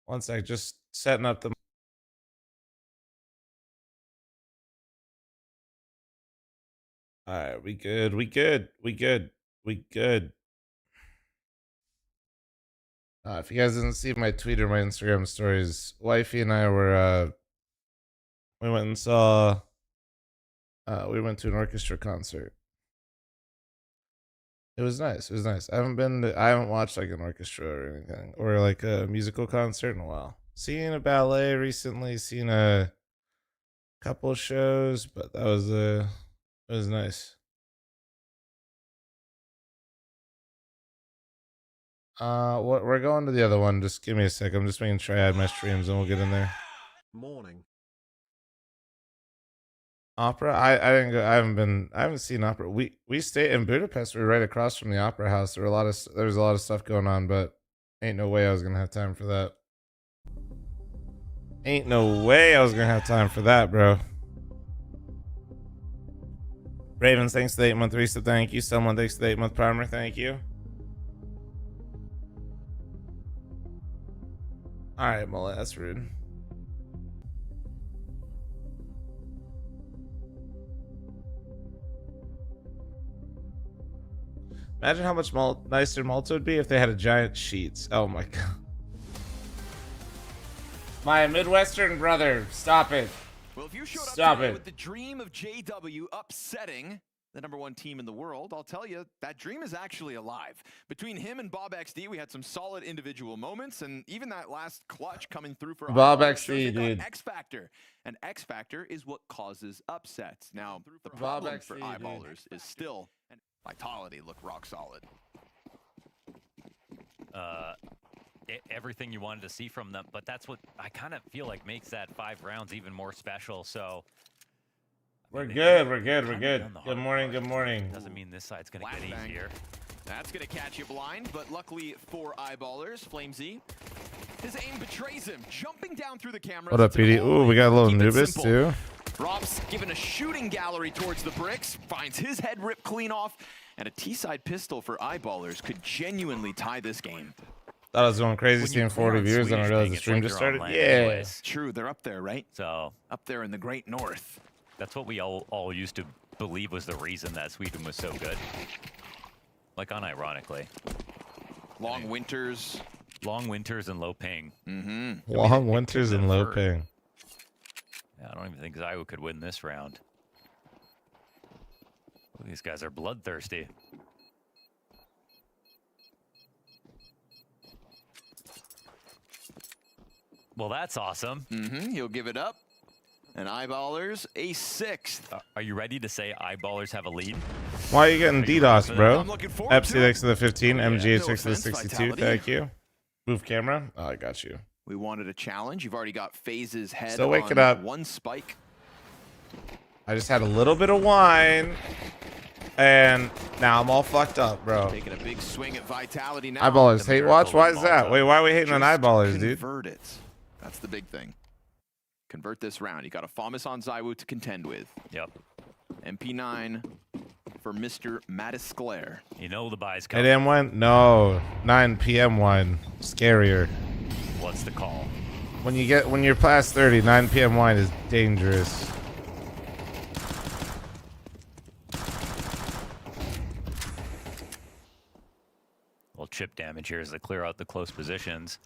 One sec, just setting up the. All right, we good. We good. We good. We good. If you guys didn't see my tweet or my Instagram stories, wifey and I were we went and saw we went to an orchestra concert. It was nice. It was nice. I haven't watched like an orchestra or anything or like a musical concert in a while. Seen a ballet recently, seen a couple of shows, but that was it was nice. What we're going to the other one. Just give me a sec. I'm just making sure I add my streams and we'll get in there. Morning. Opera? I didn't go. I haven't seen opera. We stayed in Budapest. We were right across from the opera house. There was a lot of stuff going on, but ain't no way I was gonna have time for that. Ain't no way I was gonna have time for that, bro. Ravens, thanks for the 8-month reset. Thank you. Someone, thanks for the 8-month primer. Thank you. All right, Mullet, that's rude. Imagine how much nicer Malta would be if they had a giant sheets. Oh my god. My Midwestern brother, stop it. Well, if you showed Stop up today it. with the dream of JW upsetting the #1 team in the world, I'll tell you, that dream is actually alive. Between him and Bob XD, we had some solid individual moments, and even that last clutch coming through for Bob Eyeballers XD, shows they've got dude. X Factor, and X Factor is what causes upsets. Now, the Bob problem XD, for dude. Eyeballers is still, and Vitality look rock solid. Everything you wanted to see from them, but that's what I kind of feel like makes that 5 rounds even more special. So We're good. We're good. We're kinda good. done the Good hard morning. part. Good morning. Doesn't mean this side's gonna get Flashbang. easier. That's going to catch you blind, but luckily for Eyeballers, Flamesy, his aim betrays him, jumping down through the camera. What up, PD? Ooh, we got a little Nubis too. Rob's given a shooting gallery towards the bricks, finds his head ripped clean off, and a T-side pistol for Eyeballers could genuinely tie this game. Thought I was going crazy When you seeing play 40 on viewers, and I Swedish realized thing, the it's stream like just you're started. online Yeah. anyways. True, they're up there, right? So Up there in the great north. that's what we all used to believe was the reason that Sweden was so good. Like unironically, Long winters. long winters and low ping. Mm-hmm. Long winters and low third. ping. Yeah, I don't even think Zaiwu could win this round. These guys are bloodthirsty. Well, that's awesome. Mm-hmm. He'll give it up. And Eyeballers, a 6th. Are you ready to say Eyeballers have a lead? Why are you getting DDoS, bro? I'm looking forward FC to it. next to the 15, Yeah, MGH no next to the offense, 62. Vitality. Thank you. Move camera. Oh, I got you. We wanted a challenge. You've already got FaZe's head Still waking on up. 1 spike. I just had a little bit of wine, and now I'm all fucked up, bro. Taking a big swing at Vitality now. Eyeballers The hate miracle watch. Why of is that? Malta. Wait, why are we hating on Just eyeballers, dude? Convert it. That's the big thing. Convert this round. You got a FAMAS on Zaiwu to contend with. Yep. MP9 for Mr. Mattisclair. You know the buy's 8 coming. a.m. wine? No. 9 p.m. wine. Scarier. What's the call? When you're past 30, 9 p.m. wine is dangerous. Well, chip damage here as they clear out the close positions.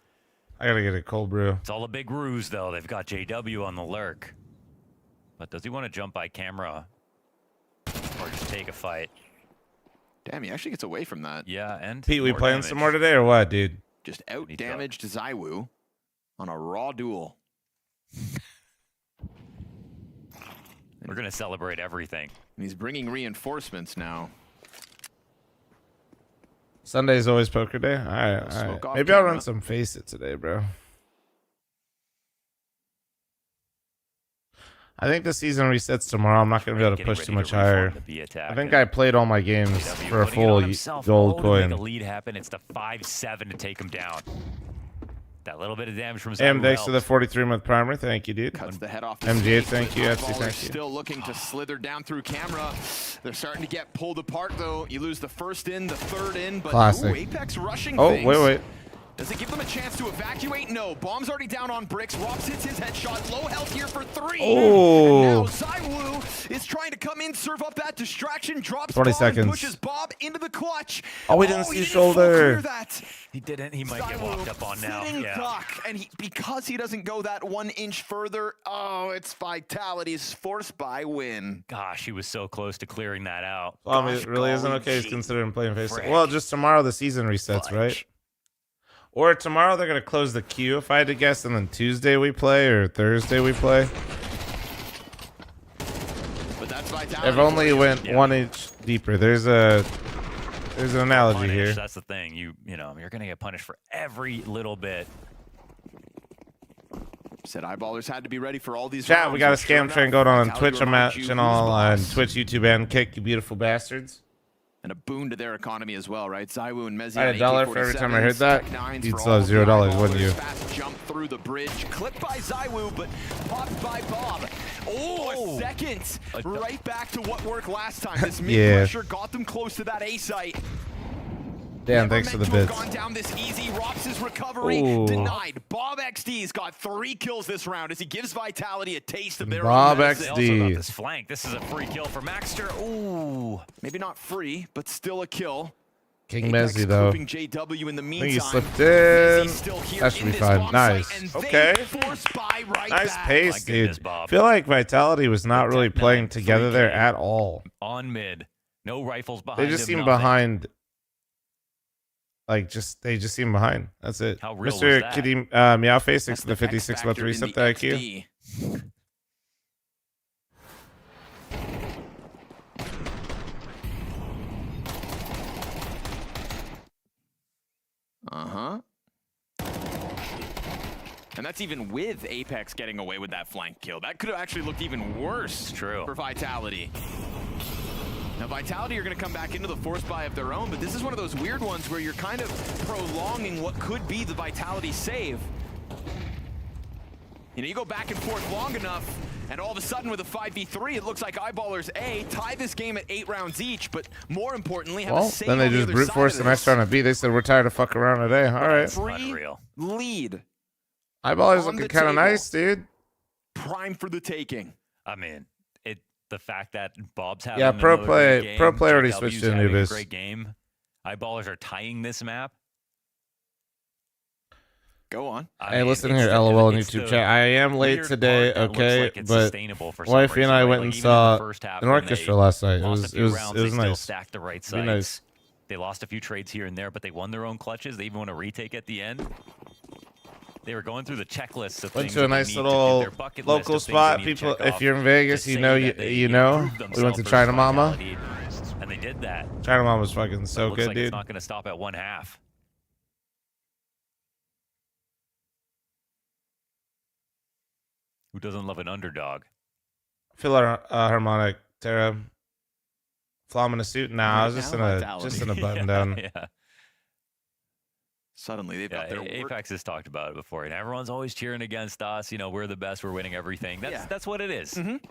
I gotta get a cold brew. It's all a big ruse, though. They've got JW on the lurk. But does he want to jump by camera? Or just take a fight? Damn, he actually gets away from that. Yeah, and Pete, we more playing damage. some more today or what, dude? Just out He dropped. damaged Zaiwu on a raw duel. We're going to celebrate everything. And he's bringing reinforcements now. Sunday's always poker day. All right, all Smoke right. off Maybe I'll camera. run some Face It today, bro. I think the season resets tomorrow. I'm not gonna be able to Getting push too ready much to reform higher. the B attack, I think and I played all my games JW for a putting it on full himself. gold To make a coin. lead happen, it's the 5-7 to take him down. That little bit of damage from And Zaiwu thanks to the helps. 43-month primer. Thank you, dude. Cuts the head off the MGA, snake, thank but you. FC, Eyeballers thank you. Still looking to slither down through camera. They're starting to get pulled apart, though. You lose the first in, the third in, but Classic. ooh, Apex rushing Oh, things. wait. Does it give them a chance to evacuate? No. Bomb's already down on bricks. Robs hits his headshot. Low health here for 3. Oh. And now ZywOo is trying to come in, serve up that distraction, drops 20 bomb, seconds. and pushes Bob into the clutch. Oh, we didn't see he shoulder. full clear that. He didn't. He might get walked up on now. Sitting Yeah. duck, and because he doesn't go that 1 inch further, oh, it's Vitality's force by win. Gosh, he was so close to clearing that out. Well, I mean, Gosh, it really isn't golly okay gee. considering playing face. Frick. Well, just tomorrow the season resets, right? Fudge. Or tomorrow they're gonna close the queue if I had to guess, and then Tuesday we play or Thursday we play. But that's Vitality. If only it went Yeah. 1 inch deeper. There's an analogy Punish, here. that's the thing. You know, you're gonna get punished for every little bit. Said Eyeballers had to be ready for all these Chat, rounds, we got a and sure scam train enough, going on Vitality Twitch. I'm reminds you matching who's all on boss. Twitch, YouTube, and Kick, you beautiful bastards. And a boon to their economy as well, right? ZywOo and Mezzi. I had on $1 for every time I heard AK-47s, that. Tech 9s You'd for still all have the $0, Eyeballers. wouldn't you? Fast jump through the bridge, clipped by ZywOo, but popped by Bob. Oh, a second! Right back to what worked last time. This mid Yeah. pressure got them close to that A site. Damn, Never thanks for meant the to have bits. gone down this easy. Robs' recovery Ooh. denied. Bob XD's got 3 kills this round as he gives Vitality a taste of their Bob own XD. medicine. They also got this flank. This is a free kill for Maxter. Ooh. Maybe not free, but still a kill. King Apex Mezzi, though. clipping JW in the I meantime. think he slipped Mezzi's in. still here That should in be this fine. bomb Nice. site, and they Okay. force by right Nice back. pace, My goodness, dude. Bob. Feel like Vitality was not The really Tech playing 9 together there 3K. at all. On mid. No rifles behind They just him, seem nothing. behind. Like, they just seem behind. That's it. How real was Mr. that? Kitty Meowface, That's 6 to the X 56 month factor in reset the the IQ. XD. Uh-huh. And that's even with Apex getting away with that flank kill. That could have actually looked even worse It's true. for Vitality. Now, Vitality are going to come back into the force buy of their own, but this is one of those weird ones where you're kind of prolonging what could be the Vitality save. You know, you go back and forth long enough, and all of a sudden with a 5v3, it looks like Eyeballers A tie this game at 8 rounds each, but more importantly, have a Well, save then they on the just other brute side force of the next this. round at B. They said, we're tired of fucking around today. All right. Free Unreal. lead, Eyeballers on looking the kind of table. nice, dude. prime for the taking. I mean, the fact that Bob's having Yeah, pro another play- great game, pro play already JW's switched to having a Anubis. great game. Eyeballers are tying this map. Go on. I Hey, mean, listen it's here, the- LOL on it's YouTube the chat. I am late weird today, part that looks okay? like it's But sustainable for some wifey and I reason, went right? and Like, even in saw the first half an when they orchestra last night. It lost was a few rounds, it they was still nice. stacked the right Be sides. nice. They lost a few trades here and there, but they won their own clutches. They even won a retake at the end. They were going through the checklist of Went things to a that they nice need to do, little their bucket list local of things they spot. need to People, check if off you're in to Vegas, say you know, that they you know. improved We went themselves to versus China Mama. Vitality, and they did that. China Mama was fucking But it so looks good, like it's dude. not going to stop at one half. Who doesn't love an underdog? Philharmonic, Terra. Flom in a suit? Nah, I was Right just now, in a Vitality. button down. Yeah. Suddenly they've Yeah, got their work. Apex has talked about it before, and everyone's always cheering against us. You know, we're the best, we're winning everything. Yeah. That's what it is. Mhm.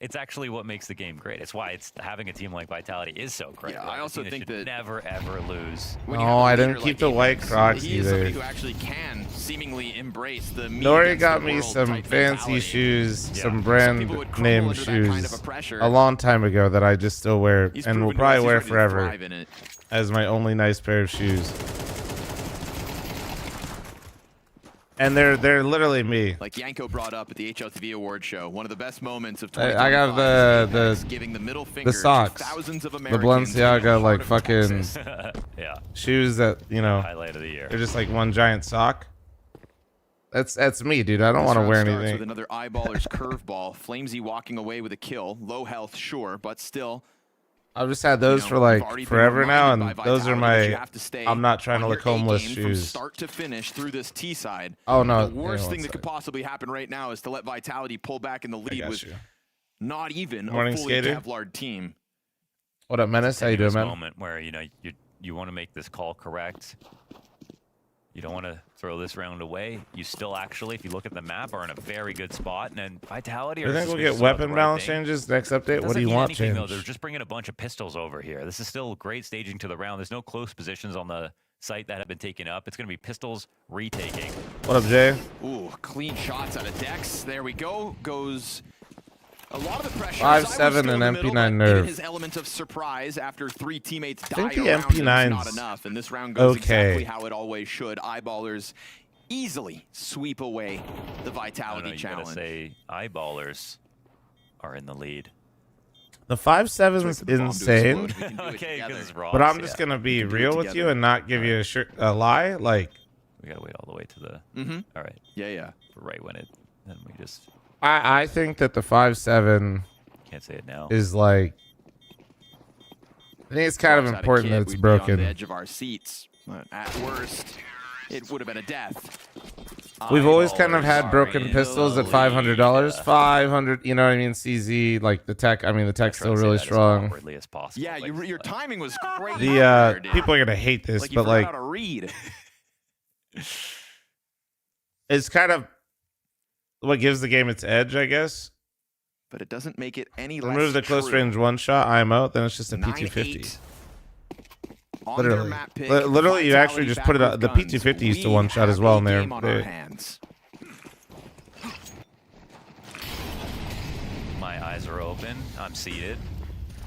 It's actually what makes the game great. It's why it's having a team like Vitality is so great. Yeah, Like, I the also team think should that- never ever lose. When you No, have a I didn't leader keep like the white Apex, Crocs he is somebody either. who actually can seemingly embrace the me Nori against got the me world some type fancy mentality. shoes, Yeah. some Some brand people would crumble name under that kind of shoes a pressure. a long time ago that I just still wear He's and will proven to us probably he's wear ready to forever thrive in it. as my only nice pair of shoes. And they're literally me. Like Yanko brought up at the HLTV award show, one of the best moments of I got 2025 the- is Apex giving the middle finger socks. to thousands of The Americans in Balenciaga, the like, heart of fucking Texas. Yeah, shoes that, you know, highlight of the year. they're just like one giant sock. That's me, dude. I don't This want to round wear starts with anything. another Eyeballers curveball. Flamesy walking away with a kill. Low health, sure, but still. I've just had those you know, for we've like already been forever now, and reminded by those are Vitality that you my. have to stay I'm not trying to on look your A homeless game from shoes. start to finish through this T side. Oh no! The worst hang on thing one that could sec. possibly happen right now is to let Vitality pull back in the I lead got with you. not even Morning, a fully skater. Kevlar team. What up, Menace? How you doing, Tenuous man? moment where you want to make this call correct. You don't want to throw this round away. You still actually, if you look at the map, are in a very good spot. And then Vitality. You are think just we'll making get some of weapon the right balance thing. changes next update? What Doesn't do you mean want anything, though. changed? They're just bringing a bunch of pistols over here. This is still great staging to the round. There's no close positions on the site that have been taken up. It's going to be Pistols retaking. What up, Jay? Ooh, clean shots out of Dex. There we go. Goes a lot of the pressure. 5'7" Zywo's still in and the middle, MP9 but nerve. given his element of surprise after 3 teammates die think the around him is not MP9's enough, and this round goes okay. exactly how it always should. Eyeballers easily sweep away the Vitality You challenge. gotta say, Eyeballers are in the lead. The 5'7's Wait for the bomb to insane. explode. We can do it Okay, together. because it's wrong. But I'm just gonna be can do it real with you together. and not give you a lie. Like, We gotta wait all the way to the. Mm-hmm. All right, Yeah. right when it. Then we just I think that the 5'7 can't say it now. is like. I think it's kind of Drops out a important kid, that it's we'd be on the broken. edge of our seats. But at worst, it would have been a death. We've always kind of Eyeballers had are broken in pistols the at $500. lead. 500, you know what I mean? CZ, like the tech. I mean, the tech's I try still to say really that as strong. awkwardly as possible. Yeah, like, your timing was great. The there, dude. people are gonna hate this, like you but forgot like how to read. it's kind of what gives the game its edge, I guess. But it doesn't make it any less Remove the close true. range one shot, I'm out. Then it's just a 9-8 P250. on their Literally, map pick. literally, you actually Vitality just put it back out. with The guns. P250 used to We one shot as have well, a and they're game on our hands. my eyes are open. I'm seated.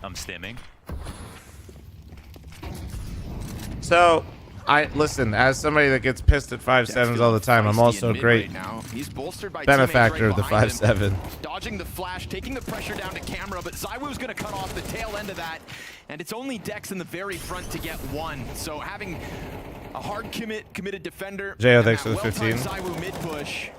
I'm stimming. So, I listen as somebody that gets pissed at 5'7s all the time. I'm also a great Right now. He's bolstered by benefactor of teammates the right behind him. 5'7. Dodging the flash, taking the pressure down to camera, but Zywoo's going to cut off the tail end of that. And it's only Dex in the very front to get one. So having a hard committed defender. J.O., and thanks that for the 15. well-timed Zywoo mid push.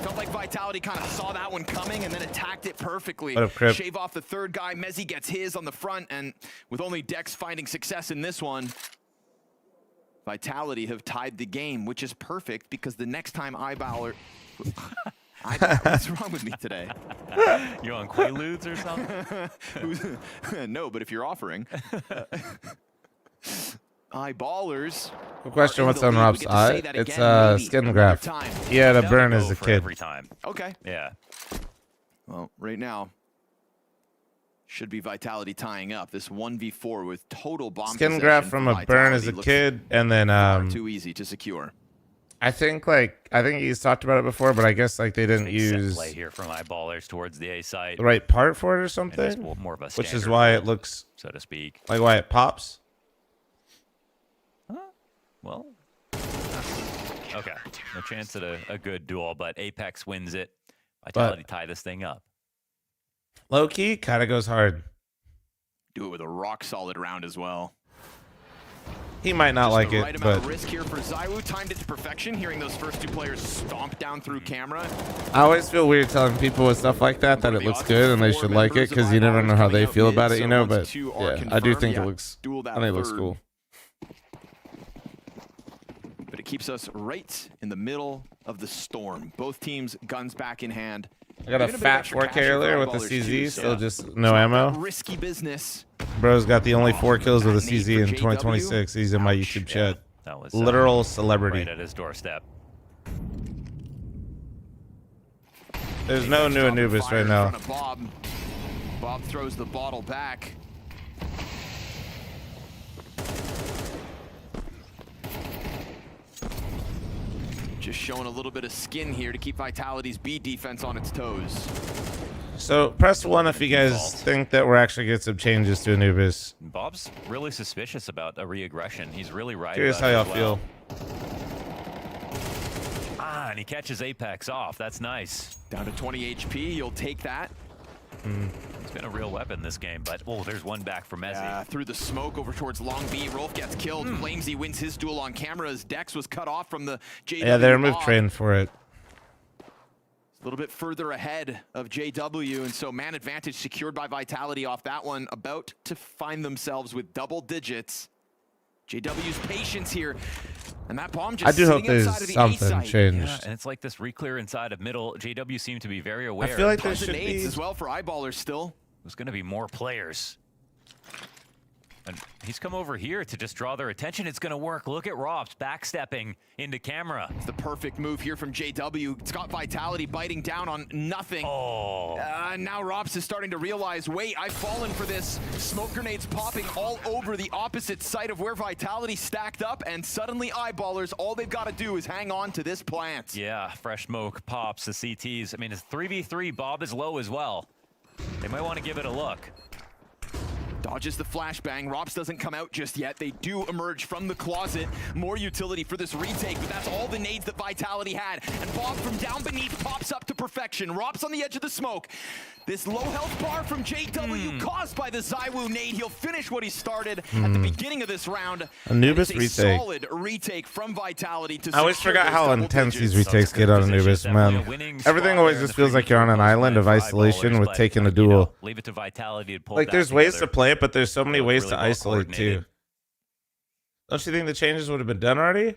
Felt like Vitality kind of saw that one coming and then attacked it perfectly. What up, Crip? Shave off the third guy. Mezzi gets his on the front, and with only Dex finding success in this one, Vitality have tied the game, which is perfect because the next time Eyeballer... What's wrong with me today? You on Quaaludes or something? No, but if you're offering. Eyeballers. Quick question: are in What's the on lead. We Rob's get to say eye? that It's again, maybe skin another graft. time. He had a That burn would as go a for kid. every time. Okay. Yeah. Well, right now, should be Vitality tying up this 1v4 with total bomb Skin possession graft for from a burn as a Vitality. Looks kid, and then far too easy to secure. I think he's talked about it before, but I guess like they didn't Big set use play here from Eyeballers towards the A site. the right part for it or And it's something, more of a which is standard why build, it looks so to speak. like why it pops. Well, okay. No chance at a good duel, but Apex wins it. Vitality tie this thing up. Low key kind of goes hard. Do it with a rock solid round as well. He might not Just like the it, right amount but of risk here for Zywoo. Timed it to perfection. Hearing those first two players stomp down through camera. I always feel weird telling people with stuff like that it looks good and they should like it because you never know how they feel about it, you know. But yeah, I do think it looks. I think it looks cool. But it keeps us right in the middle of the storm. Both teams guns back in hand. I got a Even bit fat extra 4K cash here for earlier with the Eyeballers CZ, too, still so just it's no not ammo. that risky business. Bro's got the only 4 kills with a That nade CZ for in JW. 2026. He's in my Ouch. YouTube Yeah. chat. That was Literal celebrity. right at his doorstep. There's no new Anubis Fire right in now. front of Bob. Bob throws the bottle back. Just showing a little bit of skin here to keep Vitality's B defense on its toes. So press 1 if you guys think that we're actually get some changes to Anubis. Bob's really suspicious about a re-aggression. He's really right. Curious about how it y'all as well. feel. And he catches Apex off. That's nice. Down to 20 HP, you'll take that. It's been a real weapon this game, but oh, there's one back for Mezzi. Through the smoke over towards Long B. Rolf gets killed. Flamesy wins his duel on camera as Dex was cut off from the JW. Yeah, they removed Bob. train for it. A little bit further ahead of JW, and so man advantage secured by Vitality off that one. About to find themselves with double digits. JW's patience here, and that bomb just I do hope sitting inside there's of the something A-site. changed. Yeah, and it's like this re-clear inside of middle. JW seemed to be very aware. I feel like there Tons of should nades be. as well for Eyeballers still. There's going to be more players. And he's come over here to just draw their attention. It's going to work. Look at Robs backstepping into camera. It's the perfect move here from JW. It's got Vitality biting down on nothing. Oh. Now Robs is starting to realize, wait, I've fallen for this. Smoke grenades popping all over the opposite side of where Vitality stacked up, and suddenly Eyeballers, all they've got to do is hang on to this plant. Yeah, fresh smoke pops the CTs. I mean, it's 3v3. Bob is low as well. They might want to give it a look. Dodges the flashbang. Robs doesn't come out just yet. They do emerge from the closet. More utility for this retake, but that's all the nades that Vitality had. And Bob from down beneath pops up to perfection. Robs on the edge of the smoke. This low health bar from JW caused by the ZywOo nade. He'll finish what he started at the beginning of this round. Anubis And it's a retake. solid retake from Vitality to I always secure forgot those how double intense digits. these retakes get on Anubis, man. Everything always just feels like you're on an island of isolation with taking a duel. Leave it to Vitality to pull Like, that there's ways together. to play it, but there's so many Look ways really to well isolate too. coordinated. Don't you think the changes would have been done already?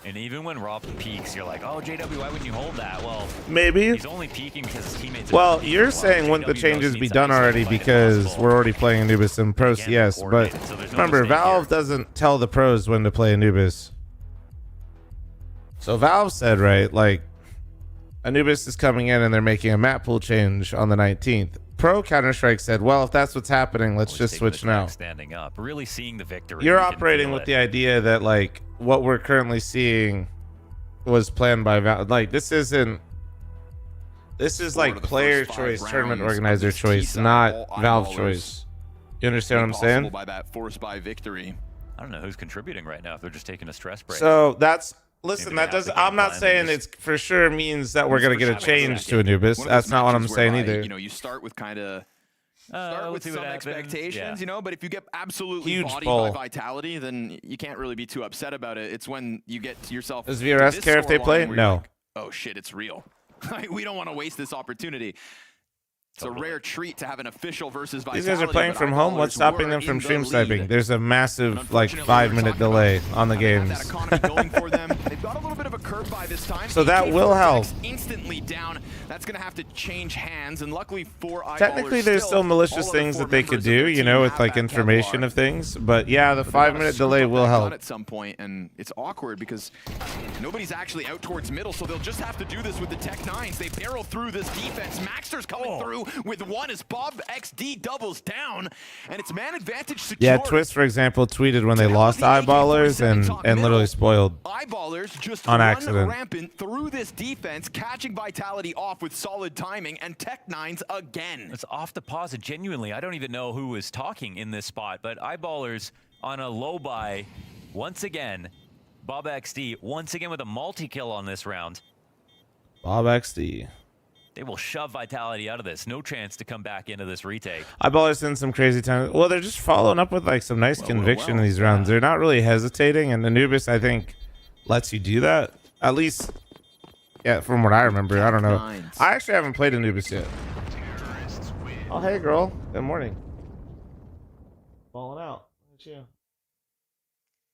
And even when Rob peaks, you're like, oh, JW, why wouldn't you hold that? Well, Maybe. he's only peeking because his teammates are Well, peeking you're as well. saying wouldn't the JW changes needs be to done isolate already as much as because possible. we're already playing Anubis and pros? Again, Yes, but coordinated, so there's no remember, mistake Valve here. doesn't tell the pros when to play Anubis. So Valve said, right, like, Anubis is coming in and they're making a map pool change on the 19th. Pro Counter-Strike said, well, if that's what's happening, let's Always just taking the switch now. track Standing up, really seeing the victory. You're You can operating feel with it. the idea that, like, what we're currently seeing was planned by Valve. Like, this isn't. This is Four like of the player first 5 choice, tournament rounds of organizer this choice, T-side, not all Valve Eyeballers choice. You understand what I'm made possible saying? by that force by victory. I don't know who's contributing right now if they're just taking a stress break. So that's. Listen, Maybe that they have does. to game I'm not plan saying and it's for sure means that we're gonna get a For sure. change to Anubis. One of That's those not what I'm matches saying whereby, either. You know, you start with kind of we'll with see some what happens. expectations, Yeah. you know, but if you get absolutely Huge bodied pull. by Vitality, then you can't really be too upset about it. It's when you get to yourself. Does to VRS this care if they scoreline play? where you're No. like, oh shit, it's real. We don't want to waste this opportunity. It's Totally. a rare treat to have an official versus Vitality. These guys are playing but from home. What's Eyeballers stopping were them from in the stream lead. sniping? There's a massive, And like, unfortunately, 5-minute we're delay talking on the about how they have games. that economy going for them. They've got a little bit of a curve by this time. So that AK will help. Vortex instantly down. That's going to have to change hands, and luckily for Eyeballers, Technically, there's still malicious all other things 4 that they could members of their do, you team know, with have like that information Kevlar. of things. But yeah, the But they gotta 5-minute scoop delay up will that gun help. at some point, and it's awkward because nobody's actually out towards middle, so they'll just have to do this with the Tech 9s. They barrel through this defense. Maxter's coming through with one as Bob XD doubles down, and it's man advantage secured. Yeah, Twist, for example, tweeted when they lost Eyeballers and literally spoiled. Eyeballers just on run accident. rampant through this defense, catching Vitality off with solid timing, and Tech 9s again. It's off deposit. Genuinely, I don't even know who was talking in this spot, but Eyeballers on a low buy once again. Bob XD once again with a multi-kill on this round. Bob XD. They will shove Vitality out of this. No chance to come back into this retake. Eyeballers in some crazy times. Well, they're just following up with like some nice conviction in these rounds. They're not really hesitating, and Anubis, I think, lets you do that. At least, yeah, from what I remember. I don't know. I actually haven't played Anubis yet. Oh, hey, girl. Good morning. Falling out. Look at you.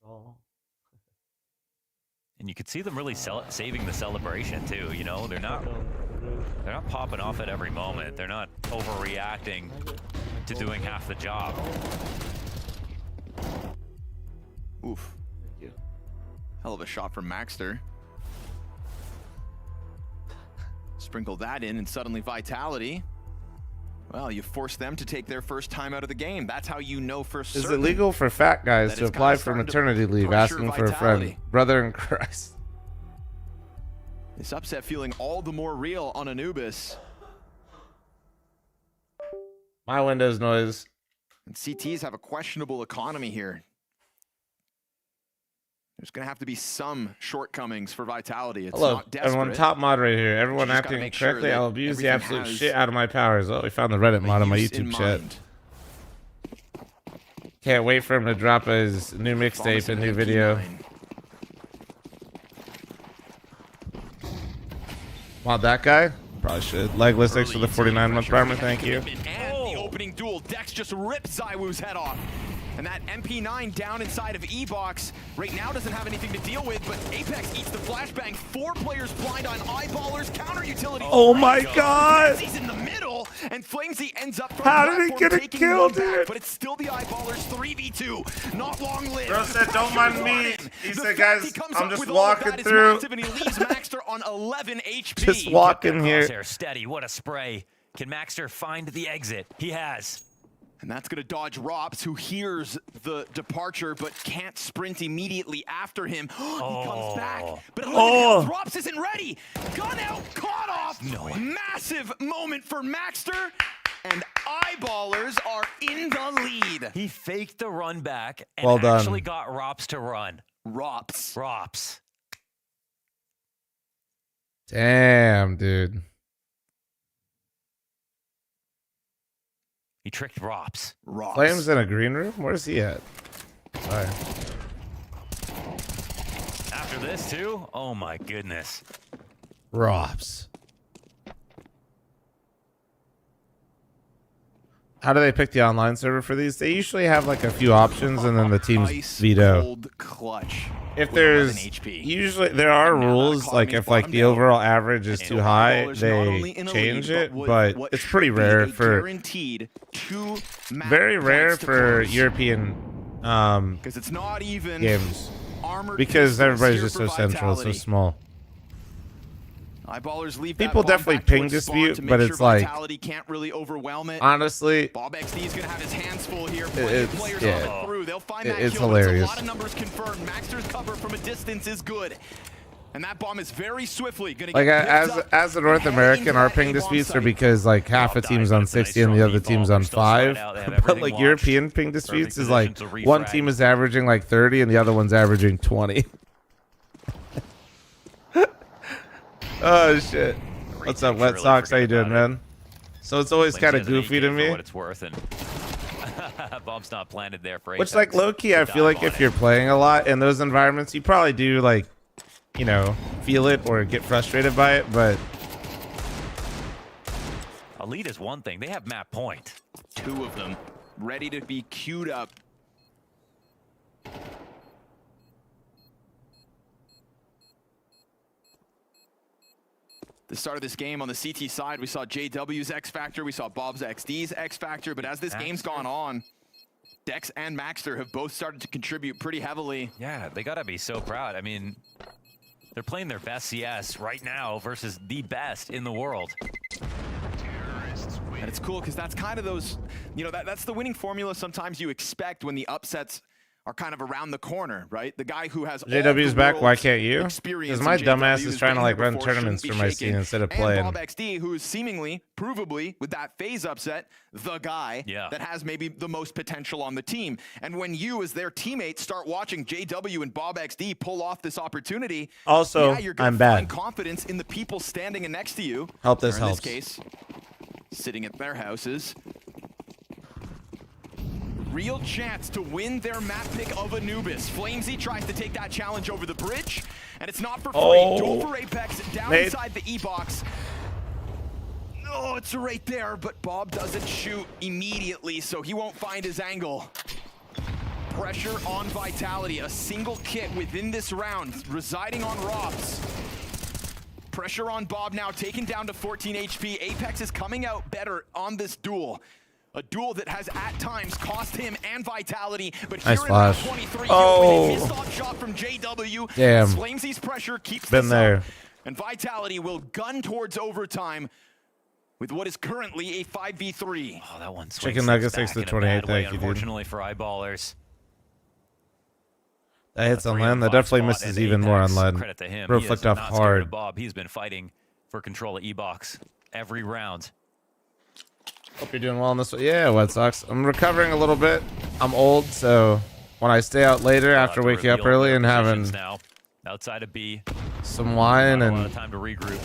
Oh. And you could see them really saving the celebration too. You know, they're not popping off at every moment. They're not overreacting to doing half the job. Oof. Thank you. Hell of a shot from Maxter. Sprinkle that in, and suddenly Vitality. Well, you force them to take their first time out of the game. That's how you know for Is it certain. legal for fat guys that to it's apply kinda for starting to maternity leave pressure asking for a friend? Vitality. Brother in Christ. This upset feeling all the more real on Anubis. My Windows noise. And CTs have a questionable economy here. There's going to have to be some shortcomings for Vitality. It's Hello, not desperate. everyone. Top moderator here. Everyone just gotta acting make sure correctly. that I'll abuse the everything absolute has shit out of my powers. Oh, we found the Reddit mod on my use in YouTube chat. mind. Can't wait for him to drop his new mixtape Promising and new P9. video. Mod that guy? Probably should. Legless X for the Early 49-month pressure primer. Thank you. And the opening duel. Dex just ripped ZywOo's head off. And that MP9 down inside of E-Box right now doesn't have anything to deal with, but Apex eats the flashbang. 4 players blind on Eyeballers, counter utility. Oh my god! He's in the middle, and Flamesy ends up from How did he platform get a taking kill, one back, dude? but it's still the Eyeballers 3v2. Not long lived. Bro said, "Don't mind me." He said, "Guys, comes I'm up just with all of walking that is through." massive, and he leaves Maxter on 11 HP. Just walking here. Crosshair steady. What a spray. Can Maxter find the exit? He has. And that's going to dodge Rops, who hears the departure but can't sprint immediately after him. He comes back, but look at him. Rops isn't ready. Gun out, caught off. No way. Massive moment for Maxter, and Eyeballers are in the lead. He faked the run back and Well done. actually got Rops to run. Rops. Rops. Damn, dude. He tricked Rops. Rops. Flames in a green room? Where's he at? Sorry. After this, too? Oh, my goodness. Rops. How do they pick the online server for these? They usually have like a few options and then the teams Ice veto. cold clutch. If with 11 there's HP. usually there are And now that rules like economy's if like bottomed the out. overall average is And too high, Eyeballers not only they in a change lead, it, what but it's should pretty be rare a for guaranteed 2 map very rare points to for close. European Because it's not even games armored because pistols everybody's here just so for central, so Vitality. small. Eyeballers leave People that bomb definitely back ping towards spawn dispute, to make but sure it's like- Vitality can't really overwhelm it. Honestly, Bob XD is going to have his hands full here. Plenty of it's- players yeah. on the through. They'll find that It's kill, but hilarious. a lot of numbers confirmed. Maxter's cover from a distance is good. And that bomb is very swiftly going to like get picked up as a North heading American, into our that ping A-bomb disputes are site. because like half a Bob team's died, on but it's a nice 60 and the strong other default. team's They're on still spread 5. out. They have But everything like watched. European ping disputes is like position to one refrag. team is averaging like 30 and the other one's averaging 20. Oh shit. What's up, Great Wet take, Sox? How Shirley. you doing, Forget about man? So it's always Flames kind of has an goofy AK to for me. what it's worth, and bomb's not planted there for Which, Apex like, low key, I to feel dive like on if it. you're playing a lot in those environments, you probably do, like, you know, feel it or get frustrated by it. But A lead is one thing. They have map point. 2 of them ready to be queued up. The start of this game on the CT side, we saw JW's X Factor, we saw Bob's XD's X Factor, but as this game's gone on, Dex and Maxter have both started to contribute pretty heavily. Yeah, they gotta be so proud. I mean, they're playing their best CS right now versus the best in the world. And it's cool because that's kind of those, you know, that's the winning formula sometimes you expect when the upsets are kind of around the corner, right? The guy who has all JW's the back, why world's can't you? experience Because my in dumbass JW is has trying to been like here run before, tournaments shouldn't for be my shaken. scene instead of And playing. Bob XD, who is seemingly, provably, with that phase upset, the guy that has maybe the most potential on the team. And when you, as their teammates, start watching JW and Bob XD pull off this opportunity, Also, yeah, you're gonna I'm find bad. confidence in the people standing next to you. Help this or in helps. this case, sitting at their houses. Real chance to win their map pick of Anubis. Flamesy tries to take that challenge over the bridge, and it's not for free. Duel for Apex down Nate. inside the E-box. Oh, it's right there, but Bob doesn't shoot immediately, so he won't find his angle. Pressure on Vitality. A single kit within this round, residing on Robs. Pressure on Bob now, taken down to 14 HP. Apex is coming out better on this duel. A duel that has at times cost him and Vitality, but Nice here in round flash. 23, Oh. a missed-off shot from JW. Damn. Flamesy's pressure keeps Been this there. up, and Vitality will gun towards overtime with what is currently a 5v3. Oh, that one swings Chicken nuggets back takes the in a 28, bad way, thank you, dude. unfortunately for Eyeballers. That hits on Three land. on That five definitely spot, misses and even more on Apex, lead. Credit to him. Bro He is flicked off not scared of hard. Bob. He's been fighting for control of E-Box every round. Hope you're doing well on this one. Yeah, Wet Sox. I'm recovering a little bit. I'm old, so when I stay out later after To waking up reveal early their and having positions now outside of B. some wine Not a lot of and time to regroup.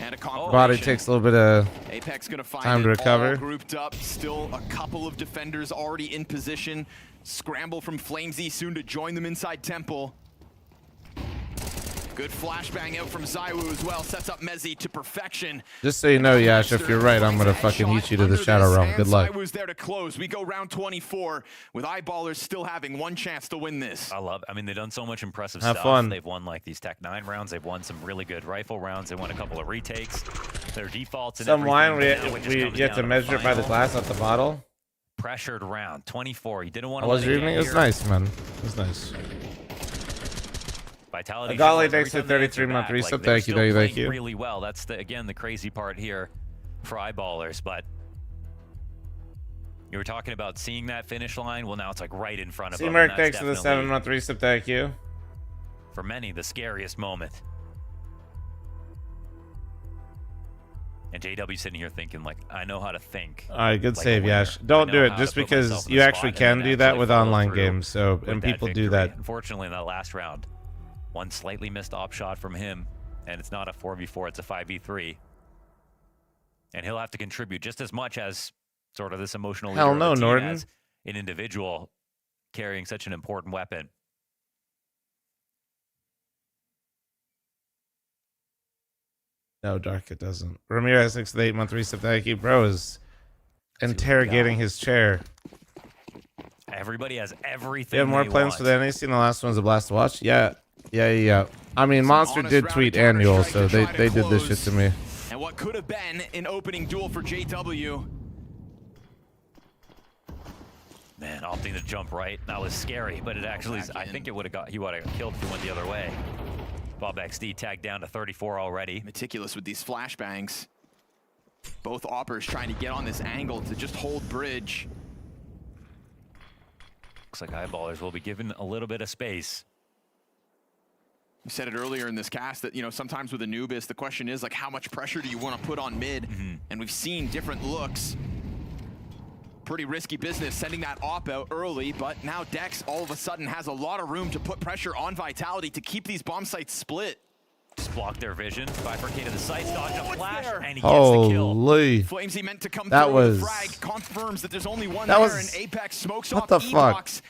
And a body confirmation. takes a little bit of Apex gonna find time to it recover. all grouped up. Still a couple of defenders already in position. Scramble from Flamesy soon to join them inside Temple. Good flashbang out from Zywoo as well. Sets up Mezzi to perfection. Just so you know, Yash, if you're right, I'm gonna fucking eat you to the Shadow Realm. Good luck. Zywoo's there to close. We go round 24 with Eyeballers still having one chance to win this. I mean, they've done so much impressive Have stuff. fun. They've won like these Tech 9 rounds. They've won some really good rifle rounds. They won a couple of retakes. Their defaults and Some wine, everything. Now it just you comes have down to measure it by the final. glass, not the bottle. Pressured round 24. You didn't want How to was let your it get evening? It was here. nice, man. It was nice. Vitality. Agali, shows every thanks for time they answer 33-month back, resub. like, they're Thank you, still thank playing you. Really well. That's again the crazy part here for Eyeballers. But you were talking about seeing that finish line. Well, now it's like right in front of them. C-Merc, and thanks that's for the definitely, 7-month resub. Thank you. for many, the scariest moment. And JW sitting here thinking, like, I know how to think. All right, good Like a save, winner. Yash. I Don't know do it how just to put because myself in you the actually spot and can then do that actually with follow online through games. So, with and that people do victory. that. Unfortunately, in that last round, one slightly missed op shot from him, and it's not a 4v4, it's a 5v3. And he'll have to contribute just as much as sort of this emotional Hell leader of the no, team Norton. as an individual carrying such an important weapon. No, Dark, it doesn't. Ramirez, 6 to the 8-month resub. Thank you. Bro is interrogating his chair. Everybody has everything. You have more they plans want. for the NAC, and the last one's a blast to watch? Yeah. I mean, Some Monster honest did round tweet of annual, Counter-Strike so to try to they did this shit close. to me. And what could have been an opening duel for JW. Man, opting to jump right. That was scary, but it actually, I think it would have got, he would have killed if he went the other way. Bob XD tagged down to 34 already. Meticulous with these flashbangs. Both oppers trying to get on this angle to just hold bridge. Looks like Eyeballers will be given a little bit of space. We said it earlier in this cast that, you know, sometimes with Anubis, the question is, like, how much pressure do you want to put on mid? And we've seen different looks. Pretty risky business sending that op out early, but now Dex all of a sudden has a lot of room to put pressure on Vitality to keep these bomb sites split. Just blocked their vision, bifurcated the sights, dodged a it's flash, there. and he gets the kill. Holy. Flamesy meant to come That through with was- a frag, confirms that there's only one That there, was- and Apex smokes what off the fuck? E-Box. Did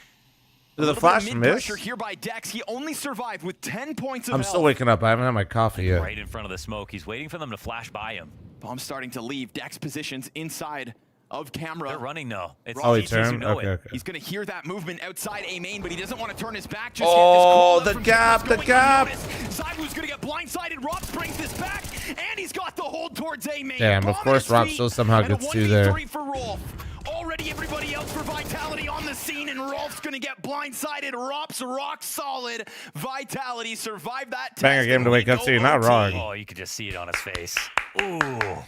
the A little bit flash of miss? mid-pressure here by Dex. He only survived with 10 points of I'm health. still waking up. I haven't had my coffee yet. Right in front of the smoke. He's waiting for them to flash by him. Bomb starting to leave. Dex positions inside of camera. They're running though. It's Oh, he GTs who turned? know Okay, it. okay. He's going to hear that movement outside A main, but he doesn't want to turn his back just Oh, yet. This the call-out gap, from the Cameron's gap. going unnoticed. Zywoo's going to get blindsided. Rob brings this back, and he's got the hold towards A main. Damn, of Bomb at course his Rob feet, still somehow and a gets two there. 1v3 for Rolf. Already everybody else for Vitality on the scene, and Rolf's going to get blindsided. Rob's rock solid. Vitality survived that test. Banger game to wake up to. You're not wrong. Oh, you could just see it on his face. Ooh,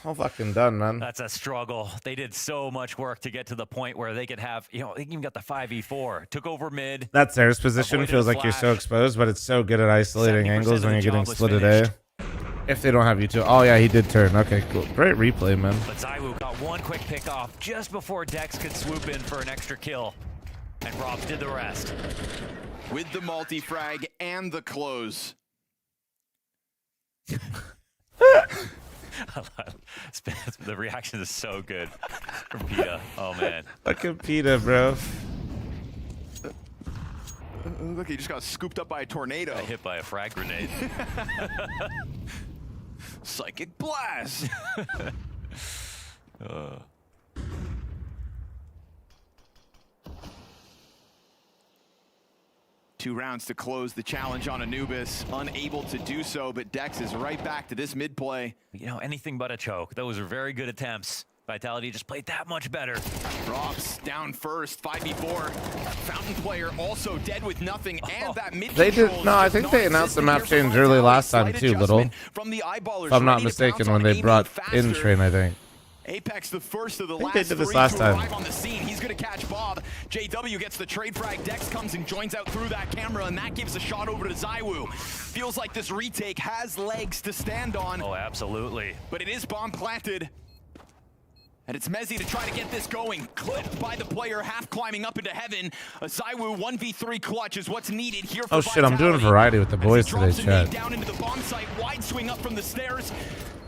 I'm fucking done, man. that's a struggle. They did so much work to get to the point where they could have, you know, they even got the 5v4. Took over mid. That stairs position Avoided feels a like you're so flash. exposed, but it's so good at isolating 70% angles of when the you're getting job was split at A. finished. If they don't have you two. Oh, yeah, he did turn. Okay, cool. Great replay, man. But Zywoo got one quick pick off just before Dex could swoop in for an extra kill. And Rob did the rest. With the multi-frag and the close. The reaction is so good from Peta. Oh, man. Fucking PETA, bro. Look, he just got scooped up by a tornado. Got hit by a frag grenade. Psychic blast. Two rounds to close the challenge on Anubis. Unable to do so, but Dex is right back to this mid play. You know, anything but a choke. Those are very good attempts. Vitality just played that much better. Drops down first, 5v4. Fountain player also dead with nothing, and that mid They did- control is no, I just think they announced the map non-existent here change for early Vitality. last time Slight too, Little. adjustment from the Eyeballers, If I'm not ready to mistaken, pounce when on they A-main brought faster. in Train, I think. Apex, the first of the think last they did this three last to time. arrive on the scene. He's going to catch Bob. JW gets the trade frag. Dex comes and joins out through that camera, and that gives a shot over to Zywoo. Feels like this retake has legs to stand on, Oh, absolutely. but it is bomb planted. And it's Mezzi to try to get this going. Clipped by the player, half climbing up into heaven. A Zywoo 1v3 clutch is what's needed here for Oh shit, I'm doing Vitality. variety with the As boys he today, drops a nade chat. down into the bomb site, wide swing up from the stairs.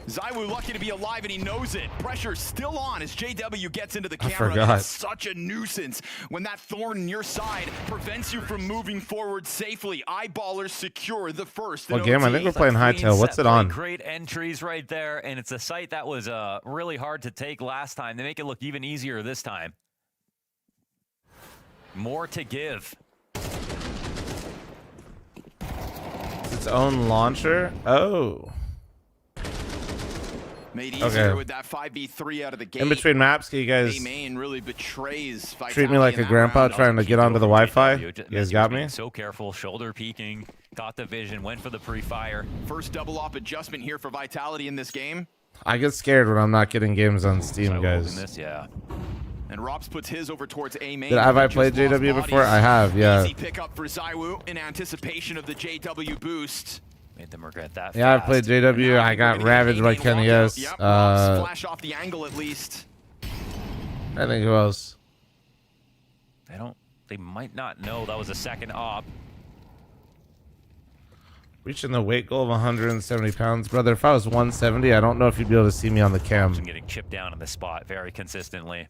ZywOo lucky to be alive, and he knows it. Pressure still on as JW gets into the camera. forgot. It's such a nuisance when that thorn in your side prevents you from moving forward safely. Eyeballers secure the first. What game? I think we're It's a playing clean Hightail. What's set it play, on? Great entries right there, and it's a site that was really hard to take last time. They make it look even easier this time. More to give. Its own launcher? Oh. Made easier with that 5v3 out of the gate. In between maps, can you guys A-Main really betrays Vitality treat me like in a that grandpa round. trying to get onto the Wi-Fi? You You guys got me? So careful, shoulder peeking, got the vision, went for the pre-fire. First double op adjustment here for Vitality in this game. I get scared when I'm not getting games on So Steam, holding guys. this, yeah. And Rops puts his over towards A-Main. Have I Just played lost JW before? bodies. I have, yeah. Easy pickup for ZywOo in anticipation of the JW boost. Made them regret that. Yeah, I've fast. played JW. Now I we're got gonna get ravaged by A-Main Kenny walkout. S. Yep, Rops flash off the angle at least. I think who else? They might not know that was a second op. Reaching the weight goal of 170 pounds. Brother, if I was 170, I don't know if you'd be able to see me on the cam. I'm getting chipped down in the spot very consistently.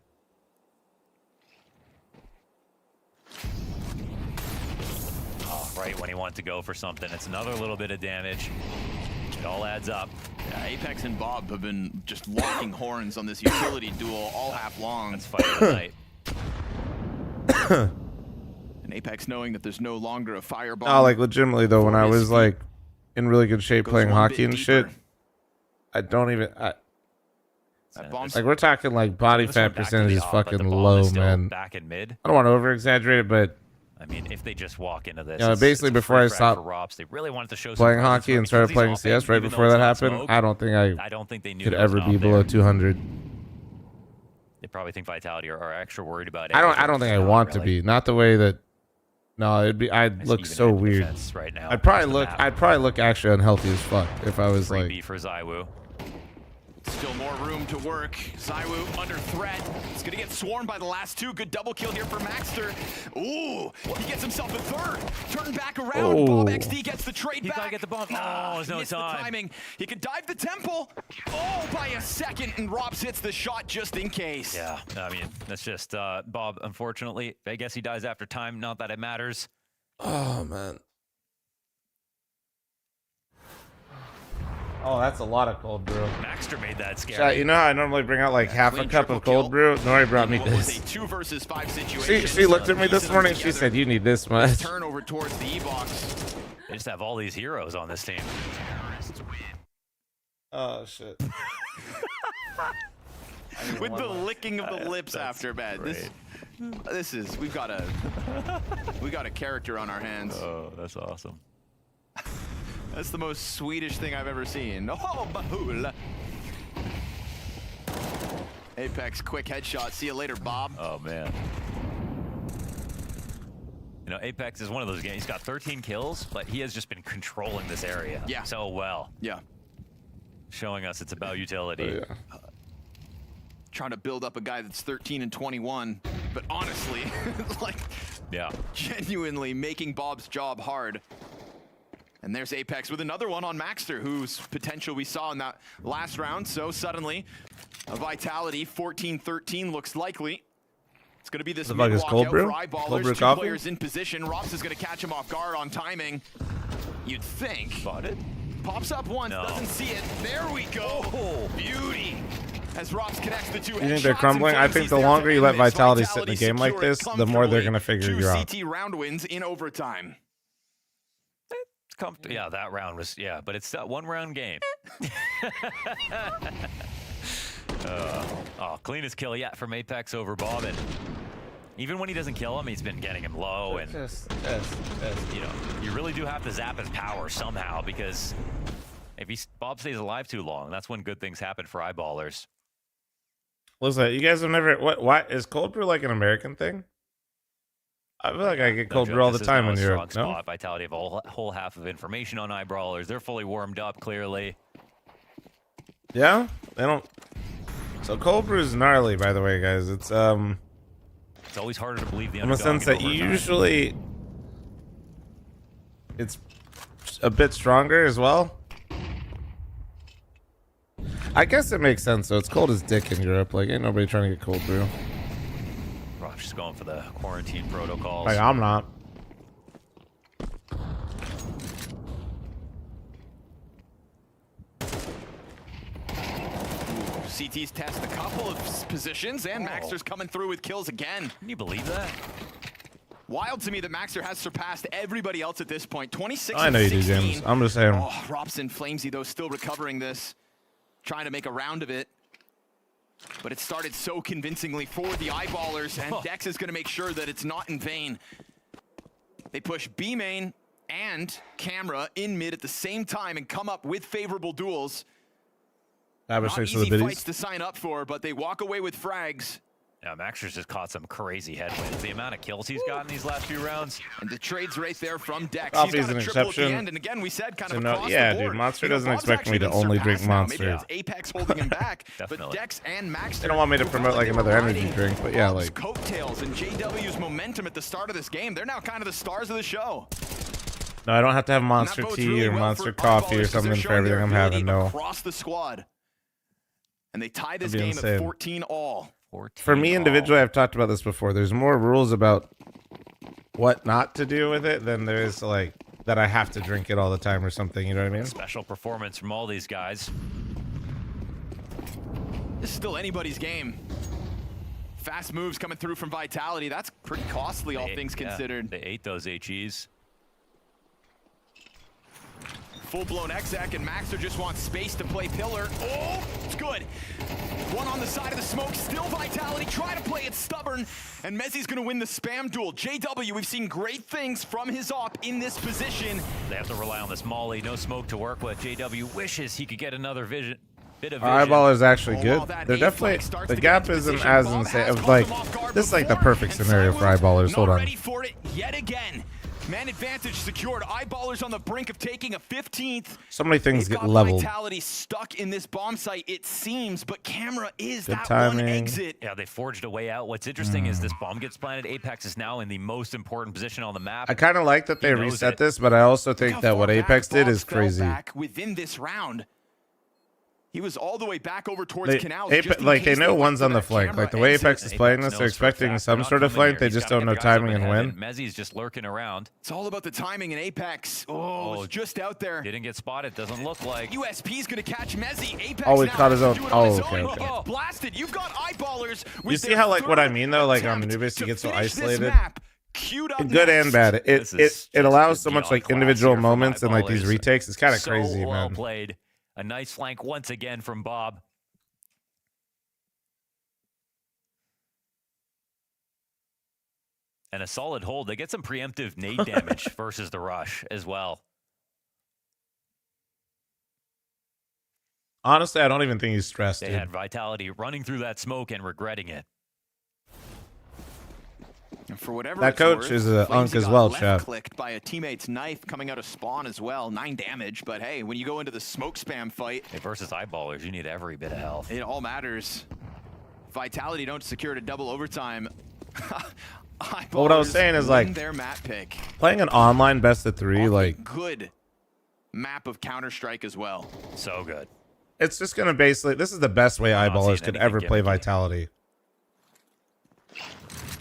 Oh, right when he wants to go for something. It's another little bit of damage. It all adds up. Yeah, Apex and Bob have been just locking horns on this utility duel all half long. Let's fight of the night. And Apex knowing that there's no longer a firebomb. No, like legitimately though, when I For his was feet. like in really good shape Goes playing one hockey bit and deeper. shit, I don't even. That bomb's Like we're talking like body This one fat back to percentage the is op, but the fucking bomb low, is still man. Back in mid. I don't want to over exaggerate it, but I mean, if they just walk into this, You know, basically it's a before I free frag stopped for Rops. They really wanted to show some playing presence hockey for him and started because playing he's CS offense, right even before though that it's not happened, smoke. I don't think I don't think they knew could there was ever an be op below there. 200. They probably think Vitality are extra worried about it. I don't think I want to be. Not the way that. No, it'd be. I'd look so weird. Right now, I'd probably look actually unhealthy as fuck if I was like. B for ZywOo. Still more room to work. ZywOo under threat. He's gonna get swarmed by the last two. Good double kill here for Maxter. Ooh, he gets himself a third. Turn back around. Oh. Bob XD gets the trade He's back. gotta get the bomb. Oh, there's no missed the time. timing. He could dive the temple. Oh, by a second, and Robs hits the shot just in case. Yeah, I mean, that's just Bob. Unfortunately, I guess he dies after time. Not that it matters. Oh man. Oh, that's a lot of cold brew. Maxter made that scary. Chat, you know how I normally bring out like half a clean cup triple of cold kill. brew? Nori brought me What was this. a 2 versus 5 situation. She looked at me this morning. She said, "You need this much." Turnover towards the E-box. They just have all these heroes on this team. Oh shit. With the licking of the lips after bed. This is we got a character on our hands. Oh, that's awesome. That's the most Swedish thing I've ever seen. Oh, Bahul. Apex quick headshot. See you later, Bob. Oh man. You know, Apex is one of those games. He's got 13 kills, but he has just been controlling this area so well, Yeah. showing us it's about utility. Oh, yeah. Trying to build up a guy that's 13 and 21, but honestly, like Yeah. genuinely making Bob's job hard. And there's Apex with another one on Maxter, whose potential we saw in that last round. So suddenly, a Vitality 14-13 looks likely. It's going to be this The fuck is mid-walkout cold brew? for Eyeballers. Cold brew Two coffee? players in position. Rops is going to catch him off guard on timing. You'd think. Spotted? Pops up once, No. doesn't see it. There we go. Oh. Beauty. As Rops connects the two You think they're headshots crumbling? and I think he's the there to longer you end let this. Vitality sit in a game like secured this, the more they're comfortably. gonna figure Two you out. CT round wins in overtime. Yeah, that round was, but it's a one-round game. Cleanest kill yet from Apex over Bob. And even when he doesn't kill him, he's been getting him low. And, you know, you really do have to zap his power somehow, because if Bob stays alive too long, that's when good things happen for Eyeballers. Listen, you guys have never. What is cold brew like an American thing? I feel like I get cold No brew all joke, the this is time now in a Europe. strong No. spot. Vitality have a whole half of information on Eyeballers. They're fully warmed up, clearly. Yeah, they don't. So cold brew is gnarly, by the way, guys. It's It's always harder to believe the in the underdog sense that in overtime. usually it's a bit stronger as well. I guess it makes sense though. It's cold as dick in Europe. Like, ain't nobody trying to get cold brew. Rob's just going for the quarantine protocols. Like, I'm not. CT's test a couple of positions, and Maxter's coming through with kills again. Can you believe that? Wild to me that Maxter has surpassed everybody else at this point. 26 I know you do, 16. James. I'm just saying. Oh, Robson Flamesy, though, still recovering this. Trying to make a round of it. But it started so convincingly for the Eyeballers, and Dex is going to make sure that it's not in vain. They push B main and Camera in mid at the same time and come up with favorable duels. Not easy fights to sign up for, but they walk away with frags. Yeah, Maxter's just caught some crazy headwinds. The amount of kills he's gotten these last few rounds. And the trades right there from Dex. Coffee's He's got an a triple at the exception. end, and again, we said kind of So across yeah, the board. dude, Monster You know, doesn't Bob's expect me actually to been only drink surpassed now. Maybe Monster. it's Apex holding him back, but Definitely. Dex and Maxter. They don't want me to promote like another energy drink, but yeah, like coattails and JW's momentum at the start of this game. They're now kind of the stars of the show. no, I don't have to have And Monster that bodes tea really or well Monster for coffee Eyeballers or 'cause they're something for showing their everything I'm having. ability No. across the squad. And they tie this That'd be game insane. at 14 all. 14 For me all. individually, I've talked about this before. There's more rules about what not to do with it than there is like that I have to drink it all the time or something. You know what I mean? Special performance from all these guys. This is still anybody's game. Fast moves coming through from Vitality. That's pretty costly, all things considered. They ate those HEs. Full-blown Exec, and Maxter just wants space to play pillar. Oh, it's good. One on the side of the smoke, still Vitality. Try to play it stubborn, and Mezzi's going to win the spam duel. JW, we've seen great things from his op in this position. They have to rely on this molly. No smoke to work with. JW wishes he could get another bit of vision. Eyeball is actually Oh, good. wow, that They're A definitely flank starts the to gap get into isn't position. as Bob insane. has Of caught like them off guard this is like the before, perfect and scenario for Cywoo's Eyeballers. Hold not on. ready for it yet again. Man advantage secured. Eyeballers on the brink of taking a 15th. So many things They've get got leveled. Vitality stuck in this bomb site, it seems, but Camera is Good that one timing. exit. Yeah, they forged a way out. What's interesting is this bomb gets planted. Apex is now in the most important position on the map. I kind of like that they knows reset it. this, but I also Look how think that far what back Apex did Bob is fell crazy. back within this round. He was all the way back over towards They, Canals. Ape- just in like they case know went one's for on the that flank. Camera Like the way exit. Apex is playing this, knows they're for a expecting fact some they're not sort of coming flank. here. They He's just gotta don't get know the guys up timing in and heaven. when. Mezzi's just lurking around. It's all about the timing in Apex. Oh, it's just out there. Didn't get spotted. Doesn't look like. USP's gonna catch Mezzi. Apex Oh, he now caught his has own- to do it on oh, his okay, own. okay. He gets blasted. You've got Eyeballers. With You see their how like what I third mean though? Like on attempt Anubis, you to get so finish this isolated. map. Queued up Good next. and bad. It This it is it allows just so much beyond like class individual here from moments and like these Eyeballers. retakes. It's kind of So crazy, well man. played. A nice flank once again from Bob. And a solid hold. They get some preemptive nade damage versus the rush as well. Honestly, I don't even think he's stressed, They dude. had Vitality running through that smoke and regretting it. And for whatever That it's coach worth, is a Flamesy unk as got well, left chap. clicked by a teammate's knife coming out of spawn as well. 9 damage, but hey, when you go into the smoke spam fight, Hey, versus Eyeballers, you need every bit of health. it all matters. Vitality don't secure it a double overtime. But what I was Eyeballers saying is, win like, their map pick. Playing an online best of three, Off a like good map of Counter-Strike as well. So good. it's just gonna basically this is the best way I'm not Eyeballers seeing could anything ever play gimmicky. Vitality.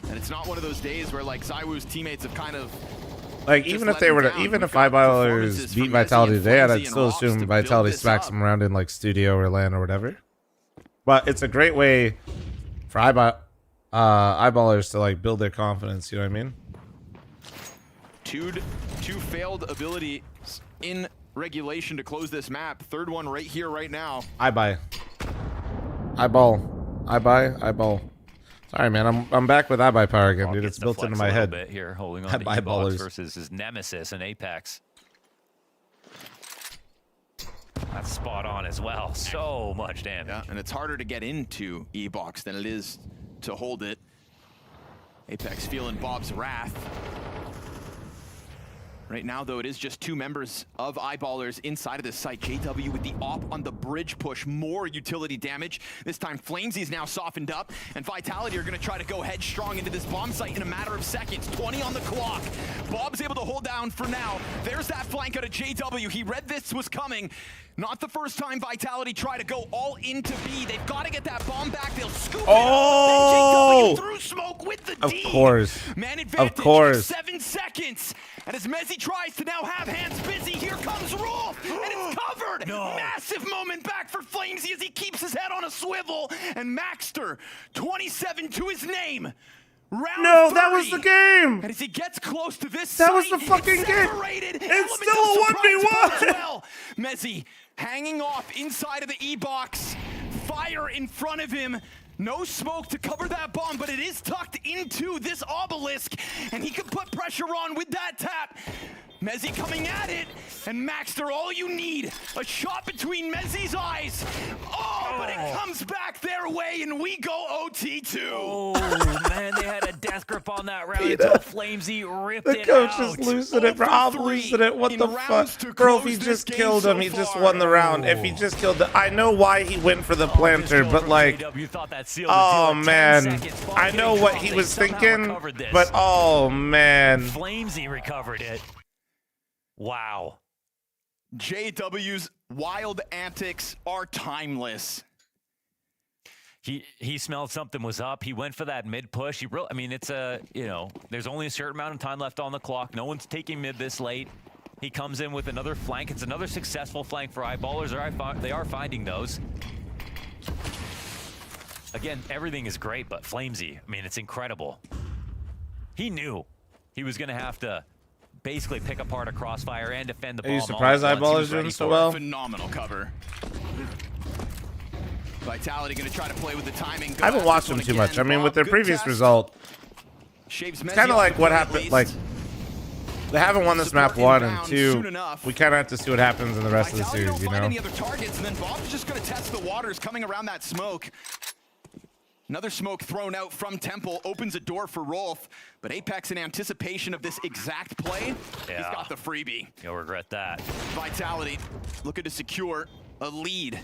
And it's not one of those days where like Cywoo's teammates have kind of Like just even if let they him were to, down. even We've if got Eyeballers performances beat from Messi Vitality and today, Flamesy I'd and still Robs to assume build Vitality this smacks up. them around in like Studio or LAN or whatever. But it's a great way for Eyeballers to like build their confidence. You know what I mean? two failed abilities in regulation to close this map. Third one right here, right now. Eyeball. Sorry, man. I'm back with Eyeball power again, Bob dude. gets It's to built flex into a my little head. bit here, holding on to Eyeballers. E-Box versus his nemesis in Apex. That's spot on as well. So much damage. Yeah, and it's harder to get into E-Box than it is to hold it. Apex feeling Bob's wrath. Right now, though, it is just 2 members of Eyeballers inside of this site. JW with the op on the bridge push. More utility damage. This time, Flamesy's now softened up, and Vitality are going to try to go headstrong into this bomb site in a matter of seconds. 20 on the clock. Bob's able to hold down for now. There's that flank out of JW. He read this was coming. Not the first time Vitality try to go all into B. They've got to get that bomb back. They'll scoop it Oh! up. JW through smoke with the Of D. course. Man advantage. Of course. 7 seconds. And as Mezzy tries to now have hands busy, here comes Rolf, and it's covered. No. Massive moment back for Flamesy as he keeps his head on a swivel. And Maxter, 27 to his name. Round No, 30. that was the game. And as he gets close to this That site, was the fucking it's game. separated. It's Element still of a surprise 1v1. as well. Mezzy hanging off inside of the E-box. Fire in front of him. No smoke to cover that bomb, but it is tucked into this obelisk, and he can put pressure on with that tap. Mezzy coming at it, and Maxter, all you need, a shot between Mezzy's eyes. Oh, but it comes back their way, and we go OT2. Oh, man, they had a death grip on that round until Flamesy ripped The it coach out. just loosened it, bro. I'm losing it. What in the rounds to fuck? Bro, if he close this just game killed so him, he just far. won the round. If he just killed the... I know why he went for the planter, This but from like... JW thought that sealed the Oh, deal at 10 man. seconds. Ball I know getting what caught. he They was somehow thinking, recovered this. but oh, man. Flamesy recovered it. Wow. JW's wild antics are timeless. He smelled something was up. He went for that mid push. I mean, it's there's only a certain amount of time left on the clock. No one's taking mid this late. He comes in with another flank. It's another successful flank for Eyeballers. They are finding those. Again, everything is great, but Flamesy, I mean, it's incredible. He knew he was going to have to basically pick apart a crossfire and defend the bomb. Are you all surprised at once. He Eyeballers was ready doing so for it. well? Phenomenal cover. Vitality going to try to play with the timing. I haven't watched them too much. I mean, with their previous result, it's kind of like what happened. Like, they haven't won this map 1 and 2. We kind of have to see what happens in the rest of the Vitality series, don't you find know? any other targets, and then Bob's just going to test the waters coming around that smoke. Another smoke thrown out from Temple opens a door for Rolf, but Apex, in anticipation of this exact play, he's got the freebie. You'll regret that. Vitality looking to secure a lead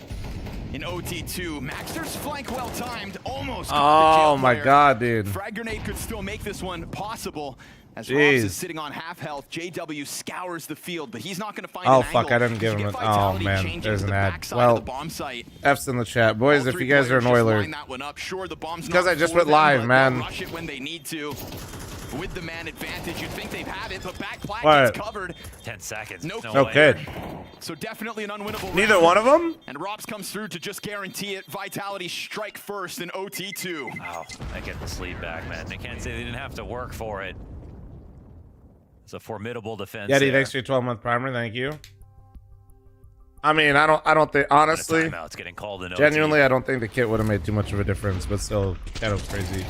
in OT2. Maxter's flank well timed, almost. Oh my god, dude. Frag grenade could still make this one possible. As Jeez. Robs is sitting on half health, JW scours the field, but he's not going to find Oh, an fuck, angle I didn't give to him get an- oh, Vitality man, changing there's to an the ad. backside Well, of the bomb site. F's in the chat. Boys, All if three you guys are players an just Oiler, line that one up. Sure, the bomb's because not I just for went them, live, but man. they'll rush it when they need to. With the man advantage, you'd think they'd have it, but back plat What? gets covered. 10 seconds. No No way. Okay. So definitely an unwinnable Neither round. one of them? And Robs comes through to just guarantee it. Vitality strike first in OT2. Wow, they get the sleep back, man. They can't say they didn't have to work for it. It's a formidable defense. Yeti, there. thanks for your 12-month primer. Thank you. I mean, I don't think, And a honestly, timeout's getting called in OT. genuinely, I don't think the kit would have made too much of a difference, but still kind of crazy.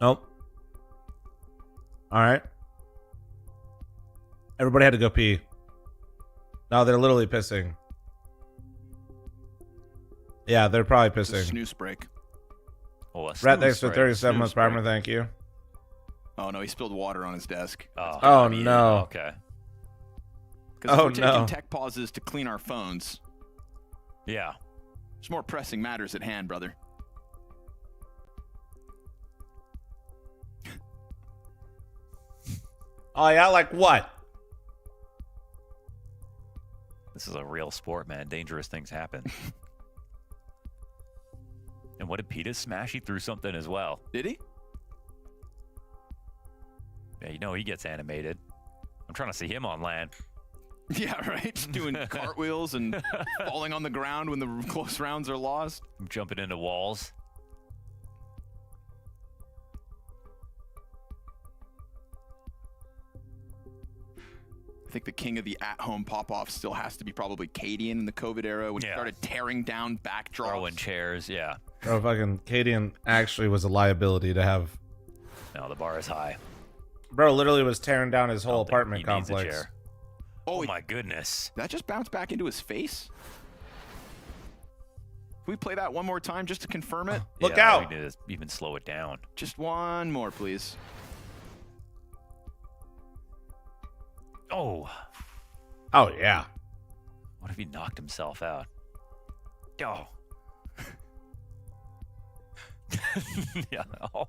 Nope. All right. Everybody had to go pee. No, they're literally pissing. Yeah, they're probably It's a pissing. snooze break. Oh, a Rat, snooze thanks for break. 37 months Snooze break. primer. Thank you. Oh no, he spilled water on his desk. Oh, no. Okay. Because Oh, we're taking no. tech pauses to clean our phones. Yeah. There's more pressing matters at hand, brother. Oh, yeah? Like what? This is a real sport, man. Dangerous things happen. And what did Peta smash? He threw something as well. Did he? Yeah, you know he gets animated. I'm trying to see him on land. Yeah, right. Just doing cartwheels and falling on the ground when the close rounds are lost. I'm jumping into walls. I think the king of the at-home pop-off still has to be probably Cadian in the COVID era when he Yeah. started tearing down backdrops. Throwing chairs, yeah. Bro, fucking Cadian actually was a liability to have. No, the bar is high. Bro literally was tearing down his I whole don't think apartment he needs a complex. chair. Oh my goodness. That just bounced back into his face? Can we play that one more time just to confirm it? Look Yeah, out! We need to even slow it down. Just one more, please. Oh, Oh yeah. what if he knocked himself out? Oh. Yeah. Oh.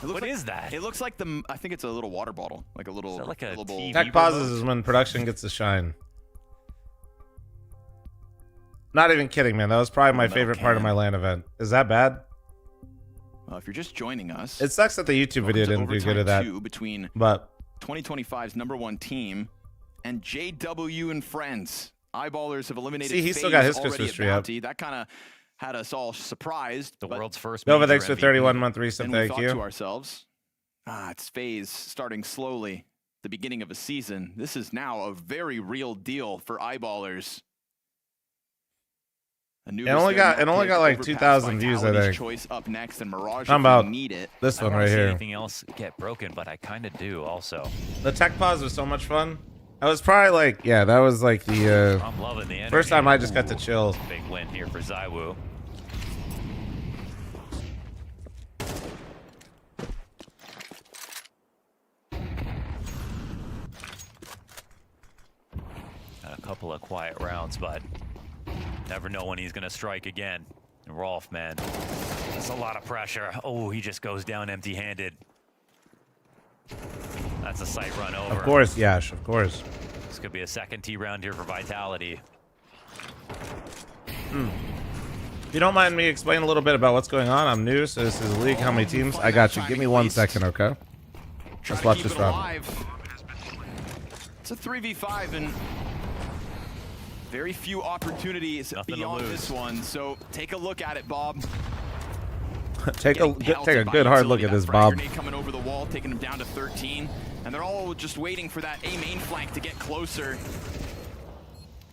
What like- is that? It looks like I think it's a little water bottle, like a little. Is that like a little bowl. TV? Tech pauses is when production gets to shine. Not even kidding, man. That was probably my Metal favorite part of can. my LAN event. Is that bad? If you're just joining us, It sucks that the YouTube welcome video to didn't do good Overtime at that. 2 between But 2025's #1 team and JW and friends. Eyeballers have eliminated. See, he still FaZe got his already Christmas at tree up. Bounty. That kind of had us all surprised. The but world's first. Nova, major thanks for MVP. 31-month reset. then we Thank thought to you. ourselves, it's FaZe starting slowly. The beginning of a season. This is now a very real deal for Eyeballers. It only got like 2,000 views, I think. Choice up next, and Mirage How if we about need it. this I one don't wanna right see here. anything else get broken, but I kind of do also. The tech pause was so much fun. I was probably like, yeah, that was like the I'm loving the energy. first time I just got to chill. Big win here for ZywOo. Got a couple of quiet rounds, but never know when he's gonna strike again. And Rolf, man, that's a lot of pressure. Oh, he just goes down empty-handed. That's a sight run over. Of course, Yash, of course. This could be a second T round here for Vitality. If you don't mind me explaining a little bit about what's going on, I'm new, so this is League. How many teams? I got you. Give me 1 second, okay? Try Let's to watch keep this it round. alive. It's a 3v5 and very few opportunities Nothing to beyond lose. this one. So take a look at it, Bob. take a Getting pelted take a by good hard Utility. look at That this, frag Bob. grenade coming over the wall, taking him down to 13, and they're all just waiting for that A main flank to get closer.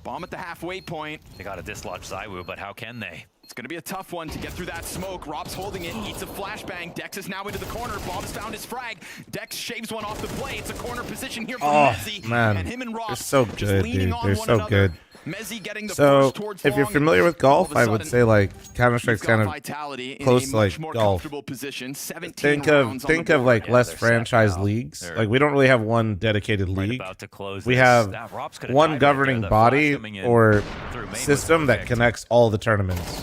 Bomb at the halfway point. They got to dislodge ZywOo, but how can they? It's going to be a tough one to get through that smoke. Rob's holding it, eats a flashbang. Dex is now into the corner. Bob's found his frag. Dex shaves one off the play. It's a corner position here for Oh, Mezzi. man. And him and Rob They're so just good, leaning dude. on They're one so another. good. Mezzi getting the So, first towards if you're long, familiar with all of golf, a I would sudden, say like he's Counter-Strike's got kind of Vitality in close a to like much more golf. comfortable position. 17 think rounds on the board. like Yeah, less they're set franchise now. leagues. They're Like we don't really have one dedicated Right league. about to close We this. have That Rob's coulda one died right governing there. The flash body coming in or through main was system that perfect. connects all the tournaments.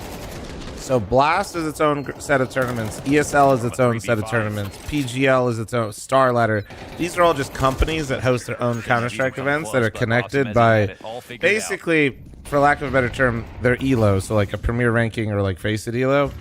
So Blast is its own set of tournaments. ESL is its own set of 3v5. tournaments. PGL is its own. Star Ladder. These are all just companies that host their own Counter-Strike come events close, that are but connected Mezzi by had it all figured out. basically, for lack of a better term, they're ELO. So like a premier ranking or like Faceit ELO.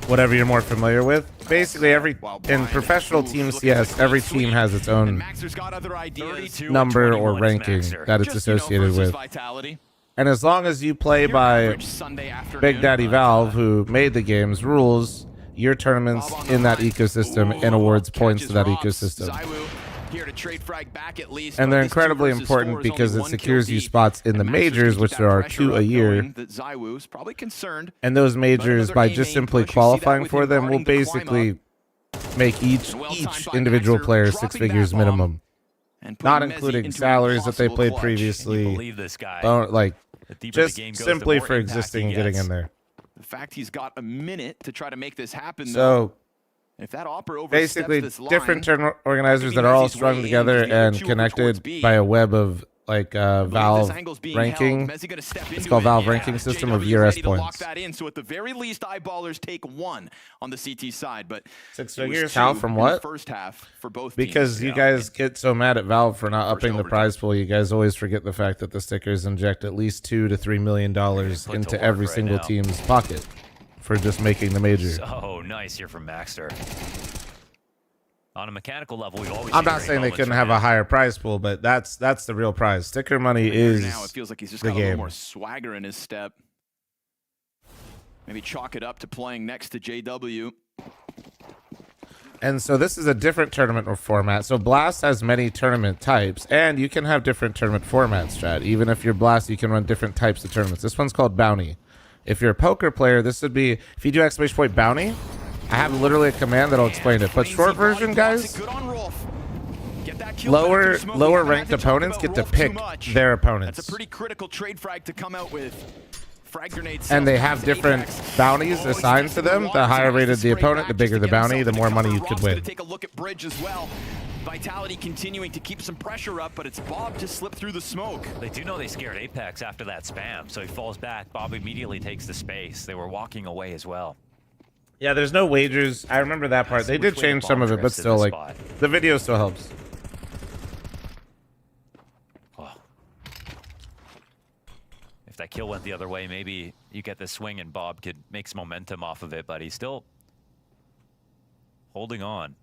Whatever you're more familiar with. Basically, every Wow, in Brian, professional ooh, Team look at CS, the every sweep. team has its And own Maxer's got other ideas. 32 number and or 21 is ranking Maxer. that it's Just, you know, associated versus with. Vitality. And as long as you play Your by average Sunday afternoon, Big Daddy but, Valve, who made the game's rules, your tournaments Bob on the in that line. ecosystem Ooh, and awards points catches to that Robs. ecosystem. ZywOo here to trade frag back at least, And but they're this 2 incredibly versus important 4 is because only it 1 secures kill you deep. spots in the And Maxer's gonna majors, keep which that there are pressure 2 a up, year. knowing that ZywOo's probably concerned. And those majors, another by A just main simply push, you see that qualifying with for him them, will guarding the climb basically make each And well-timed by individual Maxer, player dropping 6 that figures bomb minimum. and Not putting Mezzi including into an salaries that they impossible played clutch. Can you previously. believe this guy? Like The deeper just the game goes, the simply more for impact he existing and getting gets. in there. The fact he's got a minute to try to make this happen, though. So If that opera oversteps basically, this line, different tournament organizers maybe that are all Mezzi's strung way in, together because the other and two are towards connected B. by a web of like I believe Valve this angle's being ranking. held. Mezzi gonna step into called it. Valve Yeah, ranking system of JW ERS ready to lock points. that in. So at the very least, Eyeballers take 1 on the CT side, but 6 it was figures? 2 How? From in the what? first half for both Because teams. you Yeah. guys get so mad at Valve for not First upping the overtime. prize pool. You guys always forget the fact that the stickers inject at least $2 to $3 million Put to into work every right single now. team's pocket for just making the major. So nice here from Maxter. On a mechanical level, we've always I'm seen not great saying they moments couldn't from have him. a higher prize pool, but that's the real prize. Sticker money Right is now, it feels like he's just the got a little game. more swagger in his step. Maybe chalk it up to playing next to JW. And so this is a different tournament or format. So Blast has many tournament types, and you can have different tournament formats, Chad. Even if you're Blast, you can run different types of tournaments. This one's called Bounty. If you're a poker player, this would be, if you do exclamation point Bounty, I have literally a command that'll explain it. But short version, guys, Good on Rolf. that kill back through smoke. We lower haven't had ranked to talk opponents about get to Rolf too pick much. their opponents. That's a pretty critical trade frag to come out with. Frag grenades. And they have different bounties assigned to them. The higher rated the opponent, the bigger the bounty, the more money you could win. Take a look at Bridge as well. Vitality continuing to keep some pressure up, but it's Bob to slip through the smoke. They do know they scared Apex after that spam, so he falls back. Bob immediately takes the space. They were walking away as well. Yeah, there's no wagers. I remember that part. They did change some of it, but still, like, the video still helps. Oh. If that kill went the other way, maybe you get the swing and Bob could make some momentum off of it, but he's still holding on.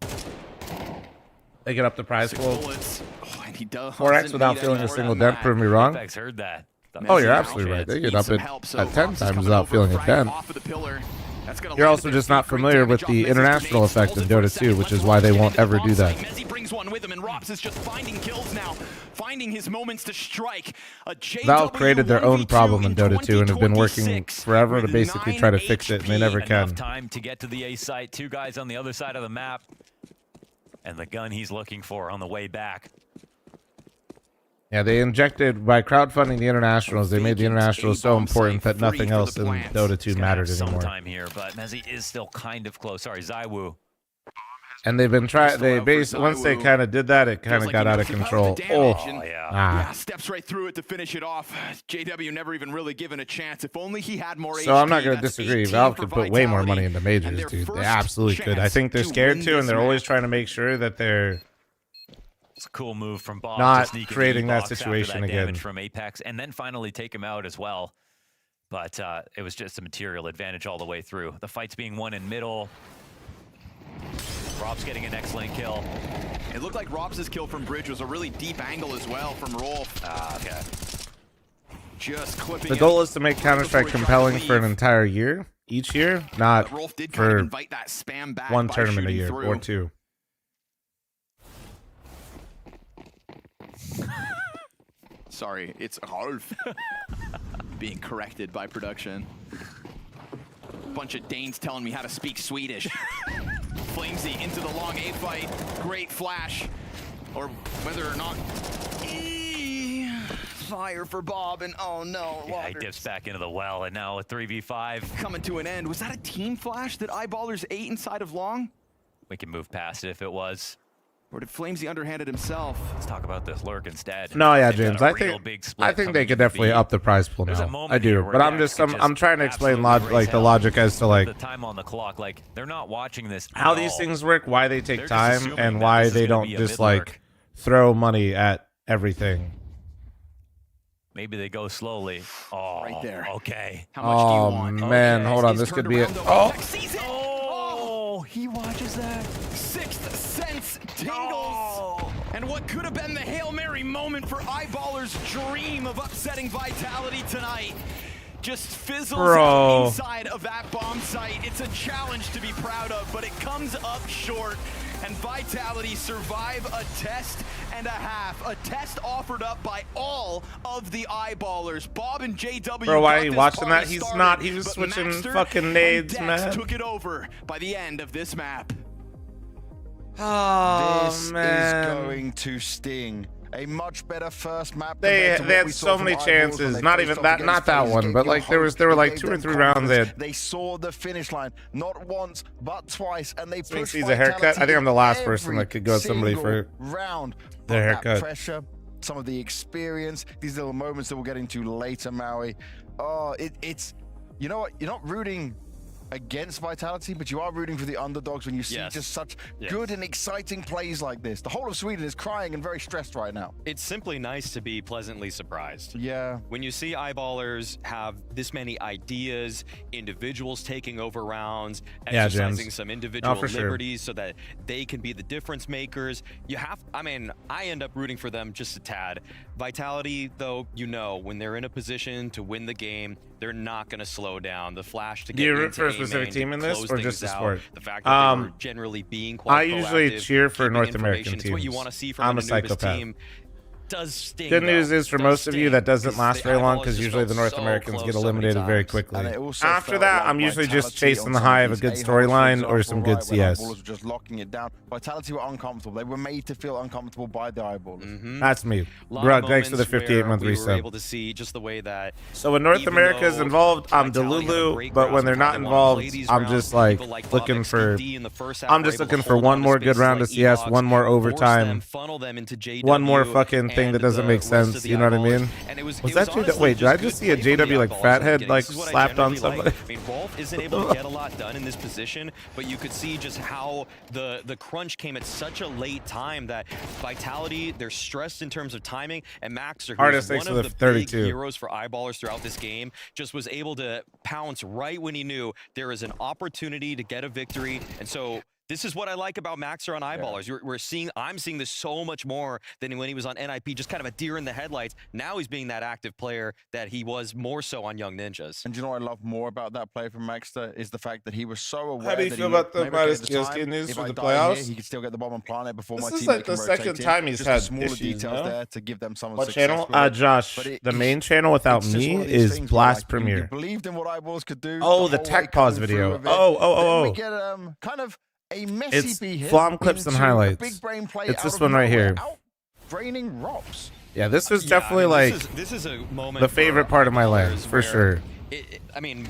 They get up the prize pool. Oh, and he does. 4x without feeling a single dent. Prove me wrong. Apex heard that. Oh, you're absolutely right. They get up it at 10 times without feeling a dent. You're also just not familiar with the international effect in Dota 2, which is why they won't ever do that. Mezzi brings one with him, and Rops is just finding kills now, finding his moments to strike. Valve created their own problem in Dota 2 and have been working forever to basically try to fix it, and they never can. Enough time to get to the A site. 2 guys on the other side of the map, and the gun he's looking for on the way back. Yeah, they injected, by crowdfunding the internationals, they made the internationals so important that nothing else in Dota 2 mattered anymore. Time here, but Mezzi is still kind of close. Sorry, ZywOo. And they've been trying, once they kind of did that, it kind of got out of control. Oh, yeah. Steps right through it to finish it off. JW never even really given a chance. If only he had more. So I'm not going to disagree. Valve could put way more money into majors, dude. They absolutely could. I think they're scared to, and they're always trying to make sure that they're It's a cool move from Bob. not to sneak creating that after situation that again. Damage from Apex, and then finally take him out as well. But it was just a material advantage all the way through. The fight's being won in middle. Rob's getting an excellent kill. It looked like Rob's kill from Bridge was a really deep angle as well from Rolf. Okay. Just clipping. The goal is to make Counter-Strike compelling for an entire year, each year, not Rolf did for invite that spam back one by tournament a shooting year through. or 2. Sorry, it's Rolf. Being corrected by production. Bunch of Danes telling me how to speak Swedish. Flamesy into the long A fight. Great flash. Or whether or not. Fire for Bob, and oh no. Yeah, he dips back into the well, and now a 3v5. Coming to an end. Was that a team flash that Eyeballers ate inside of long? We can move past it if it was. Or did Flamesy underhanded himself? Let's talk about this lurk instead. No, yeah, They've James. got a I real think big split they coming could to definitely B. up the prize pool There's a now. moment I do, here where but I'm Dax just could I'm trying to explain absolutely raise the hell. logic as to like the time on the clock. Like they're not watching this. how at these all. things work, why they take They're just time, assuming and that why this is they gonna don't be a just mid-lurk. like throw money at everything. Maybe they go slowly. Oh, Right there. Okay. How much do you Oh want? man, Okay. hold on, He's this turned could be it. around, though. Oh, Apex sees it. Oh, he watches that. Sixth sense tingles. Oh. And what could have been the Hail Mary moment for Eyeballers' dream of upsetting Vitality tonight just fizzles out inside of that bomb site. It's a challenge to be proud of, but it comes up short. And Vitality survive a test and a half. A test offered up by all of the Eyeballers. Bob and JW. Bro, why got are you this watching party that? He's started, not. He was but switching Maxter fucking and nades, Dex man. took it over by the end of this map. Oh This man. is going to sting. A much better first map. They compared to what had we so saw from many Eyeballs when chances. they Not faced even off that. against Not that FaZe. one. Gave But you like there hope. were It like gave 2 or them 3 rounds. They saw the finish line not once but twice, and they Thinks pushed he's a haircut. I think I'm the last person that could go at somebody for round. their But haircut. That pressure, some of the experience, these little moments that we'll get into later, Maui. Oh, it's you know what? You're not rooting against Vitality, but you are rooting for the underdogs when you see just such good and exciting plays like this. The whole of Sweden is crying and very stressed right now. It's simply nice to be pleasantly surprised. Yeah. When you see Eyeballers have this many ideas, individuals taking over rounds, Yeah, exercising James. some individual for sure. liberties so that they can be the difference makers. I end up rooting for them just a tad. Vitality, though, when they're in a position to win the game, they're not going to slow down. The flash to get Do you root into for a A-main specific to team in this, close or things just the out, sport? The fact that they were generally being quite I usually proactive, cheer for keeping North American information. It's what you teams. want to see from I'm an a Anubis psychopath. team. does sting. Good news though. is for Does most of you sting, that doesn't 'cause last the very long eyeballs because just usually felt the North so Americans close get so many eliminated very times. quickly. And it also After felt that, like I'm usually just Vitality chasing on the some high of a these good A-holes, for storyline or example, some good right, when CS. Eyeballers were just locking it down. Vitality were uncomfortable. They were made to feel uncomfortable by the Eyeballers. Mhm. That's me. Lot Bro, of thanks for the moments 58-month where we were able resub. to see just the way that So when North even America is though involved, I'm Vitality had a Delulu, great but round, when they're we not probably wanna play involved, these I'm rounds. just like People like looking Bob for. XDD in the first half I'm were just able to looking for hold one on to more good spaces round like of CS, Evox, one more force overtime, them, funnel them into JW, one more fucking thing and that doesn't the make rest of sense. the You know what I Eyeballers. mean? And it was Was it that was JW? honestly Wait, did I good just see a play from the JW like Eyeballs fat in the head beginning. like This is what I slapped on generally like. somebody? I mean, Rolf isn't able to get a lot done in this position, but you could see just how the crunch came at such a late time that Vitality, they're stressed in terms of timing, and Maxer, Artist who's thanks one for of the the big 32. heroes for Eyeballers throughout this game, just was able to pounce right when he knew there is an opportunity to get a victory. And so this is what I like about Maxer on Eyeballers. I'm seeing this so much more than when he was on NIP, just kind of a deer in the headlights. Now he's being that active player that he was more so on Young Ninjas. And do you know what I love more about that play from Maxter is the fact that he was so aware. How do you that feel he about the maybe, okay, minus at KSK time, news if for I the die playoffs? Here, he could still get the bomb and plant it before This my is teammate like can the rotate second in. time he's Just had the smaller issues, details no? there to give them some What success channel? with it. Josh, But the main channel without it's just one me of these is things where, Blast like, Premier. You believed in what Eyeballs could do. Oh, the whole tech way pause coming video. through with it. Oh. Then we get kind of a messy It's B hit Flom clips and into a highlights. big brain play It's out this of one right nowhere, here. Out-draining Rops. Yeah, this was Yeah, I definitely mean, like this is a moment the for favorite part of my life, Eyeballers for where sure. I mean,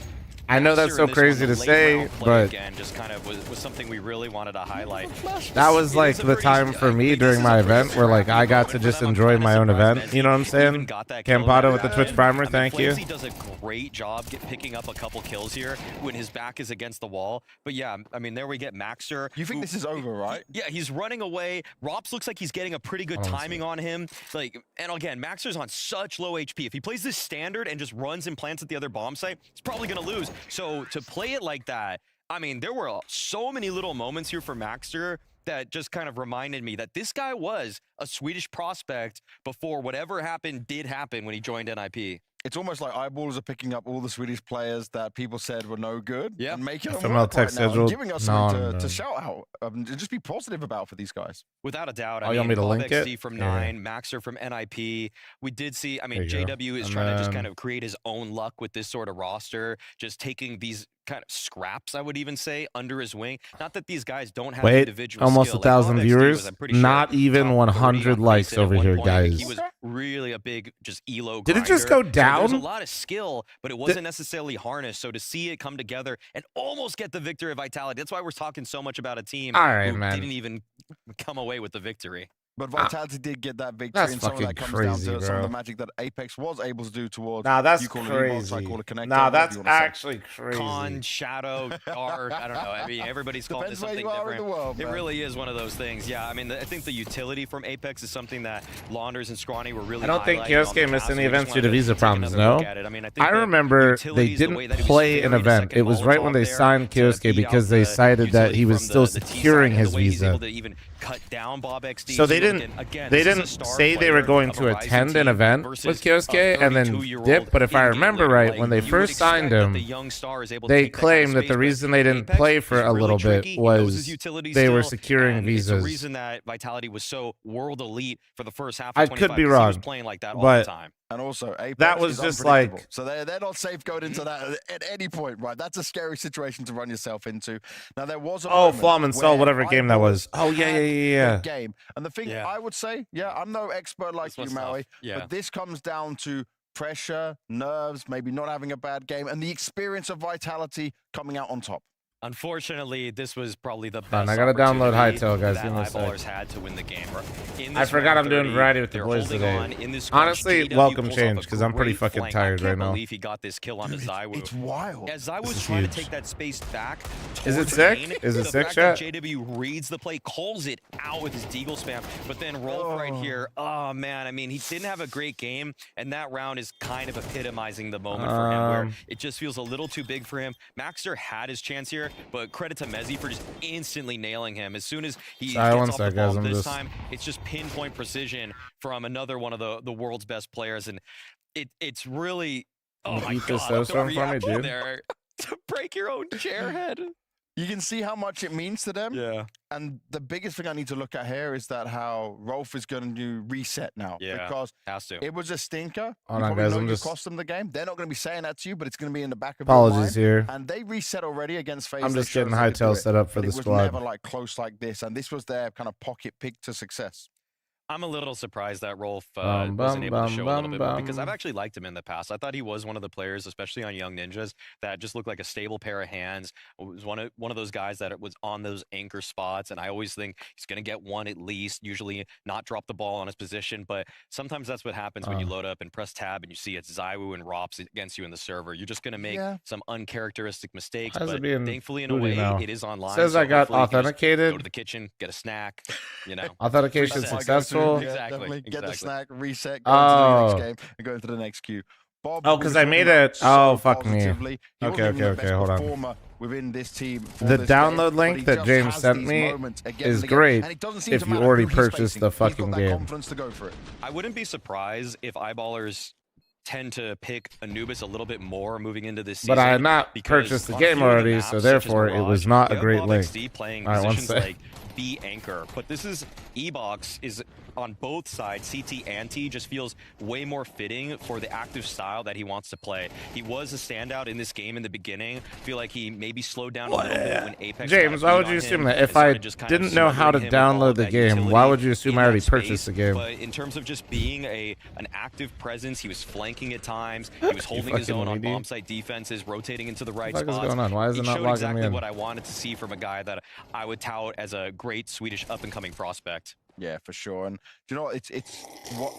I know that's Maxer so in this crazy one, the to late say, round play but again just kind of was something we really wanted to highlight. that was It like is a the pretty- time for me this during is my a pretty event where like scrappy I got moment to for just them. I'm enjoy kinda my own surprised event. Messi You know what I'm even saying? got that kill Campado there. with the Twitch primer, I mean, thank you. Flamesy does a great job picking up a couple kills here when his back is against the wall. But yeah, I mean, there we get Maxer. You think who- this is over, right? Yeah, he's running away. Rops looks like he's getting a pretty good Honestly. timing on him. Like, and again, Maxer's on such low HP. If he plays this standard and just runs and plants at the other bomb site, he's probably gonna lose. So to play it like that, I mean, there were so many little moments here for Maxter that just kind of reminded me that this guy was a Swedish prospect before whatever happened did happen when he joined NIP. It's almost like Eyeballers are picking up all the Swedish players that people said were no good Yeah. and making them FML work tech right now and scheduled? giving us No, something no. to shout out and just be positive about for these guys. Without a doubt. Oh, I you want mean, me to Bob link XD it? from Here. 9, Maxer from NIP. We did see, I mean, There you go. JW is And trying to just then- kind of create his own luck with this sort of roster, just taking these kind of scraps, I would even say, under his wing. Not that these guys don't have Wait, individual almost skill. 1,000 Like Bob XD was, viewers. I'm pretty sure, Not even top 100 30 on likes Clayson at over one here, point. I think guys. He was really a big just elo Did it just grinder. go So there's a down? lot of skill, but it wasn't necessarily harnessed. So to see it come together and almost get the victory of Vitality, that's why we're talking so much about a team All right, who man. didn't even come away with the victory. But Vitality did get that victory, That's and some of that fucking comes crazy, down to some of bro. the magic that Apex was able to do towards. Nah, that's you call it crazy. Evox, I call it Connector, Nah, whatever that's you wanna say. actually crazy. Con, Shadow, Dark, I don't know. I mean, everybody's calling it Depends where something you are in different. the world, It man. really is one of those things. Yeah, I mean, I think the utility from Apex is something that Launders and Scrawny were really I don't think highlighting on Kioske the missed cast, any so we just events due to wanted visa take problems, another look no? at it. I mean, I think I the remember they utilities, the didn't way that he was play an sparing a event. second It was right when Molotov they there signed to Kioske beat because out they the cited that he utility was from still the T securing side, his the way he's visa. able to even cut down Bob XD. So they again, didn't again, they this is a didn't star say they were player going of to a rising attend an team event versus with a Kioske and then 32-year-old dip, but if I indie remember leader. right, Like, when they you would first expect signed that him, the young star is able to they take that kind of claimed that space, the but reason they didn't Apex play is for a really little bit tricky. He knows his was utility they were still, securing and it's the visas. reason that Vitality was so world elite for the first half of I 25, could be 'cause he was wrong, playing like that all but the time. And also, Apex that was is just unpredictable. like- So they're not safeguarded into that at any point, right? That's a scary situation to run yourself into. Now, there was a Oh, moment Flom and Sol, where whatever game that was. Eyeballs Oh, yeah, had yeah, yeah, the yeah. game. And the thing Yeah. I would say, yeah, I'm no expert like This you, was Maui, tough. Yeah. but this comes down to pressure, nerves, maybe not having a bad game, and the experience of Vitality coming out on top. Unfortunately, this was probably the Hold on, best I gotta download opportunity Hytale, guys. that Give me a sec. Eyeballers had to win the game. In I this forgot round I'm doing 30, variety with the they're boys holding today. on in this crunch. Honestly, JW welcome pulls off a change, 'cause I'm pretty great fucking flank. tired I right now. can't believe he got this kill on his Zywoo. It's wild. As I This was is trying huge. to take that space back, Is it towards sick? Kane, Is it the sick, fact that chat? JW reads the play, calls it out with his Deagle spam, but then Rolf right here, oh man, I mean, he didn't have a great game, and that round is kind of epitomizing the moment for him, where it just feels a little too big for him. Maxter had his chance here, but credit to Mezzi for just instantly nailing him. As soon as he Sorry, one gets off sec, the guys, bomb I'm this just- time, it's just pinpoint precision from another one of the world's best players, and it's really, oh Can you my eat this god, toast the for me, reaction dude? there to break your own chair head. You can see how much it means to them. Yeah. And the biggest thing I need to look at here is that how Rolf is going to reset now. Yeah, Because has to. it was a stinker. Hold You on, probably guys, know I'm you just- cost them the game. They're not going to be saying that to you, but it's going to be in the back of Apologies your mind. here. And they reset already against FaZe. I'm They just showed getting us they could do Hightail it, set up for but the it was squad. never like close like this. And this was their kind of pocket pick to success. I'm a little surprised that Rolf Bum, wasn't able to bum, show a bum, little bit more because bum. I've actually liked him in the past. I thought he was one of the players, especially on Young Ninjas, that just looked like a stable pair of hands. Was one of those guys that was on those anchor spots, and I always think he's going to get one at least. Usually not drop the ball on his position, but sometimes that's what happens when you load up and press tab and you see it's Zywoo and Rops against you in the server. You're just going to make some uncharacteristic mistakes. How's it But being thankfully, in a booty way, now? it is online. Says so I got hopefully he can just authenticated. Go to the kitchen, get a snack. You know. Authentication Reset. successful. Yeah, Exactly, definitely. Get the exactly. snack, reset, go into the Oh. next game, and go into the next queue. Bob, Oh, we 'cause were I talking made about it. so Oh, fuck me. positively. He wasn't Okay, even the okay, best hold on. performer within this team for The this download game, link but he that just James has sent these me moments again is and again, great and it doesn't seem if to you matter already who he's purchased facing. the He's got fucking that game. confidence to go for it. I wouldn't be surprised if eyeballers tend to pick Anubis a little bit more moving into this season. But I had not because purchased the on a game few of the already, maps, so such as therefore it Mirage, was not you a have great Bob link. XD playing All right, one positions sec. like B anchor, but this is E-Box is on both sides. CT and T just feels way more fitting for the active style that he wants to play. He was a standout in this game in the beginning. Feel like he maybe slowed down a little bit when Apex. James, got why a would beat you on assume him that? and If I started just kind of didn't know how to smothering him with all download of the that game, utility why would you assume in I already that purchased space. the game? But in terms of just being an active presence, he was flanking at times. He was holding his fucking own on weenie. bomb site defenses, rotating into the right What the fuck is spots. going on? Why is it He not showed logging exactly me in? what I wanted to see from a guy that I would tout as a great Swedish up-and-coming prospect. Yeah, for sure. And do you know what? It's what.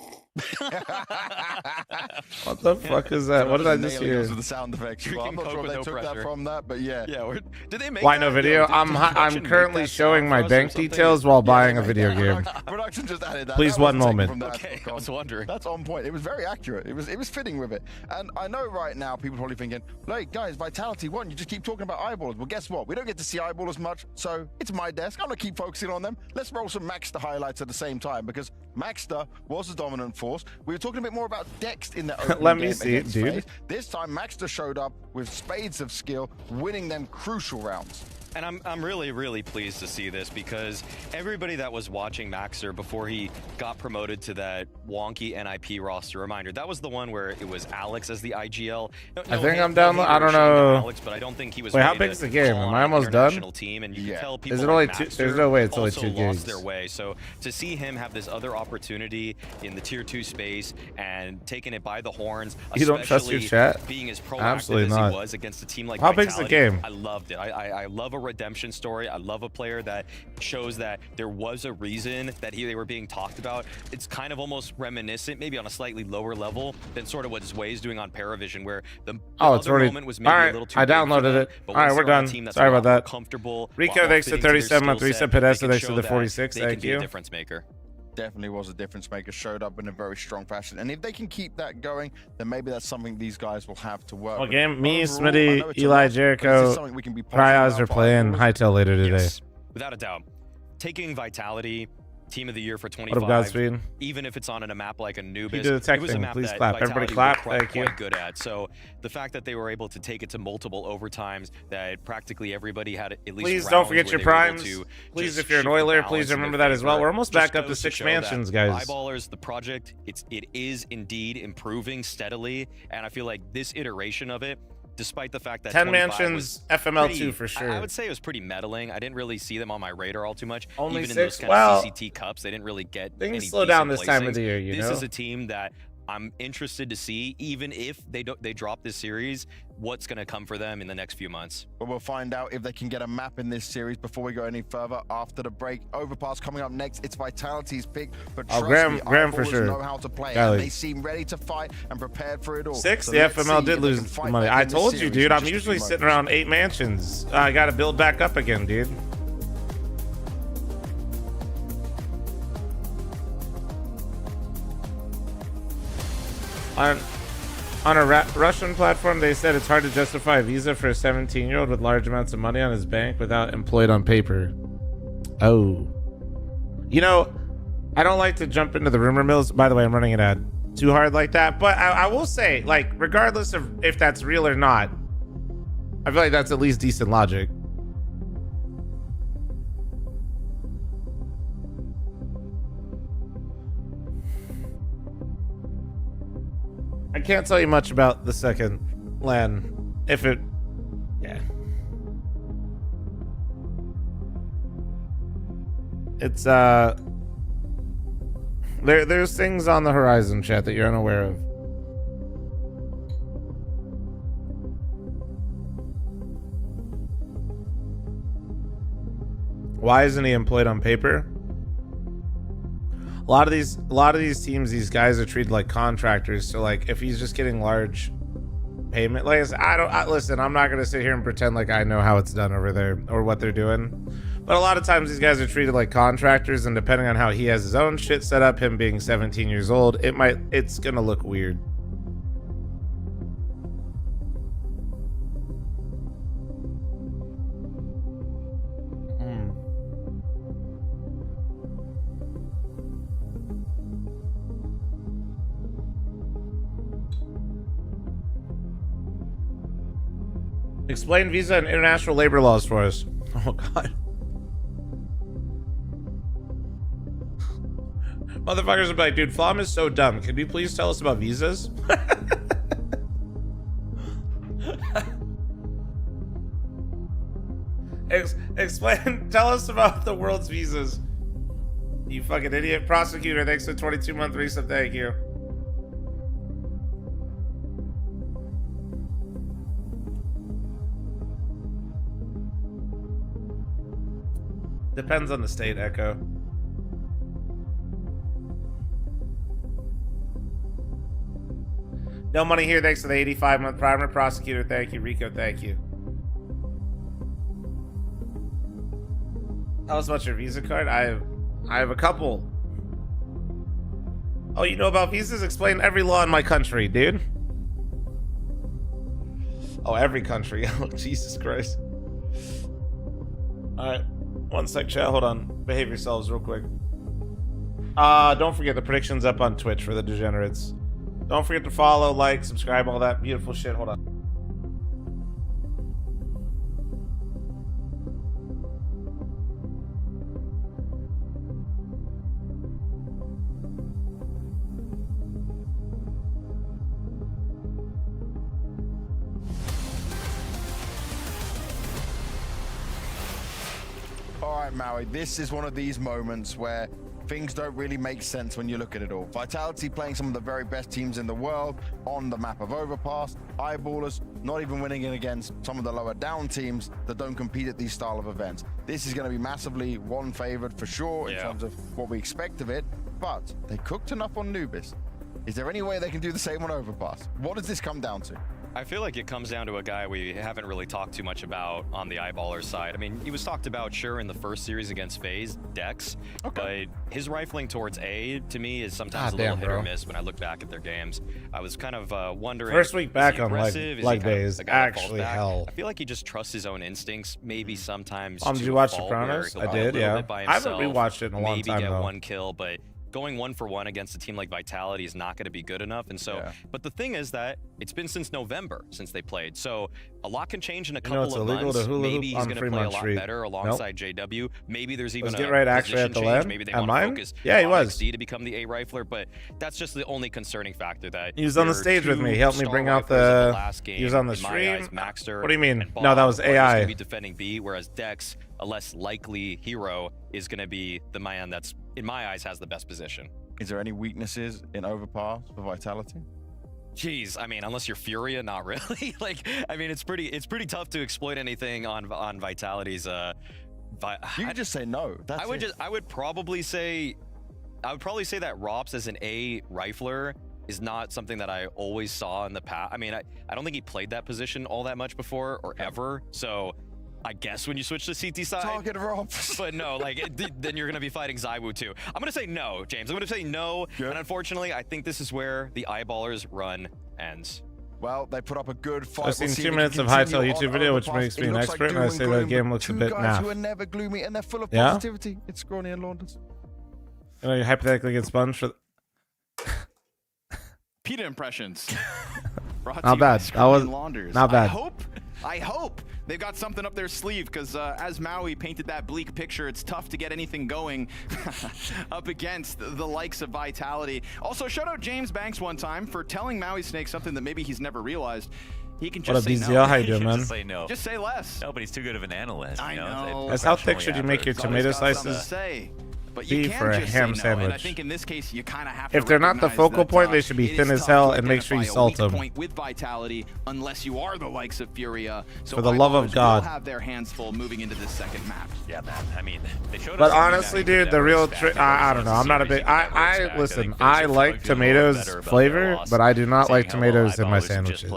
What the fuck is that? What did I just Nailing hear? us with the sound effects. Well, I'm Drinking not sure Coke if they with took no that pressure. from that, but yeah. Yeah, did they make Why no that? video? Did I'm production make currently that showing sound my for us or bank something? details while buying a Yeah, video yeah, game. Production just added that. Please, That one wasn't taken moment. from the Okay, actual I was content. wondering. That's on point. It was very accurate. It was fitting with it. And I know right now people are probably thinking, like, guys, Vitality won. You just keep talking about eyeballs. Well, guess what? We don't get to see eyeballers much, so it's my desk. I'm gonna keep focusing on them. Let's roll some Maxter highlights at the same time because Maxter was the dominant force. We were talking a bit more about Dext in the opening Let me game see it, against dude. FaZe. This time Maxter showed up with spades of skill, winning them crucial rounds. And I'm really, really pleased to see this because everybody that was watching Maxer before he got promoted to that wonky NIP roster, reminder, that was the one where it was Alex as the IGL. I think I'm down- I don't know. Alex, but I don't think he was Wait, how ready big's to the game? call Am on I an almost done? international team, and you Yeah. can tell people Is it only like two- Maxter there's no way it's only also 2 lost gigs. their way. So to see him have this other opportunity in the tier 2 space and taking it by the horns, You don't trust your especially chat? being as proactive Absolutely as not. he was against a team like How big's the Vitality, game? I loved it. I love a redemption story. I love a player that shows that there was a reason that they were being talked about. It's kind of almost reminiscent, maybe on a slightly lower level, than sort of what Zway's doing on Paravision, where the Oh, it's other already- moment was maybe Alright, a little too I big for downloaded them, it. but Alright, once we're they're on a done. team that's Sorry a lot about more that. comfortable, Rico, while thanks to fitting to their 37 months. skill Reset set, Pedesta, they can thanks to show the that 46. they can Thank be a you. difference maker. Definitely was a difference maker, showed up in a very strong fashion. And if they can keep that going, then maybe that's something these guys will have to work Well, with. game, me, Overall, I Smitty, know it's a Eli, lot, but is this Jericho, something we can be positive Pryos about are for playing Eyeballs? Hightail later today. Yes, without a doubt. Taking Vitality, Team of the Year for What up, 25, Godspeed? even if it's on a map like Anubis, He did the tech it was a thing. map Please that clap. Everybody Vitality clap. were quite, Thank you. quite good at. So the fact that they were able to take it to multiple overtimes, that practically everybody had at least Please rounds don't forget where your they were able primes. to Please, just if you're an shift the Oiler, balance please in remember their that as well. favor. We're almost Just back up to goes 6 show that mansions, guys. Eyeballers, the project, it is indeed improving steadily, and I feel like this iteration of it, despite the fact that 10 25 mansions, was FML2 pretty- for sure. I would say it was pretty meddling. I didn't really see them on my radar all too much. Only Even in 6? those kind Well, of CCT cups, they didn't really get Things any slow down decent this time of placings. the year, you This know? is a team that I'm interested to see, even if they drop this series, what's going to come for them in the next few months. But we'll find out if they can get a map in this series before we go any further after the break. Overpass coming up next. It's Vitality's pick, but Oh, trust Graham- me, Graham for Eyeballers sure. know how to play, Golly. and they seem ready to fight and prepared for it all. 6, So the let's FML see did if they lose can fight money. back I in this told you, series dude. in I'm just a few usually sitting moments. around 8 mansions. I got to build back up again, dude. On a Russian platform, they said it's hard to justify a visa for a 17-year-old with large amounts of money on his bank without employed on paper. Oh. You know, I don't like to jump into the rumor mills. By the way, I'm running an ad too hard like that. But I will say, like, regardless of if that's real or not, I feel like that's at least decent logic. I can't tell you much about the second LAN. If it, yeah, it's there's things on the horizon, chat, that you're unaware of. Why isn't he employed on paper? A lot of these teams, these guys are treated like contractors. So like, if he's just getting large payment, like listen, I'm not gonna sit here and pretend like I know how it's done over there or what they're doing. But a lot of times these guys are treated like contractors, and depending on how he has his own shit set up, him being 17 years old, it's gonna look weird. Explain visa and international labor laws for us. Oh god. Motherfuckers will be like, dude, Flom is so dumb. Can you please tell us about visas? Explain, tell us about the world's visas. You fucking idiot. Prosecutor, thanks for 22-month resub, thank you. Depends on the state, Echo. No money here, thanks to the 85-month primer. Prosecutor, thank you. Rico, thank you. Tell us about your Visa card. I have a couple. Oh, you know about visas? Explain every law in my country, dude. Oh, every country. Oh, Jesus Christ. Alright. One sec, chat. Hold on. Behave yourselves real quick. Don't forget the predictions up on Twitch for the degenerates. Don't forget to follow, like, subscribe, all that beautiful shit. Hold on. All right, Maui, this is one of these moments where things don't really make sense when you look at it all. Vitality playing some of the very best teams in the world on the map of Overpass. Eyeballers not even winning it against some of the lower down teams that don't compete at these style of events. This is going to be massively one favored for sure in terms of what we expect of it, but they cooked enough on Nubis. Is there any way they can do the same on Overpass? What does this come down to? I feel like it comes down to a guy we haven't really talked too much about on the Eyeballer side. I mean, he was talked about, sure, in the first series against FaZe, Dex, but his rifling towards A, to me, is sometimes a little hit or miss when I look back at their games. I was kind of wondering... First week back on leg days, actually hell. I feel like he just trusts his own instincts, maybe sometimes did you watch Sopranos? I did, yeah. I haven't rewatched it in a long time, maybe get one kill, but... going 1-for-1 against a team like Vitality is not going to be good enough. And so, but the thing is that it's been since November since they played. So a lot can change in a couple of months. Maybe he's going to play a lot better alongside JW. Maybe there's even a position change. Maybe they want to focus he was to become the A rifler. But that's just the only concerning factor that he was on the stage with me. He helped me bring out the last game. He was on the stream. What do you mean? No, that was AI. Going to be defending B, whereas Dex, a less likely hero, is going to be the man that's, in my eyes, has the best position. Is there any weaknesses in Overpass for Vitality? Jeez, I mean, unless you're Furia, not really. Like, I mean, it's pretty tough to exploit anything on Vitality's. You can just say no. I would probably say that Rops as an A rifler is not something that I always saw in the past. I mean, I don't think he played that position all that much before or ever. So I guess when you switch to CT side, target Rops. But no, like then you're gonna be fighting ZywOo too. I'm gonna say no, James. I'm gonna say no. Good. And unfortunately, I think this is where the Eyeballers run ends. Well, they put up a good fight. I've seen 2 minutes of Hytale YouTube video, which makes me an expert, and I say the game looks a bit naff. Who are never gloomy and they're full of positivity. It's Scrawny and Launders. You know, you hypothetically get sponged for. PETA impressions. Not bad. That was not bad. I hope they've got something up their sleeve because as Maui painted that bleak picture, it's tough to get anything going up against the likes of Vitality. Also, shout out James Banks one time for telling Maui Snake something that maybe he's never realized. He can just say no. How you doing, man? Just say no. Just say less. No, but he's too good of an analyst. I you know. That's how thick should you make your tomato slices? But you Be can for a just ham say no, and I sandwich. think in this case you kind of have If to they're not the recognize focal that, point, they should be it thin is as tough hell, to and make sure you identify a salt weak them. point with Vitality unless you are the likes of Furia. So For the love of Eyeballers God. will have their hands full moving into this second map. Yeah, man. I mean, they showed us But something honestly, that we dude, the never real expected. I don't know. I'm not a big. Listen. I like tomatoes flavor, but I do not like tomatoes in my sandwiches.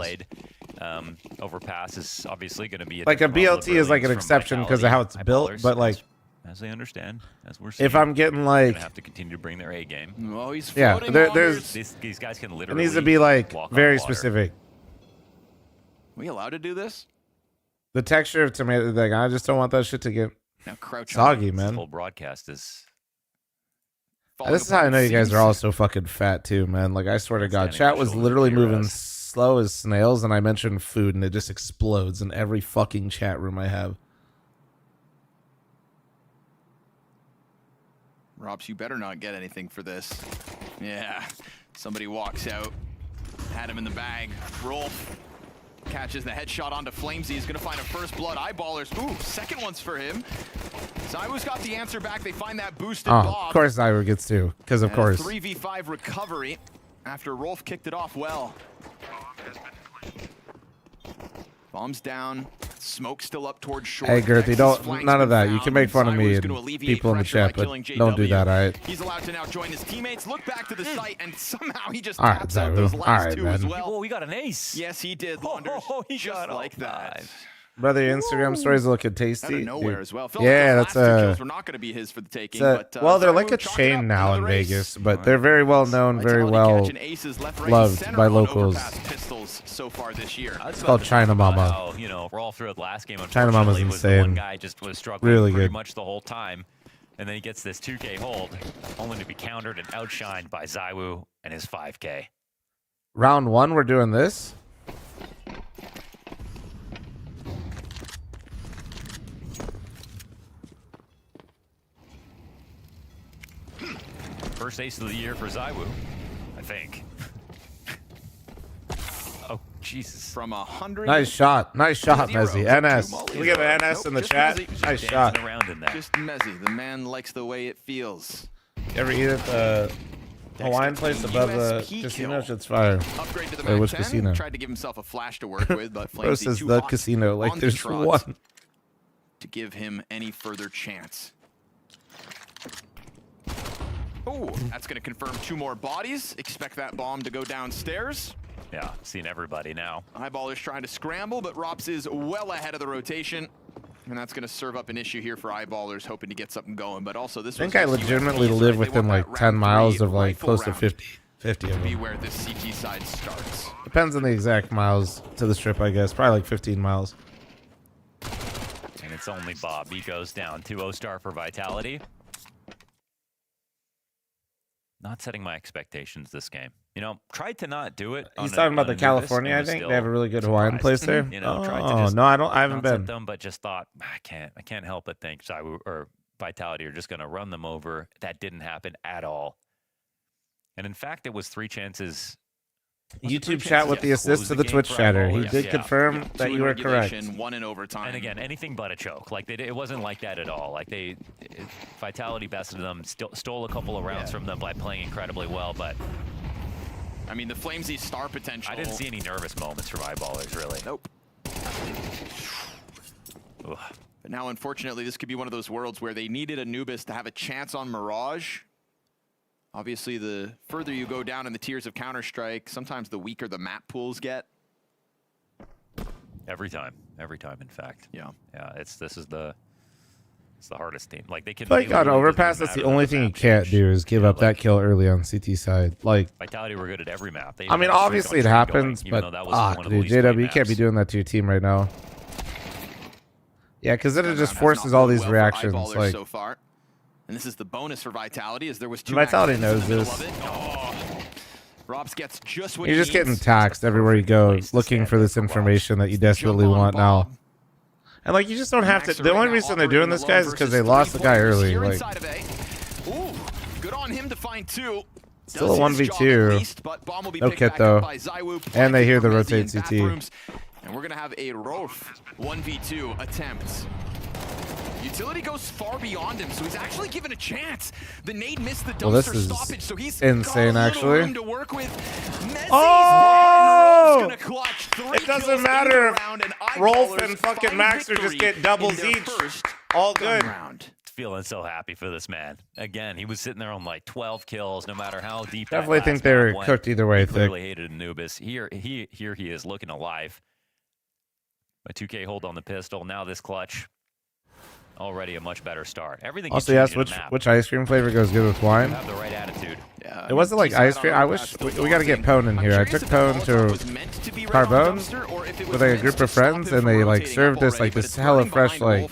Overpass is obviously going to be Like a different level of BLT is like an brilliance from exception because of how it's Vitality. built, but like as they understand, as we're seeing, if I'm getting they're like, gonna have to continue to bring their A game. Oh, he's yeah, floating there's These guys can it literally. needs to be like walk on very water. specific. We allowed to do this? The texture of tomato, like I just don't want that shit to get Now crouch soggy, This man. whole broadcast is This is how I know you guys are all so fucking fat too, man. Like I swear to God, Standing chat on was shoulders literally of heroes. moving slow as snails, and I mentioned food, and it just explodes in every fucking chat room I have. Robs, you better not get anything for this. Yeah, somebody walks out. Had him in the bag. Rolf catches the headshot onto Flamesy. He's gonna find a first blood. Eyeballers. Ooh, second one's for him. Zywoo's got the answer back. They find that boosted Oh, Bob. of course Zyra gets two, because of And a course. 3v5 recovery after Rolf kicked it off well. Bombs down. Smoke still up towards shore. Hey, Girthy, Texas don't flank's none of been that. You found, can make fun of me Zywoo's and gonna alleviate people in the pressure by chat, but killing don't do JW. that, all right? He's allowed to now join his teammates. Look back to the site, and somehow he just All right, taps out those Zywoo. last All right, two as man. well. Oh, we got an ace. Yes, he did. Oh, Launders, he just got all like that. 5. Brother, your Instagram stories are looking tasty. Out of nowhere dude. as well. Felt Yeah, like that's those last two a. kills were not going to be his for the taking. It's But, well, they're Zywoo like a chalking up chain now in another ace. Vegas, but they're very well known, very Vitality well catching aces left, right, loved center by on locals. Overpass pistols so far this year. It's called China Mama. How, you know, we're all through it last game. China Mama's Unfortunately, was the insane. one guy just was struggling Really pretty good. much the whole time, and then he gets this 2K hold, only to be countered and outshined by Zywoo and his 5K. Round one, we're doing this. First ace of the year for Zywoo, I think. Oh, Jesus. From 100. Nice shot, Zero. Mezzy. Two NS. mollies. Can we give an NS Nope, in the just chat? Mezzy. Nice Dancing shot. around in there. Just Mezzy. The man likes the way it feels. Ever eat at the Hawaiian place above the USP casino? kill. Shit's fire. Upgrade to the Hey, Mac which 10. casino? Tried to give himself a flash to work with, but Bro Flamesy says too the hot casino. Like on the there's trot one. to give him any further chance. Oh, that's going to confirm 2 more bodies. Expect that bomb to go downstairs. Yeah, seeing everybody now. Eyeballers trying to scramble, but Rops is well ahead of the rotation. And that's going to serve up an issue here for Eyeballers, hoping to get something going. But also, this I think I legitimately live within like 10 miles of like close to 50 of Be them. where this CT side starts. Depends on the exact miles to the strip, I guess. Probably like 15 miles. And it's only Bob. He goes down. 2-0 star for Vitality. Not setting my expectations this game. You know, tried to not do it. He's talking about the California, I think. They have a really good Hawaiian place there. You know, tried to Oh, just no, I haven't not set been. them, but just thought I can't help but think Zywoo or Vitality are just going to run them over. That didn't happen at all. And in fact, it was 3 chances. Was it 3 YouTube chat with the chances? assist Close to the game Twitch for chatter. He Eyeballers. did Yeah. confirm that 2 you in were correct. regulation, 1 in overtime. And again, anything but a choke. Like it wasn't like that at all. Like Vitality bested them, stole a couple of rounds from them by playing incredibly well. But I mean, the Flamesy star potential. I didn't see any nervous moments from Eyeballers, really. Nope. Ugh. But now, unfortunately, this could be one of those worlds where they needed Anubis to have a chance on Mirage. Obviously, the further you go down in the tiers of Counter-Strike, sometimes the weaker the map pools get. Every time, in fact. Yeah. Yeah, it's the hardest team. Like they can. Like on it really overpass, doesn't that's the matter only the thing you map can't change. do is give You know, up that like, kill early on CT side. Like, Vitality were good at every map. They I mean, even had a obviously it streak on streak happens, going, even but though that was one of the dude, least JW, played you can't be maps. doing that to your team right now. Yeah, because then it That just round has forces not all gone these well for reactions. Eyeballers Like, so far. And this is the bonus for Vitality, as there was 2 Vitality accidents in knows the middle this. of it. Oh. Robs gets just what you're he just getting needs. taxed everywhere you go, Place to looking stand for this for Ross. information that you Jump desperately on want now. Bob. And like, you just don't have to. Max The only right now reason they're doing this, operating guys, is alone because they versus lost three the guy players early. here Like, inside of A. Ooh, good on him to find two. still a Does his 1v2. job at least, but bomb will be No picked kit, back though. up by Zywoo, And they hear the planted for rotate Mezzi in CT. bathrooms. And we're going to have a Rolf 1v2 attempt. Utility goes far beyond him, so he's actually given a chance. The nade missed the dumpster Well, this is stoppage, so he's insane, got a little actually. room to work with. Mezzi's Oh! gonna clutch 3 It doesn't kills matter in if the round, and Rolf Eyeballers and fucking find Maxer just victory get doubles in their each. first all gun good. round. Feeling so happy for this man. Again, he was sitting there on like 12 kills, no matter how deep. Definitely that think last they were map went. cooked either way, He Thick. clearly hated Anubis. Here he is looking alive. A 2K hold on the pistol. Now this clutch. Already a much better start. Everything. Also, yes, which ice cream flavor goes good with wine? Have the right attitude. Yeah, It wasn't like ice cream. I wish we got to get Pone in here. I took Pone to Carbone with like a group of friends, and they like served us like this hella fresh like.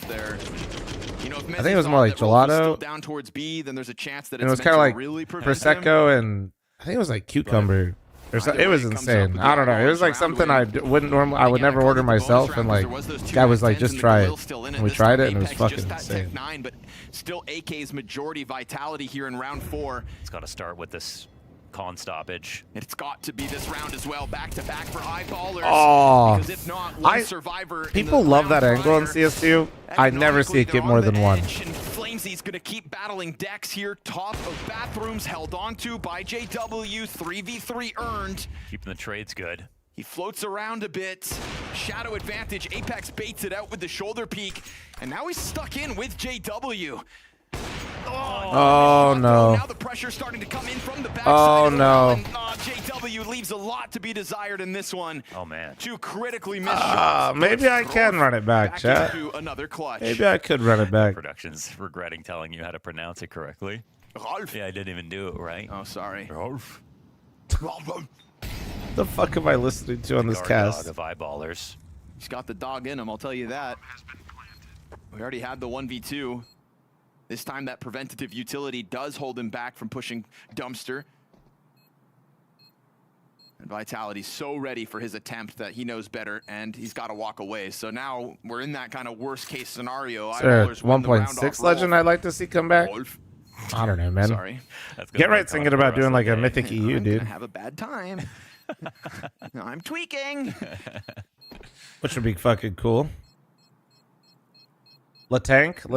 I think it was more like gelato. Down towards B, then there's a chance that And it was kind of like prosecco, and I think it was like cucumber. Or so, it was insane. I don't know. It was like something I wouldn't normally. I would never order myself, and like guy was like, just try it. And we tried it, and it was fucking insane. But still, AK's majority vitality here in round 4. It's got to start with this con stoppage. It's got to be this round as well, back to back for Eyeballers. Oh, because if not, one survivor. People love that angle in CS2. I never see it get more than one. Flamesy's gonna keep battling Dex here. Top of bathrooms held onto by JW. 3v3 earned. Keeping the trades good. He floats around a bit. Shadow advantage. Apex baits it out with the shoulder peek. And now he's stuck in with JW. Oh no. Now the pressure's starting to come in from the backside. Oh no. And, JW leaves a lot to be desired in this one. Oh man. 2 critically missed shots. Maybe I can run it back, chat. Into another clutch. Maybe I could run it back. Production's regretting telling you how to pronounce it correctly. Rolf. Yeah, I didn't even do it right. Oh, sorry. Rolf. The fuck am I listening to on this Guard cast? dog of Eyeballers. He's got the dog in him, I'll tell you that. We already had the 1v2. This time that preventative utility does hold him back from pushing Dumpster. And Vitality's so ready for his attempt that he knows better, and he's got to walk away. So now we're in that kind of worst case scenario. Sir, Eyeballers win the round 1.6 off legend Rolf. I'd like to see come back. Rolf. I don't know, man. Sorry. That's gonna Get be right a thinking con for about the doing like rest a of the Mythic day. EU, I'm dude. gonna have a bad time. No, I'm tweaking. Which would be fucking cool. Latank his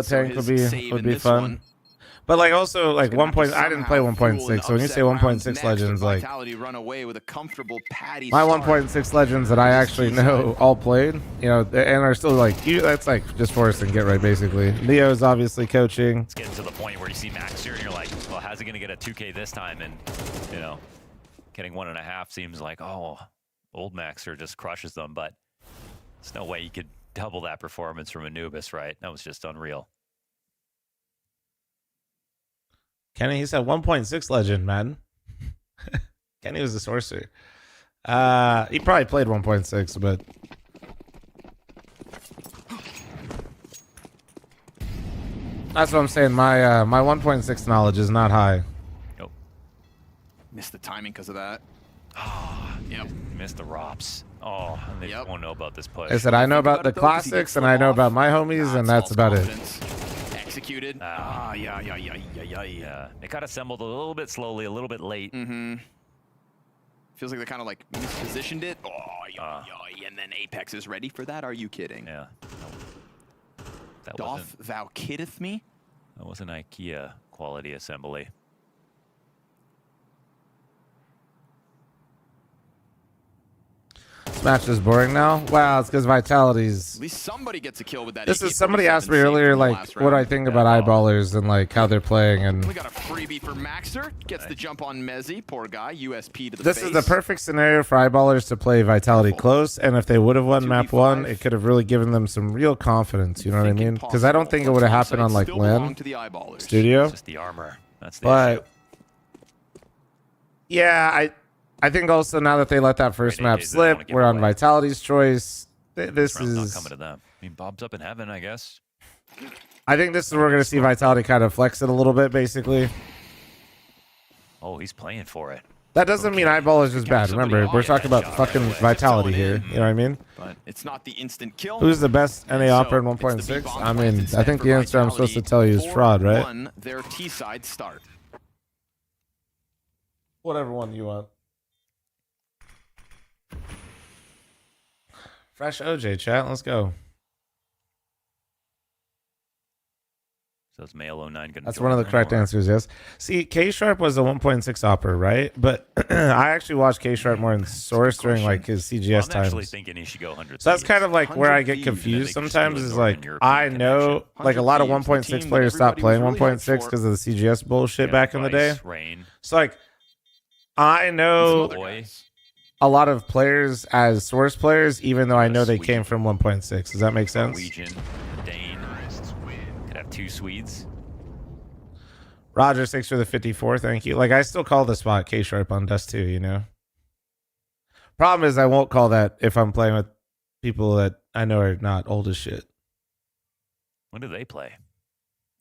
would save in be this fun. one. But like also like Gonna have to I didn't play somehow fuel 1.6, an so when you say upset rounds 1.6 next, legends, but like Vitality run away with a comfortable patty my start. 1.6 legends that I actually know all played, you know, and are still like that's like just Forrest and Get Right basically. Leo's obviously coaching. It's getting to the point where you see Maxer and you're like, well, how's he gonna get a 2K this time? And you know, getting 1.5 seems like, oh, old Maxer just crushes them, but there's no way you could double that performance from Anubis, right? That was just unreal. Kenny, he said 1.6 legend, man. Kenny was the sorcerer. He probably played 1.6, but that's what I'm saying. My 1.6 knowledge is not high. Nope. Missed the timing because of that. Yep. Missed the ROPS. Oh, and they won't know about this push. I said I know about the Think about it, though, 'cause he classics gets and I know off. about my homies, and that's false about it. confidence. Executed. Yeah. It got assembled a little bit slowly, a little bit late. Mm-hmm. Feels like they kind of like mispositioned it. And then Apex is ready for that. Are you kidding? Yeah. That Doth thou kiddeth me? wasn't IKEA quality assembly. This match is boring now. Wow, it's because Vitality's. At least somebody gets a kill with that. This is AK-47 somebody asked me saved earlier, from the like last what I round. think about eyeballers and like how they're playing, and We got a freebie for Maxer. Gets the jump on Mezzi. Poor guy. USP to the this face. is the perfect scenario for eyeballers to play Vitality close. And if they would have won map 1, it could have really given them some real confidence. You know what I mean? Because I don't think it would have happened on like Still belong LAN to the Eyeballers. Studio. It's just the armor. That's the But issue. yeah, I think also now that they let that first Great map AKs they don't wanna slip, give we're on away. Vitality's choice. This This round's not is. coming to them. I mean, Bob's up in heaven, I guess. I think this is where we're gonna see Vitality kind of flex it a little bit, basically. Oh, he's playing for it. That doesn't mean eyeballers is bad. somebody Remember, off. we're talking about Yeah, fucking right. Vitality Going here. in. You know what I mean? But but it's not the instant kill. Who's the best And NA opera in so, it's the 1.6? B-bomb I plants mean, I instead think for the answer I'm supposed to tell you is Fraud, right? 4-1 their T-side start. Whatever one you want. Fresh OJ chat. Let's go. So it's Mail 09 gonna That's join one of the them, correct or- answers. Yes. See, K Sharp was a 1.6 opera, right? But I actually watched K Sharp more in Source during like his Well, CGS I'm actually times. thinking he should go 100. So that's kind of like where I 100 get Thieves, confused and then they just sometimes. do a Is Northern like European I know like a lot of 100 Thieves, the 1.6 team players that stopped playing everybody was really 1.6 hyped for. because of the CGS bullshit back in the day. Rain. So like I Some know other Boy. guys. a lot of players as Source players, even though I know they Swede. came from 1.6. Does that make sense? Norwegian, Dane. Could have 2 Swedes. Roger, 6 for the 54. Thank you. Like I still call the spot K Sharp on Dust 2, you know? Problem is I won't call that if I'm playing with people that I know are not old as shit. When do they play?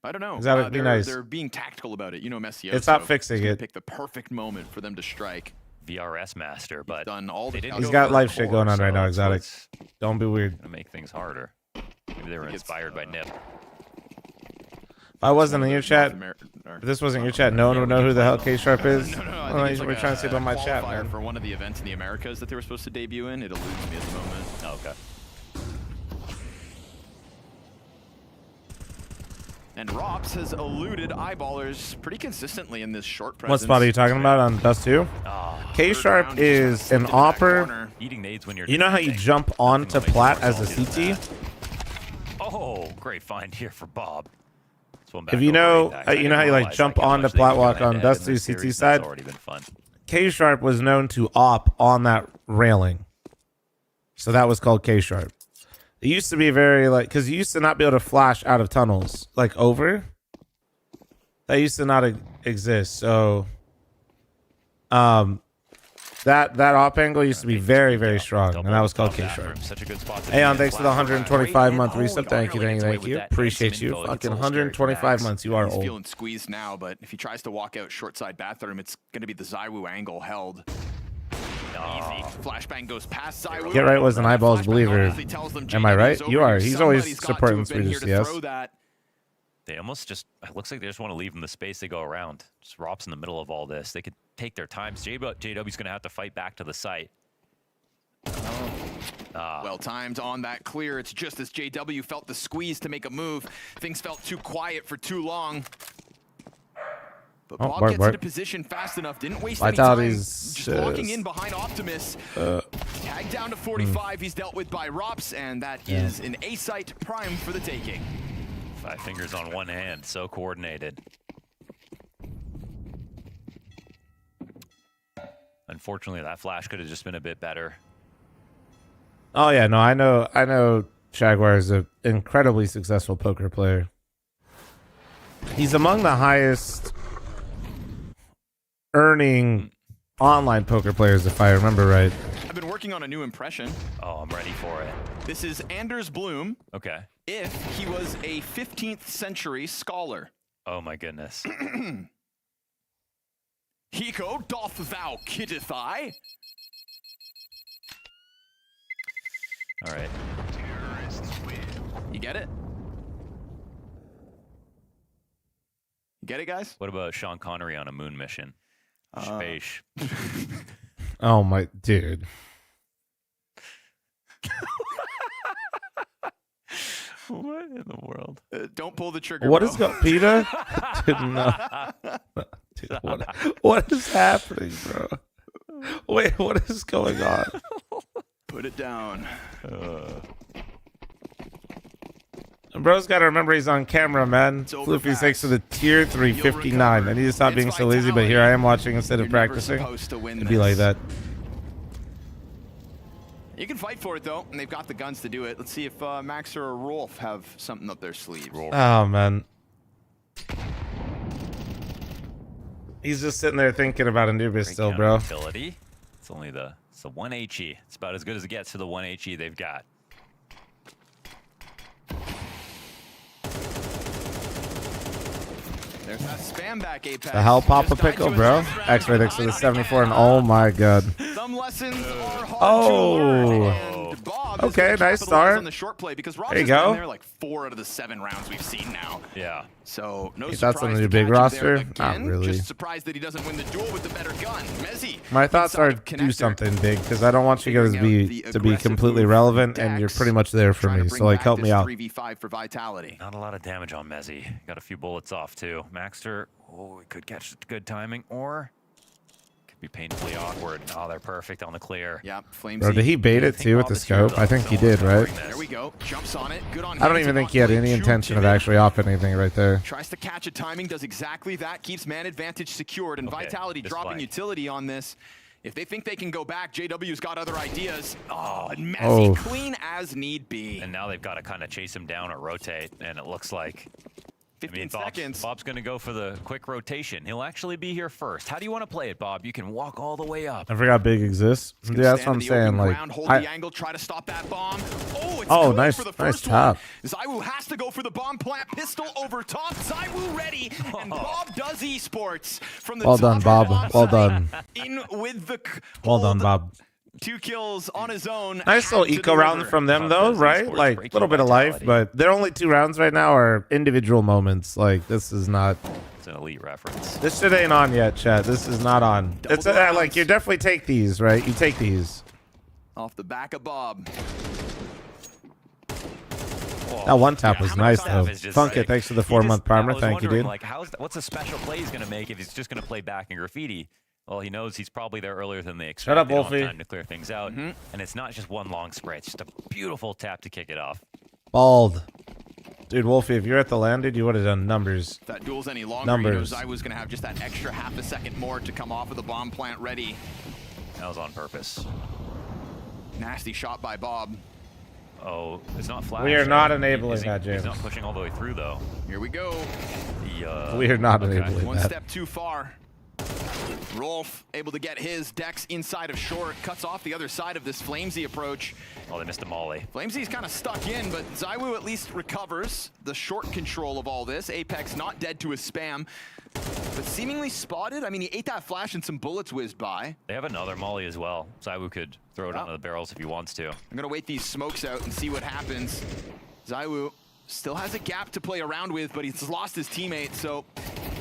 I don't know. That would be nice. They're being tactical about it. You know, Messier. It's not fixing it. Pick the perfect moment for them to strike. VRS Master, He's but done all the they didn't calculations. He's got go life for shit core, going on right so now, that's Exotic. what's Don't be weird. gonna make things harder. Maybe they were think it's, inspired by Nip. If I wasn't in your chat, If if this wasn't your chat, no one would know who the hell K Sharp is. No, I Well, think it's we're like trying to sleep on my a chat, qualifier man. for one of the events in the Americas that they were supposed to debut in. It eludes me at the moment. Oh, okay. And Rops has eluded eyeballers pretty consistently in this short presence. What spot are you talking about on Dust 2? Oh, K Third Sharp round, he's is kinda an slipped in that opper. corner. eating nades when you're. You know how you defending. jump onto Nothing really plat more as a salty than CT? that. Oh, great find here for Bob. Swim If back you over know- Apex. you I know didn't how you, like, realize, jump how onto much they plat can walk go on head-to-head Dust in this 2 CT series, side? That's already been fun. K Sharp was known to op on that railing. So that was called K Sharp. It used to be very like, because you used to not be able to flash out of tunnels, like over. That used to not exist. So, that op angle used to be very, very strong, and that was called K Sharp. Such a good spot to Hey, be on in. thanks for the Flat 125 right. month Oh, reset. he Thank you, really thank you, gets away thank with you. that. Appreciate Some you. info. He gets Fucking a little scary for 125 Max. months. You are He's old. feeling squeezed now, but if he tries to walk out short side bathroom, it's going to be the Zywoo angle held. Easy. Flashbang goes past Zywoo. Get right was an eyeballs Flashbang believer. obviously tells them Am I JW right? is over You are. here. He's always Somebody's got to supporting have been here Swedish to CS. throw that. They almost just, it looks like they just want to leave them the space they go around. Just Rops in the middle of all this. They could take their time. JW's going to have to fight back to the site. Well timed on that clear. It's just as JW felt the squeeze to make a move. Things felt too quiet for too long. But Oh, Bob bark, gets bark. into position fast enough. Didn't waste Vitality's, any time. Just walking in behind Optimus. Tagged down to 45. He's dealt with by Rops, and that is an A-site prime for the taking. 5 fingers on one hand. So coordinated. Unfortunately, that flash could have just been a bit better. Oh yeah, no, I know Jaguar is an incredibly successful poker player. He's among the highest earning online poker players, if I remember right. I've been working on a new impression. Oh, I'm ready for it. This is Anders Bloom Okay. if he was a 15th century scholar. Oh my goodness. Hiko, doth thou kiddeth I? All right. You get it? You get it, guys? What about Sean Connery on a moon mission? Space. Oh my dude. What in the world? Don't pull the trigger. What bro. is going Peter? Dude, no. Dude, what is happening, bro? Wait, what is going on? Put it down. Bro's got to remember he's on camera, man. It's Floofy overpass. 6 to the tier 359. I need to stop It's being so lazy, but here I am watching instead of You're never practicing. supposed to win It'd be like this. that. You can fight for it though, and they've got the guns to do it. Let's see if Max or Rolf have something up their sleeves. Oh, man. He's just sitting there thinking about Anubis still, bro. Utility. It's only it's the 1 HE. It's about as good as it gets for the 1 HE they've got. There's that spam back Apex. The hell Papa Just died Pickle, to bro. his last round. X-Ray thanks for the 74, and oh my god. Some Some lessons are hard Oh. to learn. And Bob is Okay, gonna nice capitalize start. on the short play because Rob There you has been go. there like 4 out of the 7 rounds we've seen now. Yeah. So no You surprise thoughts on to the big catch him there roster? Not again. really. Just surprised that he doesn't win the duel with the better gun. Mezzy. My thoughts inside are of do connector. something big because I don't want you guys Figuring out to the be aggressive completely move relevant, from and you're Dex. pretty much there for Trying to me. bring So like, back help me this out. 3v5 for Vitality. Not a lot of damage on Mezzy. Got a few bullets off too. Maxter, oh, he could catch good timing, or could be painfully awkward. Oh, they're perfect on the clear. Yeah, Flamesy. Bro, did he bait I it think too with Bob the is here, scope? though. I think he Someone's did, right? covering this. There we go. Jumps on it. Good on him. I don't to even think not he had play any too intention of timid. actually off anything right there. Tries to catch a timing, does exactly that, keeps man advantage secured, and Okay, Vitality this dropping flank. utility on this. If they think they can go back, JW's got other ideas. Oh, and Messy Oh. clean as need be. And now they've got to kind of chase him down or rotate, and it looks like 15 seconds. Bob's going to go for the quick rotation. He'll actually be here first. How do you want to play it, Bob? You can walk all the way up. I forgot big exists. He's Yeah, gonna that's stand what I'm in the open saying. Like, ground, hold I, the angle, try to stop that bomb. Oh, it's Oh, good nice- for the nice first tap. one. Zywoo has to go for the bomb plant, pistol over top. Zywoo ready, and Bob does esports from the well top done, of Bob. the bomb Well site. done. In with the Well done, hold. Bob. 2 kills on his own. Nice little had to eco round deliver. from them, Bob though, does right? esports, Like, a breaking little bit of life, Vitality. but their only 2 rounds right now are individual moments. Like, this is not. It's an elite reference. This shit ain't on yet, Chad. This is not on. Double It's rounds. like, you definitely take these, right? You take these. Off the back of Bob. That one tap Yeah, was how many nice, times though. is just Funk it, sick. thanks for the He 4-month just- I primer. was Thank you, wondering, dude. Like, what's the special play he's going to make if he's just going to play back in graffiti? Well, he knows he's probably there earlier than they expect. Shut up, They don't have Wolfie. time to clear things out, and it's not just one long spray. It's just a beautiful tap to kick it off. Bald. Dude, Wolfie, if you're at the land, dude, you would have done numbers. If that duel's any longer, Numbers. you know Zywoo's going to have just that extra half a second more to come off of the bomb plant ready. That was on purpose. Nasty shot by Bob. Oh, it's not flash. We are not right? enabling Is he- that, James. He's not pushing all the way through, though. Here we go. We are not okay. enabling One that. step too far. Rolf able to get his Dex inside of short, cuts off the other side of this Flamesy approach. Oh, they missed a molly. Flamesy's kind of stuck in, but Zywoo at least recovers the short control of all this. Apex not dead to his spam, but seemingly spotted. I mean, he ate that flash and some bullets whizzed by. They have another molly as well. Zywoo could throw it Oh. onto the barrels if he wants to. I'm gonna wait these smokes out and see what happens. Zywoo still has a gap to play around with, but he's lost his teammate, so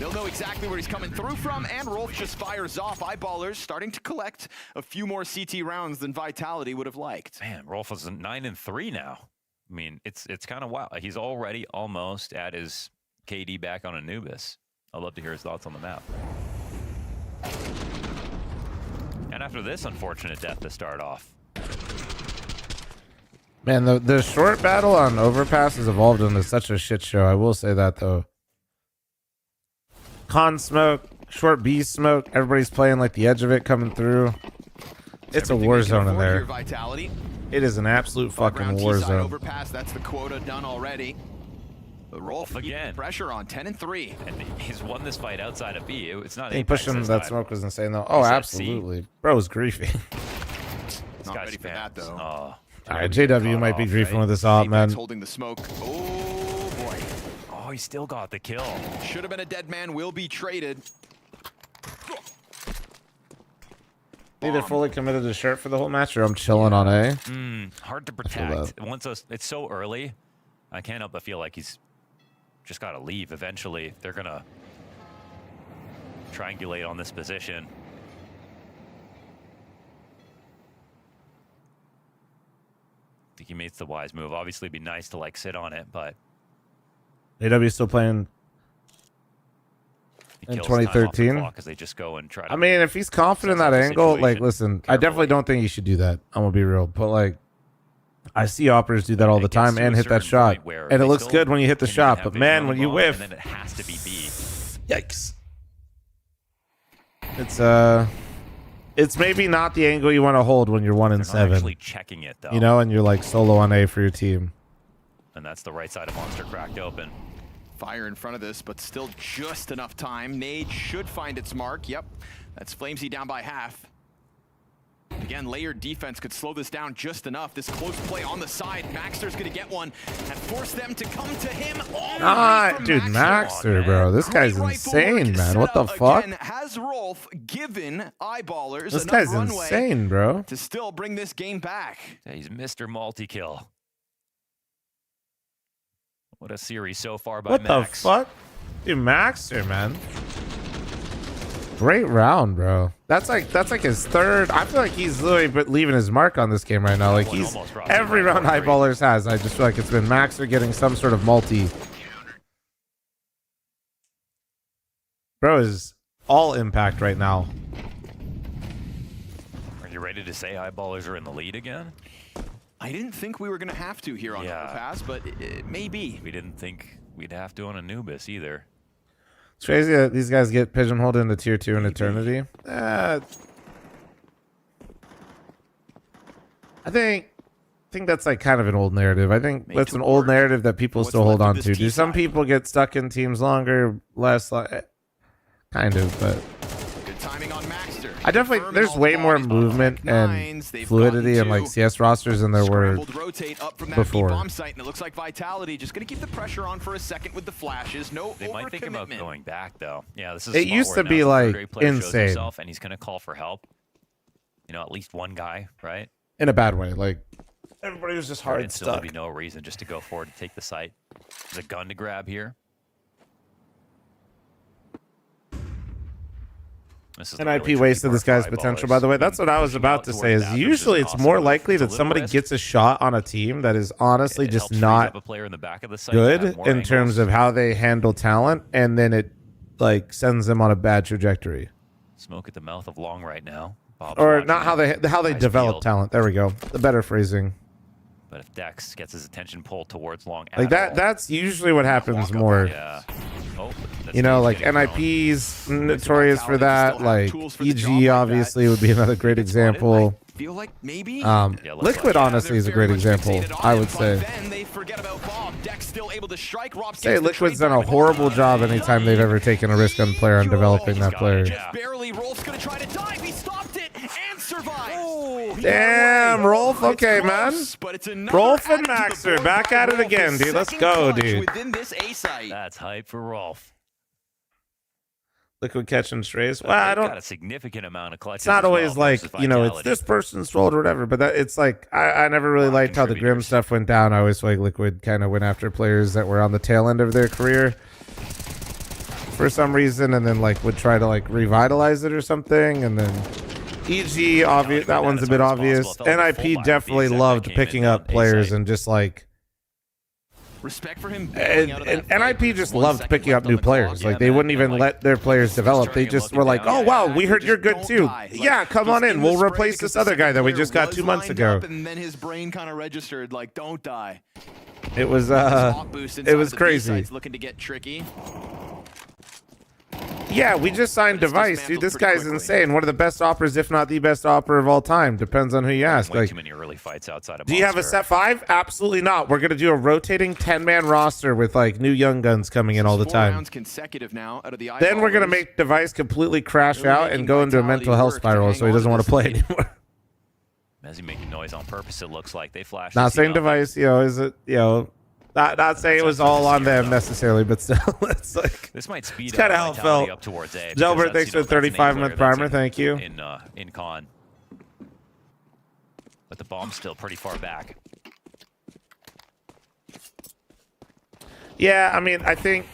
they'll know exactly where he's coming through from, and Rolf just fires off. Eyeballers starting to collect a few more CT rounds than Vitality would have liked. Man, Rolf is 9-3 now. I mean, it's kind of wild. He's already almost at his KD back on Anubis. I'd love to hear his thoughts on the map. And after this unfortunate death to start off, Man, the short battle on Overpass has evolved into such a shit show. I will say that, though. Con smoke, short B smoke. Everybody's playing like the edge of it coming through. It's a Everything war they can zone in afford here, there. Vitality. It is an absolute fucking Ground war T-side zone. overpass, that's the quota done already. But Rolf Again. again. Pressure on 10-3. and he's won this fight outside of B. It's not I think Apex pushing this that time. smoke was insane, though. Oh, He's at C. absolutely. Bro's griefing. This Not guy's ready for that, fans. though. Oh, All right, JW caught might be off, griefing right? with this op, Apex man. holding the smoke. Oh, boy. Oh, he still got the kill. Should have been a dead man, will be traded. Either fully committed to shirt for the whole match, or I'm chilling on A. Hard to feel protect. It's so early, I can't help but feel like he's just got to leave eventually. They're going to triangulate on this position. I think he makes the wise move. Obviously, it'd be nice to like sit on it, but AW still playing. he In kills time off the 2013? clock as they just go and try to. I mean, if he's confident in Sets that up the angle, like, situation listen, I definitely carefully. don't think he should do that. I'm gonna be real, but like, I see operators do that all it the gets time to and a hit that certain shot, point where and it they looks still good when you hit the can even shot. have But vision man, on when the you bomb, whiff, and then it has to be B. yikes! It's maybe not the angle you want to hold when you're 1 and They're not 7, actually checking it though. you know, and you're like solo on A for your team. And that's the right side of Monster cracked open. Fire in front of this, but still just enough time. Nade should find its mark. Yep, that's Flamesy down by half. Again, layered defense could slow this down just enough. This close play on the side. Maxter's going to get one and force them to come to him. Dude, Maxter, bro. This guy's insane, man. What the fuck? Again, has Rolf given Eyeballers This enough guy's runway insane, bro. to still bring this game back? Yeah, he's Mr. Multi-kill. What a series so far by What Max. the fuck? Dude, Maxter, man. Great round, bro. That's like his third. I feel like he's literally leaving his mark on this game right now. Like he's every round Eyeballers has. I just feel like it's been Maxter getting some sort of multi. Bro is all impact right now. Are you ready to say Eyeballers are in the lead again? I didn't think we were going to have to here on Overpass, but it may be. We didn't think we'd have to on Anubis either. It's crazy that these guys get pigeonholed into tier 2 in Eternity. I think that's like kind of an old narrative. I think that's an old narrative that people still hold on to. Do some people get stuck in teams longer, less? Kind of, but Good timing on Maxter. I definitely there's way more movement and fluidity in like CS rosters than there were rotate up from that before. bomb site, and it looks like Vitality just going to keep the pressure on for a second with the flashes. No They might think about overcommitment. going back though. Yeah, this is. It used to be like insane. Himself and he's going to call for help. You know, at least one guy, right? In a bad way. Like everybody was just hard And still stuck. there'd be no reason just to go forward to take the site. There's a gun to grab here. NIP wasted this guy's potential, by the way. That's what I was about to say. Is usually it's more likely that somebody gets a shot on a team that is honestly just not good in terms of how they handle talent, and then it like sends them on a bad trajectory. Smoke at the mouth of long right now. Or not how they develop talent. There we go. The better phrasing. But if Dex gets his attention pulled towards long, Like that's usually what happens more. Yeah. Oh, you know, like NIP's notorious for that. Like EG obviously would be another great example. Feel like maybe Liquid honestly is a great example, I would say. Then they forget about Bob. Dex still able to strike. Say Liquid's done a horrible job anytime they've ever taken a risk on player and developing that player. Barely. Rolf's gonna try to dive. He stopped it and survived. Damn, Rolf. Okay, man. Rolf and Maxter back at it again, dude. Let's go, dude. Within this A site. That's hype for Rolf. Liquid catching strays. Well, I don't. Got a significant amount of clutches. It's not always like, you know, it's this person's fault or whatever, but it's like I never really liked how the Grim stuff went down. I always feel like Liquid kind of went after players that were on the tail end of their career for some reason, and then like would try to like revitalize it or something, and then EG obvious. That one's a bit obvious. NIP definitely loved picking up players and just like. Respect for him. And NIP just loved picking up new players. Like they wouldn't even let their players develop. They just were like, "Oh wow, we heard you're good too. Yeah, come on in. We'll replace this other guy that we just got 2 months ago." And then his brain kind of registered like, "Don't die." It was crazy. Looking to get tricky. Yeah, we just signed Device, dude. This guy's insane. One of the best operas, if not the best opera of all time. Depends on who you ask. Way like, too many early fights outside of do you have a set 5? Absolutely not. We're gonna do a rotating 10-man roster with like new young guns coming in all the time. Consecutive now out of the then we're gonna make Device completely crash out and go into a mental health spiral, so he doesn't want to play anymore. As he making noise on purpose, it looks like they flash. Not saying Device, you know, is it, you know. Not saying it was all on them necessarily, but still, it's like this might speed kind of how it felt. Up towards A. Delbert, thanks for the 35-month primer. Thank you. In con, but the bomb's still pretty far back. Yeah, I mean, I think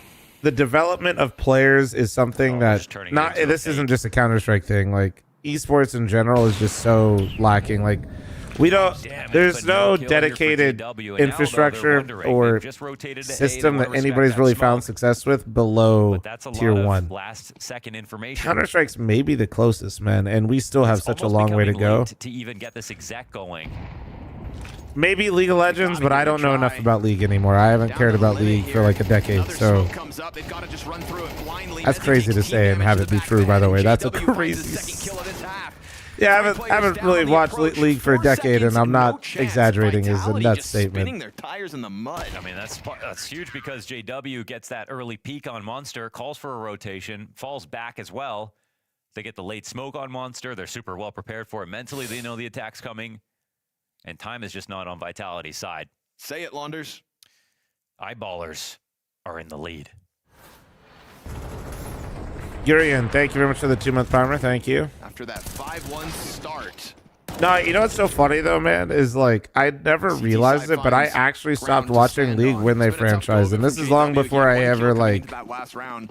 the development of players is something that not. This isn't just a Counter-Strike thing. Like esports in general is just so lacking. Like. We don't. There's no dedicated infrastructure or system that anybody's really found success with below tier 1. Last-second information. Counter-Strike's maybe the closest, man, and we still have such a long way to go. To even get this exec going. Maybe League of Legends, but I don't know enough about League anymore. I haven't cared about League for like a decade, so that's crazy to say and have it be true. By the way, that's a crazy. Yeah, I haven't really watched League for a decade, and I'm not exaggerating. Is a nuts statement. Their tires in the mud. I mean, that's huge because JW gets that early peak on Monster, calls for a rotation, falls back as well. They get the late smoke on Monster. They're super well prepared for it. Mentally, they know the attack's coming. And time is just not on Vitality's side. Say it, Launders. Eyeballers are in the lead. Urian, thank you very much for the 2-month primer. Thank you. After that 5-1 start. No, you know what's so funny though, man, is like I never realized it, but I actually stopped watching League when they franchised, and this is long before I ever like. That last round.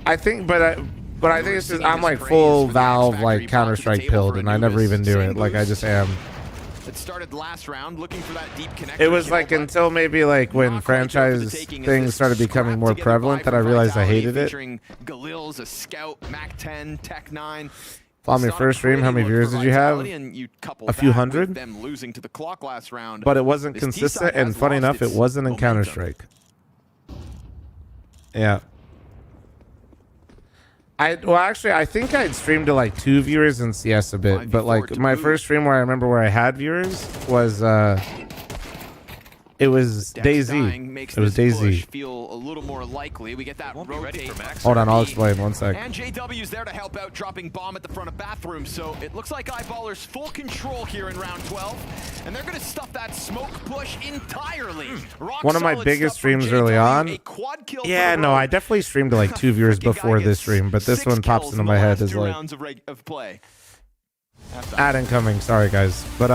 I think, but I think it's just I'm like full Valve like Counter-Strike pilled, and I never even knew it. Like I just am. It started last round, looking for that deep connection. It was like until maybe like when franchise things started becoming more prevalent that I realized I hated it. Galil's a scout, Mac 10, Tech 9. On your first stream, how many viewers did you have? A few hundred. Them losing to the clock last round. But it wasn't consistent, and funny enough, it wasn't in Counter-Strike. Yeah. Well, actually, I think I'd streamed to like 2 viewers in CS a bit, but like my first stream where I remember where I had viewers was it was DayZ. It was DayZ. Feel a little more likely. We get that rotate. Hold on, I'll explain 1 sec. And JW's there to help out, dropping bomb at the front of bathroom. So it looks like Eyeballers full control here in round 12, and they're going to stuff that smoke push entirely. One of my biggest streams early on. Yeah, no, I definitely streamed to like 2 viewers before this stream, but this one pops into my head as like ad incoming. Sorry guys, but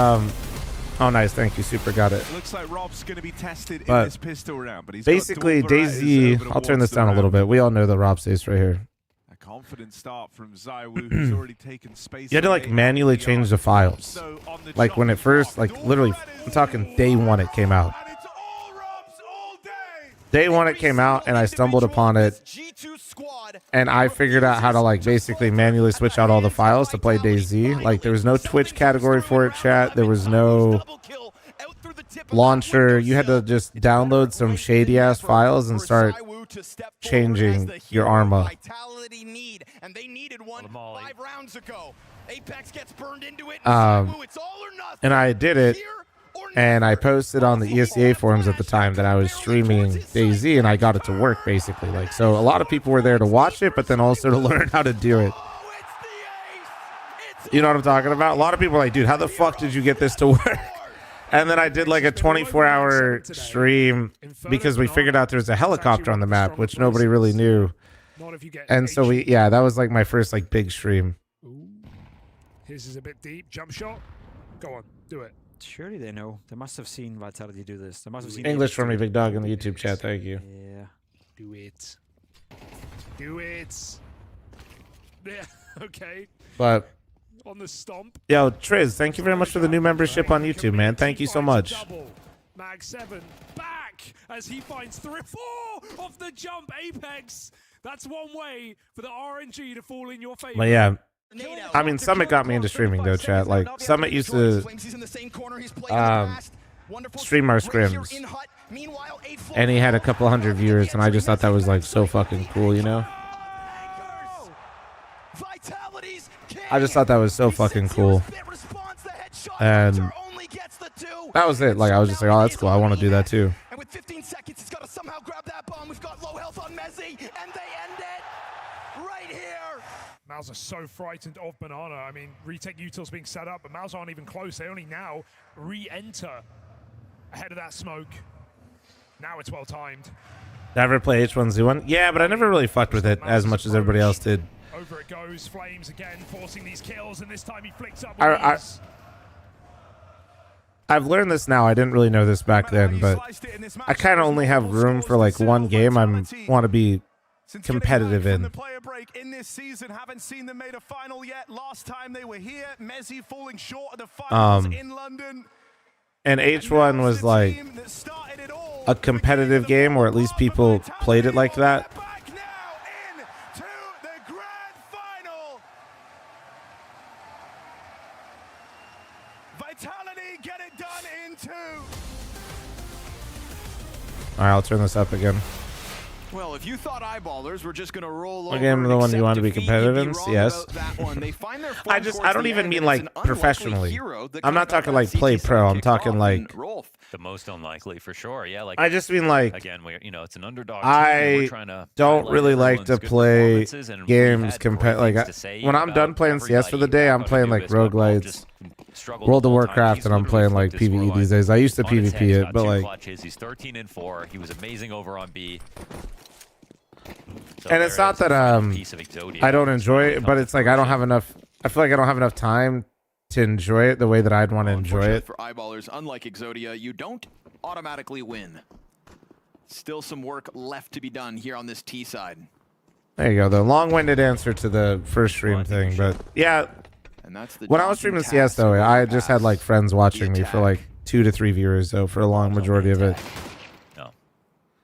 oh, nice. Thank you. Super got it. Looks like Rob's going to be tested but in this pistol round, but he's basically DayZ. I'll turn this down a little bit. We all know that Rob stays right here. A confident start from Zywoo, who's already taken space. You had to like manually change the files. Like when it first, like literally, I'm talking day 1 it came out. Day 1 it came out, and I stumbled upon it, and I figured out how to like basically manually switch out all the files to play DayZ. Like there was no Twitch category for it, chat. There was no launcher. You had to just download some shady ass files and start changing your Arma. And they needed one 5 rounds ago. Apex gets burned into it. And I did it. And I posted on the ESEA forums at the time that I was streaming DayZ, and I got it to work basically. Like, so a lot of people were there to watch it, but then also to learn how to do it. You know what I'm talking about? A lot of people are like, dude, how the fuck did you get this to work? And then I did like a 24-hour stream because we figured out there's a helicopter on the map, which nobody really knew. And so yeah, that was like my first like big stream. This is a bit deep. Jump shot. Go on, do it. Surely they know. They must have seen Vitality do this. They must have seen English for me, big dog, in the YouTube chat. Thank you. Yeah. Do it. Do it. Yeah. Okay. But on the stomp. Yo, Triz, thank you very much for the new membership on YouTube, man. Thank you so much. Mag 7 back as he finds 4 off the jump. Apex. That's one way for the RNG to fall in your favor. But yeah. I mean, Summit got me into streaming though, chat. Like, Summit used to stream our scrims, and he had a couple hundred viewers, and I just thought that was like so fucking cool, you know? I just thought that was so fucking cool, and that was it. Like, I was just like, oh, that's cool. I want to do that too. And with 15 seconds, he's got to somehow grab that bomb. We've got low health on Mezzy, and they end it right here. Mouse are so frightened of Banana. I mean, retake utils being set up, but Mouse aren't even close. They only now re-enter ahead of that smoke. Now it's well timed. Never play H1Z1? Yeah, but I never really fucked with it as much as everybody else did. Over it goes. Flames again, forcing these kills, and this time he flicks up. I've learned this now. I didn't really know this back then, but I kind of only have room for like one game I want to be competitive in. The player break in this season, haven't seen them made a final yet. Last time they were here, Mezzy falling short of the finals in London. And H1 was like a competitive game, or at least people played it like that. Vitality get it done in 2. All right, I'll turn this up again. Well, if you thought Eyeballers were just going to roll over, again, the one you want to be competitive in, yes. I don't even mean like professionally. I'm not talking like play pro. I'm talking like The most unlikely for sure. Yeah, like I just mean like again, it's an underdog. I don't really like to play games when I'm done playing CS for the day. I'm playing like roguelites, World of Warcraft, and I'm playing like PvE these days. I used to PvP it, but like he's 13-4. He was amazing over on B. So and it's not that I don't enjoy it, but it's like I don't have enough. I feel like I don't have enough time to enjoy it the way that I'd want to enjoy it. For Eyeballers, unlike Exodia, you don't automatically win. Still some work left to be done here on this T side. There you go. The long-winded answer to the first stream thing, but yeah. And that's the when I was streaming CS though, I just had like friends watching me for like 2 to 3 viewers though for a long majority of it.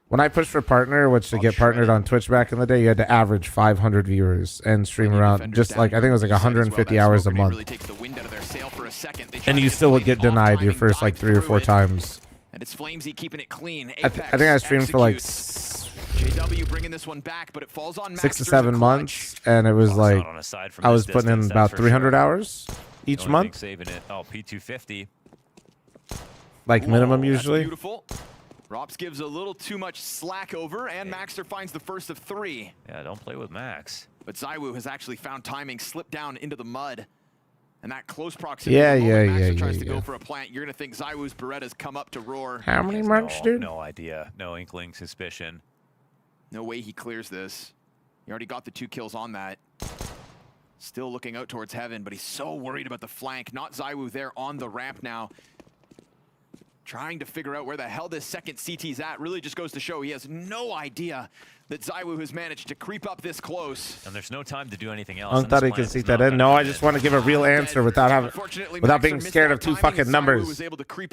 When I pushed for partner, which to get partnered on Twitch back in the day, you had to average 500 viewers and stream around just like I think it was like 150 hours a month. And you still would get denied your first like 3 or 4 times. And it's Flamesy keeping it clean. I think I streamed for like JW bringing this one back, but it falls on 6 to 7 months, and it was like I was putting in about 300 hours each month. Saving it. Oh, P250. Like minimum usually. Beautiful. Rops gives a little too much slack over, and Maxter finds the first of 3. Yeah, don't play with Max. But ZywOo has actually found timing, slipped down into the mud. And that close proximity. Yeah. Tries to go for a plant. You're going to think ZywOo's Beretta's come up to roar. How many months, dude? No idea. No inkling, suspicion. No way he clears this. He already got the 2 kills on that. Still looking out towards heaven, but he's so worried about the flank. Not ZywOo there on the ramp now. Trying to figure out where the hell this second CT's at. Really just goes to show he has no idea that ZywOo has managed to creep up this close. And there's no time to do anything else. I thought he could sneak that in. No, I just want to give a real answer without being scared of 2 fucking numbers.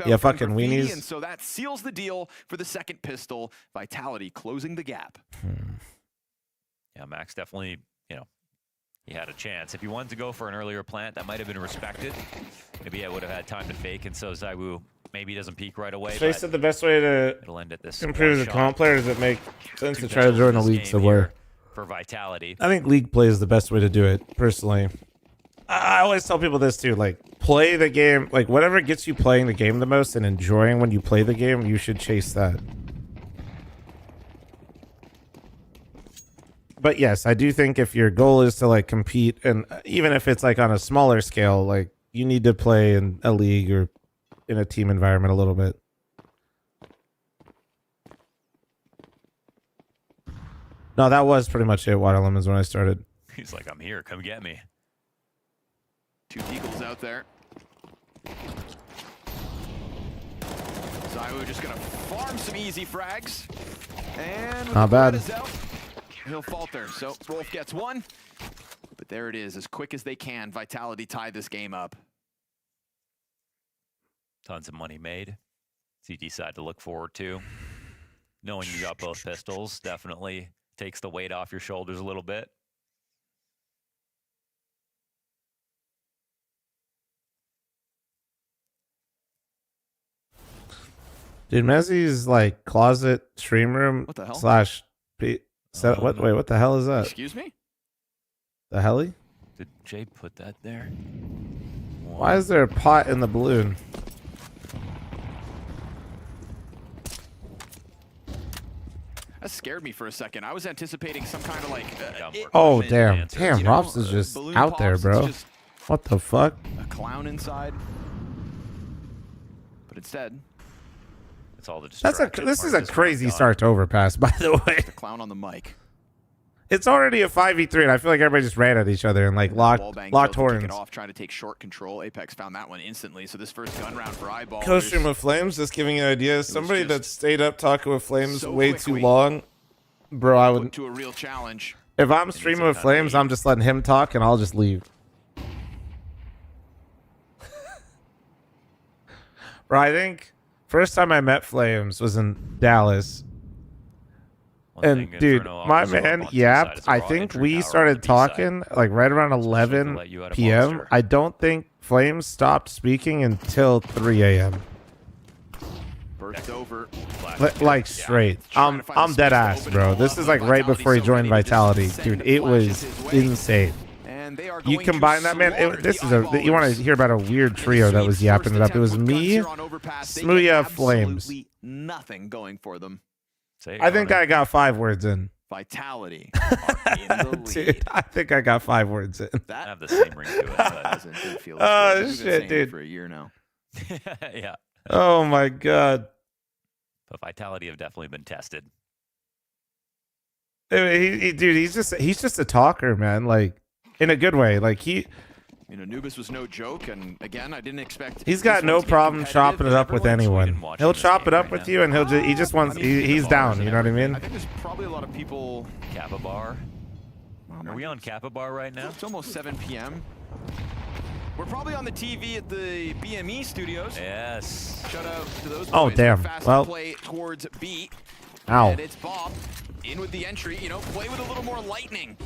Yeah, fucking weenies. And so that seals the deal for the second pistol. Vitality closing the gap. Yeah, Max definitely, he had a chance. If he wanted to go for an earlier plant, that might have been respected. Maybe I would have had time to fake, and so ZywOo maybe doesn't peek right away. They said the best way to improve as a comp player is it make sense to try to join a league somewhere. For Vitality. I think league play is the best way to do it, personally. I always tell people this too, like play the game, like whatever gets you playing the game the most and enjoying when you play the game, you should chase that. But yes, I do think if your goal is to like compete, and even if it's like on a smaller scale, like you need to play in a league or in a team environment a little bit. No, that was pretty much it, Water Lemons, when I started. He's like, I'm here, come get me. 2 Deagles out there. ZywOo just gonna farm some easy frags. And not bad. He'll falter, so Rolf gets 1. But there it is, as quick as they can. Vitality tied this game up. Tons of money made. CT side to look forward to. Knowing you got both pistols definitely takes the weight off your shoulders a little bit. Dude, Mezzi's like closet stream room What the hell? slash what? Wait, what the hell is that? Excuse me? The heli? Did Jay put that there? Why is there a pot in the balloon? That scared me for a second. I was anticipating some kind of like. Oh damn! Damn, Rops is just out there, bro. What the fuck? A clown inside. But instead, it's all the. This is a crazy start to Overpass, by the way. The clown on the mic. It's already a 5v3, and I feel like everybody just ran at each other and like locked horns. Off, trying to take short control. Apex found that one instantly. So this first gun round for Eyeball. Co-stream with Flames, just giving you an idea. Somebody that stayed up talking with Flames way too long, bro. I would to a real challenge. If I'm streaming with Flames, I'm just letting him talk, and I'll just leave. Bro, I think first time I met Flames was in Dallas. And dude, my man yapped. I think we started talking like right around 11 p.m. I don't think Flames stopped speaking until 3 a.m. Burst over. Like straight. I'm dead ass, bro. This is like right before he joined Vitality. Dude, it was insane. they are You going to combine that, man. slaughter This the is a. You want Eyeballers. to hear about a weird trio that was yapping it up? It was me, Smooya, Flames. Absolutely nothing going for them. Say it, I think Connor. I got 5 words in. Vitality are in the lead. Dude, I think I got 5 words in. I That have the same ring to it. But doesn't feel Oh, as good. We've been shit, saying it dude. for a year now. yeah. Oh my god. But Vitality have definitely been tested. Dude, he's just a talker, man. Like in a good way. Like Anubis was no joke, and again, I didn't expect. he's got this no one to get problem competitive, chopping it but up with everyone's- anyone. Sweden watching He'll this chop game it up right with now. you, and he just wants. I mean, He's the down. bars You and know what I everything. mean? I think there's probably a lot of people. Kappa Bar. Oh, Are my we on Kappa Bar right now? It's almost 7 p.m. We're probably on the TV at the BME studios. Yes. Shout out to those boys. Oh, damn. Fast Well. play towards B. Ow. And it's Bob in with the entry. Play with a little more lightning.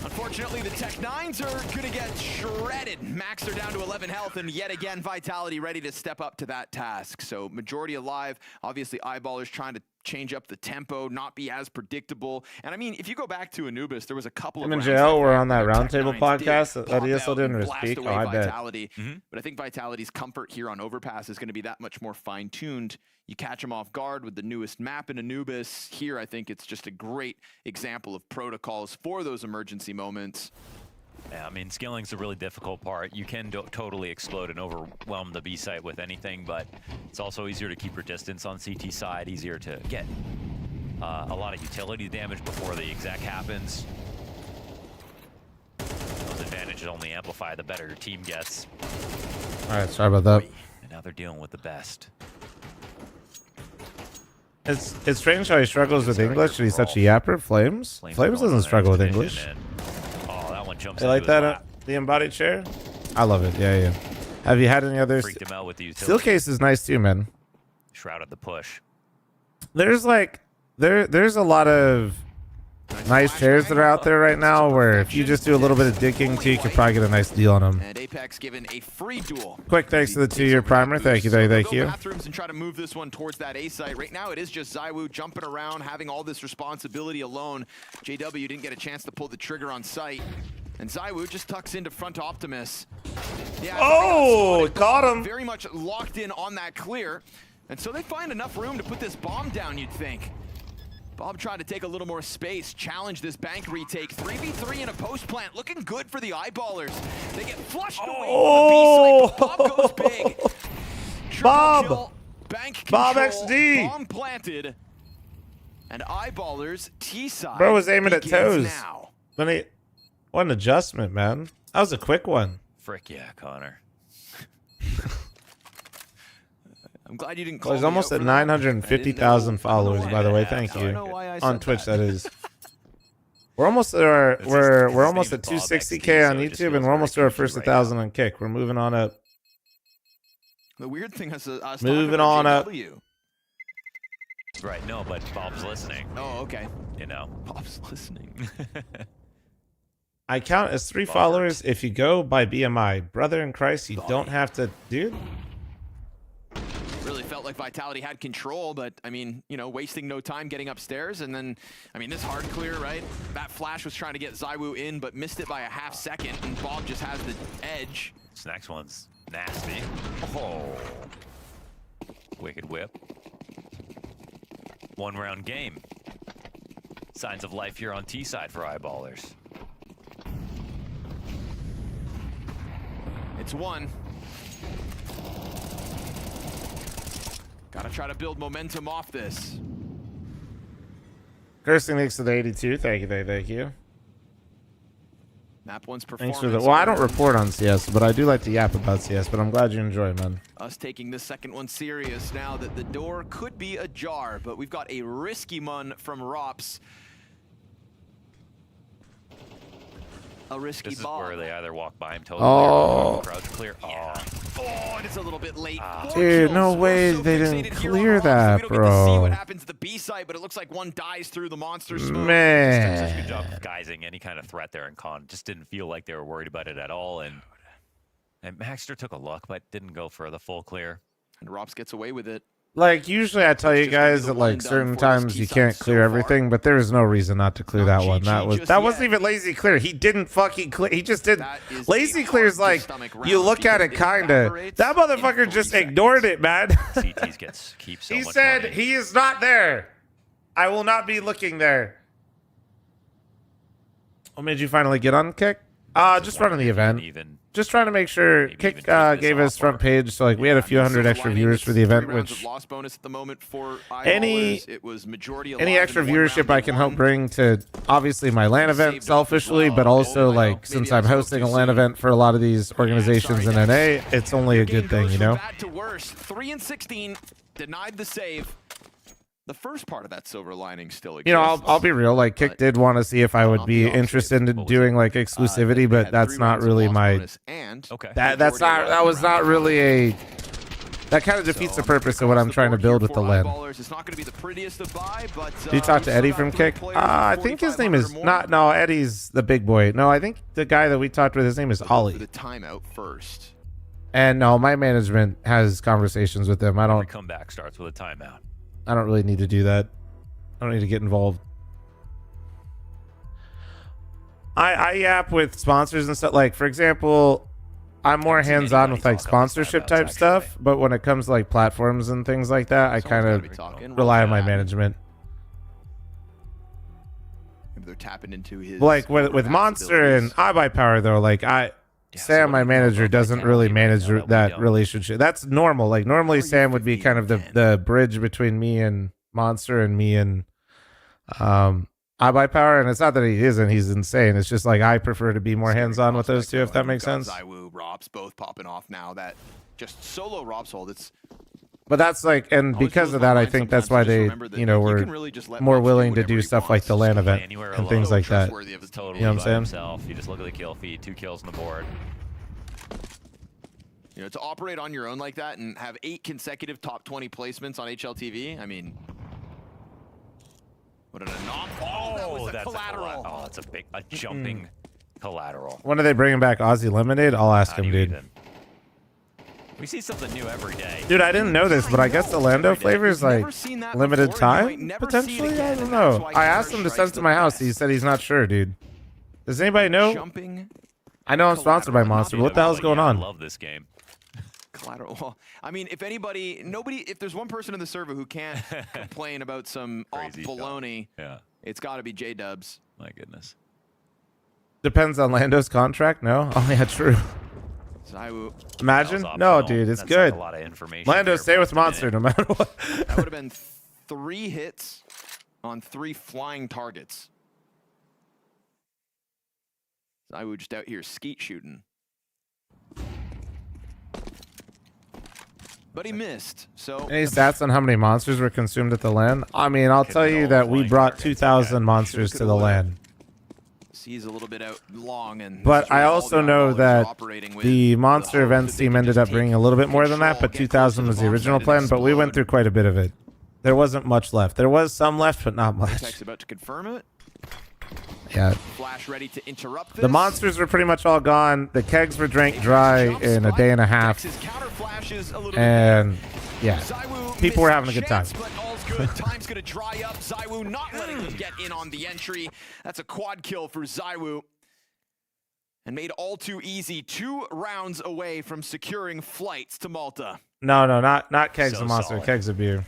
Unfortunately, the Tech-9s are going to get shredded. Max are down to 11 health, and yet again, Vitality ready to step up to that task. So majority alive. Obviously, Eyeballers trying to change up the tempo, not be as predictable. And I mean, if you go back to Anubis, there was a couple Him of and rounds JL like were that on that where roundtable Tech-9s did podcast that pop ESL out didn't and speak. blast Oh, away I bet. Vitality. But I think Vitality's comfort here on Overpass is going to be that much more fine-tuned. You catch them off guard with the newest map in Anubis. Here, I think it's just a great example of protocols for those emergency moments. Yeah, I mean, skilling's a really difficult part. You can totally explode and overwhelm the B site with anything, but it's also easier to keep your distance on CT side, easier to get a lot of utility damage before the exec happens. Those advantages only amplify the better your team gets. All right, sorry about that. And now they're dealing with the best. It's strange how he struggles with English and he's such a yapper. Flames doesn't struggle with English. Oh, that one jumps You like into his that? lap. The embodied chair? I love it. Yeah. Have you had any others? Freaked him out with the utility. Steelcase is nice too, man. Shrouded the push. There's like there's a lot of nice chairs that are out there right now where if you just do a little bit of dicking too, you could probably get a nice deal on them. And Apex given a free duel. Quick thanks to the 2-year primer. Thank you. Thank you. Bathrooms and try to move this one towards that A site. Right now, it is just ZywOo jumping around, having all this responsibility alone. JW didn't get a chance to pull the trigger on site. And ZywOo just tucks into front Optimus. Yeah, Oh, caught him. very much locked in on that clear. And so they find enough room to put this bomb down, you'd think. Bob trying to take a little more space, challenge this bank retake. 3v3 in a post plant, looking good for the Eyeballers. They get flushed away Oh! from the B site, but Bob goes big. Triple Bob! kill, bank Bob control, XD. bomb planted, and Eyeballers T side. Bro was aiming at begins toes. now. What an adjustment, man. That was a quick one. Frick yeah, Connor. I'm glad you didn't call Well, he's me almost out at for that. I 950,000 didn't know- followers, by the way. Yeah, Thank I don't you. know why I On said Twitch, that. that is. We're almost at our His we're name almost is at Bob 260K XD, on so it just YouTube, and feels we're almost to very our first goofy right 1,000 on Kick. We're moving on up. The weird thing is, I was Moving talking about on up. JW. Right, no, but Bob's listening, Oh, okay. you know. Bob's listening. I count as 3 Bob followers if you go by BMI. Brother in Christ, you don't have to, dude. Really felt like Vitality had control, but I mean, wasting no time getting upstairs. And then, I mean, this hard clear, right? That flash was trying to get ZywOo in, but missed it by a half second. And Bob just has the edge. This next one's nasty. Oh. Wicked whip. 1-round game. Signs of life here on T side for Eyeballers. It's one. Gotta try to build momentum off this. Cursing Nicks to the 82. Thank you. Thank you. Map one's performance. Thanks for the. Well, I don't report on CS, but I do like to yap about CS. But I'm glad you enjoy, man. Us taking this second one serious now that the door could be ajar, but we've got a risky one from Rops. A risky This is ball. where they either walk by him totally Oh. or crouch clear. Oh. Oh, and it's a little bit late. Four Dude, no kills. way We're so they didn't fixated here clear on Rops that, we don't get to see bro. what happens at the B side, but it looks like one dies through the monster smoke. Such a Man. good job of guising any kind of threat there, and Con just didn't feel like they were worried about it at all. And Maxter took a look, but didn't go for the full clear. And Rops gets away with it. Like, usually I tell you Just gonna be guys the that, one like, done certain for this times you Keyside can't so clear far. everything, but there is no reason not to clear Not that one. GG just That wasn't yet. even lazy clear. He didn't fucking clear. He just did. That is Lazy a clear is like, hard-to-stomach you round look at it because it kinda. evaporates That in motherfucker 3 just seconds. ignored it, man. CTs keep so He much said money. he is not there. I will not be looking there. What made you finally get on Kick? Just running the event. Even Just trying to make sure Maybe Kick even kick this gave us off front or- page, so like we had a few hundred Silver extra lining, viewers it's for the event, 3 rounds of which loss bonus at the moment for any- Eyeballers. It was majority any alive extra in the one viewership round I they can help won. bring to obviously my LAN event Saved up as selfishly, well. but also Oh, I know. like since Maybe I I'm spoke hosting too a LAN soon. event for a lot of these organizations sorry, in NA, guys. it's only a Game good thing, goes you from know? bad to worse. 3 and 16 denied the save. The first part of that silver lining still exists. You know, I'll be real. Like, Kick But did want to see if I would not be the opposite. interested in What was doing it? like They exclusivity, but had that's 3 not rounds of really loss my. bonus and okay. That's not. That was not really a. That kind of defeats the purpose of what I'm trying to build with the LAN. It's not going to be the prettiest to buy, but Did you talk to Eddie from Kick? I think his name is not. No, Eddie's the big boy. No, I think the guy that we talked with, his name is For Ollie. the timeout first. And no, my management has conversations with them. I Every don't. comeback starts with a timeout. I don't really need to do that. I don't need to get involved. I yap with sponsors and stuff. Like, for example, I'm more Haven't seen hands-on anybody with like talk on the sponsorship timeouts, type actually. stuff. But when it comes to like platforms and things like that, I Someone's kind gotta of be talking. rely on my Maybe management. they're tapping into his Like with overmax Monster and abilities. iBuyPower though, like Yeah, so Sam, what my do you know manager, about doesn't really Vitality right manage now that we that don't? relationship. That's normal. Like normally How are you Sam would be 15 kind of the, and 10? the bridge between me and Monster and me and iBuyPower. And it's not that he isn't, he's insane. It's just like I prefer to be more Scary hands-on with those prospect, two, if though. that You've makes got sense. ZywOo, Robs both popping off now. That just solo Robs hold. It's But that's like, and always because blows of my that, I mind think that's sometimes why to just they, remember that you know, you were can really just let more Robs do willing to whatever do he stuff like wants. the LAN Play event anywhere and alone. things So like that. trustworthy of his Totally You know what I'm by saying? himself. You just look at the kill feed, 2 kills on the board. You know, to operate on your own like that and have 8 consecutive top 20 placements on HLTV, I mean, what an anom- Oh, that was a that's collateral. Oh, that's a jumping collateral. When are they bringing back Aussie Lemonade? I'll ask How him, do you dude. even- We see something new every day. Dude, I didn't know this, but I guess the Lando flavor is You've like never seen that limited before, and you might time, never see it potentially. again, I don't and that's know. why I asked him to send it to my house. He said he's not sure, dude. Does anybody know? Jumping I know I'm sponsored by collateral, Monster. not But what the hell's Yeah, going I on? love this game. collateral. Well, I mean, if anybody, nobody, if there's one person in the server who can't complain about some op Crazy stuff. baloney, Yeah, it's got to be J-Dubs. my goodness. Depends on Lando's contract. No. Oh yeah, true. ZywOo, Imagine. That was No, optional. dude, it's That's good. Like a lot of information. Lando, here stay for with a minute. Monster no matter what. that would have been 3 hits on 3 flying targets. ZywOo just out here skeet shooting. But he missed, so Any stats on how many monsters were consumed at the LAN? I mean, I'll tell you that we brought 2,000 monsters to the LAN. he's a little bit out long, and But this is where I all also the know Eyeballers are that operating with the the Monster hope events that they team can ended just up bringing a little bit more than that, control, but get close to 2,000 the was the bomb original site and plan, but we went explode. through quite a bit of it. There wasn't much left. There was some left, but not much. Apex about to confirm it. Yeah. Flash ready to interrupt this. The monsters were pretty much all gone. The kegs were drank dry Jump in a spot, day and a half. Texas counter flashes a little bit And yeah, ZywOo people were missed having a good time. chance, but all's good. Time's gonna dry up. ZywOo not letting them get in on the entry. That's a quad kill for ZywOo. And made all too easy. 2 rounds away from securing flights to Malta. No, not kegs So of monster, solid. kegs of beer.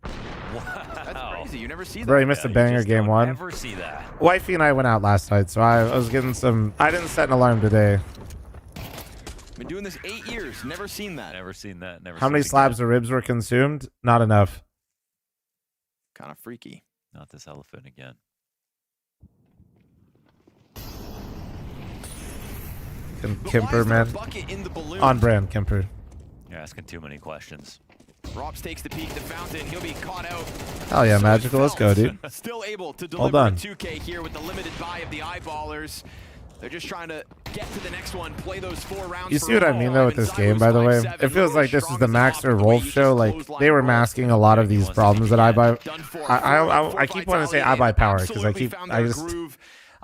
That's Wow. crazy. You never see that. Bro, you missed a Yeah, you banger just game don't one. Ever see that? Wifey and I went out last night, so I was getting some. I didn't set an alarm today. Been doing this 8 years. Never seen that. Never seen that. Never. How seen many it slabs again. of ribs were consumed? Not enough. Kind of freaky. Not this elephant again. But why Kemper, is there a man. bucket in the balloon? On brand, Kemper. You're asking too many questions. Robs takes the peek to Fountain. He'll be caught out. Hell yeah, So magical. Let's go, Phelps dude. Still able to Well deliver a done. 2K here with the limited buy of the Eyeballers. They're just trying to get to the next one, play those 4 rounds. You for see what I a mean long though with time, this and game, ZywOo's by the way? 5-7. It feels like this is Strong the as an Max or op, the way Wolf you show. just Like clothesline they were Wolf. masking a lot of these problems that I buy. Done for. I keep wanting to say I buy power because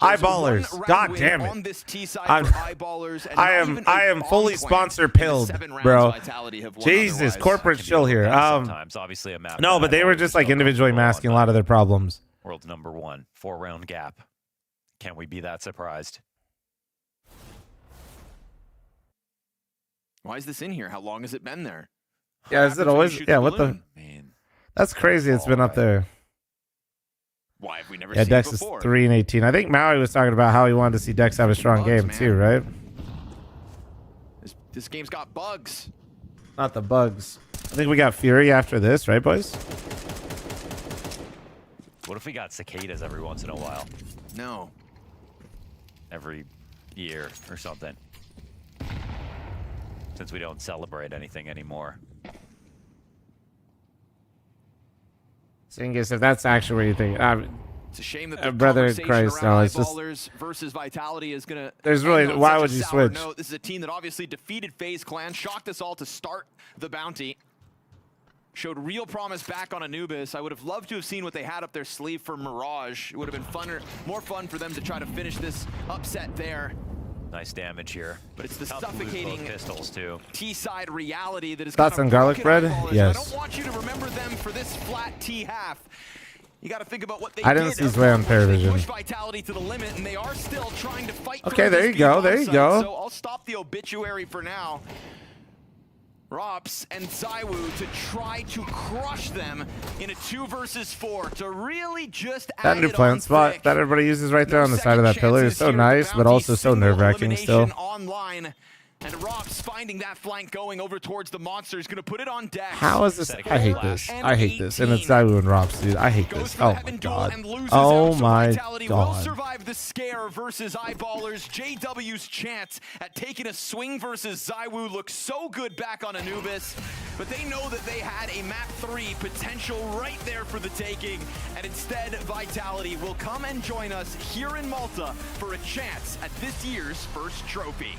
There's a Eyeballers. one-round God win damn it. on this T side I'm- for Eyeballers, and not even I a am bomb fully plant sponsor in the pilled, 7 rounds bro. Vitality have won Jesus, otherwise. corporate Can be chill here. overlooked sometimes, obviously a map. No, that but they were Eyeballers just are like so individually comfortable on, masking a lot of their problems. World's #1, 4-round gap. Can we be that surprised? Why is this in here? How long has it been there? Yeah, is it happens when you always? shoot Yeah, the what the? balloon? Man, That's crazy. It's been up there. Why have we never Yeah, seen Dex it is before? 3-18. I think Maui was talking about how he wanted to see Dex have a strong Bugs, game man. too, right? This game's got bugs. Not the bugs. I think we got Fury after this, right, boys? what if we got cicadas every once in a while? No. Every year or something. Since we don't celebrate anything anymore. Singus, if that's actually what you think, It's a shame that the brother conversation Christ, around no, it's just- Eyeballers versus Vitality is gonna. There's really- end on why such a would you sour switch? note. This is a team that obviously defeated FaZe Clan, shocked us all to start the bounty. Showed real promise back on Anubis. I would have loved to have seen what they had up their sleeve for Mirage. It would have been more fun for them to try to finish this upset there. Nice damage here. But it's the Tough to lose both suffocating pistols too. T-side reality that is Thoughts kind on of garlic broken bread? Eyeballers. Yes. I don't want you to remember them for this flat T half. You got to think about what they I didn't did see up Zway on front, which they Paravision. pushed Vitality to the limit, and they are still trying to fight. Okay, through there this you go, beat there you side. go. So I'll stop the obituary for now. Rops and ZywOo to try to crush them in a 2 versus 4 to really just That add new it plant on spot thick. that everybody uses right there No on the side of that second pillar is chances so here. nice, but Bounty also so single nerve-wracking still. elimination online. And Rops finding that flank going over towards the monster is going to put it on Dex. How is this? Setting I hate up this. flash. I hate this. And it's And ZywOo and Rops, dude. I hate Goes this. for the Oh my heaven duel god. and loses Oh out, so my Vitality will god. survive the scare versus Eyeballers. JW's chance at taking a swing versus ZywOo looks so good back on Anubis, but they know that they had a map 3 potential right there for the taking, and instead Vitality will come and join us here in Malta for a chance at this year's first trophy.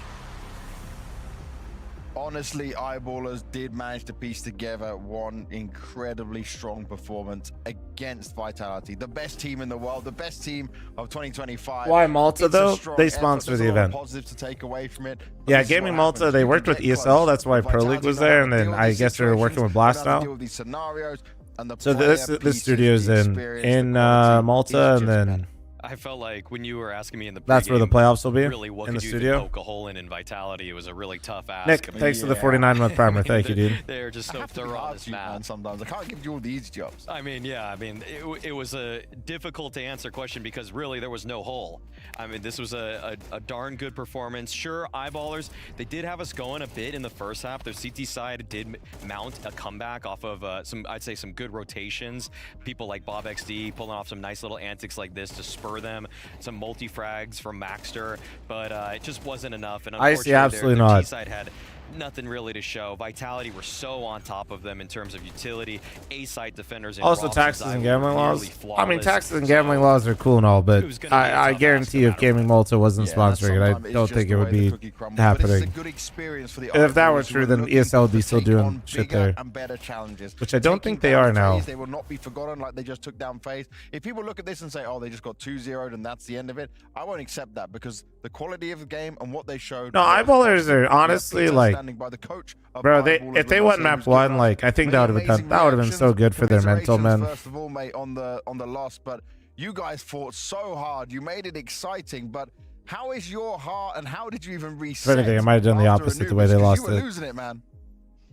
Honestly, Eyeballers did manage to piece together one incredibly strong performance against Vitality, the best team in the world, the best team of 2025. Why Malta, It's a though? strong They effort. sponsor There's the a lot of event. positives to take away from it. But Yeah, this is Gaming what Malta, happens. they You worked can with get ESL, close. that's why Pro League Vitality was know there, how and to then deal with I these guess they were working situations, with Blast know how to now. deal with these scenarios, and the So player this pieces, studio's the in experience, the quality Malta, is and just then better. I felt like when you were asking me in the that's where the pregame, playoffs will be, really what in the could you studio. poke a hole in Vitality, it was a really tough ask. Nick, I mean, thanks for the Yeah. 49-month primer. Thank you, dude. They're just I so have to be thorough on hard this to you, man, map. sometimes. I can't give you all these jobs. I mean, yeah, I mean, it was a difficult to answer question because really there was no hole. I mean, this was a darn good performance. Sure, Eyeballers, they did have us going a bit in the first half. Their CT side did mount a comeback off of I'd say some good rotations. People like Bob XD pulling off some nice little antics like this to spur them. Some multi-frags from Maxter, but it just wasn't enough. And I see, unfortunately, absolutely their not. T-side had nothing really to show. Vitality were so on top of them in terms of utility. A-side defenders and Also, Ross taxes and Zywoo gambling nearly laws. I mean, flawless. taxes and gambling laws are cool and all, but It was gonna be a I tough guarantee you, if ask no matter Gaming Malta wasn't Yeah, sponsoring it, I sometimes it's don't just think the it would way the be cookie crumbles, but it's a happening. good experience for the If that were Eyeballers who true, are then looking ESL would be to still take doing on shit bigger there. and better challenges. Which I don't Taking think they down are now. FaZe, they will not be forgotten like they just took down FaZe. If people look at this and say, oh, they just got 2-0'd and that's the end of it, I won't accept that because the quality of the game and what they showed. No, was Eyeballers are We have honestly Peter like, standing by the coach of bro, Eyeballers if they with us won here map who's given 1, us like I think many that would have been amazing that would have been so reactions. good for their mental, Commiserations, man. First of all, mate, on the loss, but you guys fought so hard. You made it exciting, but how is your heart and how did you even reset? anything, I might have done the after opposite the way Anubis? they 'Cause lost you were it. losing it, man.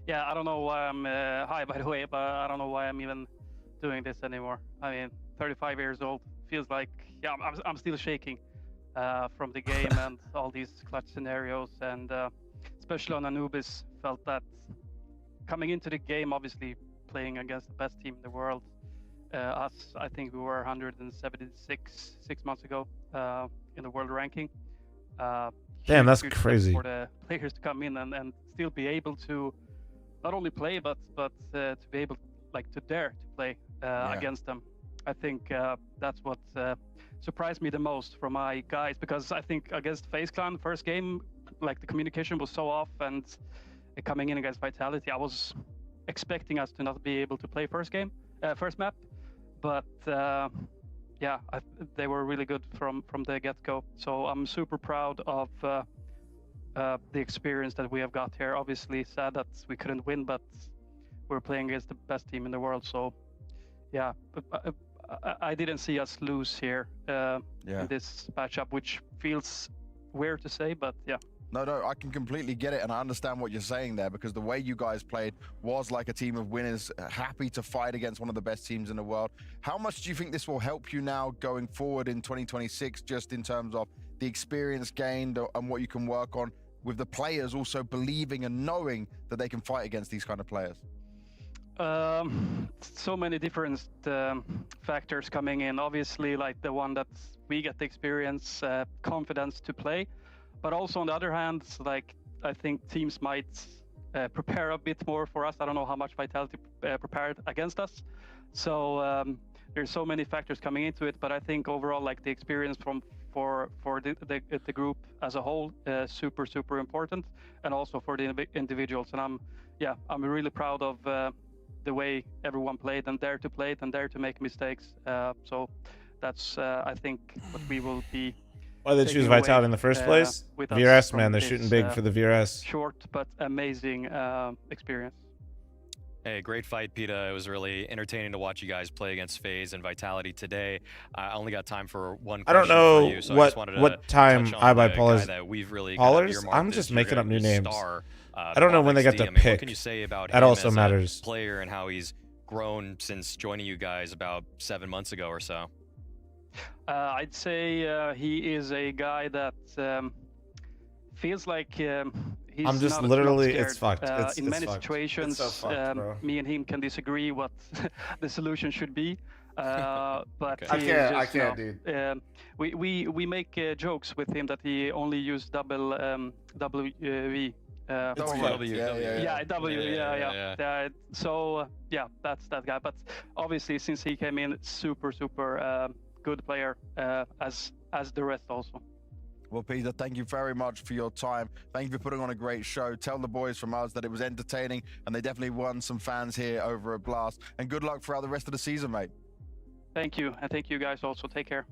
Yeah, I don't know why I'm hi by the way, but I don't know why I'm even doing this anymore. I mean, 35 years old feels like I'm still shaking from the game and all these clutch scenarios, and especially on Anubis, felt that coming into the game, obviously playing against the best team in the world. I think we were 176 6 months ago in the world ranking. Damn, that's huge step crazy. for the players to come in and still be able to not only play but to be able to dare to play against them. I think that's what surprised me the most from my guys, because I think against FaZe Clan first game, the communication was so off, and coming in against Vitality, I was expecting us to not be able to play first map, but yeah, they were really good from the get-go. So I'm super proud of the experience that we have got here. Obviously sad that we couldn't win, but we're playing against the best team in the world. So yeah, I didn't see us lose here in this matchup, which feels weird to say, but yeah. No, I can completely get it, and I understand what you're saying there, because the way you guys played was like a team of winners, happy to fight against one of the best teams in the world. How much do you think this will help you now going forward in 2026, just in terms of the experience gained and what you can work on, with the players also believing and knowing that they can fight against these kind of players? So many different factors coming in. Obviously, like the one that we get the experience, confidence to play. But also on the other hand, like I think teams might prepare a bit more for us. I don't know how much Vitality prepared against us. So there's so many factors coming into it. But I think overall, like the experience for the group as a whole, super important, and also for the individuals. And I'm really proud of the way everyone played and dare to play it and dare to make mistakes. So that's I think what we will be. Why they choose Vitality in the first place? VRS, man, they're shooting big for the VRS. Short but amazing experience. Hey, great fight, Peta. It was really entertaining to watch you guys play against FaZe and Vitality today. I only got time for one question. I don't know for you, so I just wanted to what time iBuyPaulers that we've really I'm just making up new names. Star, I don't know when they get to pick. What can you say about that him also as matters. A player and how he's grown since joining you guys about 7 months ago or so? I'd say he is a guy that feels like he's I'm just not literally, scared. it's fucked. In many situations, so fucked, me and him can disagree what the solution should be. But okay. I can't, dude. We make jokes with him that he only used double WV. So that's that guy. But obviously, since he came in, super good player, as the rest also. Well, Peta, thank you very much for your time. Thank you for putting on a great show. Tell the boys from us that it was entertaining, and they definitely won some fans here over a blast. And good luck throughout the rest of the season, mate. Thank you, and thank you guys also. Take care.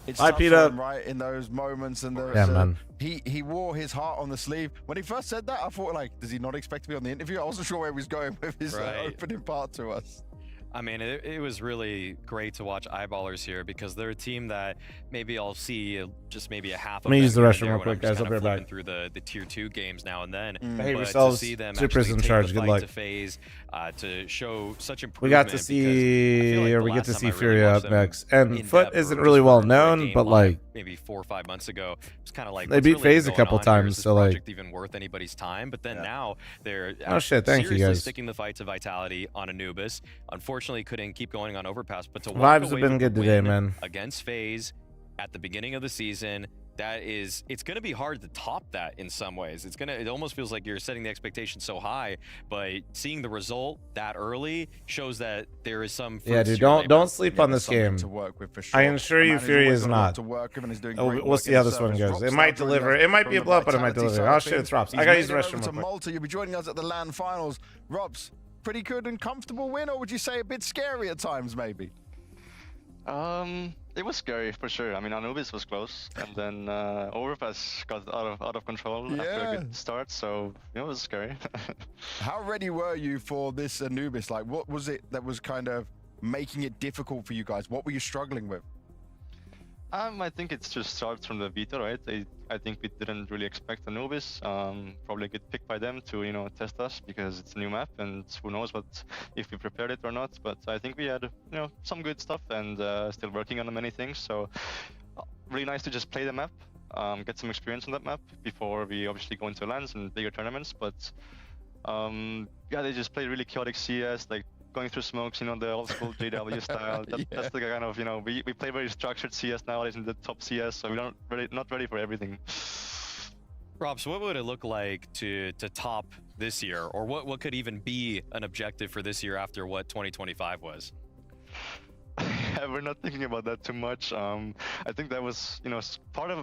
It's Hi, tough Peta. for him, right, in those moments, and man. He wore his heart on the sleeve. When he first said that, I thought, like, does he not expect to be on the interview? I wasn't sure where he was going with his opening part to us. I mean, it was really great to watch Eyeballers here, because they're a team that maybe I'll see just maybe a half of. Let me use the restroom real when quick, I'm guys. I'll just be kind of right back. through the tier 2 games now and then. Behave But yourselves. to see them Super's actually in take charge. the Good fight luck. to FaZe, to show such improvement. We got to see, or we get to see Furia up next. And Foot isn't really well known, but like maybe 4 or 5 months ago, it's kind of like they beat FaZe a couple times, so like even worth anybody's time. But then now they're thank you guys. sticking the fight to Vitality on Anubis. Unfortunately, couldn't keep going on Overpass, but to vibes walk have away been with good the today, win man. against FaZe at the beginning of the season, it's going to be hard to top that in some ways. It almost feels like you're setting the expectation so high, but seeing the result that early shows that there is some. Yeah, dude, don't sleep on this game. To work with for sure. I assure you, Fury is not. We'll see how this one goes. It might deliver. It might be a blow up, but it might deliver. Oh shit, it's Rops. I gotta use the restroom real quick. Malta, you'll be joining us at the LAN finals. Rops, pretty good and comfortable win, or would you say a bit scary at times, maybe? It was scary for sure. I mean, Anubis was close, and then Overpass got out of control after a good start, so it was scary. How ready were you for this Anubis? Like, what was it that was kind of making it difficult for you guys? What were you struggling with? I think it just starts from the beta, right? I think we didn't really expect Anubis. Probably get picked by them to test us, because it's a new map, and who knows if we prepared it or not. But I think we had some good stuff, and still working on many things. So really nice to just play the map, get some experience on that map before we obviously go into LANs and bigger tournaments. But they just play really chaotic CS, like going through smokes, the old school JW style. That's the kind of, we play very structured CS nowadays in the top CS, so we're not ready for everything. Rob, so what would it look like to top this year, or what could even be an objective for this year after what 2025 was? We're not thinking about that too much. I think that was, part of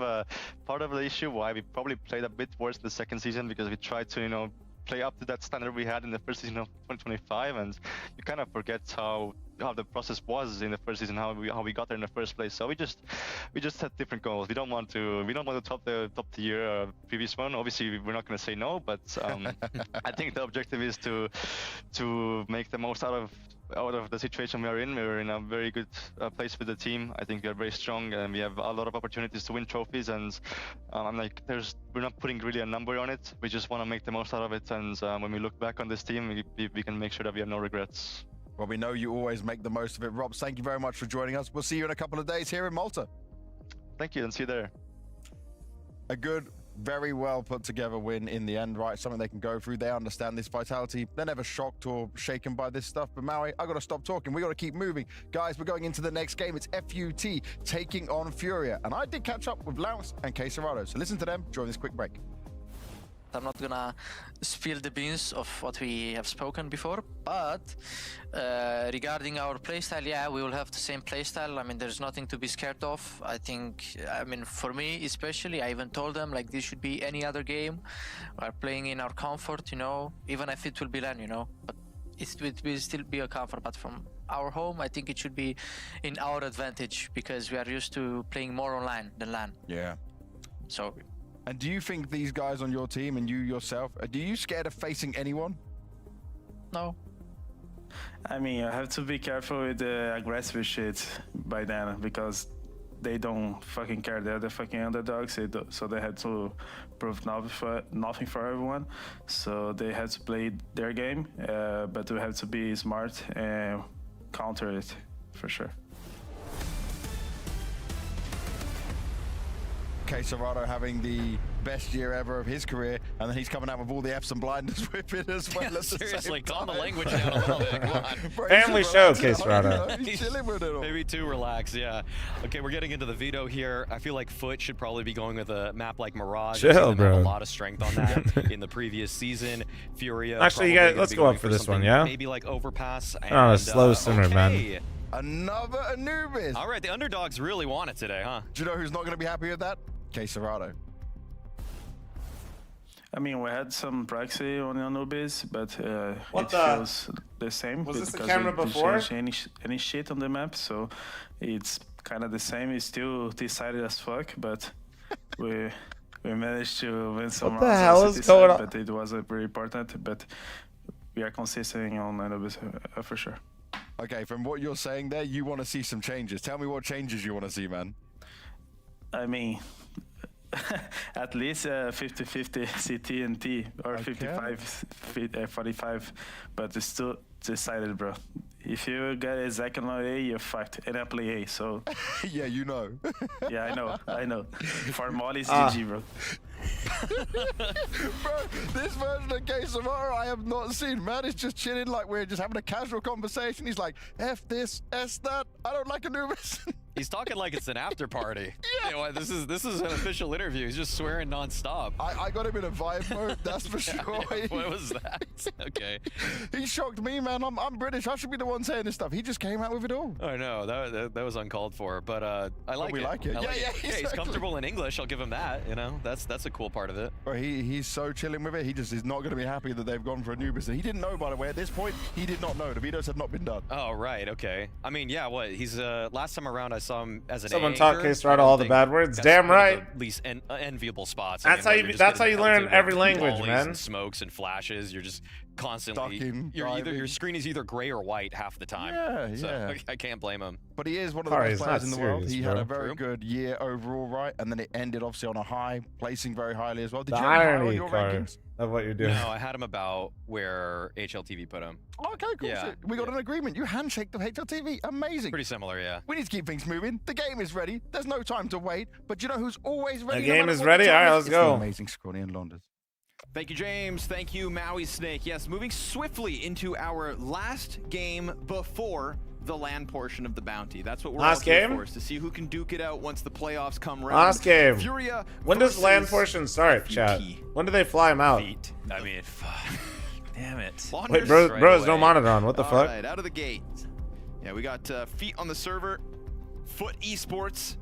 the issue why we probably played a bit worse the second season, because we tried to, play up to that standard we had in the first season of 2025, and you kind of forget how how the process was in the first season, how we got there in the first place. So we just set different goals. We don't want to top the tier previous one. Obviously, we're not going to say no, but I think the objective is to make the most out of the situation we are in. We're in a very good place with the team. I think we are very strong and we have a lot of opportunities to win trophies. And we're not putting really a number on it. We just want to make the most out of it. And when we look back on this team, we can make sure that we have no regrets. Well, we know you always make the most of it. Rob, thank you very much for joining us. We'll see you in a couple of days here in Malta. Thank you, and see you there. A good, very well put together win in the end, right? Something they can go through. They understand this Vitality. They're never shocked or shaken by this stuff. But Maui, I got to stop talking. We got to keep moving. Guys, we're going into the next game. It's FUT taking on Furia. And I did catch up with Lance and Kcerrado. So listen to them during this quick break. I'm not gonna spill the beans of what we have spoken before, but regarding our playstyle, yeah, we will have the same playstyle. I mean, there's nothing to be scared of. I think, I mean, for me especially, I even told them like this should be any other game. We're playing in our comfort, you know, even if it will be LAN, you know, but it will still be a comfort. But from our home, I think it should be in our advantage because we are used to playing more online than LAN. Yeah. So. And do you think these guys on your team and you yourself, are you scared of facing anyone? No. I mean, I have to be careful with the aggressive shit by then because they don't fucking care. They're the fucking underdogs, so they had to prove nothing for everyone. So they had to play their game, but we have to be smart and counter it for sure. Kcerrado having the best year ever of his career, and then he's coming out with all the F's and blinders with it as well. Yeah, seriously, calm the language down a little bit. Come on. Family show, Kcerrado. He's chilling with it all. Maybe too relaxed, yeah. Okay, we're getting into the veto here. I feel like Foot should probably be going with a map like Mirage. Chill, bro. Have a lot of strength on that in the previous season. Furia. Actually, you guys, let's go up for this one, yeah? Maybe like Overpass. And, a slow simmer, okay. man. Another Anubis. All right, the underdogs really want it today, huh? Do you know who's not going to be happy with that? Kcerrado. I mean, we had some proxy on Anubis, but it feels the same. Was this the because camera we didn't before? change any shit on the map, so it's kind of the same. It's still T-sided as fuck, but we managed to win some What the rounds hell on is City going side, on? but it was very important. But we are consistent on Anubis for sure. Okay, from what you're saying there, you want to see some changes. Tell me what changes you want to see, man. I mean, at least 50-50 CT and T, or 55-45, but it's still decided, bro. If you get a second on A, you're fucked, and I play A, so... Yeah, you know. Yeah, I know. For Molly's GG, bro. Bro, this version of Kcerrado I have not seen. Man is just chilling like we're just having a casual conversation. He's like, F this, S that, I don't like Anubis. He's talking like it's an after party. Yeah. You know, this is an official interview. He's just swearing nonstop. I got him in a vibe mode, that's for sure. Yeah, what was that? Okay. He shocked me, man. I'm British. I should be the one saying this stuff. He just came out with it all. I know that was uncalled for, but I like we it. like it. I Yeah, like yeah, it. Yeah, he's exactly. comfortable in English. I'll give him that. You know, that's a cool part of it. Bro, he's so chilling with it. He just is not going to be happy that they've gone for Anubis. And he didn't know, by the way. At this point, he did not know. The vetoes had not been done. Oh right, okay. I mean, yeah. What he's last time around, I saw him as an Someone A taught anchor. Kcerrado all the bad words. That's Damn one of right. the least enviable spots. That's how you. That's how you learn every language, man. And smokes and flashes. You're just constantly. Ducking, Your screen is either gray or white half the time. Yeah, so yeah. I can't blame him. But he is one of the Sorry, best it's players not in the world. serious, He bro. had a very True. good year overall, right? And then it ended obviously on a high, placing very highly as well. Did The you have him high on irony your card rankings? of what you're doing. No, I had him about where HLTV put him. Okay, cool. Yeah, So we got an agreement. You handshake the HLTV. Amazing. Pretty similar, yeah. We need to keep things moving. The game is ready. There's no time to wait. But you know who's always ready? The no game matter is what ready? the time All right, is? let's It's go. the amazing Scrawny and London. Thank you, James. Thank you, Maui Snake. Yes, moving swiftly into our last game before the LAN portion of the bounty. That's what we're Last all here game? for, is to see who can duke it out once the playoffs come around. Last game. Furia When does versus land portion start, chat? FUT. When do they fly him out? Feet. I mean, fuck. Damn it. Wanderers Wait, bro, right bros, no away. monitor on. What the All fuck? right, out of the gate. Yeah, we got Feet on the server, Foot Esports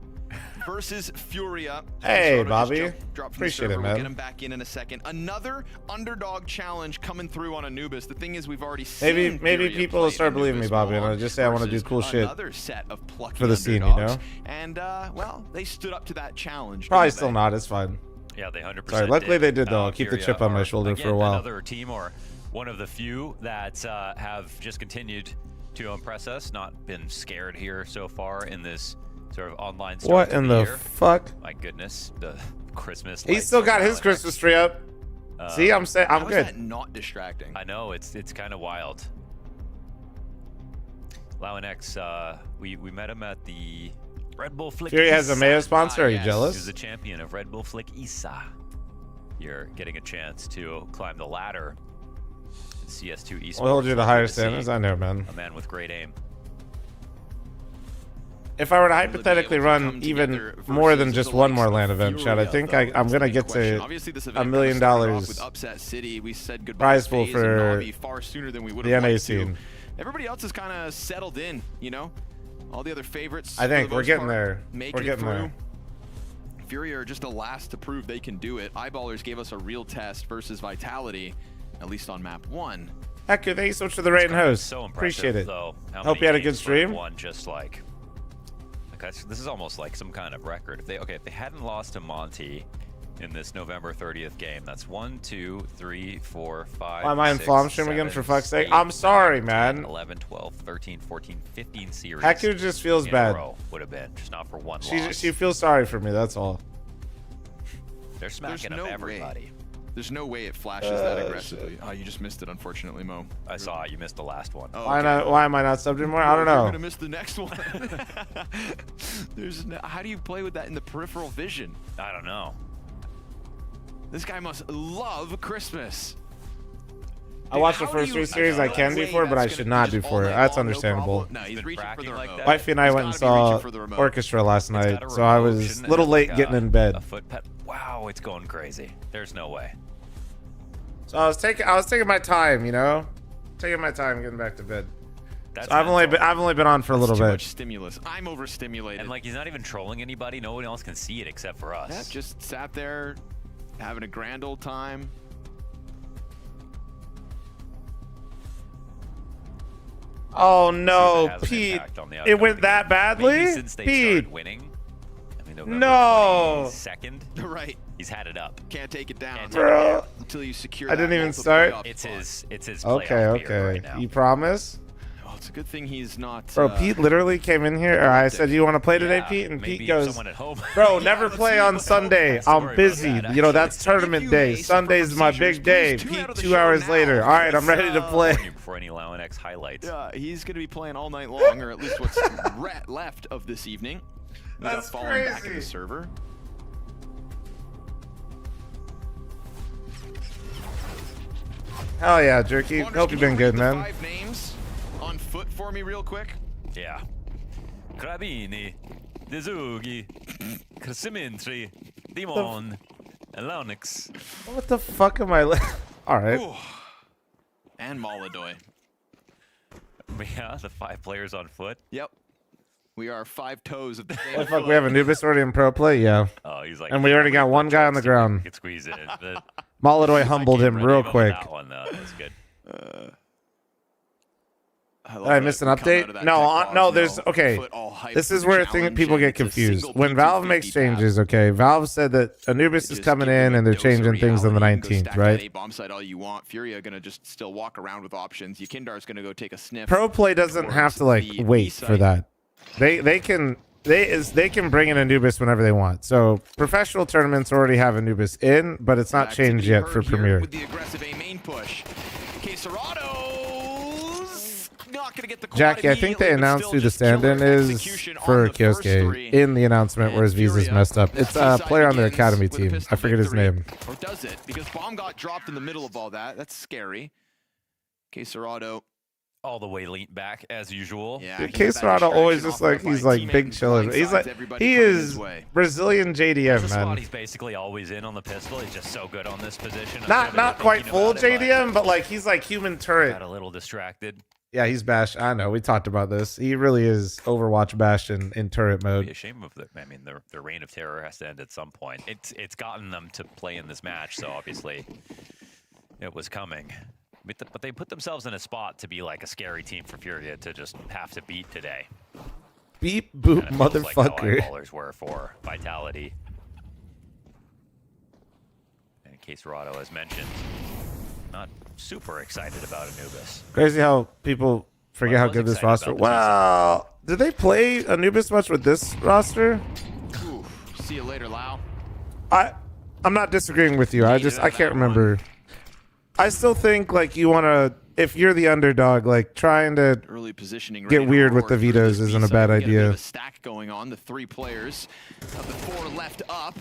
versus Furia. Hey, Soto just Bobby. dropped from the Appreciate server. it, We'll man. get him back in a second. Another underdog challenge coming through on Anubis. The thing is, we've already seen Maybe Furia people will play start believing me, Anubis Bobby, and more I'll just say I want to do versus cool shit another set of plucky for the scene, you underdogs. know? And, well, they stood up to that challenge. Probably didn't still they? not. It's fine. Yeah, they 100%. Sorry, luckily they did, though. I'll keep the Furia chip on my are, shoulder for a again, while. Another team, or one of the few that have just continued to impress us. Not been scared here so far in this sort of online start What to in the the year. fuck? My goodness, the Christmas. He's lights still from got his Alex. Christmas tree up. See, I'm saying I'm How is good. that not distracting? I know it's kind of wild. Lauenex, we met him at the Red Bull Flick. Fury has a Isa. mayo sponsor. Are you yes. jealous? He's the champion of Red Bull Flick Isa. You're getting a chance to climb the ladder in CS2 esports. We'll hold you to Good higher see standards. I know, man. A man with great aim. If I were to Will they be hypothetically able to run come even together more than versus just the one likes more of LAN event, Chad, I Furia, think though? I'm That's gonna the get question. to Obviously, this $1 event million kinda started off with Upset City. We said goodbye prize to pool FaZe and for Navi far sooner than we would the have NA liked to. scene. Everybody else is kind of settled in, you know. All the other favorites. I think for the we're most getting part, there. making We're it getting through. there. Fury are just the last to prove they can do it. Eyeballers gave us a real test versus Vitality, at least on map 1. Heck, thank you so much for the raid and host. So impressive, Appreciate it. though. How Hope many you had a good games Live stream. won just like this is almost like some kind of record. If they hadn't lost to Monty in this November 30th game, that's 1, 2, 3, 4, 5. Why am I in 6, Flom stream again, 7, for fuck's sake? 8, I'm sorry, 9, man. 10, 11, 12, 13, 14, 15 series. Heku just feels in a bad. row would have been just not for one She loss. feels sorry for me. That's all. They're smacking no up way. everybody. There's no way it flashes that aggressively. Oh, you just missed it, unfortunately, Mo. I saw you missed the last one. Oh, Why okay. not? Why am I not subbed anymore? I don't You're know. gonna miss the next one. How do you play with that in the peripheral vision? I don't know. This guy must love Christmas. I watched the How first do three you- series I no can way before, but I that's should gonna not be do just for all it. night That's long, no understandable. problem. No, he's Been reaching for cracking the like remote. that. Wifey and I He's went and gotta be reaching saw for the remote. Orchestra last It's got night, a so I remote was motion a little and late like getting in bed. A foot pet. Wow, it's going crazy. There's no way. So I was taking my time, you know, taking my time getting back to bed. That's So I've only been on for a little Too bit. much stimulus. I'm overstimulated. And like he's not even trolling anybody. No one else can see it except for us. Yeah, just sat there having a grand old time. Oh no, has an Pete! impact on the It outcome went of the that game. badly, Maybe since they Pete. started winning. I mean, November No. 22nd, Right. he's had it up. Can't take it down. Can't Bro. Until you secure I didn't that even multiple start. playoff It's spot. his Okay, playoff year okay. right now. You promise? Oh, it's a good thing he's not. Bro, Pete literally came in here. Or I said, "You want to play today, Yeah, Pete?" And maybe Pete goes, someone at home. "Bro, never play on Sunday. Don't worry I'm about busy. that, You know that's actually. tournament If you day. may suffer Sunday's from my seizures, big day." please tune Pete, out of the 2 show hours now. later. All right, I'm ready to So- play. Before any Lauenex highlights. Yeah, he's going to be playing all night long, or at least what's left of this evening. Without That's falling back in crazy. the server. Hell yeah, Jerky. Wonders, Hope can you've been you good, read the man. 5 names on foot for me real quick. Yeah. Krabini, Dezugi, Krasimentri, Dimon, and Lauenex. What the fuck am I? All right. Ooh. And Moladoy. Yeah, the 5 players on foot. Yep. We are 5 toes of the Oh, same fuck, we have Anubis already in pro play. Yeah. Oh, he's like. And we already got one guy on the ground. Could squeeze it in. But Moladoy humbled him ready real on quick. That one, though. That's good. I missed an update? No, there's okay. This is where people get confused. When Valve makes changes, okay, Valve said that Anubis is coming in and they're changing things on the 19th, right? Bomb site all you want. Furia gonna just still walk around with options. Yakindar's gonna go take a sniff. Pro play doesn't have to like the wait B for site. that. They can bring in Anubis whenever they want. So professional tournaments already have Anubis in, but it's not changed yet for Premier. With the aggressive A main push. Queserado's not gonna get the quad Jackie, I think they immediately, but announced still who the just killer stand-in is execution on for the first Kyosuke three. in the announcement, whereas Visa's Furia, messed up. It's a Seaside player on their begins academy with a team. pistol I forget his victory. name. Or does it? Because bomb got dropped in the middle of all that. That's scary. Queserado. All the way leaned back as usual. Yeah, Dude, he had that Queserado always distraction just off like by he's a like teammate big and chillin'. He's blindsides like everybody he coming is his way. Brazilian The JDM, spot man. he's basically always in on the pistol. He's just so good on this position. I'm sure Not they were quite thinking full about it, JDM, but like he's like human but turret. got a little distracted. Yeah, he's Bash. I know. We talked about this. He really is Overwatch Bash in turret It'd be a mode. shame of their reign of terror has to end at some point. It's gotten them to play in this match, so obviously it was coming. But they put themselves in a spot to be like a scary team for Furia to just have to beat today. Beep boop, Kinda feels like how motherfucker. Eyeballers were for Vitality. And in case Rado has mentioned, not super excited about Anubis. Crazy how people forget how was good this excited roster. about the Wow, did they play Anubis much with this roster? Ooh, see you later, Lau. I'm not disagreeing with you. I can't remember. I still think like you want to, if you're the underdog, like trying to Early positioning. get weird with the Raynor through vetoes this isn't a B-side. bad We get a bit of idea. a stack going on. The 3 players of the 4 left up.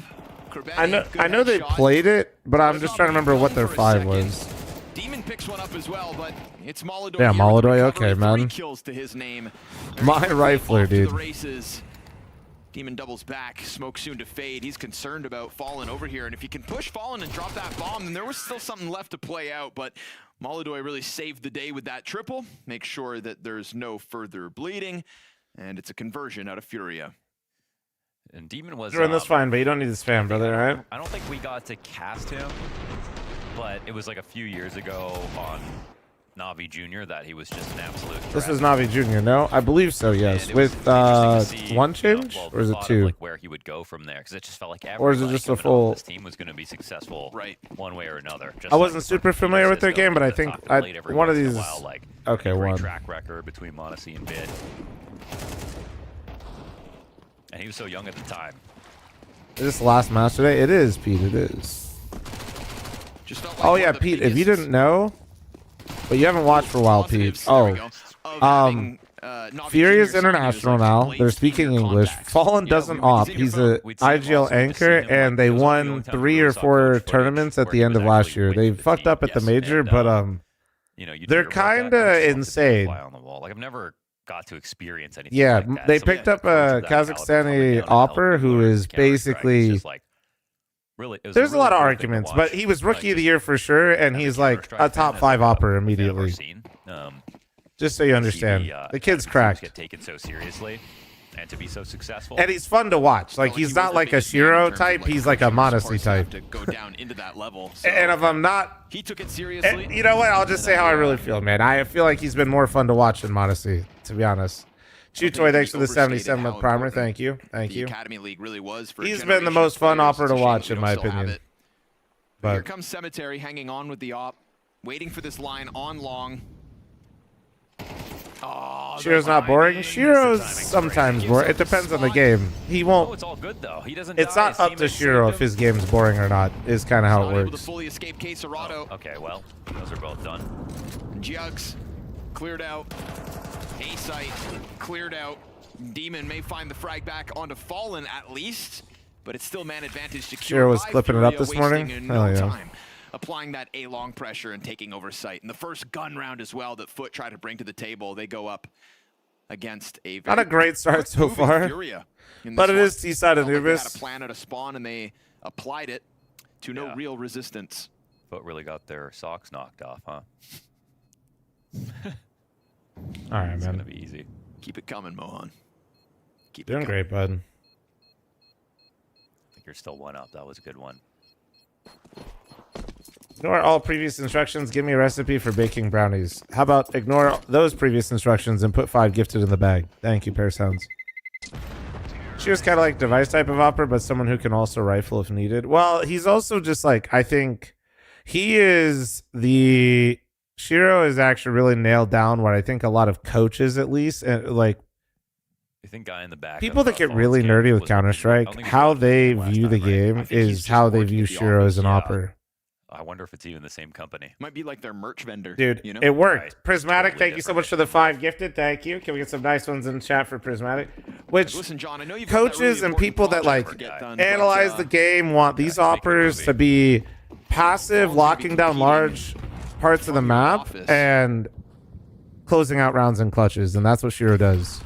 Krabeni, I know good they headshot. played it, but I'm Goes just up trying to remember what for their a 5 second. was. Demon picks one up as well, but it's Molidoy. Yeah, here with the Molidoy, recovery. okay, 3 man. kills to his name. My Off rifler, to the dude. races. Demon doubles back, smoke soon to fade. He's concerned about Fallen over here, and if he can push Fallen and drop that bomb, then there was still something left to play out, but Molidoy really saved the day with that triple. Make sure that there's no further bleeding, and it's a conversion out of Furia. And Demon was Jordan, that's fine, but you don't need to spam, brother, all right? I don't think we got to cast him, but it was like a few years ago on Navi Jr. that he was just an absolute threat. This was Navi Jr., no? I believe so, yes. And it was With interesting to see, one you know, change? well, Or is it thought of, 2? like where he would go from there, because it just felt like Or is it everybody just a coming off full- this team was going to be successful, Right. one way or another. Just I wasn't like super Marquinhos familiar with their Cisco, game, but I that's think not gonna lead every one of once in a these- while, like, okay, a great one. track record between Monacy and Bid. And he was so young at the time. Is this the last match today? It is, Pete, it is. Just felt like Oh one yeah, of the Pete, if you biggest didn't know, but you haven't watched for a while, Pete. positives, there we go, of having, Furious Navi Jr. signing is, International like, now. blaze They're through speaking your English. contacts. Fallen Yeah, doesn't we'd op. see your He's phone. a We'd see him IGL also, we'd just see anchor, him, like, and they it was only the won only time 3 we or really saw 4 coach footage tournaments at where the he end was of last actually year. winning They the fucked team. up at the Yes, major, and, but you know, you they're hear about that, kinda and it's just like a insane. fly on the wall. Like I've never got to experience anything. yeah, like that. they So, picked yeah, up coaches a of that caliber coming down Kazakhstani to help opera you who learn is Counter-Strike. It's basically. just like, really, it was There's a really lot of cool thing to arguments, watch. but he was Like, rookie of the just year for sure, and every he's like Counter-Strike a fan top has 5 ever opera ever immediately. seen. Just so you to see understand, the kid's teams cracked, get taken so seriously and to be so successful. and he's fun to watch. Like Felt he's he not was the like a biggest man in Shiro terms of, type. like, He's like a pushing his Monacy parts type. to go down into that level. So And if I'm not, he took it seriously. you know what? I'll just say how I really feel, man. I feel like he's been more fun to watch than Monacy, to be honest. think Chutoy, thanks he for the overstated 77th how primer. important Thank you. Thank the you. Academy League really was for a He's been the generation most of fun players. opera It's to a shame watch, that we in my don't still have opinion. it. But here But comes Cemetery hanging on with the op, waiting for this line on long. Oh, the Shiro's not boring. timing. Shiro's timing's sometimes great. boring. It Gives up the depends on the spot. game. He Oh, won't. it's all good though. He doesn't. It's die. not His up to teammates Shiro saved if him. his game's boring or not. Is kind of how Not it able to works. fully escape K-Serrato. Okay, well, those are both done. Jugs cleared out. A-site cleared out. Demon may find the frag back onto Fallen at least, but it's still man advantage secure. Shiro was by clipping it up Furia, this wasting morning? in Hell no yeah. time, applying that A-long pressure and taking over site. And the first gun round as well that Foot tried to bring to the table, they go up against a very Not a great start so quick-moving far, Furia in but this it one. is T-side Felt like they had Anubis. a plan at a spawn and they applied it to no Yeah. real resistance. But really got their socks knocked off, huh? All right, It's gonna man. be easy. Keep it coming, Mohan. Keep it Doing coming. great, bud. I think you're still one up. That was a good one. Ignore all previous instructions. Give me a recipe for baking brownies. How about ignore those previous instructions and put 5 gifted in the bag? Thank you, Pair Sounds. She was kind of like device type of opera, but someone who can also rifle if needed. Well, he's also just like, I think he is the Shiro is actually really nailed down what I think a lot of coaches, at least, and like You think guy in the back? people of, that get Fallen's really game nerdy with was- Counter I Strike, don't think he how was they last view time, the right? game I think he's is just how they working view with the Shiro as an offense. opera. I wonder if it's even the same company. Might be like their merch vendor. Dude, you know? it worked. Right. Prismatic, Totally thank you so different. much for the 5 gifted. Thank you. Can we get some nice ones in chat for Prismatic? Which Listen, John, I know you've got that really coaches and important people that project like to get done, but, analyze the game want these make a operas movie. to be passive, Fallen's gonna be locking down competing large parts of the from your map office. and closing out rounds and clutches, and that's what Shiro does.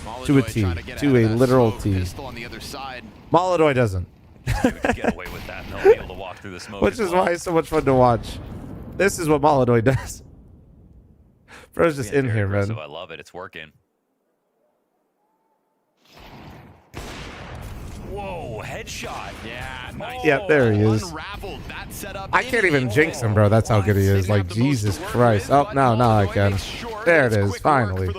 Molidoy to a trying T, get to ahead a of that literal smoke T. pistol on the other side. Molidoy doesn't, You could get away with that, and they'll be able to walk through the smoke. which as is well. why it's so much fun to watch. This is what Molidoy does. Bro's just Yeah, in very here, aggressive. man. I love it. It's working. Whoa, headshot. Yeah, nice. Yep, there he is. Unraveled that setup. I can't even jinx him, bro. That's how good he is. Like, Jesus Christ. Oh, no, I can. There it is. Finally.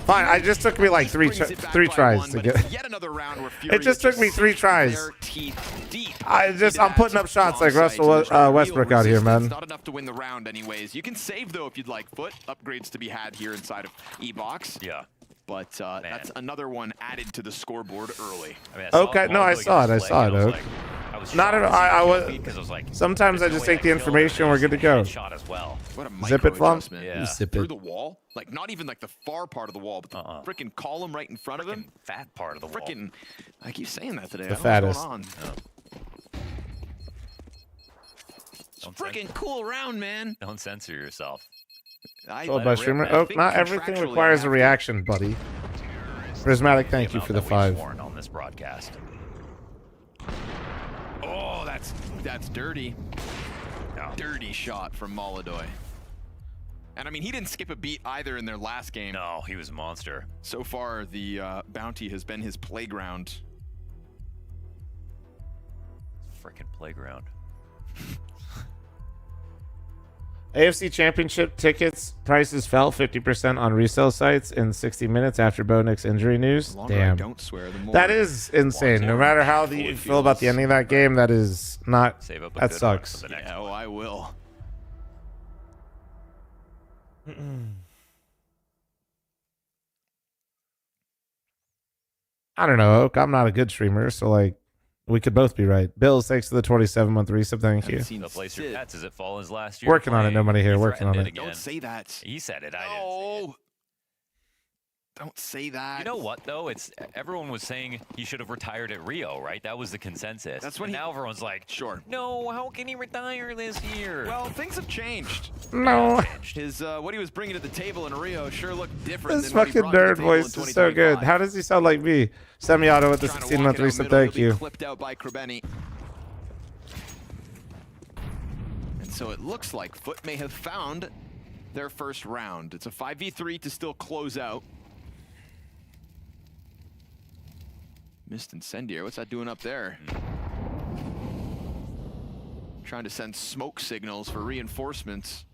Fine. It just took me like three tries to get. Yet another round where It just took me 3 tries. their teeth deep. I'm putting up shots like Russell Westbrook out here, man. Not enough to win the round, anyways. You can save though if you'd like. Foot upgrades to be had here inside of E-Box. Yeah. But that's another one added to the scoreboard early. I mean, I saw Okay, no, I saw it. I saw it, Oak. Not at all. I was. Sometimes I just take the information. We're good to go. Shot as well. What a Zip it, Flum. micro-adjustment. Yeah. Zip Through it. the wall, like not even like the far part of the wall, but the freaking column right in front of him. Fat part of the wall. Freaking, I keep saying that today. The I don't know what's fattest. going on. Freaking cool round, man. Don't censor yourself. Told by streamer. Oak, not everything requires a reaction, buddy. Prismatic, thank you for the 5. On this broadcast. Oh, that's dirty. Dirty shot from Molodoy. And I mean, he didn't skip a beat either in their last game. No, he was a monster. So far, the bounty has been his playground. Freaking playground. AFC Championship tickets prices fell 50% on resale sites in 60 minutes after Bo Nix injury news. The longer I Damn. don't swear, the more That is insane. No matter how you feel about the ending of that game, that is not. Save up a That good one sucks. for the next Yeah, oh, I will. I don't know, Oak. I'm not a good streamer, so like, we could both be right. Bills, thanks to the 27-month resub. Thank you. Haven't seen The place your Sid. pets. Is it Fallen's last year? Working on it. No money here. He Working on threatened it. again. Don't say that. He said it. I didn't say it. No. Don't say that. You know what though? It's everyone was saying he should have retired at Rio, right? That was the consensus. That's when And he- now everyone's like, Sure. no, how can he retire this year? Well, things have changed. No. His what he was bringing to the table in Rio sure looked different. This than what he fucking brought to the nerd table in voice is so good. 2025. How does he sound like me? Semi-auto with the Trying to walk 16-month it out resub. middle, Thank he'll be you. Clipped out by Krebeni. And so it looks like Foot may have found their first round. It's a 5v3 to still close out. Missed Incendiary. What's that doing up there? Trying to send smoke signals for reinforcements.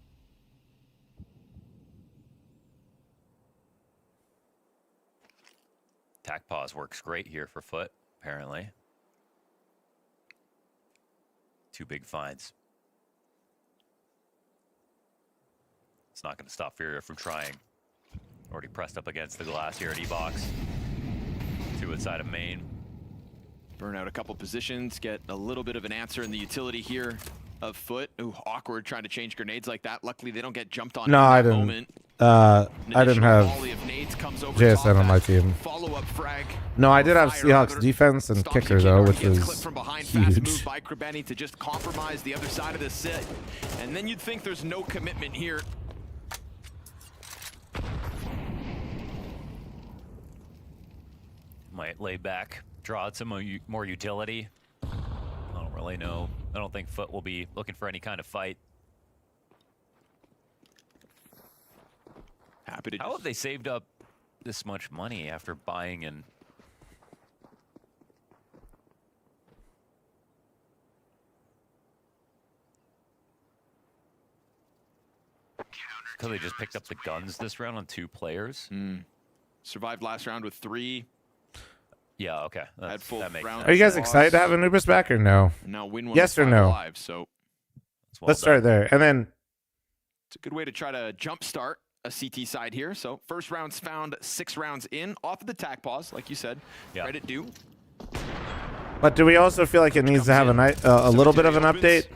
Tac pause works great here for Foot, apparently. 2 big finds. It's not going to stop Furia from trying. Already pressed up against the glass here at E-Box. 2 inside of main. Burn out a couple positions, get a little bit of an answer in the utility here of Foot. Ooh, awkward trying to change grenades like that. Luckily, they don't get jumped on No, in that I didn't. moment. I An didn't additional have volley of nades comes over JSN top. on my That team. Follow-up frag. No, I did have Fire Seahawks under. defense and Stops kicker the though, already which gets was clipped from behind. Fast move huge. by Krebeni to just compromise the other side of the sit. And then you'd think there's no commitment here. Might lay back, draw out some more utility. I don't really know. I don't think Foot will be looking for any kind of fight. Happy to How have they saved up this much money after buying and... Because they just picked up the guns this round on 2 players? Survived last round with 3. Yeah, okay. Had full That makes round. sense. Are you guys excited to have Anubis back or no? Now win one Yes with or 5 no? alive, so That's well Let's done. start there. And then it's a good way to try to jumpstart a CT side here. So first round's found, 6 rounds in, off of the tac pause, like you said. Yeah. Credit due. But do we also feel like it needs to have a little bit of an update?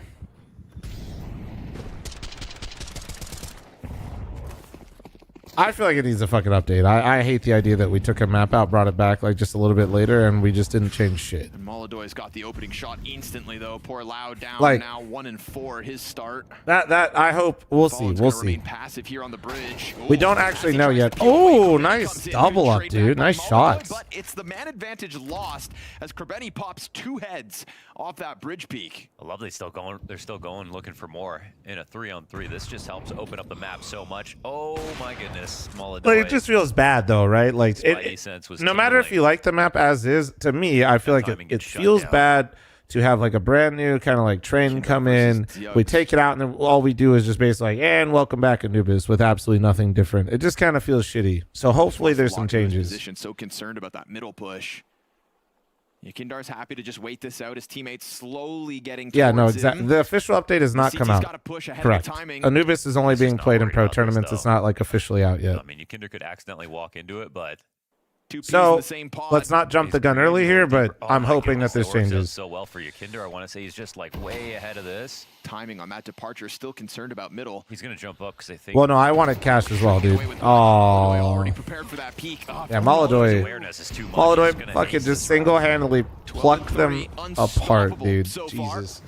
I feel like it needs a fucking update. I hate the idea that we took a map out, brought it back like just a little bit later, and we just didn't change shit. And Molodoy's got the opening shot instantly, though. Poor Loud down Like, now 1-4 his start. That I hope we'll see. We'll see. Remain passive here on the bridge. We don't actually know yet. Oh, nice double up, dude. Nice shots. But it's the man advantage lost as Krebeni pops 2 heads off that bridge peak. I love they're still going looking for more in a 3-on-3. This just helps open up the map so much. Oh my goodness, Molodoy. Like, it just feels bad though, right? Like no matter if you like the map as is, to me, I feel like it feels bad to have like a brand new kind of like train come in. We take it out and then all we do is just basically like, and welcome back Anubis with absolutely nothing different. It just kind of feels shitty. So hopefully there's some changes. So concerned about that middle push. Kindar's happy to just wait this out. His teammates slowly getting towards no, exactly. The official update has not come out. Correct. Anubis is only being played in pro tournaments. It's not like officially out yet. I mean, Ykinder could accidentally walk into it, but so let's not jump the gun early here, but I'm hoping that there's changes. So well for Ykinder. I want to say he's just like way ahead of this. Timing on that departure, still concerned about middle. He's going to jump up because I think... Well, no, I wanted Cash as well, dude. Oh. Already prepared for that peak. Yeah, Molodoy fucking just single-handedly plucked them apart, dude. Jesus.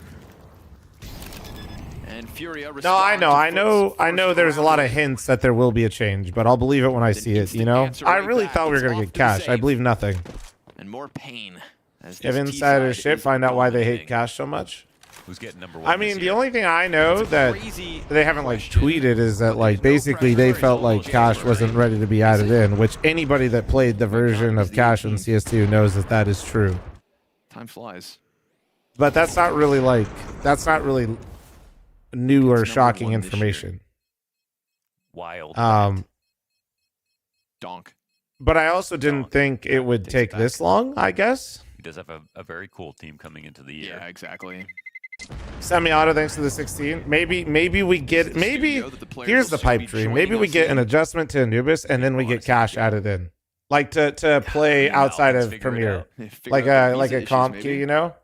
And Furia no, I know there's a lot of hints that there will be a change, but I'll believe it when I see it, you know? I really thought we were going to get Cash. I believe nothing. And more pain. If insider shit, find out why they hate Cash so much. Who's getting number 1? I mean, the only thing I know that they haven't like tweeted is that like basically they felt like Cash wasn't ready to be added in, which anybody that played the version of Cash in CS2 knows that that is true. Time flies. But that's not really new or shocking information. Wild. Donk. But I also didn't think it would take this long, I guess. He does have a very cool team coming into the year. Yeah, exactly. Semi-auto, thanks to the 16. Maybe we get here's the pipe dream. Maybe we get an adjustment to Anubis and then we get Cash added in, like to play outside of Premier, like a comp queue, you know.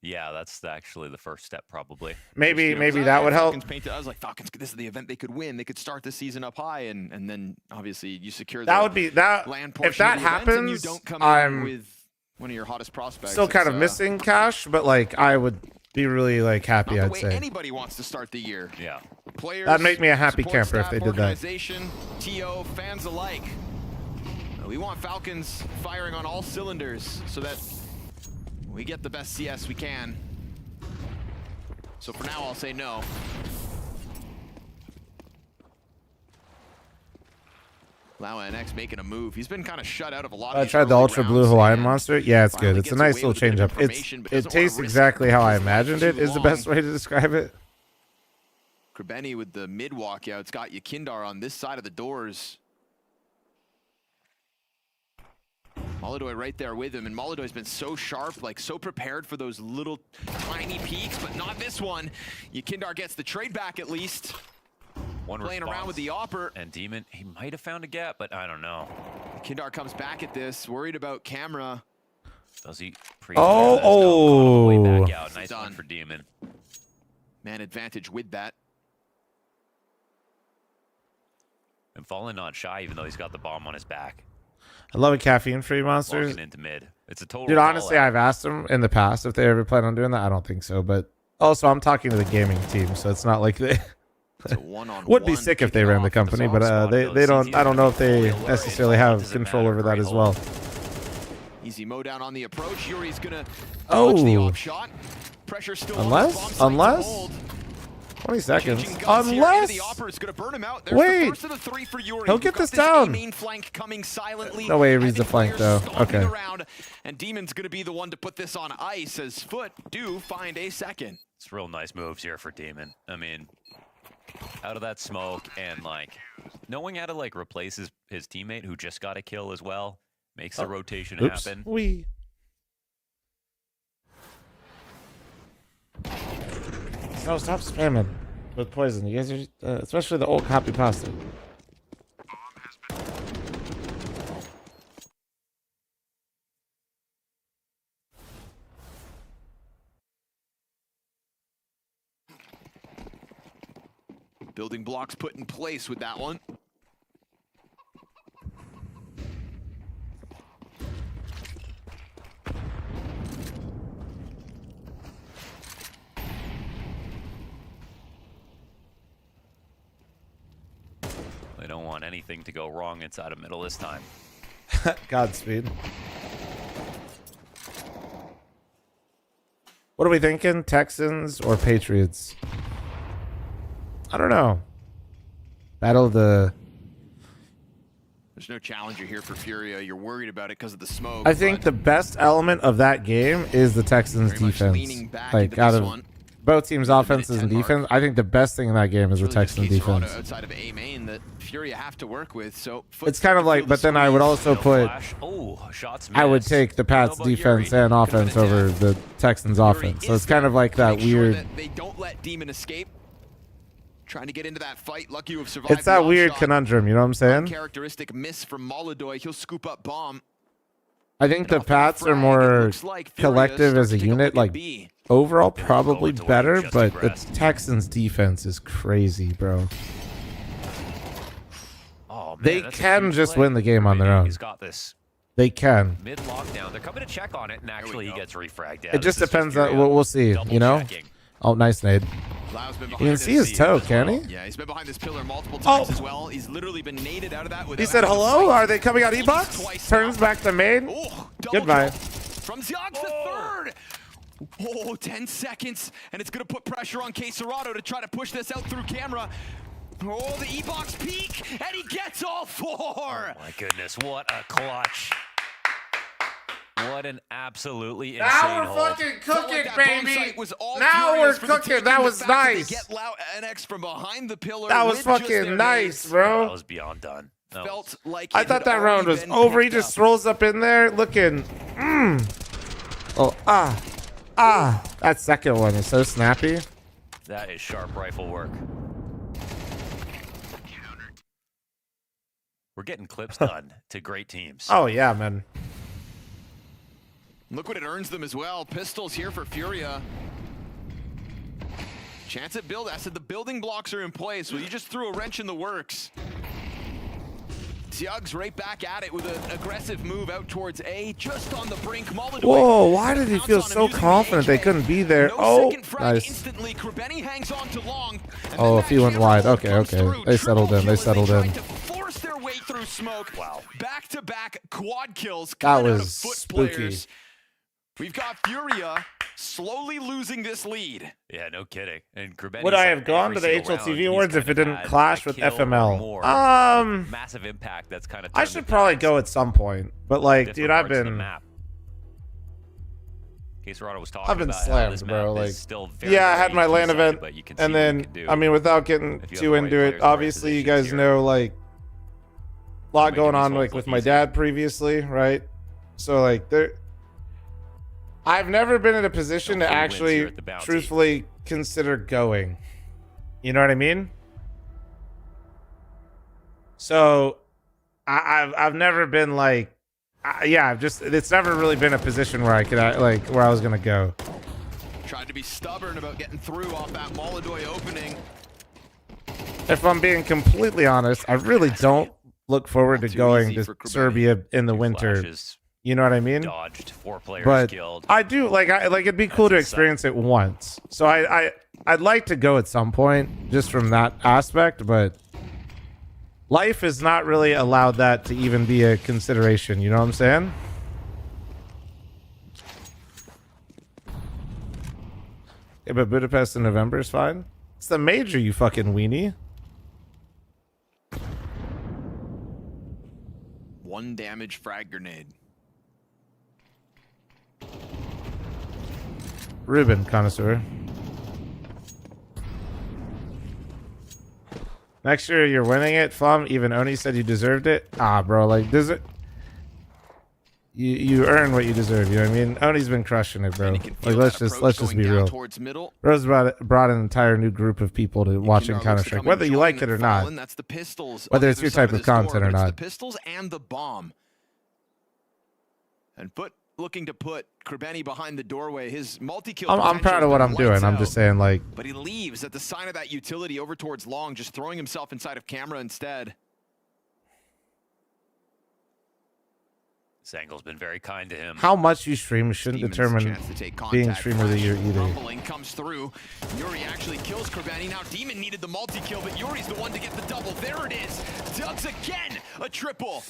Yeah, that's actually the first step, probably. Maybe that would help. Falcons paint to us like Falcons. This is the event they could win. They could start the season up high, and then obviously you secure that. Would be that. If that happens, you don't come I'm with one of your hottest prospects. Still kind of missing Cash, but like I would be really like happy. I'd say anybody wants to start the year. Yeah, players. That'd make me a happy camper if they did that. TO fans alike. We want Falcons firing on all cylinders so that we get the best CS we can. So for now, I'll say no. Lawa NX making a move. He's been kind of shut out of a lot of I tried the Ultra Blue Hawaiian Monster. Yeah, it's good. It's a nice little change up. It tastes exactly how I imagined it is the best way to describe it. Krebeni with the mid walkout. It's got Yakindar on this side of the doors. Molodoy right there with him, and Molodoy's been so sharp, like so prepared for those little tiny peaks, but not this one. Yakindar gets the trade back at least. Playing around with the Opper. And Demon, he might have found a gap, but I don't know. Yakindar comes back at this, worried about camera. Does he? Oh. Back out. Nice one for Demon. Man advantage with that. And Fallen not shy, even though he's got the bomb on his back. I love a caffeine-free monsters. Walking into mid. It's a total. Dude, honestly, I've asked them in the past if they ever plan on doing that. I don't think so, but also I'm talking to the gaming team, so it's not like they would be sick if they ran the company, but they don't. I don't know if they necessarily have control over that as well. Easy mow down on the approach. Yuri's gonna dodge the op shot. Pressure still unless 20 seconds. Unless the Opper is gonna burn him out. There's wait, the first of the 3 for Yuri. he'll get this down. Main flank coming silently. No way he reads the flank though. Okay. Around, and Demon's gonna be the one to put this on ice as Foot do find a second. It's real nice moves here for Demon. I mean, out of that smoke and like knowing how to like replace his teammate who just got a kill as well makes the rotation happen. No, stop spamming with poison. You guys are, especially the old copy pasta. Building blocks put in place with that one. They don't want anything to go wrong inside of middle this time. Godspeed. What are we thinking? Texans or Patriots? I don't know. Battle of the... There's no challenger here for Furia. You're worried about it because of the smoke. I think the best element of that game is the Texans defense. Like, out of both teams' offenses and defense, I think the best thing in that game is the Texans defense. Outside of A main that Furia have to work with, so It's kind of like, but then I would also put, I would take the Pats defense and offense over the Texans offense. So it's kind of like that weird. They don't let Demon escape. Trying to get into that fight. Lucky to have survived. It's that weird conundrum, you know what I'm saying? Characteristic miss from Molodoy. He'll scoop up bomb. I think the Pats are more collective as a unit. Like, overall, probably better, but the Texans defense is crazy, bro. Oh, man, they can just win the game on their own. He's got this. They can. Mid lockdown. They're coming to check on it, and actually he gets refragged out. It just depends on we'll see, you know? Oh, nice nade. You can see his toe, can he? Yeah, he's been behind this pillar multiple times as well. He's literally been naded out of that. He said, hello? Are they coming out E-Box? Turns back to main. Goodbye. From Ziogs the third. Oh, 10 seconds. And it's going to put pressure on Queserado to try to push this out through camera. Oh, the E-Box peak. And he gets all four. Oh, my goodness. What a clutch. What an absolutely insane Now we're hole. fucking cooking, baby. Now we're cooking. That was nice. NX from behind the pillar. That was fucking nice, bro. That was beyond done. Felt like I thought that round was over. He just rolls up in there looking. Oh, that second one is so snappy. That is sharp rifle work. We're getting clips done to great teams. Oh, yeah, man. Look what it earns them as well. Pistols here for Furia. Chance at build. I said the building blocks are in place. Well, you just threw a wrench in the works. Ziogs right back at it with an aggressive move out towards A, just on the brink. Molodoy. Whoa, why did he feel so confident they couldn't be there? Oh, nice. Instantly. Krubeni hangs on to long. Oh, if he went wide. Okay, okay. They settled in. They settled in. Force their way through smoke. Wow. Back-to-back quad kills. That was spooky. Players. We've got Furia slowly losing this lead. Yeah, no kidding. And would I have gone to the HLTV Awards if it didn't clash with FML? Massive impact. That's kind of. I should probably go at some point, but like, dude, I've been. Was talking I've been about slammed, bro. Like, very, yeah, I had my LAN event, and then I mean, without getting too into it, obviously, you guys know like a lot going on like with my dad previously, right? So like there. I've never been in a position to actually truthfully consider going. You know what I mean? So I've never been like, yeah, it's never really been a position where I could like where I was gonna go. Tried to be stubborn about getting through off that Molodoy opening. If I'm being completely honest, I really don't look forward to going to Serbia in the winter. You know what I mean? Dodged 4 players but killed. I do like it'd be cool to experience it once. So I'd like to go at some point just from that aspect, but life is not really allowed that to even be a consideration, you know what I'm saying? Yeah, but Budapest in November is fine. It's the major, you fucking weenie. 1 damage frag grenade. Ruben connoisseur. Next year you're winning it, Flum. Even Oni said you deserved it. Ah, bro, like does it? You earn what you deserve. You know what I mean? Oni's been crushing it, bro. Like let's just be real. Rose brought an entire new group of people to watching Counter-Strike, whether you like it or not. Whether it's your type of content or not. The pistols and the bomb. And looking to put Krubeni behind the doorway. His multi-kill. I'm proud of what I'm doing. I'm just saying, like. But he leaves at the sign of that utility over towards long, just throwing himself inside of camera instead. Sangle's been very kind to him. How much you stream shouldn't determine being streamer of the year either. Rumbling comes through. Yuri actually kills Krubeni. Now Demon needed the multi-kill, but Yuri's the one to get the double. There it is. Dugs again, a triple.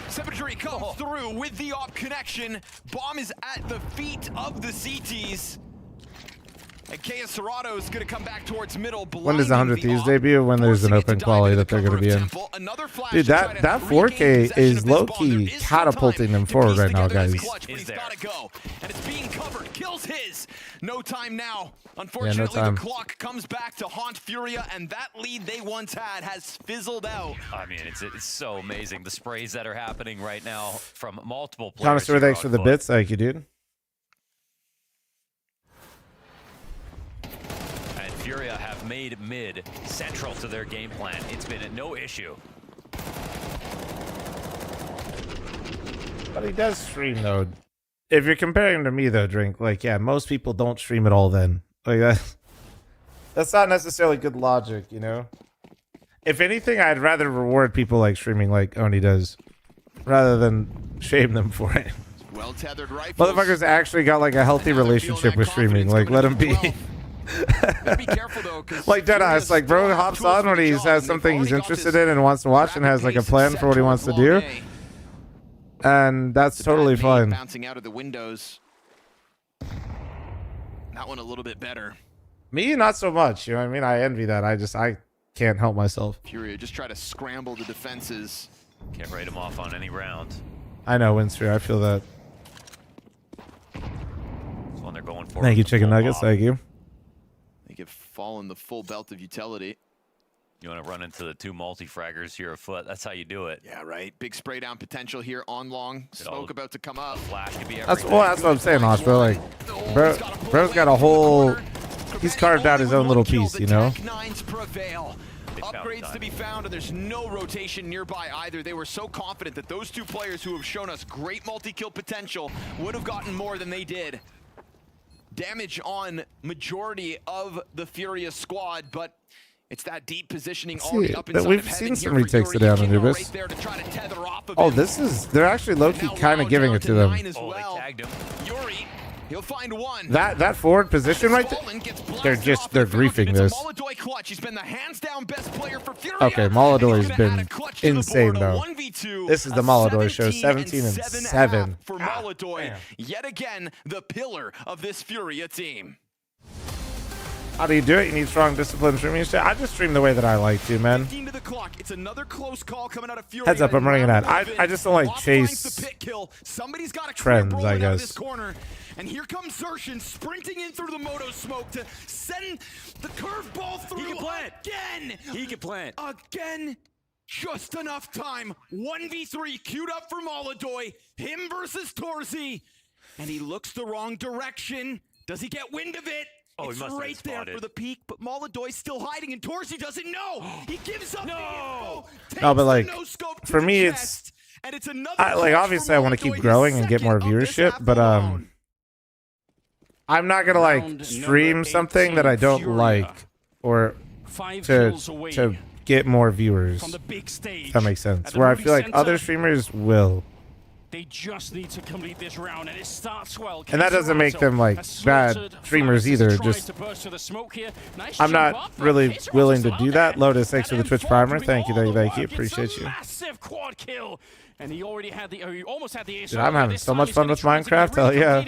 Symmetry comes through with the op connection. Bomb is at the feet of the CTs. And Kea Serrato is going to come back towards middle. When does the 100 Thieves debut? When there's an open quality that they're going to be in. Dude, that 4K is low-key catapulting them forward right now, guys. He's gotta go. And it's being covered. Kills his. No time now. Unfortunately, the clock comes back to haunt Furia, and that lead they once had has fizzled out. I mean, it's so amazing. The sprays that are happening right now from multiple players. Connoisseur, thanks for the bits. Thank you, dude. Furia have made mid central to their game plan. It's been no issue. But he does stream, though. If you're comparing to me, though, Drink, like, yeah, most people don't stream at all then. Like, that's not necessarily good logic, you know? If anything, I'd rather reward people like streaming like Oni does, rather than shame them for it. Well-tethered rifles. Motherfuckers actually got, like, a healthy relationship with streaming. Like, let them be... Be careful, though, like Deadass, like bro hops on when he has something he's interested in and wants to watch and has like a plan for what he wants to do, and that's totally fine. Bouncing out of the windows. That one a little bit better. Me, not so much. You know what I mean? I envy that. I can't help myself. Furia just try to scramble the defenses. Can't write him off on any round. I know, Winster. I feel that. That's one they're going for. Thank you, Chicken Nuggets. Thank you. They give Fallen the full belt of utility. You want to run into the two multi-fraggers here afoot. That's how you do it. Yeah, right. Big spray down potential here on long. Smoke about to come up. Flash could be that's what I'm saying, Hosh, bro. Like, bro's got a whole... He's carved out his own little piece, you know? Upgrades to be found, and there's no rotation nearby either. They were so confident that those two players who have shown us great multi-kill potential would have gotten more than they did. Damage on majority of the Furious squad, but it's that deep positioning already up inside we've seen some retakes today on Anubis. Oh, this is... They're actually low-key kind of giving it to them. Oh, they tagged him. Yuri, he'll find one. That forward position right there, they're griefing this. He's been the hands-down best player for Furia. Okay, Molodoy's been insane, though. This is the Molodoy show, 17-7. For Molodoy, yet again, the pillar of this Furia team. How do you do it? You need strong discipline streaming. I just stream the way that I like to, man. It's another close call coming out of Furia. Heads up, I'm running an ad. I just don't like chase trends, I guess. And here comes Zershin sprinting in through the Moto smoke to send the curveball through. He can plant again. He can plant again. Just enough time. 1v3 queued up for Molodoy. Him versus Torzi, and he looks the wrong direction. Does he get wind of it? Oh, it's he must right there for the peak, but Molodoy's still hiding, and Torzi doesn't know. He gives up the info. No, but like, for me, it's... like, obviously, I want to keep growing and get more viewership, but I'm not going to, like, stream something that I don't like or to get more viewers, if that makes sense. Where I feel like other streamers will. They just need to complete this round, and it starts well. And that doesn't make them like bad streamers either. Just I'm not really willing to do that. Lotus, thanks for the Twitch primer. Thank you, thank you. Appreciate you. Massive quad kill, and he already had the. He almost had the. Dude, I'm having so much fun with Minecraft. Hell yeah.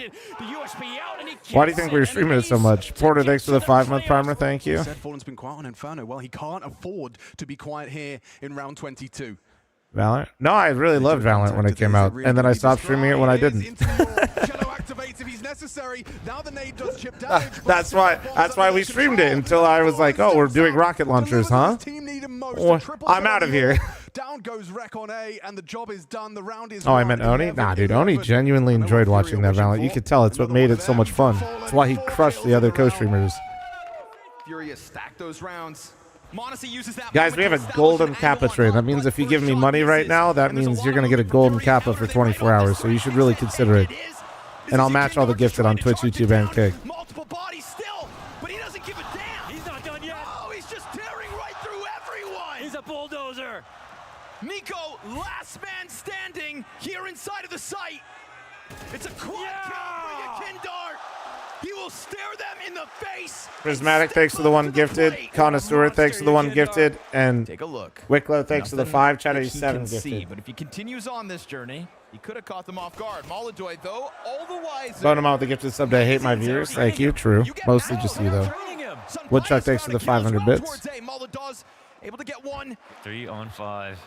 Why do you think we're streaming it so much? Porter, thanks for the 5-month primer. Thank you. Fallen's been quiet on Inferno. Well, he can't afford to be quiet here in round 22. Valorant? No, I really loved Valorant when it came out, and then I stopped streaming it when I didn't. That's why we streamed it until I was like, oh, we're doing rocket launchers, huh? Well, I'm out of here. Down goes Rek on A, and the job is done. The round is oh, I meant Oni? Nah, dude, Oni genuinely enjoyed watching that Valorant. You could tell it's what made it so much fun. That's why he crushed the other co-streamers. Furious stack those rounds. Guys, we have a golden Kappa trade. That means if you give me money right now, that means you're going to get a golden Kappa for 24 hours. So you should really consider it. And I'll match all the gifted on Twitch, YouTube, and Kick. Multiple bodies still, but he doesn't give a damn. He's not done yet. Oh, he's just tearing right through everyone. He's a bulldozer. Nico, last man standing here inside of the site. It's a quad kill for Yakindar. He will stare them in the face. Prismatic, thanks for the 1 gifted. Connoisseur, thanks for the 1 gifted. And Take a look. Wicklow, thanks for the 5. Chatty, that he 7 can see, gifted. but if he continues on this journey, he could have caught them off guard. Molodoy, though, all the wiser. Bone him out with the gifted sub to hate my viewers. Thank you. True. Mostly just you, though. Woodchuck, thanks for the 500 bits. Molodaw's able to get 1. 3 on 5.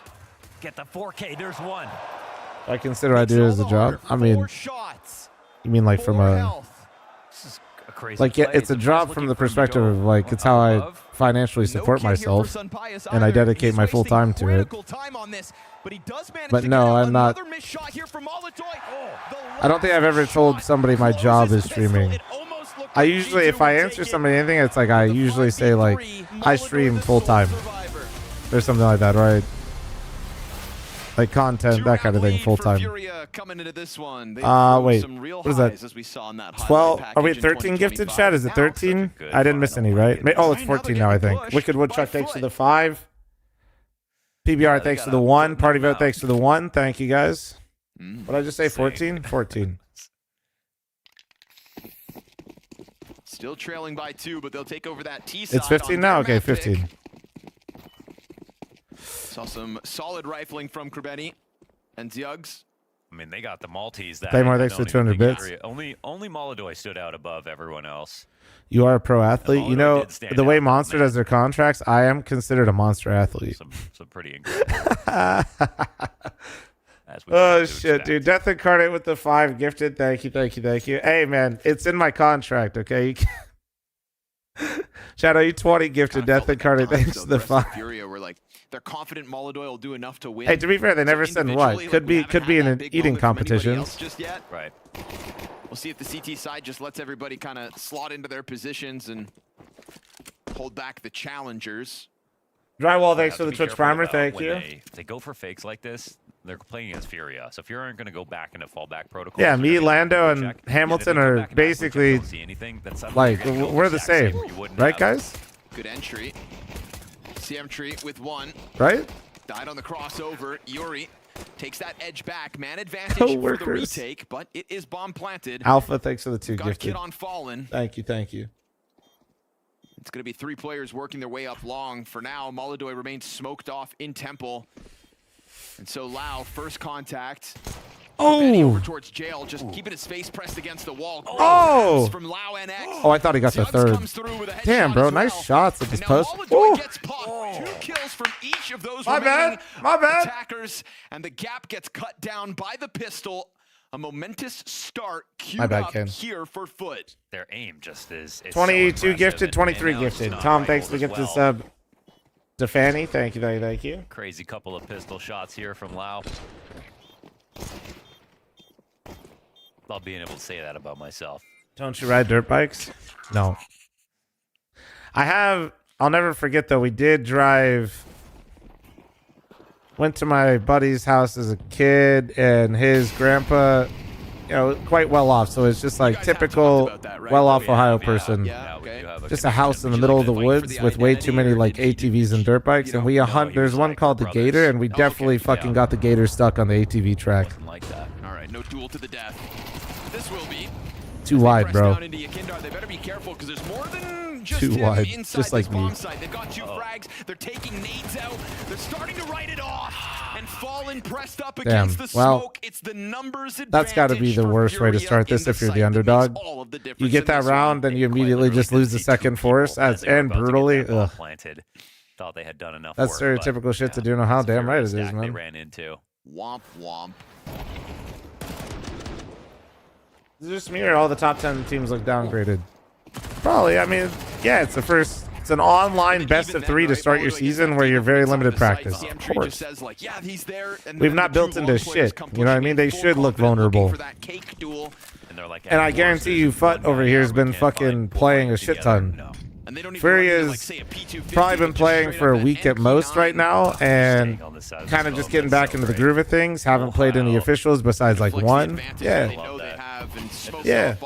Get the 4K. There's 1. I consider I do it as a job. I mean, you mean like from a, This is a crazy like, yeah, play. it's a job from the perspective of like, it's how I financially support myself and I dedicate my full time to it. But no, I'm not. I don't think I've ever told somebody my job is streaming. I usually, if I answer somebody anything, it's like I usually say like I stream full time or something like that, right? Like content, that kind of thing, full time. Wait, what is that? 12? Are we at 13 gifted, chat? Is it 13? I didn't miss any, right? Oh, it's 14 now, I think. Wicked Woodchuck, thanks for the 5. PBR, thanks for the 1. Party Vote, thanks for the 1. Thank you, guys. What did I just say? 14? 14. Still trailing by 2, but they'll take over that T side. It's 15 now? Okay, 15. Saw some solid rifling from Krabeni and Zeugs. I mean, they got the Maltese. That Claymore, I thanks for don't even 200 think bits. Only Molodoy stood out above everyone else. You are a pro athlete. You know, did stand the way out, Monster does their contracts, I am considered a monster athlete. Some pretty incredible. Oh, shit, dude. Death Incarnate with the 5 gifted. Thank you, thank you, thank you. Hey, man, it's in my contract, okay? You can't... Shadow, you 20 gifted. Death Incarnate, thanks to the 5. Furia were like, they're confident Molodoy will do enough to win. Hey, to be fair, they never said what. Could be in an eating competition. Just yet. Right. We'll see if the CT side just lets everybody kind of slot into their positions and hold back the challengers. Drywall, thanks for the Be Twitch careful primer. about Thank when you. If they go for fakes like this, they're playing against Furia. So Furia aren't going to go back into fallback protocol. Yeah, me, Lando, and Hamilton are basically like, we're the same. Right, guys? Good entry. CM Tree with 1. Right? Died on the crossover. Yuri takes that edge back. Man advantage for the Co-workers. retake, but it is bomb planted. Alpha, thanks for the 2 Got a gifted. kid on Fallen. Thank you, thank you. It's going to be 3 players working their way up long. For now, Molodoy remains smoked off in Temple. And so Lau, first contact. Oh! Over towards jail, just keeping his face pressed against the wall. Oh! From Lau NX. Oh, I thought he got the 3rd. Damn, bro, nice shots at this post. Molodoy gets popped. 2 kills from each of those remaining attackers. And the gap gets cut down by the pistol. A momentous start queued up Ken. here for Foot. Their aim just is 22 gifted, 23 gifted. Tom, thanks for the gifted sub. To Fanny, thank you, thank you. Crazy couple of pistol shots here from Lau. Love being able to say that about myself. Don't you ride dirt bikes? No. I'll never forget though, we did drive, went to my buddy's house as a kid and his grandpa, you know, quite well off. So it's just like typical well off Ohio person. Just a house in the middle of the woods with way too many like ATVs and dirt bikes. And we hunt, there's one called the Gator and we definitely fucking got the Gator stuck on the ATV track. Like that. All right, no duel to the death. This will be Too wide, bro. down into Yakindar. They better be careful because there's more than just Too him wide, inside just like this bomb me. site. They've got 2 frags. They're taking nades out. They're starting to write it off. And Fallen pressed up against the well, smoke. It's the numbers That's got to be the worst way to start this if you're the underdog. You get that round, then you immediately just lose the second force. That's and brutally. Ugh. Planted. Thought they had done enough. That's work, but, stereotypical shit to do. Know how damn right it is, stack They man. ran into. Womp womp. Is it just me or all the top 10 teams look downgraded? Probably. I mean, yeah, it's an online best of 3 to start your season where you're very limited practice. Of course. We've not built into shit. You know what I mean? They should look vulnerable. And I guarantee you, Fut over here has been fucking playing a shit ton. Furia's probably been playing for a week at most right now and kind of just getting back into the groove of things. Haven't played any officials besides like 1. Yeah. Yeah.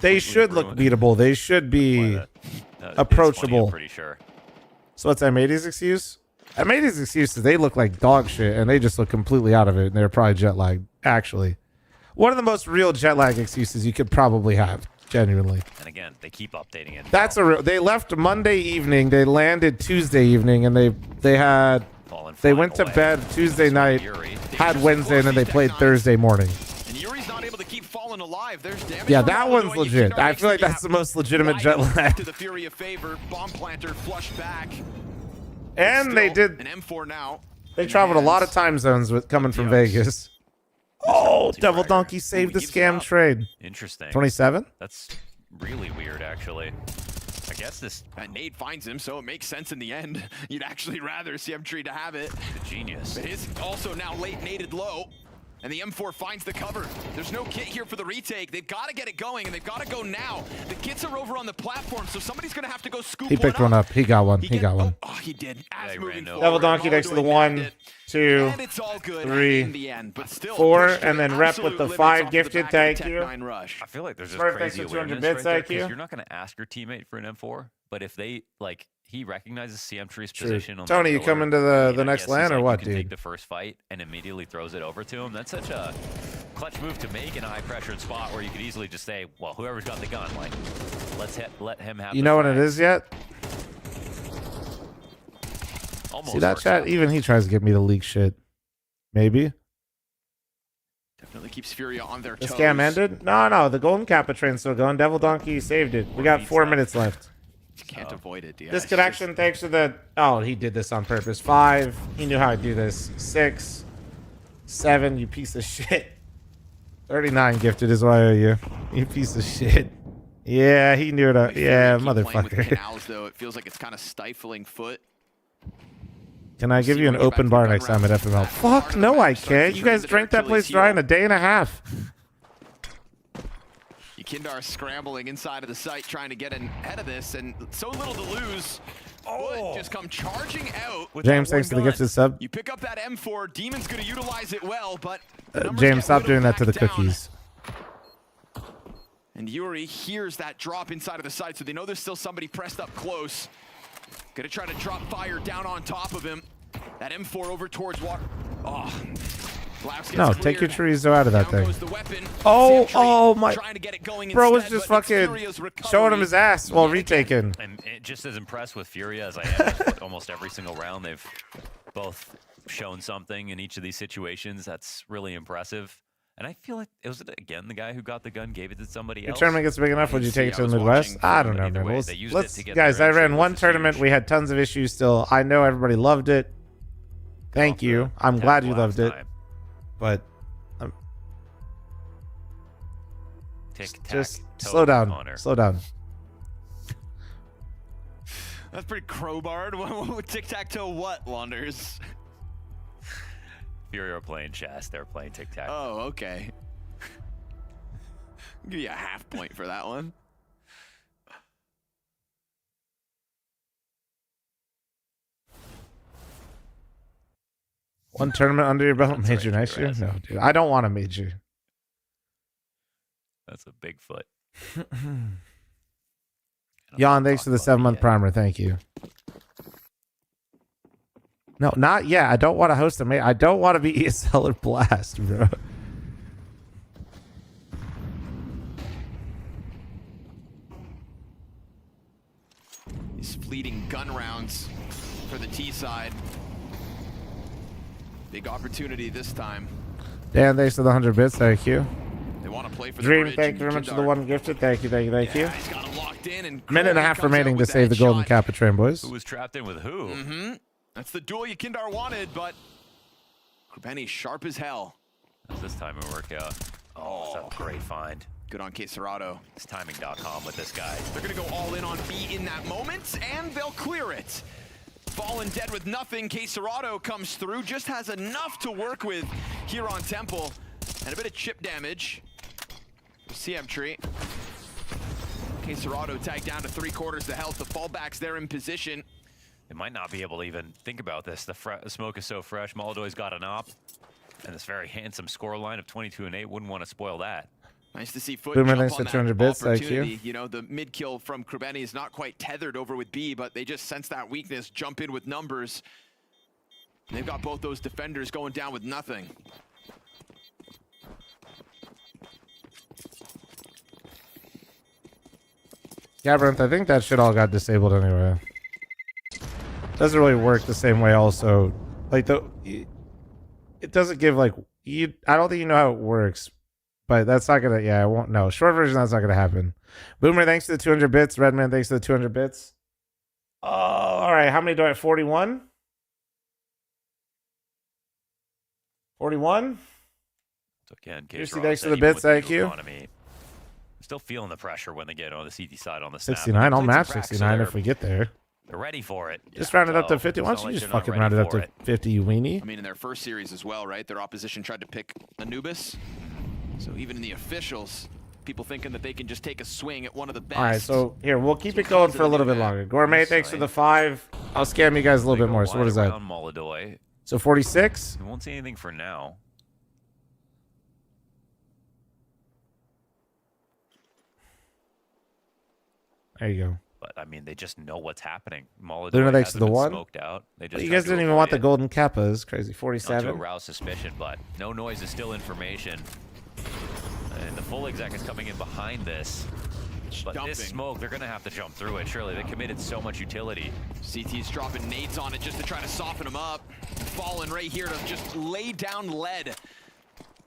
They should look beatable. They should be approachable. Pretty sure. So what's M80's excuse? M80's excuse is they look like dog shit and they just look completely out of it and they're probably jet lagged. Actually. one of the most real jet lag excuses you could probably have, genuinely. And again, they keep updating it. That's a real. They left Monday evening. They landed Tuesday evening, and they went to bed Tuesday night, had Wednesday, and then they played Thursday morning. And Yuri's not able to keep falling alive. There's damage. Yeah, that one's legit. I feel like that's the most legitimate jet lag. To the Fury a favor. Bomb planter flushed back. And they did. An M4 now. They traveled a lot of time zones with coming from Vegas. Oh, Devil Donkey saved the scam trade. Interesting. 27? That's really weird, actually. I guess this... Nade finds him, so it makes sense in the end. You'd actually rather CM3 to have it. Genius. But his also now late naded low. And the M4 finds the cover. There's no kit here for the retake. They've got to get it going, and they've got to go now. The kits are over on the platform, so somebody's going to have to go scoop He picked one up. He got one. He got one. Oh, he did. As moving forward, Devil Donkey next to the 1, 2, and it's all good 3, in the end, but still 4, pushed to and then rep with absolute the limits 5 off the gifted. back of the Thank Tech you. 9 rush. I feel like there's just Smurf, crazy thanks for 200 awareness bits, right there, thank you. 'cause you're not going to ask your teammate for an M4, but if they, like, he recognizes CM3's True. position on Tony, the you pillar, coming to the I next guess LAN he's or like, what, you can dude? take the first fight and immediately throws it over to him. That's such a clutch move to make in a high-pressured spot where you could easily just say, well, whoever's got the gun, like, let him have You the know what frag. it is yet? Almost See that works chat? out. Even he tries to get me to leak shit. Maybe. Definitely keeps Furia on their The toes. scam ended? No. The Golden Kappa train's still going. Devil Donkey saved it. We got 4 minutes left. You can't avoid it, yeah. Disconnection, thanks for the... Oh, he did this on purpose. 5. He knew how to do this. 6. 7. You piece of shit. 39 gifted is what I owe you. You piece of shit. Yeah, he knew it. Yeah, Playing with motherfucker. canals, though, it feels like it's kind of stifling foot. Can I give you an open bar next time at FML? Fuck, no, I can't. You guys drank that place dry in a day and a half. Yukindar scrambling inside of the site, trying to get ahead of this, and so little to lose. Would just come charging out. James, thanks for the gifted sub. You pick up that M4. Demon's going to utilize it well, but James, stop doing that to the cookies. And Yuri hears that drop inside of the site, so they know there's still somebody pressed up close. Gonna try to drop fire down on top of him. That M4 over towards water. Oh. No, take your chorizo out of that Down thing. goes the weapon. Oh my. Trying to get it going Bro was instead, just but it's fucking Furia's recovery. showing him his ass while retaking. I'm just as impressed with Furia as I am with almost every single round. They've both shown something in each of these situations that's really impressive. And I feel like it was, again, the guy who got the gun gave it to somebody Your else. tournament gets big enough, would you take it to the Midwest? I don't know, man. way. We'll, They used let's, it to get guys, their I ran entry, one which is tournament. huge. We had tons of issues still. I know everybody loved it. Thank you. I'm glad you loved it. But just slow down. Slow down. That's pretty crowbarred. Tic-tac-toe what, Launders? Furia are playing chess. They're playing tic-tac. Oh, okay. I'll give you a half point for that one. One tournament under your belt, major next year? No, dude. I don't want a major. That's a big foot. Jan, thanks for the 7-month primer. Thank you. No, not yet. I don't want to host a major. I don't want to be ESL or Blast, bro. These fleeting gun rounds for the T side. Big opportunity this time. Dan, thanks for the 100 bits. Thank you. They want to play for Dream, the bridge. thank you very much for the one gifted. Thank you, thank you, thank you. He's got him locked in, and Minute and a half comes remaining out to with save the that Golden shot. Kappa train, boys. Who was trapped in with who? Mm-hmm. That's the duel Yukindar wanted, but Krupeni sharp as hell. How's this timing work out? Oh, that's a great find. Good on Kate Serrato. It's timing.com with this guy. They're going to go all in on B in that moment, and they'll clear it. Fallen dead with nothing. Kate Serrato comes through, just has enough to work with here on Temple. And a bit of chip damage for CM3. Kate Serrato tagged down to 3/4 the health. The fallbacks there in position. They might not be able to even think about this. The smoke is so fresh. Moldoy's got an op. And this very handsome scoreline of 22-8. Wouldn't want to spoil that. Nice to see Foot Boomer, jump thanks on for that 200 bits. Thank you. opportunity. You know, the mid kill from Krupeni is not quite tethered over with B, but they just sense that weakness, jump in with numbers. And they've got both those defenders going down with nothing. Gabriel, I think that shit all got disabled anyway. Doesn't really work the same way. Also, like it doesn't give like you. I don't think you know how it works, but that's not gonna. Yeah, I won't know. Short version, that's not gonna happen. Boomer, thanks to the 200 bits. Redman, thanks to the 200 bits. Oh, all right. How many do I have? 41. 41. So again, Seriously, thanks to the bits. Thank you. Still feeling the pressure when they get on the CT side on the 69. I'll match 69 if we get there. They're ready for it. Just round it up to 50. Why don't you just fucking round it up to 50, you weenie? I mean, in their first series as well, right? Their opposition tried to pick Anubis. So even in the officials, people thinking that they can just take a swing at one of the best. All right, so here, we'll keep it going for a little bit longer. Gourmet, thanks for the 5. I'll scam you guys a little bit more. So what is that? So 46? We won't see anything for now. There you go. But I mean, they just know what's happening. Luna, thanks to the 1. Smoked out. They just you guys didn't even want the golden kappas. Crazy. 47. Not to arouse suspicion, but no noise is still information. And the full exec is coming in behind this. But this smoke, they're going to have to jump through it, surely. They committed so much utility. CT's dropping nades on it just to try to soften him up. Fallen right here to just lay down lead.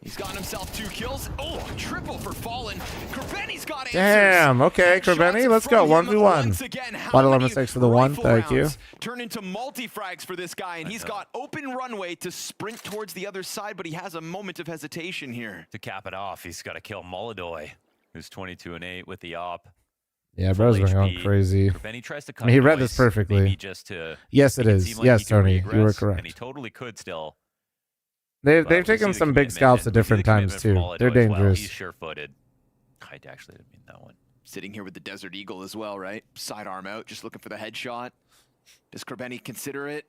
He's gotten himself 2 kills. Oh, triple for Fallen. Krebeni's got answers. Damn, okay, Krebeni, let's go. 1v1. Water Lemon, thanks for the 1. Thank you. Turn into multi-frags for this guy, and he's got open runway to sprint towards the other side, but he has a moment of hesitation here. To cap it off, he's got to kill Molodoy, who's 22-8 with the op. Yeah, bro's been going crazy. Tries to I mean, he read this perfectly. Just to yes, it is. Like yes, Tony, you were correct. And he totally could still. They've taken some big scalps at different times too. They're dangerous. Well. He's sure-footed. I actually didn't mean that one. Sitting here with the Desert Eagle as well, right? Sidearm out, just looking for the headshot. Does Krebeni consider it?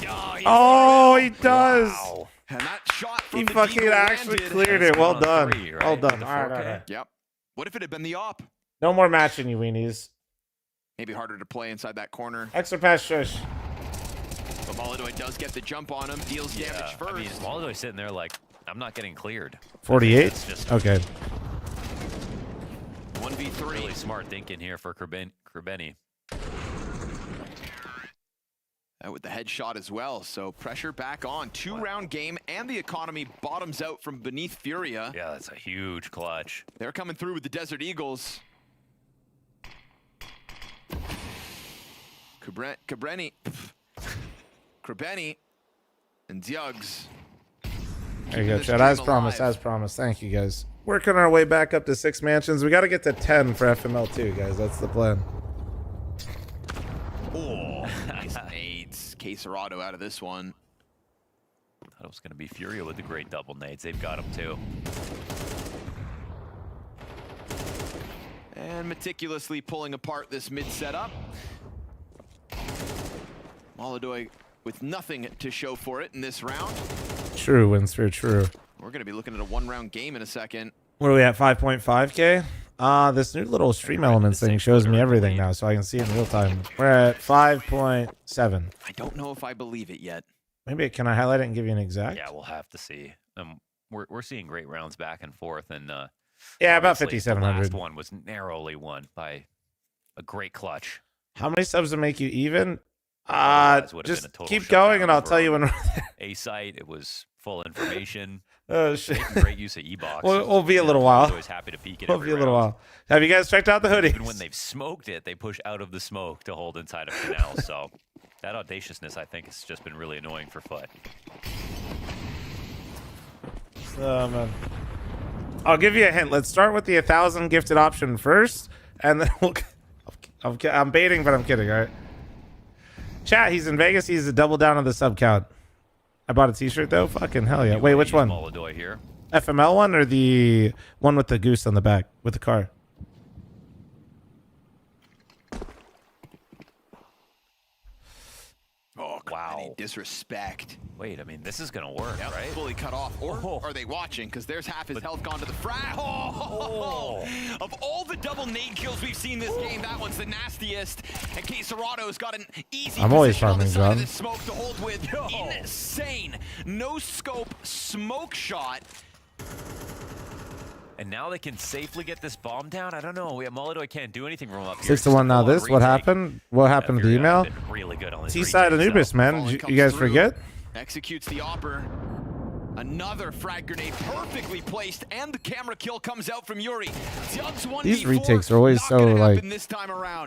Oh, he does. Wow. And that shot from he the fucking actually cleared it. Well done. 3, right? Well done. All right. Yep. What if it had been the op? No more matching, you weenies. Maybe harder to play inside that corner. Extra pass, shush. But Molodoy does get the jump on him, deals damage first. I mean, Molodoy's sitting there like, I'm not getting cleared. 48? Okay. 1v3. Really smart thinking here for Krebeni. With the headshot as well, so pressure back on. 2-round game, and the economy bottoms out from beneath Furia. Yeah, that's a huge clutch. They're coming through with the Desert Eagles. Krebeni and Djugs. There you go, Chad. As promised, as promised. Thank you, guys. Working our way back up to 6 mansions. We got to get to 10 for FML2, guys. That's the plan. Oh, nice nades. Caserado out of this one. Thought it was going to be Furia with the great double nades. They've got him too. And meticulously pulling apart this mid setup. Molodoy with nothing to show for it in this round. True, Winsphere, true. We're going to be looking at a 1-round game in a second. What are we at, 5.5K? This new little stream elements thing shows me everything now, so I can see it in real time. We're at 5.7. I don't know if I believe it yet. Maybe, can I highlight it and give you an exact? Yeah, we'll have to see. We're seeing great rounds back and forth, and yeah, about 5,700. The last one was narrowly won by a great clutch. How many subs to make you even? Just keep going, and I'll tell you when. A site, it was full information. Oh shit! Great use of e-box. We'll be a little while. Always happy to peek at We'll be a little while. Have you guys checked out the hoodies? Even when they've smoked it, they push out of the smoke to hold inside of canals. So that audaciousness, I think, has just been really annoying for Foot. Oh man. I'll give you a hint. Let's start with the 1,000 gifted option first, and then we'll. I'm baiting, but I'm kidding. All right. Chat. He's in Vegas. He's a double down on the sub count. I bought a T-shirt though. Fucking hell yeah! Wait, which one? Here. FML one or the one with the goose on the back with the car? Oh wow! Disrespect. Wait, I mean, this is gonna work, right? Fully cut off, or are they watching? Because there's half his health gone to the frag. Of all the double nade kills we've seen this game, that one's the nastiest. And Caserado's got an easy. I'm always position on the farming, side of John. this smoke to hold with. Insane. No scope smoke shot. And now they can safely get this bomb down. I don't know. Molidoy can't do anything from up here. 6 to 1 now. This what happened? What happened to the email? Really good on T-side Anubis, man. You guys forget? Executes the Opper. Another frag grenade perfectly placed, and the camera kill comes out from Yuri. These retakes are always so like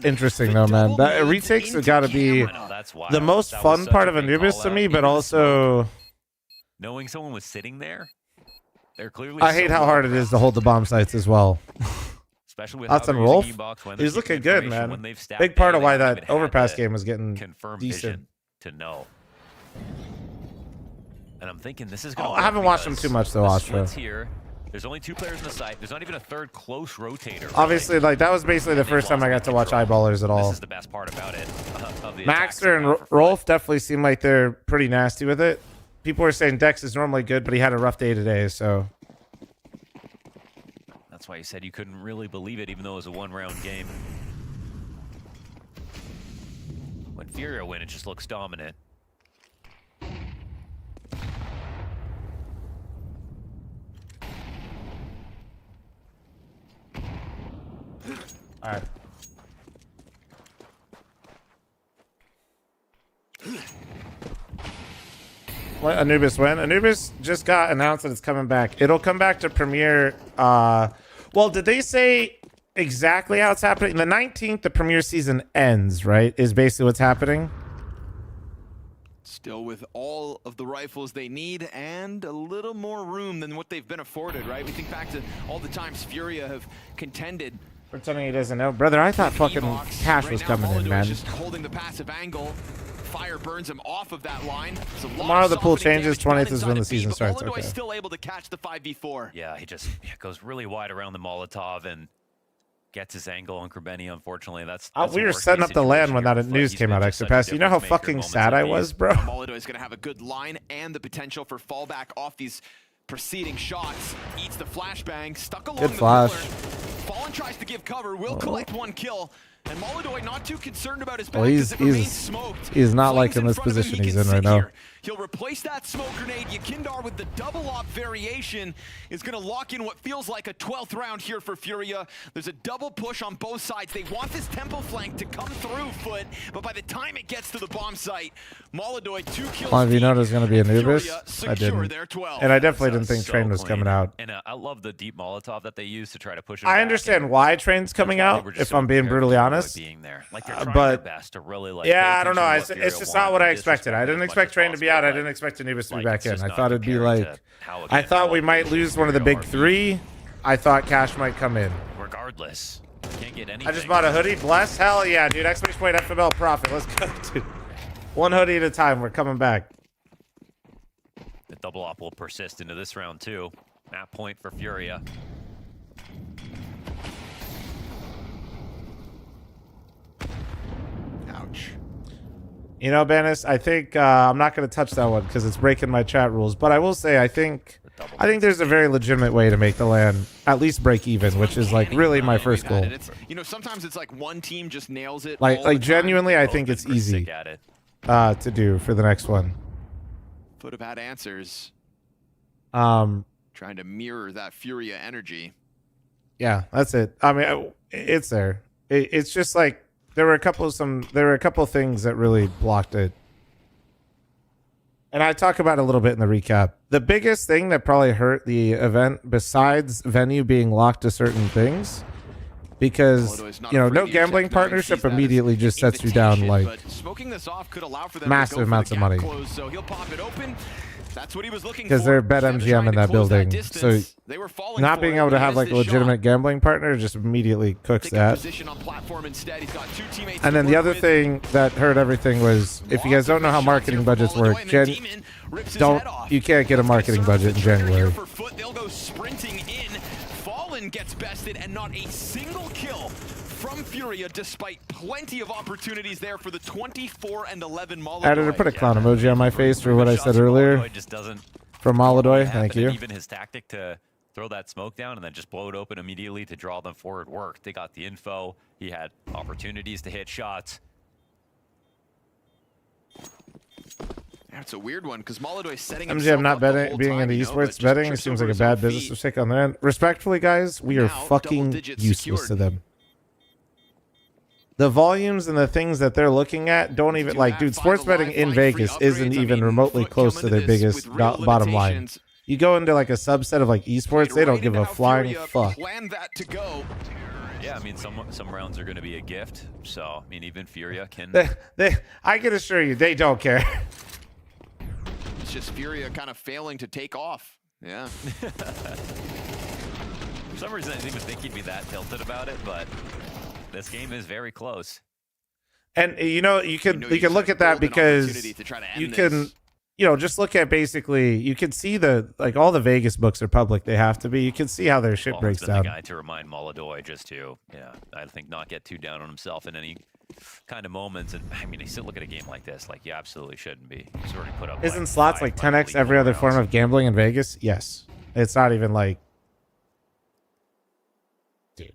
interesting, though, man. That retakes have got to be the most fun part of Anubis to me, but also knowing someone was sitting there. They're clearly. I hate how hard it is to hold the bomb sites as well. Especially with That's on Rolf. He's looking good, man. Big part of why that overpass game was getting decent. To know. And I'm thinking this is going to I haven't watched him too much, though, Astra. Here. There's only 2 players in the site. There's not even a third close rotator. Obviously, like that was basically the first time I got to watch Eyeballers at all. This is the best part about it. Maxter and Rolf definitely seem like they're pretty nasty with it. People are saying Dex is normally good, but he had a rough day today, so. That's why you said you couldn't really believe it, even though it was a 1-round game. When Furia win, it just looks dominant. All right. Let Anubis win. Anubis just got announced that it's coming back. It'll come back to premiere. Well, did they say exactly how it's happening? The 19th, the premiere season ends, right? Is basically what's happening. Still with all of the rifles they need and a little more room than what they've been afforded, right? We think back to all the times Furia have contended. Pretending he doesn't know. Brother, I thought fucking Cash was coming in, man. Just holding the passive angle. Fire burns him off of that line. Tomorrow the pool changes. 20th is when the season starts. Okay. Still able to catch the 5v4. Yeah, he just goes really wide around the Molotov and gets his angle on Krebeni, unfortunately. That's we were setting up the land when that news came out, Extrapass. You know how fucking sad I was, bro? Molidoy is going to have a good line and the potential for fallback off these preceding shots. Eats the flashbang, stuck along good the flash. pillar. Fallen tries to give cover, will collect 1 kill. And Molidoy not too concerned about his back because it remains smoked. He's not liking this position he's in right now. He'll replace that smoke grenade. Yakindar with the double op variation is going to lock in what feels like a 12th round here for Furia. There's a double push on both sides. They want this temple flank to come through, Foot, but by the time it gets to the bomb site, Molidoy 2 kills. Well, if you know there's going to be Anubis, I didn't. And I definitely didn't think Train was coming out. And I love the deep Molotov that they use to try to push him I understand why Train's coming out, if I'm being brutally honest. Being there. Like they're trying but their best to really, like, yeah, I don't know. It's just not what I expected. I didn't expect Train to be out. I didn't expect Anubis to be back in. I thought it'd be like, I thought we might lose one of the big 3. I thought Cash might come in. Regardless, can't get anything. I just bought a hoodie. Bless. Hell yeah, dude. Exclamation point FML profit. Let's go, dude. 1 hoodie at a time. We're coming back. The double op will persist into this round too. Map point for Furia. Ouch. You know, Banis, I think I'm not going to touch that one because it's breaking my chat rules. But I will say, I think there's a very legitimate way to make the LAN at least break even, which is like really my first goal. You know, sometimes it's like one team just nails it. Like genuinely, I think it's easy to do for the next one. Foot have had answers. Trying to mirror that Furia energy. Yeah, that's it. I mean, it's there. It's just like there were a couple of things that really blocked it. And I talk about it a little bit in the recap. The biggest thing that probably hurt the event, besides venue being locked to certain things, because you know, no gambling partnership immediately just sets you down like massive amounts of money. So he'll pop it open. That's what he was looking for. Because they're BetMGM in that building, so not being able to have like a legitimate gambling partner just immediately cooks that. And then the other thing that hurt everything was, if you guys don't know how marketing budgets work, you can't get a marketing budget in January. They'll go sprinting in. Fallen gets bested and not a single kill from Furia, despite plenty of opportunities there for the 24-11 Molidoy. Editor, put a clown emoji on my face for what I said earlier. From Molidoy, thank you. Even his tactic to throw that smoke down and then just blow it open immediately to draw them forward worked. They got the info. He had opportunities to hit shots. That's a weird one because Molodoy setting MGM not betting, being into esports betting seems like a bad business mistake on their end. Respectfully, guys, we are fucking useless to them. The volumes and the things that they're looking at don't even like, dude. Sports betting in Vegas isn't even remotely close to their biggest bottom line. You go into like a subset of like esports, they don't give a flying fuck. Yeah, I mean, some rounds are going to be a gift. So, I mean, even Furia can... I can assure you, they don't care. It's just Furia kind of failing to take off. Yeah. For some reason, I didn't even think he'd be that tilted about it, but this game is very close. And, you know, you can look at that because you can... You know, just look at basically, you can see the, like, all the Vegas books are public. They have to be. You can see how their shit breaks down. The guy to remind Molodoy just to, I think not get too down on himself in any kind of moments. And I mean, you still look at a game like this, like you absolutely shouldn't be. He's already put up. Isn't slots like 10x every other form of gambling in Vegas? Yes. It's not even like, dude.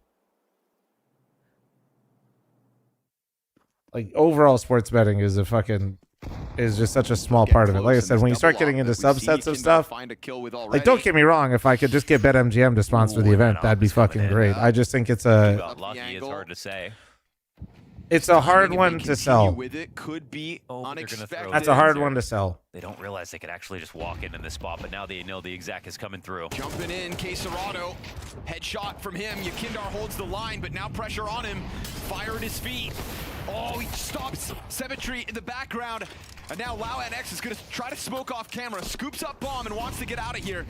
Like overall sports betting is just such a small part of it. Like I said, when you start getting into subsets of stuff, like don't get me wrong, if I could just get BetMGM to sponsor the event, that'd be fucking great. I just think it's a it's hard to say. It's a hard one to sell. Could be unexpected. That's a hard one to sell. They don't realize they could actually just walk in this spot, but now they know the exact is coming through. Jumping in, Quesarado. Headshot from him. Yakindar holds the line, but now pressure on him. Fire at his feet. Oh, he stops Symmetry in the background. And now LauNX is going to try to smoke off camera. Scoops up bomb and wants to get out of here.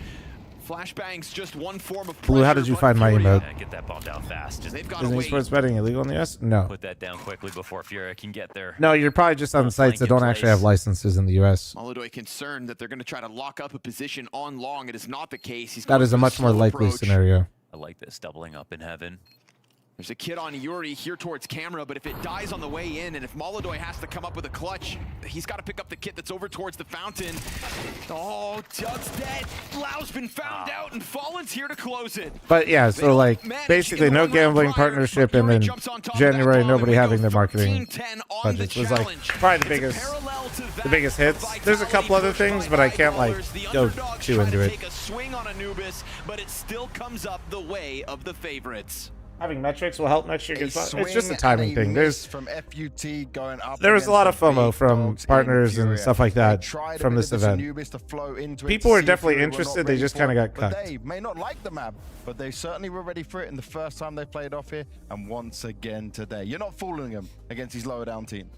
Flashbang's just one form of Blue, how did you find my emote? Get that bomb down fast. Isn't esports betting illegal in the US? No. Put that down quickly before Furia can get there. No, you're probably just on sites that don't actually have licenses in the US. Molodoy concerned that they're going to try to lock up a position on long. It is not the case. That is a much more likely scenario. I like this, doubling up in heaven. There's a kid on Yuri here towards camera, but if it dies on the way in, and if Molodoy has to come up with a clutch, he's got to pick up the kit that's over towards the fountain. Oh, Doug's dead. Lau's been found out, and Fallen's here to close it. But yeah, so like basically no gambling partnership, and then January nobody having their marketing budgets was like probably the biggest hits. There's a couple other things, but I can't like go too into it. Take a swing on Anubis, but it still comes up the way of the favorites. Having metrics will help next year. It's just a timing thing. There's from FUT going up. There was a lot of FOMO from partners and stuff like that from this event. People were definitely interested. They just kind of got cut. They may not like the map, but they certainly were ready for it in the first time they played off here. And once again today, you're not fooling them against these lower down teams.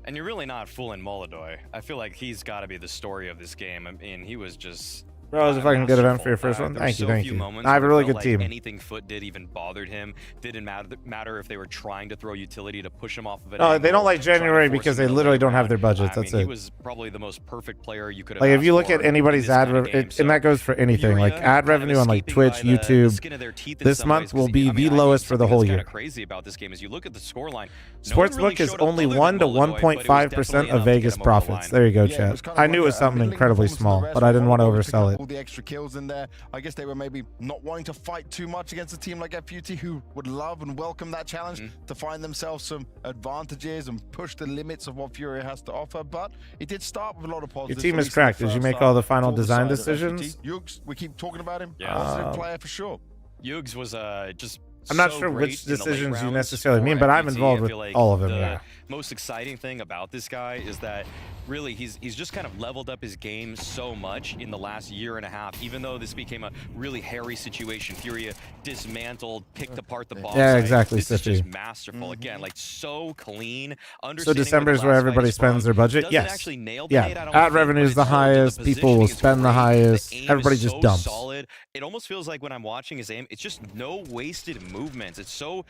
And you're really not fooling Molodoy. I feel like he's got to be the story of this game. I mean, he was just... Bro, it was a fucking good event for your first one. Thank you. I have a really good team. Anything Foot did even bothered him. Didn't matter if they were trying to throw utility to push him off of it. No, they don't like January because they literally don't have their budgets. That's it. He was probably the most perfect player you could have. Like if you look at anybody's ad revenue, and that goes for anything, like ad revenue on like Twitch, YouTube, this month will be the lowest for the whole year. Crazy about this game is you look at the scoreline. Sportsbook is only 1 to 1.5% of Vegas profits. There you go, chat. I knew it was something incredibly small, but I didn't want to oversell it. All the extra kills in there. I guess they were maybe not wanting to fight too much against a team like FUT, who would love and welcome that challenge to find themselves some advantages and push the limits of what Furia has to offer. But it did start with a lot of positives. Your team is cracked. Did you make all the final design decisions? Yugs, we keep talking about him. Yeah. Positive player for sure. Yugs was just... I'm not sure which decisions you necessarily mean, but I'm involved with all of them. The most exciting thing about this guy is that really he's just kind of leveled up his game so much in the last year and a half, even though this became a really hairy situation. Furia dismantled, picked apart the bomb. Yeah, exactly. This is just masterful. Again, like so clean. So December is where everybody spends their budget? Yes. Yeah. Ad revenue is the highest. People will spend the highest. Everybody just dumps. Solid. It almost feels like when I'm watching his aim, it's just no wasted movements. It's so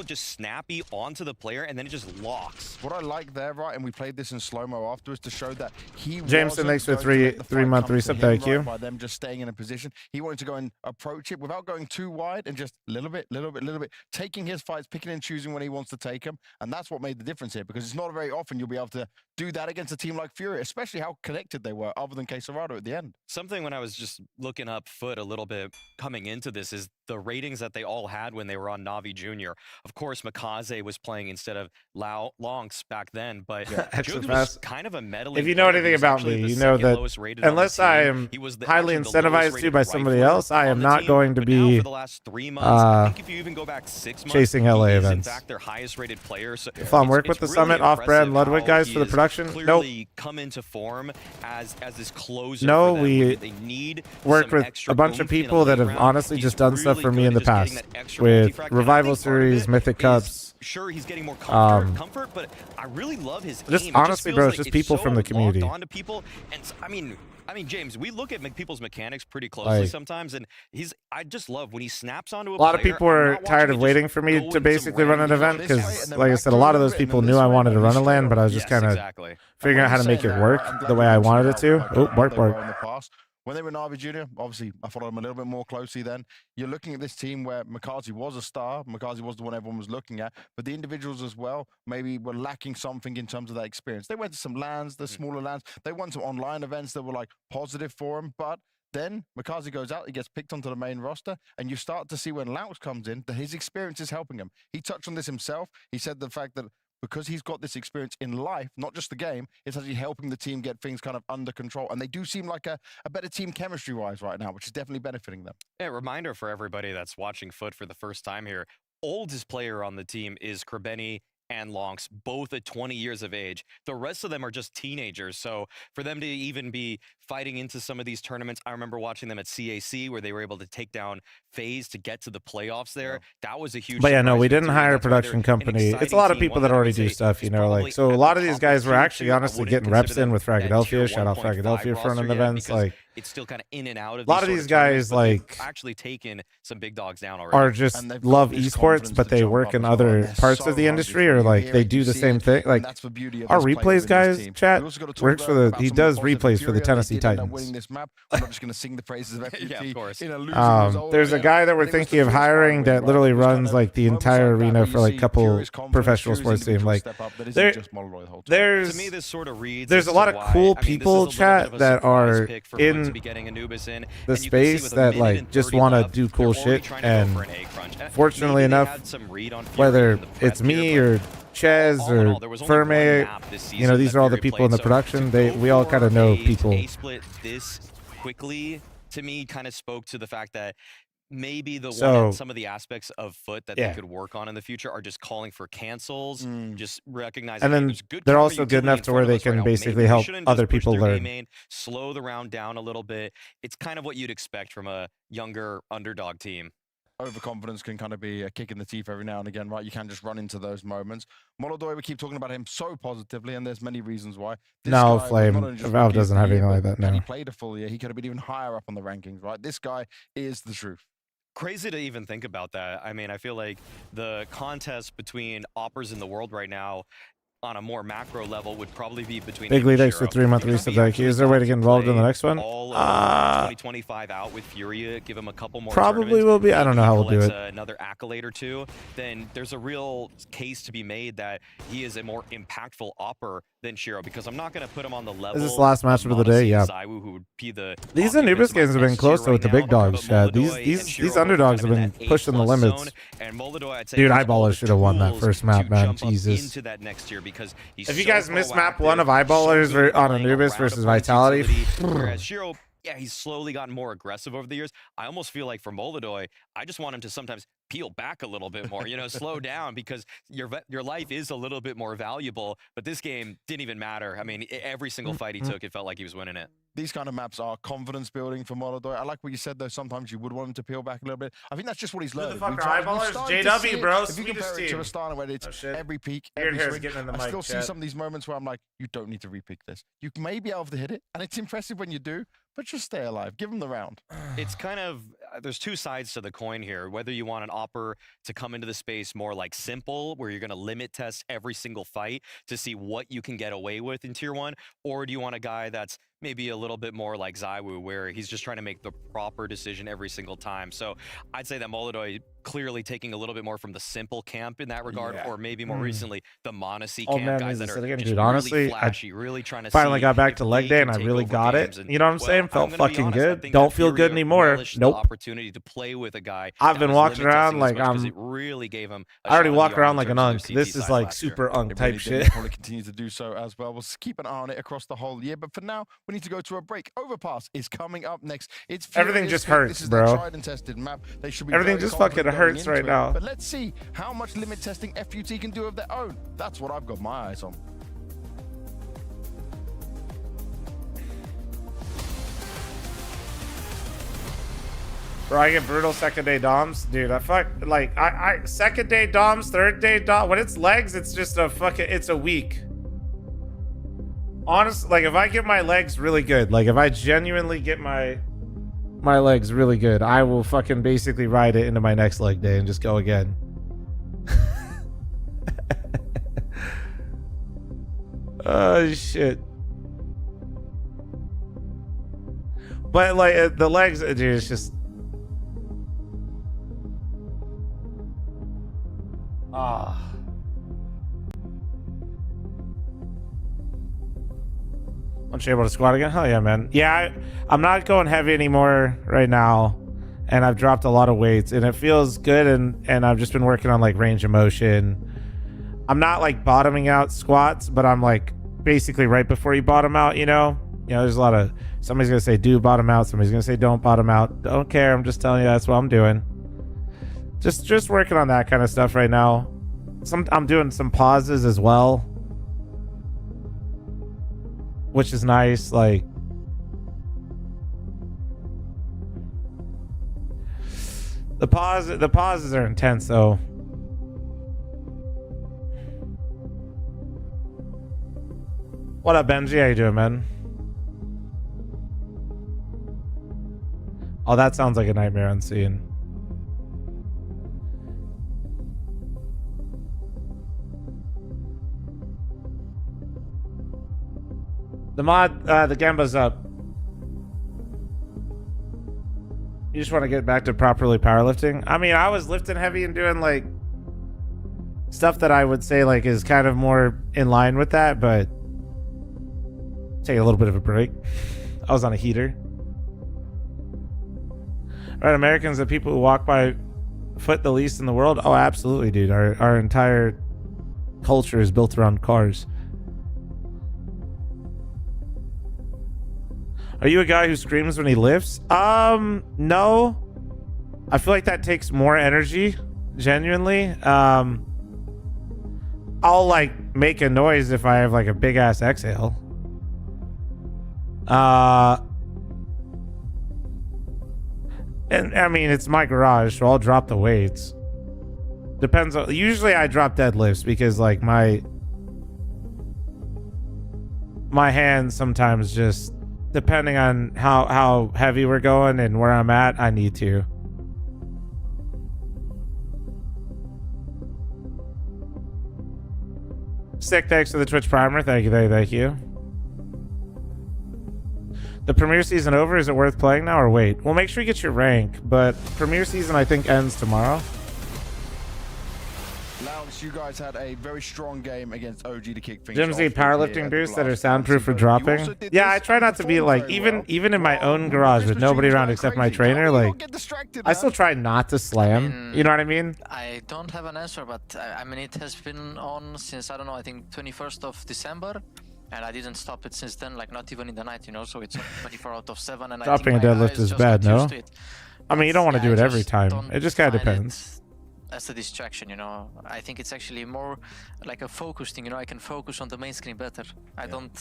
just snappy onto the player, and then it just locks. What I like there, right, and we played this in slow-mo afterwards to show that he Jameson, thanks for three-month resub. Thank you. By them just staying in a position, he wanted to go and approach it without going too wide and just little bit, taking his fights, picking and choosing when he wants to take them, and that's what made the difference here, because it's not very often you'll be able to do that against a team like Furia, especially how connected they were, other than Quesarado at the end. Something when I was just looking up Foot a little bit coming into this is the ratings that they all had when they were on Na'Vi Junior. Of course, Mikaze was playing instead of Lonks back then, but Jug was kind of a meddling. If you know anything about me, you know that unless I am highly incentivized to by somebody else, I am not going to be chasing LA events. If I'm working with the Summit, Off-Brand, Ludwig guys for the production, nope. Come into form as this closer. No, we worked with a bunch of people that have honestly just done stuff for me in the past with Revival Series, Mythic Cups. Sure, he's getting more comfort, but I really love his just aim. Honestly, bro, it's just people from the community. Onto people, and I mean, James, we look at people's mechanics pretty closely sometimes, and I just love when he snaps onto a lot of people are tired of waiting for me to basically run an event because, like I said, a lot of those people knew I wanted to run a LAN, but I was just kind of figuring out how to make it work the way I wanted it to. Oh, bark. When they were Na'Vi Junior, obviously, I followed them a little bit more closely then. You're looking at this team where Mikaze was a star. Mikaze was the one everyone was looking at. But the individuals as well maybe were lacking something in terms of that experience. They went to some LANs, the smaller LANs. They won some online events that were like positive for them. But then Mikaze goes out, he gets picked onto the main roster, and you start to see when Laux comes in that his experience is helping him. He touched on this himself. He said the fact that because he's got this experience in life, not just the game, it's actually helping the team get things kind of under control. And they do seem like a better team chemistry-wise right now, which is definitely benefiting them. Yeah, reminder for everybody that's watching Foot for the first time here, oldest player on the team is Krebeni and Lonks, both at 20 years of age. The rest of them are just teenagers. So for them to even be fighting into some of these tournaments, I remember watching them at CAC where they were able to take down FaZe to get to the playoffs there. That was a huge But yeah, no, we didn't hire a production company. It's a lot of people that already do stuff, you know, like, so a lot of these guys were actually honestly getting reps in with Fragadelphia. Shout out Fragadelphia for running events. Like, it's still kind of in and out of a lot of these guys, like, actually taken some big dogs down already. Are just love esports, but they work in other parts of the industry, or like they do the same thing. Like our replays guys, chat works for the. He does replays for the Tennessee Titans. I'm not just going to sing the praises of FPT. Yeah, of course. There's a guy that we're thinking of hiring that literally runs like the entire arena for like a couple professional sports teams. Like there's to me, this sort of reads. There's a lot of cool people, chat, that are in the space that like just want to do cool shit. And fortunately enough, whether it's me or Chez or Ferme, you know, these are all the people in the production. We all kind of know people. Split this quickly to me kind of spoke to the fact that maybe some of the aspects of Foot that they could work on in the future are just calling for cancels, just recognizing. And then they're also good enough to where they can basically help other people learn. Slow the round down a little bit. It's kind of what you'd expect from a younger underdog team. Overconfidence can kind of be a kick in the teeth every now and again, right? You can just run into those moments. Molodoi, we keep talking about him so positively, and there's many reasons why. No, Flame. Valve doesn't have anything like that now. He played a full year. He could have been even higher up on the rankings, right? This guy is the truth. Crazy to even think about that. I mean, I feel like the contest between oppers in the world right now on a more macro level would probably be between Big Lead X for 3-month reset. Like, is there a way to get involved in the next one? 2025 out with Furia, give him a couple more. Probably will be. I don't know how we'll do it. Another accolade or two. Then there's a real case to be made that he is a more impactful opper than Shiro, because I'm not going to put him on the level. This is the last matchup of the day. Yeah. These Anubis games have been close though with the big dogs. Chad. These underdogs have been pushing the limits. Dude, Eyeballers should have won that first map, man. Jesus. If you guys missed map 1 of Eyeballers on Anubis versus Vitality, whereas Shiro, yeah, he's slowly gotten more aggressive over the years. I almost feel like for Molodoi, I just want him to sometimes peel back a little bit more, you know, slow down, because your life is a little bit more valuable. But this game didn't even matter. I mean, every single fight he took, it felt like he was winning it. These kind of maps are confidence building for Molodoi. I like what you said, though. Sometimes you would want him to peel back a little bit. I think that's just what he's learned. Who the fuck are Eyeballers? JW, bro. If you compare it to Astana, where it's every peak, every swing, I still see some of these moments where I'm like, you don't need to repeat this. You may be able to hit it, and it's impressive when you do, but just stay alive. Give him the round. It's kind of, there's two sides to the coin here. Whether you want an opper to come into the space more like simple, where you're going to limit test every single fight to see what you can get away with in tier 1, or do you want a guy that's maybe a little bit more like ZywOo, where he's just trying to make the proper decision every single time. So I'd say that Molodoi clearly taking a little bit more from the simple camp in that regard, or maybe more recently the Monacy Oh camp man, guys this that is are again, just dude. really Honestly, flashy, really trying to finally see got back if to leg they day can and I take really over got games. it. And, You know what I'm well, saying? Felt gonna be fucking honest, I good. think Don't that feel good Furia anymore. relished Nope. the opportunity to play with a guy. I've that been was walking limit around testing as like much 'cause I'm. it really gave him a I already shot in the walk arm around in like an terms of unk. their This CT is side like last year. super unk It type really did. shit. Probably continue to do so as well. We'll keep an eye on it across the whole year. But for now, we need to go to a break. Overpass is coming up next. It's Everything Furious just Peak. hurts, This is bro. their tried and tested map. They should be Everything very just confident fucking going hurts into right it. now. But let's see how much limit testing FUT can do of their own. That's what I've got my eyes on. Bro, I get brutal second day DOMs. Dude, I second day DOMs, third day DOMs. When it's legs, it's just it's a week. Honestly, like if I get my legs really good, like if I genuinely get my legs really good, I will fucking basically ride it into my next leg day and just go again. Oh shit. But like the legs, dude, it's just Aren't you able to squat again? Hell yeah, man. Yeah, I'm not going heavy anymore right now, and I've dropped a lot of weights, and it feels good, and I've just been working on like range of motion. I'm not like bottoming out squats, but I'm like basically right before you bottom out, you know? You know, there's a lot of, somebody's gonna say do bottom out, somebody's gonna say don't bottom out. Don't care, I'm just telling you that's what I'm doing. Just working on that kind of stuff right now. I'm doing some pauses as well, which is nice. Like the pauses are intense though. What up, Benji? How you doing, man? Oh, that sounds like a Nightmare Unseen. The mod, the Gemba's up. You just want to get back to properly powerlifting? I mean, I was lifting heavy and doing like stuff that I would say like is kind of more in line with that, but take a little bit of a break. I was on a heater. Right, Americans, the people who walk by foot the least in the world? Oh, absolutely, dude. Our entire culture is built around cars. Are you a guy who screams when he lifts? No. I feel like that takes more energy, genuinely. I'll like make a noise if I have like a big ass exhale. And I mean, it's my garage, so I'll drop the weights. Depends on, usually I drop deadlifts because like my hands sometimes just, depending on how heavy we're going and where I'm at, I need to. Sick, thanks for the Twitch primer. Thank you. The premiere season over? Is it worth playing now or wait? Well, make sure you get your rank, but premiere season I think ends tomorrow. Lounge, you guys had a very strong game against OG to kick things Jim's the off powerlifting here boosts that are last soundproof for round. dropping. You also did Yeah, I this try and not to be performed like, very even in my own Well, garage with Christmas nobody tree was around going except my crazy. trainer, Don't like get distracted, I still man. try not to slam. You know what I mean? I don't have an answer, but I mean, it has been on since, I don't know, I think 21st of December. And I didn't stop it since then, like not even in the night, you know, so it's 24 out of 7. And Dropping I a think my deadlift eyes is just bad, got no? used to it. I mean, you don't want to do it every time. don't It just kind of find depends. it as a distraction, you know. I think it's actually more like a focus thing, you know. I can focus on the main screen better. I don't.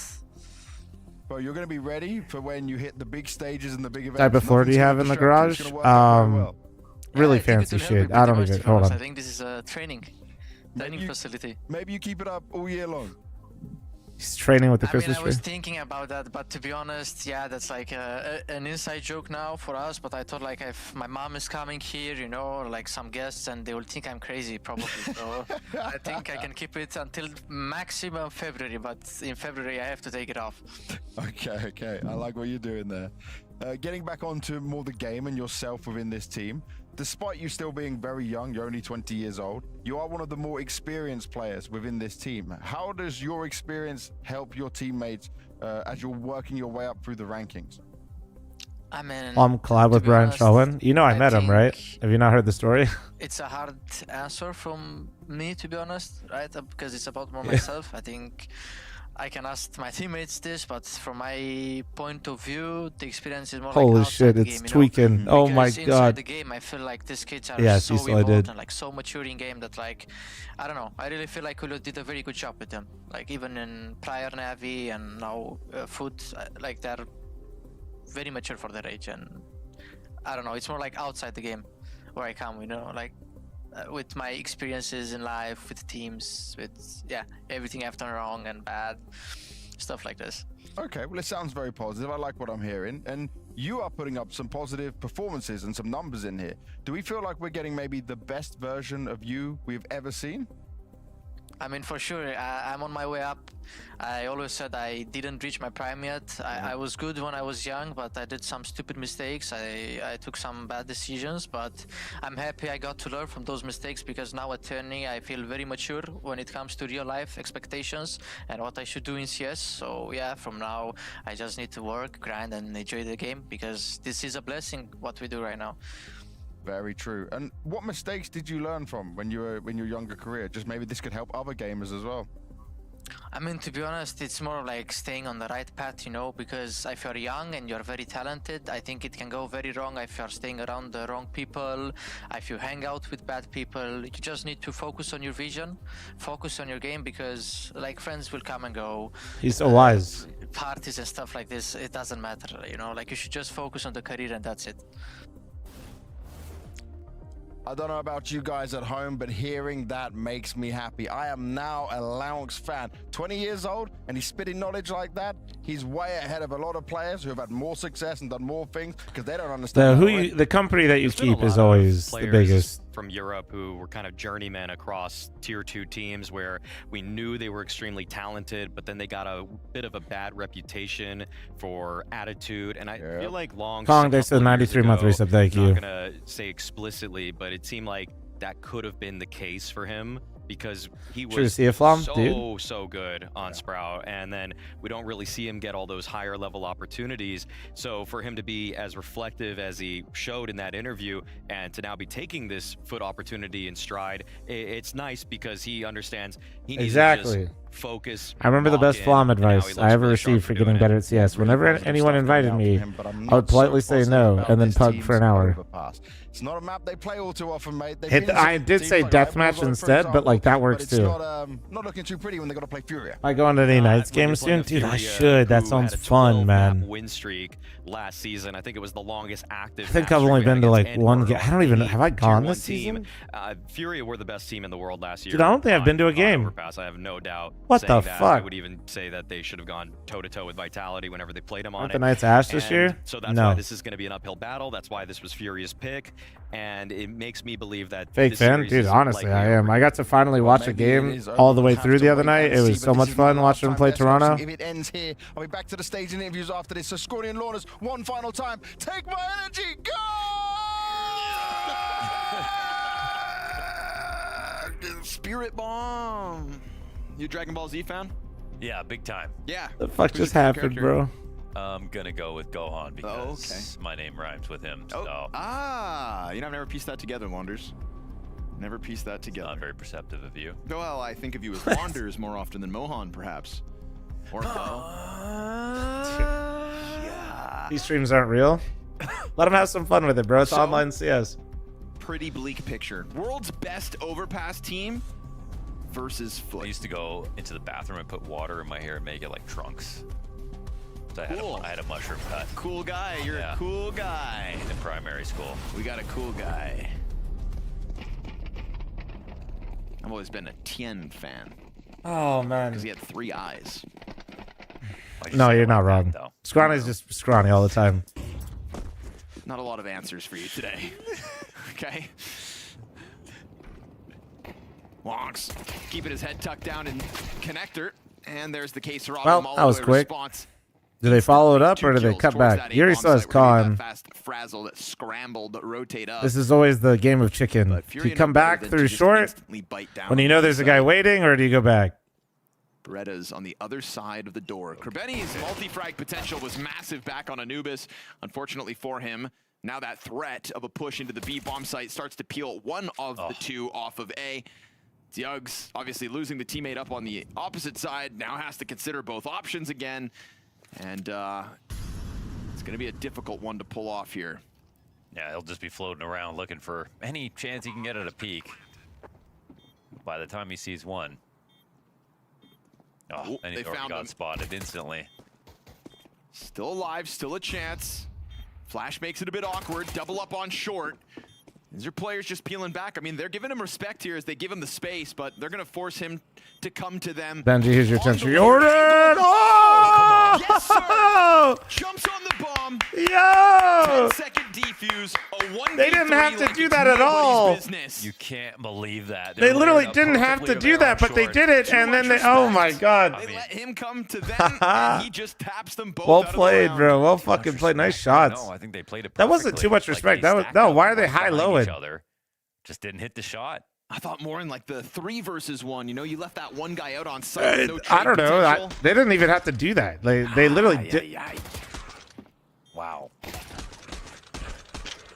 Bro, you're going to be ready for when you hit the big stages and the big events. Type of floor do you have in the garage? Really fancy shit. I don't even, hold I on. think this is a training facility. Maybe you keep it up all year long. He's training with the I Christmas mean, I was tree. thinking about that, but to be honest, yeah, that's like an inside joke now for us. But I thought like if my mom is coming here, you know, or like some guests, and they will think I'm crazy probably. So I think I can keep it until maximum February. But in February, I have to take it off. Okay. I like what you're doing there. Getting back onto more the game and yourself within this team. Despite you still being very young, you're only 20 years old, you are one of the more experienced players within this team. How does your experience help your teammates as you're working your way up through the rankings? I mean, Collab with be Brian honest, Shelwyn. You know I met him, think right? Have you not heard the story? It's a hard answer from me, to be honest, right? Because it's about more myself. I think I can ask my teammates this, but from my point of view, the experience is more Holy like shit, outside the it's game, tweaking. You know? Oh my Because inside god. the game, I feel like these kids are Yes, so you saw I evolved did. and like so mature in game that like, I don't know. I really feel like Ulo did a very good job with them. Like even in prior Navi and now Foot, like they're very mature for their age, and I don't know. It's more like outside the game where I come, you know, like. With my experiences in life, with teams, with everything I've done wrong and bad, stuff like this. Okay, well, it sounds very positive. I like what I'm hearing. And you are putting up some positive performances and some numbers in here. Do we feel like we're getting maybe the best version of you we've ever seen? I mean, for sure, I'm on my way up. I always said I didn't reach my prime yet. I was good when I was young, but I did some stupid mistakes. I took some bad decisions, but I'm happy I got to learn from those mistakes because now at turning, I feel very mature when it comes to real life expectations and what I should do in CS. So yeah, from now, I just need to work, grind, and enjoy the game because this is a blessing, what we do right now. Very true. And what mistakes did you learn from when you were in your younger career? Just maybe this could help other gamers as well. I mean, to be honest, it's more like staying on the right path, you know, because if you're young and you're very talented, I think it can go very wrong if you're staying around the wrong people, if you hang out with bad people. You just need to focus on your vision, focus on your game, because like friends will come and go. He's so wise. Parties and stuff like this, it doesn't matter, you know, like you should just focus on the career and that's it. I don't know about you guys at home, but hearing that makes me happy. I am now a Lounx fan. 20 years old, and he's spitting knowledge like that. He's way ahead of a lot of players who have had more success and done more things because they don't understand. The company that you There's been a keep is lot of always the players biggest. from Europe who were kind of journeymen across tier 2 teams where we knew they were extremely talented, but then they got a bit of a bad reputation for attitude. And I feel like Kong, they said 93-month resub, thank you. I'm not gonna say explicitly, but it seemed like that could have been the case for him because he True to was see a flom, dude. so good on Sprout, and then we don't really see him get all those higher level opportunities. So for him to be as reflective as he showed in that interview and to now be taking this Foot opportunity in stride, it's nice because he understands he needs to just focus. I remember the best flom advice I ever received for getting better at CS. Whenever anyone invited me, I would politely say no and then pug for an hour. It's not a map they play all too often, mate. I did say deathmatch instead, but like that works too. Not looking too pretty when they got to play Furia. I go on to any Knights game soon, dude. I should. That sounds fun, man. Win streak last season. I think it was the longest active. I think I've only been to like one game. I don't even know. Have I gone this season? Furia were the best team in the world last year. Dude, I don't think I've been to a game. Overpass. I have no doubt. What the fuck? I would even say that they should have gone toe to toe with Vitality whenever they played them on Aren't it. the Knights Ash this year? So that's why this is going to be an uphill battle. That's why this was Furia's pick, and it makes me believe that. Fake fan, dude. Honestly, I am. I got to finally watch a game all the way through the other night. It was so much fun watching them play Toronto. If it ends here, I'll be back to the stage in interviews after this. So Scorny and Lornas, one final time. Take my energy. Go! Spirit Bomb. You a Dragon Ball Z fan? Yeah, big time. Yeah. The fuck just happened, bro? I'm gonna go with Gohan because my name rhymes with him. So. You know, I've never pieced that together, Wanders. Never pieced that together. Not very perceptive of you. Well, I think of you as Wanders more often than Mohan, perhaps. Or Bo. These streams aren't real. Let them have some fun with it, bro. It's online CS. Pretty bleak picture. World's best overpass team versus Foot. I used to go into the bathroom and put water in my hair and make it like trunks. So I had a mushroom cut. Cool guy. You're a cool guy. In primary school. We got a cool guy. I've always been a Tien fan. Oh, man. Because he had 3 eyes. No, you're not wrong. Scrawny's just scrawny all the time. Not a lot of answers for you today. Okay. Wonks keeping his head tucked down in connector, and there's the case. Well, that was quick. Did they follow it up or did they cut back? Yuri still has con. Frazzle that scrambled, rotate up. This is always the game of chicken. Do you come back through short when you know there's a guy waiting, or do you go back? Beretta's on the other side of the door. Krebeni's multi-frag potential was massive back on Anubis. Unfortunately for him, now that threat of a push into the B bomb site starts to peel one of the two off of A. Zeugs, obviously losing the teammate up on the opposite side, now has to consider both options again. And it's going to be a difficult one to pull off here. Yeah, he'll just be floating around looking for any chance he can get at a peek. By the time he sees one. Oh, and he already got spotted instantly. Still alive, still a chance. Flash makes it a bit awkward. Double up on short. These are players just peeling back. I mean, they're giving him respect here as they give him the space, but they're going to force him to come to them. Benji, here's your 10 Jordan! Oh! Yes, sir! Jumps on the bomb. Yo! 10-second defuse. A 1v3 They didn't have to like do that at all. Business. You can't believe that. They literally didn't have to do that, but they did it, and then they, oh my god. They let him come to them, and he just taps them both Well out of the played, round. bro. Well fucking played. Nice shots. No, I think they played it That wasn't too much respect. That was no. Why are they high-lowing? Just didn't hit the shot. I thought more in like the 3 versus 1. You know, you left that one guy out on site. with no I don't trade know. potential. They didn't even have to do that. They literally did. Wow.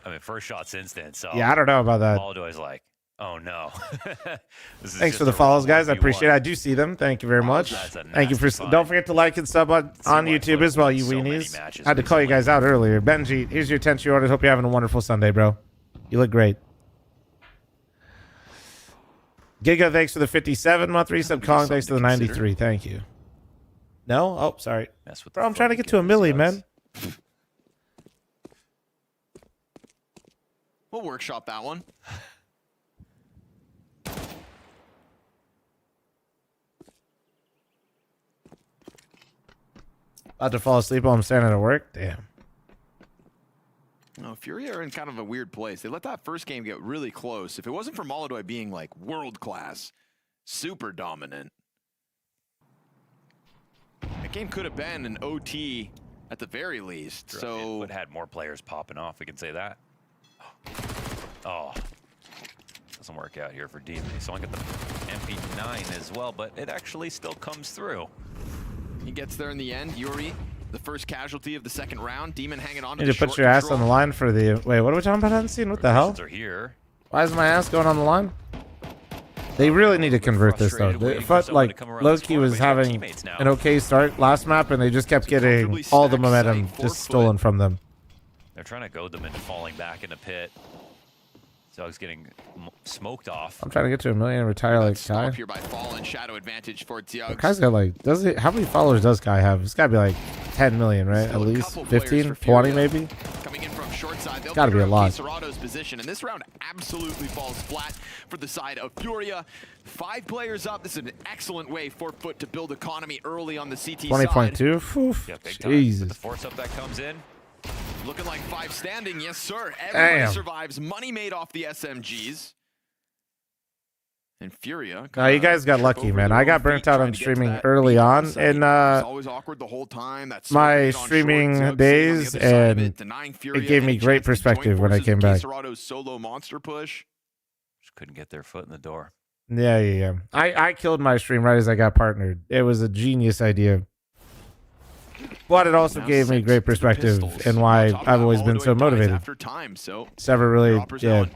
I mean, first shot's instant. So Yeah, I don't know about that. Baldoy's like, oh no. This is Thanks just for the a follows, raw guys. I 1v1. appreciate it. I do see them. Thank you very much. That's a Thank you for. nasty Don't forget to like and sub on YouTube as well, you weenies. I had to call you guys out earlier. Benji, here's your 10 orders. Hope you're having a wonderful Sunday, bro. You look great. Giga, thanks for the 57-month resub. Kong, thanks for the 93. Thank you. No? Oh, sorry. Bro, I'm trying to get to a milli, man. We'll workshop that one. About to fall asleep while I'm standing at work? Damn. No, Fury are in kind of a weird place. They let that first game get really close. If it wasn't for Molodoi being like world class, super dominant, that game could have been an OT at the very least. True. So It would have had more players popping off. We can say that. Oh, doesn't work out here for Demon. He's only got the MP9 as well, but it actually still comes through. he gets there in the end. Yuri, the first casualty of the second round. Demon hanging on to You the need to put short your ass control. on the line for the. Wait, what are we talking about? I haven't seen. What the hell? Are here. Why is my ass going on the line? They really need to convert this though. Like Loki was having an okay start last map, and they just kept getting all the momentum just stolen from them. They're trying to goad them into falling back in a pit. Zug's getting smoked off. I'm trying to get to a million and retire like Kai. Up here by Fallen, shadow advantage for Zeugs. Kai's got like, does he? How many followers does Kai have? It's got to be like 10 million, right? At least 15, 20 maybe. Coming in from short side, they'll Got to be a lot. Cerrado's position, and this round absolutely falls flat for the side of Furia. 5 players up. This is an excellent way for Foot to build economy early on the CT 20.2. Oof. Yeah, big time. Jesus. The force up that comes in. Looking like 5 standing, yes sir. Everybody Damn. survives. Money made off the SMGs. And Furia. No, you guys got lucky, man. I got burnt out on streaming early on in always awkward the whole time. That's my streaming days, and it gave me great perspective when I came back. Cerrado's solo monster push. Just couldn't get their foot in the door. Yeah. I killed my stream right as I got partnered. It was a genius idea. But it also gave me great perspective and why I've always been so motivated. After time, so It's never really, yeah,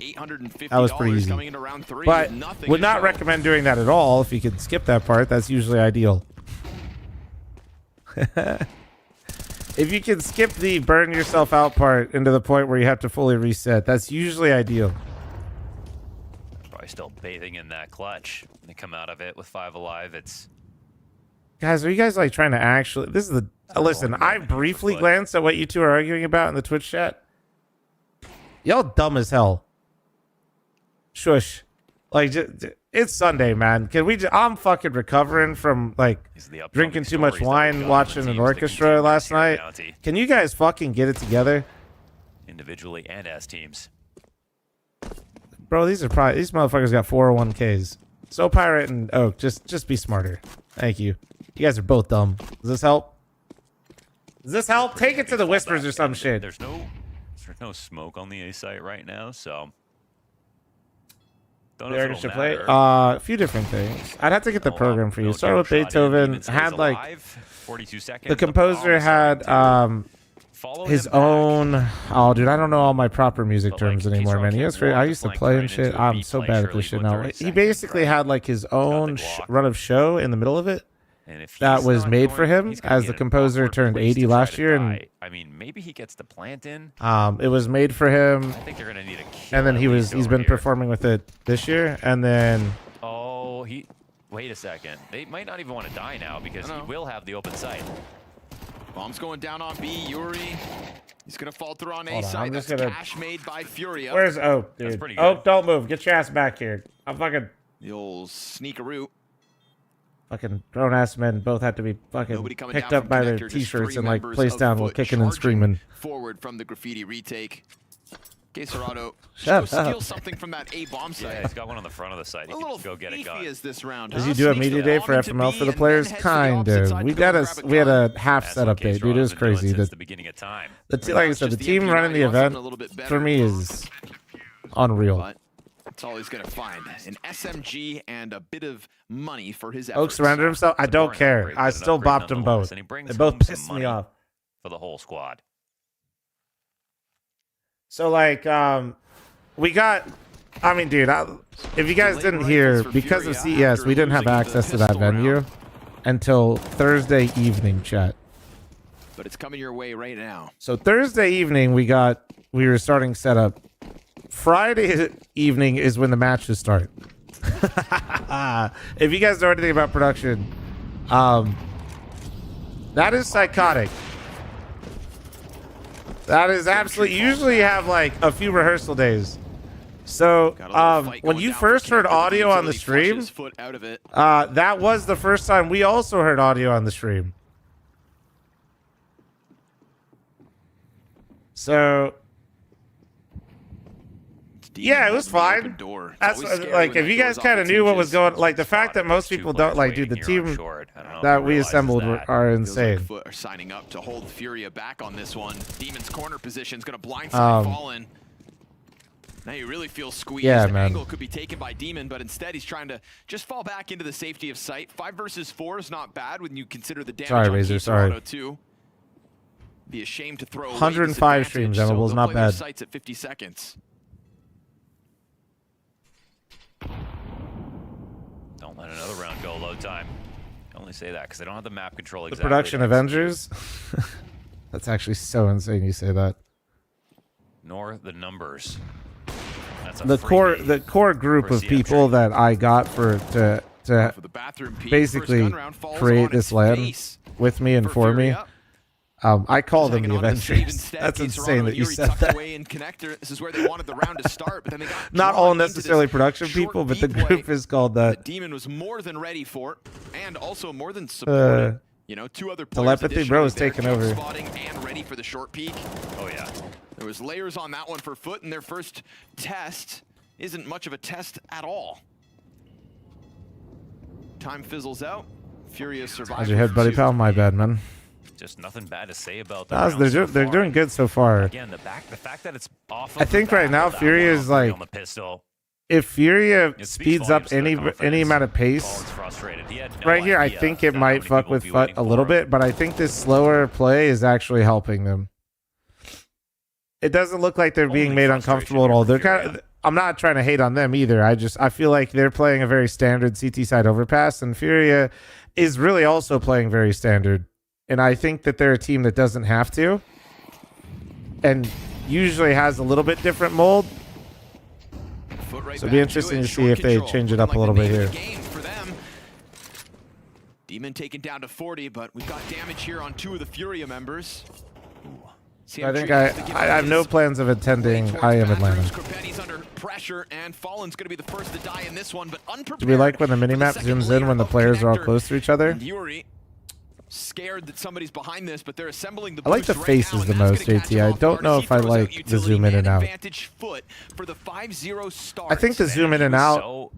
that was pretty easy. coming into round 3 But with nothing would to not show. recommend doing that at all. If you could skip that part, that's usually ideal. If you can skip the burn yourself out part into the point where you have to fully reset, that's usually ideal. Probably still bathing in that clutch. When they come out of it with 5 alive, it's... Guys, are you guys like trying to actually... This is the... listen, I briefly glanced at what you two are arguing about in the Twitch chat. Y'all dumb as hell. Shush. Like, It's Sunday, man. Can we? I'm fucking recovering from like drinking too much wine, watching an orchestra last night. Can you guys fucking get it together? Individually and as teams. Bro, these motherfuckers got 401ks. So Pirate and Oak, just be smarter. Thank you. You guys are both dumb. Does this help? Does this help? Take it to the whispers or some shit. There's no smoke on the A site right now, so. Don't know if it'll play matter. a few different things. I'd have to get the program for you. Start with Beethoven. Had like 42 seconds. the composer had his own. Oh, dude, I don't know all my proper music terms anymore, man. I used to play and shit. I'm so bad at this shit now. He basically had like his own run of show in the middle of it. That was made for him, as the composer turned 80 last year, and I mean, maybe he gets the plant in. It was made for him. I think they're gonna need a kill. And then he's been performing with it this year, and then wait a second. They might not even want to die now because he will have the open site. Bomb's going down on B. Yuri. He's gonna fall through on A Hold on, side. I'm That's just gonna- cash made by Furia. Where's Oak, dude? Oak, don't move. Get your ass back here. I'm fucking The old sneakeroo. grown ass men both have to be fucking coming picked down up from by their connector, just t-shirts three and like members placed of down while Foot kicking and charging screaming. Forward from the graffiti retake. Gaserado, Shut go steal up. something from that A bomb site. Yeah, he's got one on the front of the site. He can go get it going. Is this round? Did you do a media day for FML for the players? Kind of. We had a half set update, dude. It was crazy. The beginning of time. Like I said, the team running the event for me is unreal. That's all he's gonna find. An SMG and a bit of money for his Oak efforts. surrendered himself. I don't care. I still bopped them both. And he brings They both home some pissed me money off. for the whole squad. So like, we got. I mean, dude, if you guys didn't hear, because of CES, we didn't have access to that venue until Thursday evening, chat. But it's coming your way right now. So Thursday evening, we were starting setup. Friday evening is when the matches start. If you guys know anything about production, that is psychotic. That is absolutely. Usually you have like a few rehearsal days. So when you first heard audio on the stream, that was the first time we also heard audio on the stream. So yeah, it was fine. That's like if you guys kind of knew what was going, like the fact that most people don't like, dude, the team that we assembled are insane. Foot are signing up to hold Furia back on this one. Demon's corner position is going to blindside Fallen. Now you really feel squeezed. Yeah, the man. angle could be taken by Demon, but instead he's trying to just fall back into the safety of sight. 5 versus 4 is not bad when you consider the damage Sorry, on Razor, sorry. too. Be ashamed to throw away 105 streams, Emeralds, so not they'll play their bad. sights at 50 seconds. Don't let another round go low time. I only say that because they don't have the map control The exactly. production Avengers. That's actually so insane. You say that. Nor the numbers. That's a The freebie core group for of CM people that I got to bathroom peek. basically First gun round falls create on this its land face with me and for me. Furia. I call them Hanging the on to save Avengers. instead. That's Gaserado insane and that you Yuri said tucked that. away in connector. This is where they wanted the round to start, but then they got Not drawn all into this necessarily production short people, but the B play group is called that. Demon was more than ready for, and also more than supported. You know, 2 other players Telepathy Bro is additionally taking there, over. spotting and ready for the short peek. Oh yeah. There was layers on that one for Foot, and their first test isn't much of a test at all. Time fizzles out. Furia survives. How's your head, buddy pal? My bad, man. Just nothing bad to say about the Nah, round so they're far. doing good so far. Again, the fact that it's off. I Of think the right back now of that Furia one is like, on the pistol. if Furia It speaks speeds up volumes to their confidence. any amount of pace, Fallen's frustrated. He had no right here, I idea think it how might many fuck people with would be Fut waiting a little for him. bit, but I think this slower play is actually helping them. It doesn't look like they're being made uncomfortable at all. They're kind of. I'm not trying to hate on them either. I feel like they're playing a very standard CT side overpass, and Furia is really also playing very standard. And I think that they're a team that doesn't have to, and usually has a little bit different mold. Foot right So it'll be back interesting it. to see Short if they control, change it looking up a like little the bit name here. of the game for them. Demon taken down to 40, but we've got damage here on 2 of the Furia members. I think I have no plans of attending I Am Atlanta. Krabbenny's under pressure, and Fallen's going to be the first to die in this one, but unprepared. Do we like when the minimap zooms in when the players are all close to each other? Yuri scared that somebody's behind this, but they're assembling the I like the boost faces right the now, and most, that's gonna JT. I catch him don't off know guard if I as he throws out like the zoom in and out. advantage foot for the 5-0 start. I think the zoom in and out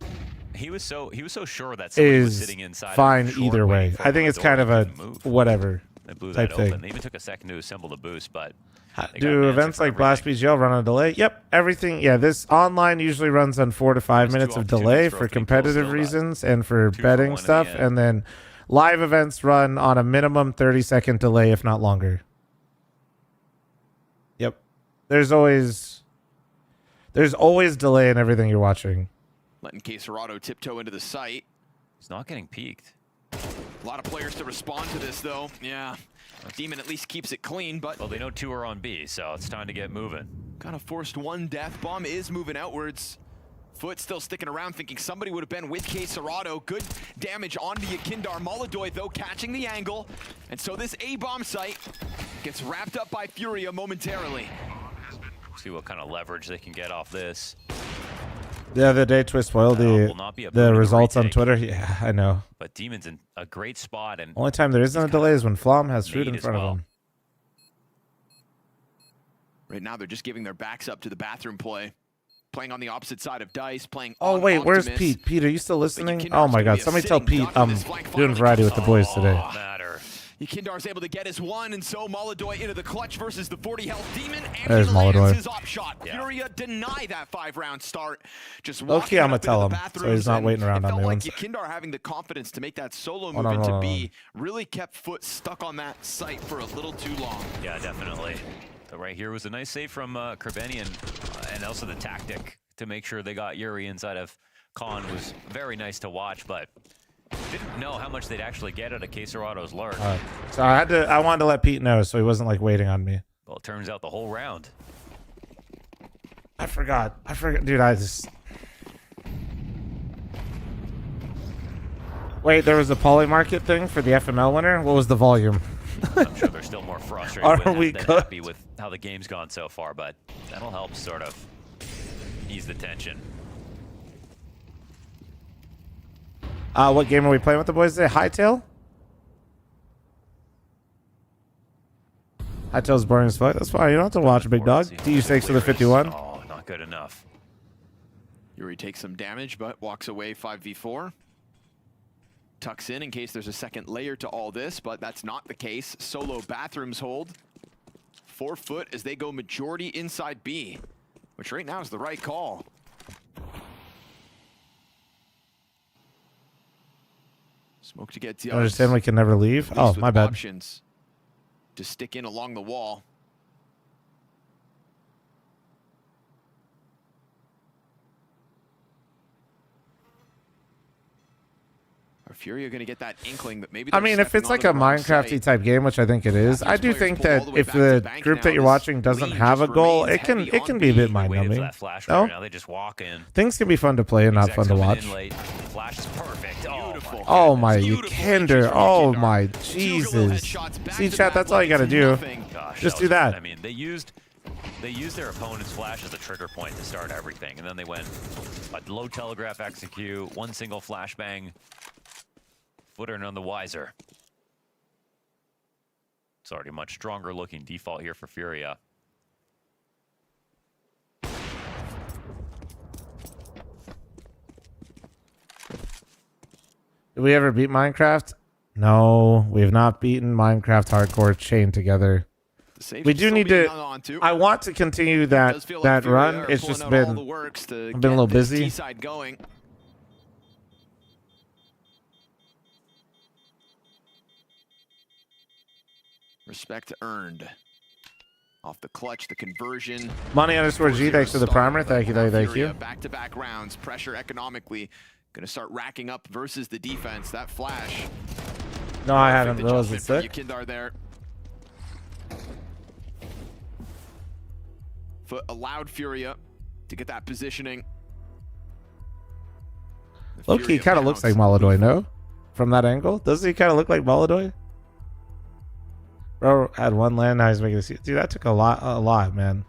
He was so sure that somebody was is sitting inside. fine short either way. waiting for I think him it's to kind of a move. whatever They blew type that thing. open. They even took a second to assemble the boost, but they got Do an answer events for like Blast BGL run on delay? Yep, everything. Yeah, this online usually runs on 4 to 5 minutes of delay for competitive reasons and for betting stuff, and then live events run on a minimum 30-second delay, if not longer. Yep, there's always delay in everything you're watching. Letting Cacerado tiptoe into the site. He's not getting peaked. A lot of players to respond to this, though. Yeah. Demon at least keeps it clean, but... Well, they know 2 are on B, so it's time to get moving. Kind of forced one death. Bomb is moving outwards. Foot still sticking around, thinking somebody would have been with Cacerado. Good damage onto Yakindar. Molodoy, though, catching the angle. And so this A-bomb site gets wrapped up by Furia momentarily. See what kind of leverage they can get off this. The other day, Twist spoiled the results on Twitter. Yeah, I know. But Demon's in a great spot, and Only time there isn't a delay is when Flom has fruit made in as front well. of him. Right now, they're just giving their backs up to the bathroom play. Playing on the opposite side of Dice, playing Oh on wait, where's Optimus. Pete? Pete, are you still listening? Kindar's Oh my gonna God! be a Somebody tell sitting Pete duck in I'm this flank doing finally. variety with the boys today. Matter. Yakindar's able to get his one, and so Molodoy into the clutch versus the 40 health Demon, and There's he lands Molodoy. his op shot. Furia deny that 5-round start. Just Low walking key, I'm up gonna into tell the him, so he's not bathrooms, waiting and around it on felt me. like One sec. Yakindar having the confidence to make that solo Hold move on, into hold on. B really kept Foot stuck on that site for a little too long. Yeah, definitely. So right here was a nice save from Krabbenny, and also the tactic to make sure they got Yuri inside of Khan was very nice to watch, but didn't know how much they'd actually get out of Caserado's lurk. So I wanted to let Pete know so he wasn't like waiting on me. Well, it turns out the whole round. I forgot, dude. I just wait. There was a polymarket thing for the FML winner. What was the volume? I'm sure they're still more frustrated Are with we than good? happy with how the game's gone so far, but that'll help sort of ease the tension. What game are we playing with the boys today? Hightail? Hightail's boring as fuck. That's fine. You don't have to watch, big dog. DU6 to the 51. Oh, not good enough. Yuri takes some damage, but walks away 5v4. Tucks in case there's a second layer to all this, but that's not the case. Solo bathrooms hold. 4 foot as they go majority inside B, which right now is the right call. Smoke to get I understand we can never leave. Oh, my bad. Options to stick in along the wall. Are Furia going to get that inkling that maybe? I mean, if it's like a Minecrafty type game, which I think it is, I do think that if the group that you're watching doesn't have a goal, it can be a bit mind-numbing. No, Now they just walk in. things can be fun to play and not fun to watch. Flash is perfect. Oh my, Yakindar. Oh my, Jesus. See, chat, that's all you gotta do. Gosh, Just that do was- that. I mean, they used their opponent's flash as a trigger point to start everything, and then they went a low telegraph execute, one single flashbang. Footer none the wiser. It's already a much stronger looking default here for Furia. Did we ever beat Minecraft? No, we have not beaten Minecraft Hardcore chained together. We do need to. I want to continue that run. It's just been. I've been a little busy. Going. Respect earned. Off the clutch, the conversion. Money_G, thanks for the primer. Thank you, thank you. Back-to-back rounds, pressure economically. Going to start racking up versus the defense. That flash. No, I haven't. That was sick. Yakindar there. Foot allowed Furia to get that positioning. Low-key kind of looks like Molodoy, no? From that angle? Doesn't he kind of look like Molodoy? Bro had one land, now he's making a dude. That took a lot, man.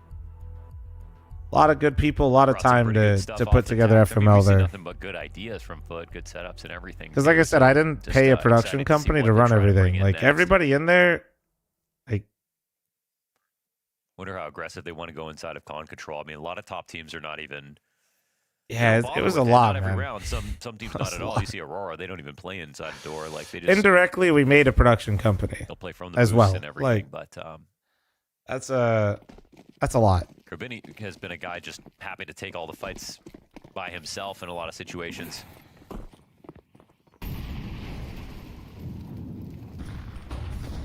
A lot of good people, a lot of Brought some time pretty good stuff to off put the together tap. I mean, we FML see there. nothing but good ideas from Foot, good setups and everything. Because like I said, I didn't Just, pay a exciting production to see company what to they're run trying to bring everything. in Like next. everybody in there, like Wonder how aggressive they want to go inside of con control. I mean, a lot of top teams are not even. yeah, it bother was a with lot, Not every man. round. Some teams It not was at a all. lot. You see Aurora, they don't even play inside the door. Like they just Indirectly, we made a production company they'll play from the as boost well. and everything. Like But that's a lot. Kerbini has been a guy just happy to take all the fights by himself in a lot of situations.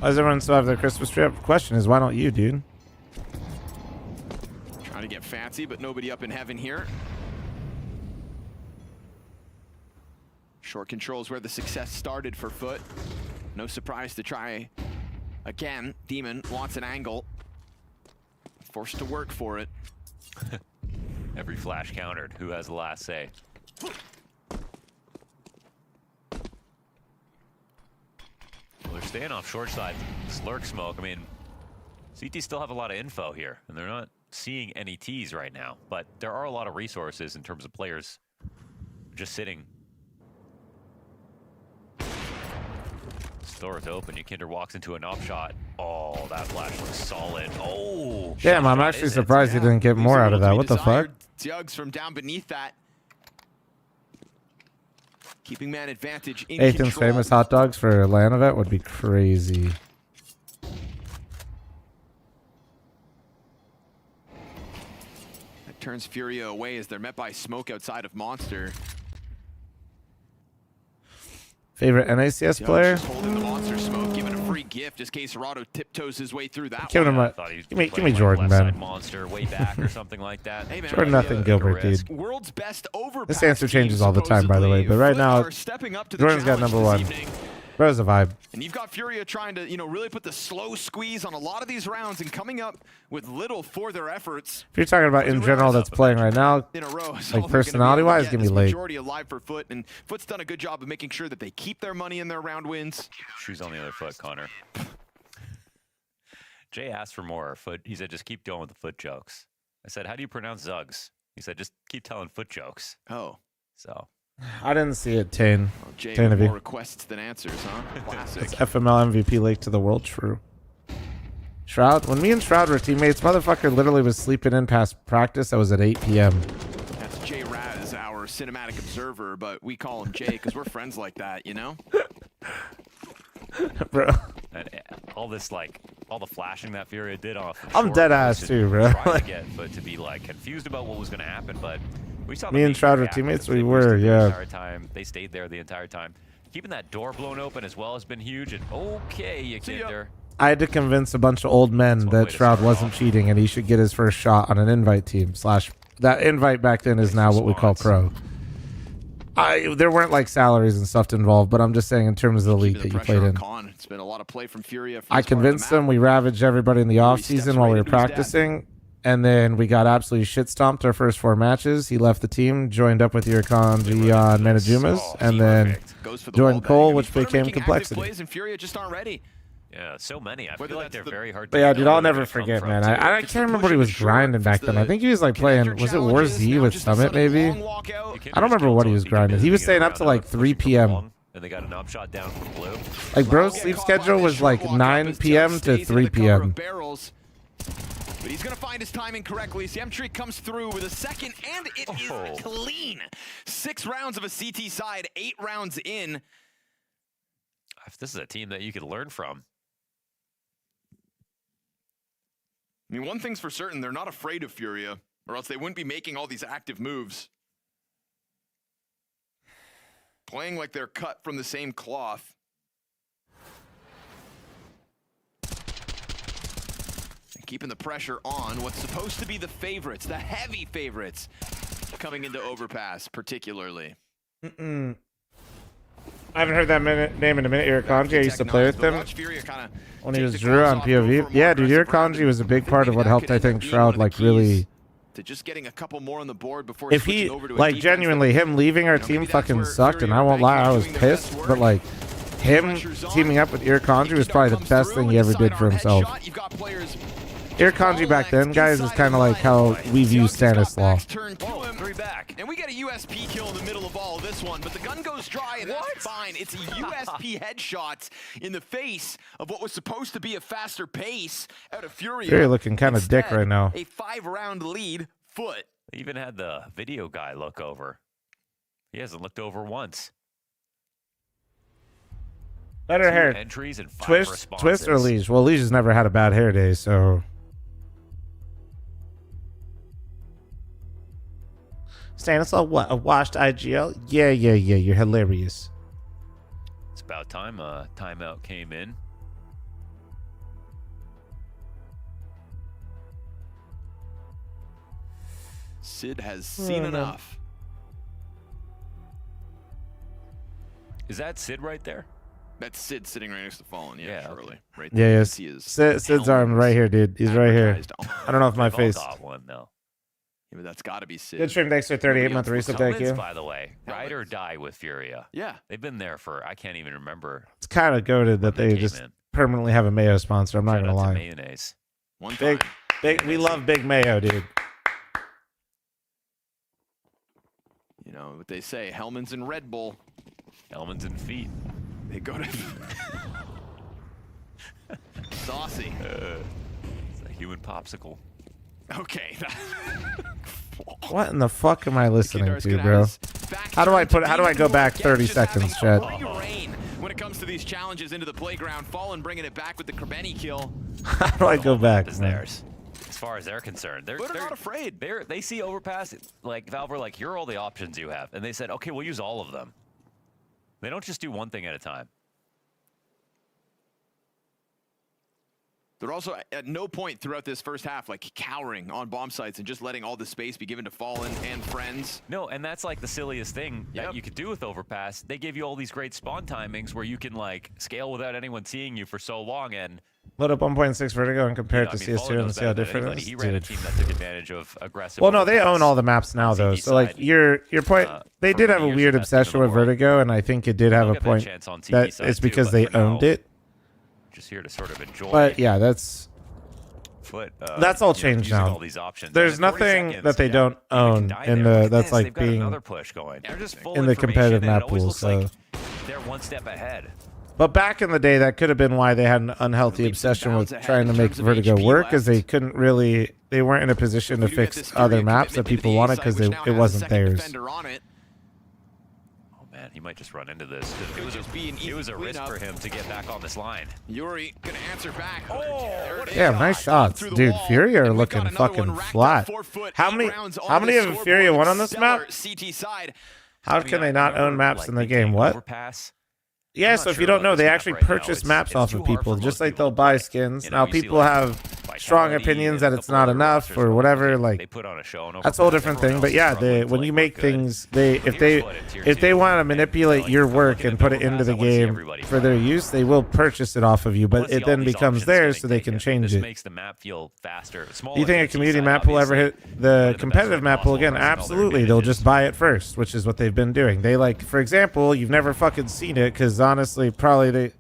Why does everyone still have their Christmas tree up? Question is, why don't you, dude? Trying to get fancy, but nobody up in heaven here. Short controls where the success started for Foot. No surprise to try again. Demon wants an angle. Forced to work for it. Every flash countered. Who has the last say? Well, they're staying off short side. Slurk smoke. I mean, CT still have a lot of info here, and they're not seeing any Ts right now. But there are a lot of resources in terms of players just sitting. Store is open. Ykinder walks into an up shot. Oh, that flash looks solid. Oh, Damn, I'm actually surprised he didn't get more out of that. What the fuck? Jugs from down beneath that. Keeping man advantage in Ethan's control. famous hot dogs for Lanovet would be crazy. That turns Furia away as they're met by smoke outside of Monster. Favorite NACS player? Just holding the Monster smoke, giving a free gift as Caserado tiptoes his way through that Give one. him a, give me Jordan, man. Monster way back or something like that. Hey, man, Jordan nothing Gilbert, dude. World's best overpass This answer team, changes all the time, by the way. But right Foot now, are stepping up to the Jordan's got challenge number one. this evening. Bro's a vibe. And you've got Furia trying to, really put the slow squeeze on a lot of these rounds and coming up with little for their efforts. If you're talking about in general that's playing right now, In a row, is all they're like gonna be personality-wise, able to give get me is late. Majority alive for Foot, and Foot's done a good job of making sure that they keep their money in their round wins. Shoes on the other foot, Connor. Jay asked for more. Foot. He said, just keep going with the foot jokes. I said, how do you pronounce Zugs? He said, just keep telling foot jokes. Oh. So. I didn't see it, Tane. Jay Tane with of you. more requests than answers, huh? Classic. It's FML MVP Lake to the world, true. Shroud, when me and Shroud were teammates, motherfucker literally was sleeping in past practice. That was at 8 p.m. That's Jay Raz, our cinematic observer, but we call him Jay because we're friends like that, you know? Bro. And all this, all the flashing that Furia did off. I'm short dead was ass to too, bro. try to get Foot to be confused about what was going to happen, but we saw Me them and being Shroud were reactive. teammates? They We boosted were, the yeah. entire time. They stayed there the entire time. Keeping that door blown open as well has been huge. And okay, Ykinder. I had to convince a bunch of old men that Shroud wasn't cheating and he should get his first shot on an invite team. That invite back then is now what we call pro. There weren't salaries and stuff involved, but I'm just saying in terms of the league that you played in. It's been a lot of play from Furia. I convinced them. We ravaged everybody in the off season while we were practicing, and then we got absolutely shit stomped our first 4 matches. He left the team, joined up with Yurakanji on Manajumas, and then joined Cole, which became Complexity. Plays and Furia just aren't ready. Yeah, so many. I feel like they're very hard to But yeah, know dude, where I'll they're never gonna come forget, from, man. too. I can't remember what he was grinding back then. I think he was playing, was it War Z with Summit, maybe? I don't remember what he was grinding. He was staying up to 3 p.m. And they got an up shot down from blue. Bro's sleep schedule was 9 p.m. to 3 p.m. Barrels. But he's going to find his timing correctly. Siemtree comes through with a second, and it is clean. 6 rounds of a CT side, 8 rounds in. This is a team that you could learn from. I mean, one thing's for certain, they're not afraid of Furia, or else they wouldn't be making all these active moves. Playing like they're cut from the same cloth. And keeping the pressure on what's supposed to be the favorites, the heavy favorites, coming into Overpass particularly. I haven't heard that name in a minute. Yurakanji, I used to play with him when he was Drew on POV. Yeah, dude, Yurakanji was a big part of what helped, I think, Shroud really. To just getting a couple more on the board before If he, genuinely, him leaving our team fucking sucked, and I won't lie, I was pissed. But, him teaming up with Irkonji was probably the best thing he ever did for himself. Irkonji back then, guys, is kind of like how we view Stanislaw. And we get a USP kill in the middle of all of this one, but the gun goes dry, and that's fine. It's a USP headshot in the face of what was supposed to be a faster pace out of Furia. Furia looking kind of dick right now. A 5-round lead. Foot. They even had the video guy look over. He hasn't looked over once. Better hair. Entries and 5 Twist responses. or Liege? Well, Liege has never had a bad hair day, so. Stanislaw, what? A washed IGL? Yeah. You're hilarious. It's about time a timeout came in. Sid has seen enough. Is that Sid right there? That's Sid sitting right next to Fallen. Yeah, surely. Right Yeah, there. yes. See his Sid's arm right here, dude. He's right here. I don't know if my They've all face. got one though. Yeah, but that's got to be Sid. Good stream, Dexter. 38-month resub. Thank you. By the way, ride or die with Furia. Yeah, they've been there for I can't even remember. It's kind of goated that they just permanently have a Mayo sponsor. I'm not Shout gonna out to lie. Mayonnaise. One Big. We love Big Mayo, dude. You know what they say: Hellman's and Red Bull. Hellman's and feet. They go to saucy. It's a human popsicle. Okay. What in the fuck am I listening to, bro? How do I go back 30 seconds, Chad? When it comes to these challenges into the playground, Fallen bringing it back with the Krebeni kill. How do I go back? Is theirs. As far as they're concerned, they're not afraid. They see Overpass like Valve are like, here are all the options you have, and they said, okay, we'll use all of them. They don't just do one thing at a time. They're also at no point throughout this first half like cowering on bomb sites and just letting all the space be given to Fallen and friends. No, and that's like the silliest thing that you could do with Overpass. They give you all these great spawn timings where you can like scale without anyone seeing you for so long, and Load up 1.6 Vertigo and compare it to Fallen CS2 and knows see how better than different it anybody. is. He ran a Dude. team that took advantage of aggressive. Well, no, they Overpass own all the maps now, on though. CD So, like, side. your point, they did have a weird obsession with Vertigo, and I think it did have a get that point chance on TV that side it's too, because but they for now, owned it. Just here to sort of enjoy. But yeah, that's Foot, that's all you know, changed using now. all these options. There's And in 40 nothing seconds, that they don't you can own die in there. the Look at that's this, like they've got being another push going. They're just full in the competitive information, and map it always pool. looks So. like they're one step ahead. But back in the day, that could have been why they had an unhealthy obsession with trying to make Vertigo work, as they couldn't really, they weren't in a position to fix other maps that people wanted because it wasn't theirs. Oh man, he might just run into this. It was a risk for him to get back on this line. Yuri gonna answer back. Yeah, nice shots, dude. Furia are looking fucking flat. How many of Furia won on this map? CT side. How can they not own maps in the game? What? Overpass. Yeah, so if you don't know, they actually purchase maps off of people, just like they'll buy skins. Now, people have strong opinions that it's not enough or whatever. Like, that's a whole different thing. But yeah, when you make things, if they want to manipulate your work and put it into the game for their use, they will purchase it off of you. But it then becomes theirs, so they can change it. Makes the map feel faster. Do you think a community map will ever hit the competitive map pool again? Absolutely. They'll just buy it first, which is what they've been doing. They like, for example, you've never fucking seen it because honestly, probably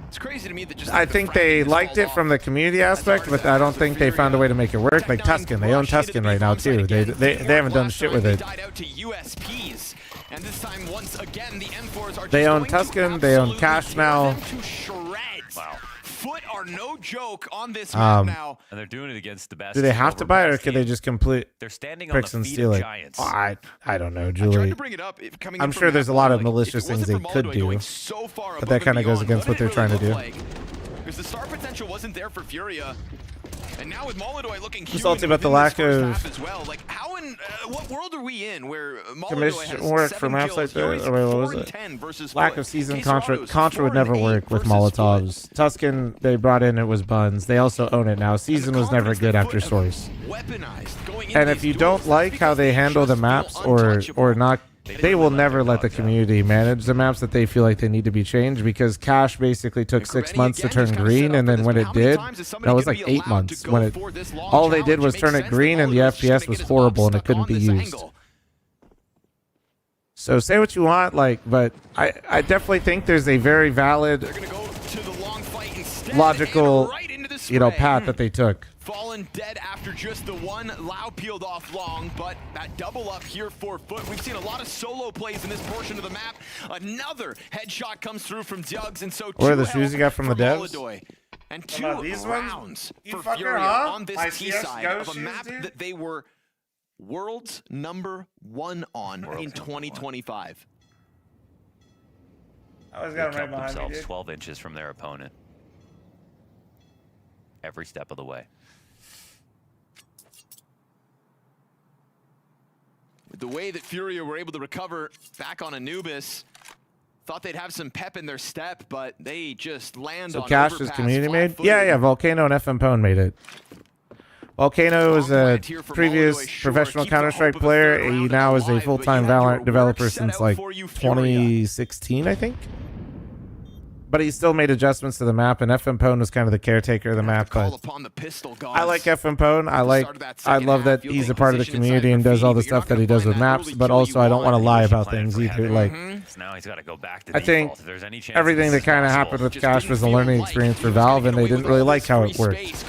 It's crazy to me that just I think they liked it from the community aspect, but I don't think they found a way to make it work. Like Tuscan, they own Tuscan right now too. They haven't done shit with it. died out to USPs, and this time once again the M4s are They own Tuscan, they own Cash now. to shreds. Wow. Foot are no joke on this map now. And they're doing it against the best. Do they have to buy it, or can they just complete They're standing bricks on and the feet steal of it? giants. Oh, I don't know, I tried Julie. to bring it up. Coming in I'm from sure there's a lot of like, malicious if it things they wasn't for could Moldoy do, going so far but above that kind of and goes beyond, against what they're trying to do. Because the star potential wasn't there for Furia. And now with Moldoy looking human salty about the within lack this first of half as well. Like how in what world are we in where Moldoy commission has work 7 for maps like kills, that? Yuri's Or wait, what 4 was and it? 10 versus Lack Foot. of season Case Contra. Rado's Contra would 4 and never 8 work with versus Molotovs. Tuscan, they brought in, it was Buns. They also own it now. Season was never good after Source. Weaponized going And if you don't like how they handle the maps or not, they will never let the community manage the maps that they feel like they need to be changed, because Cash basically took 6 months to turn green, and then when it did, no, it was like 8 months. When it, all they did was turn it green, and the FPS was horrible and it couldn't be used. So say what you want, like, but I definitely think there's a very valid, logical, path that they took. Fallen dead after just the one. Lau peeled off long, but that double up here for Foot. We've seen a lot of solo plays in this portion of the map. Another headshot comes through from Jugs, and so What are the shoes you got from the devs? Holodoy. And What 2 about these rounds ones? You for fucker, Furia huh? on this My T CS:GO side of a shoes, map dude? that they were world's #1 on in 2025. I always They got them right kept behind me, themselves dude. 12 inches from their opponent. Every step of the way. The way that Furia were able to recover back on Anubis, thought they'd have some pep in their step, but they just land So on Cash is overpass, community made? flat-footed. Yeah, Volcano and FM Pone made it. Volcano is a previous professional Counter-Strike player. He now is a full-time Valorant developer since like 2016, I think. But he still made adjustments to the map, and FM Pone was kind of the caretaker of the map. But I like FM Pone. I love that he's a part of the community and does all the stuff that he does with maps. But also, I don't want to lie about things either. Like, So now he's got to go back to I think default if there's any chance everything this that is kind of possible. happened with Cash was a learning experience for Valve, and they didn't really like how it worked.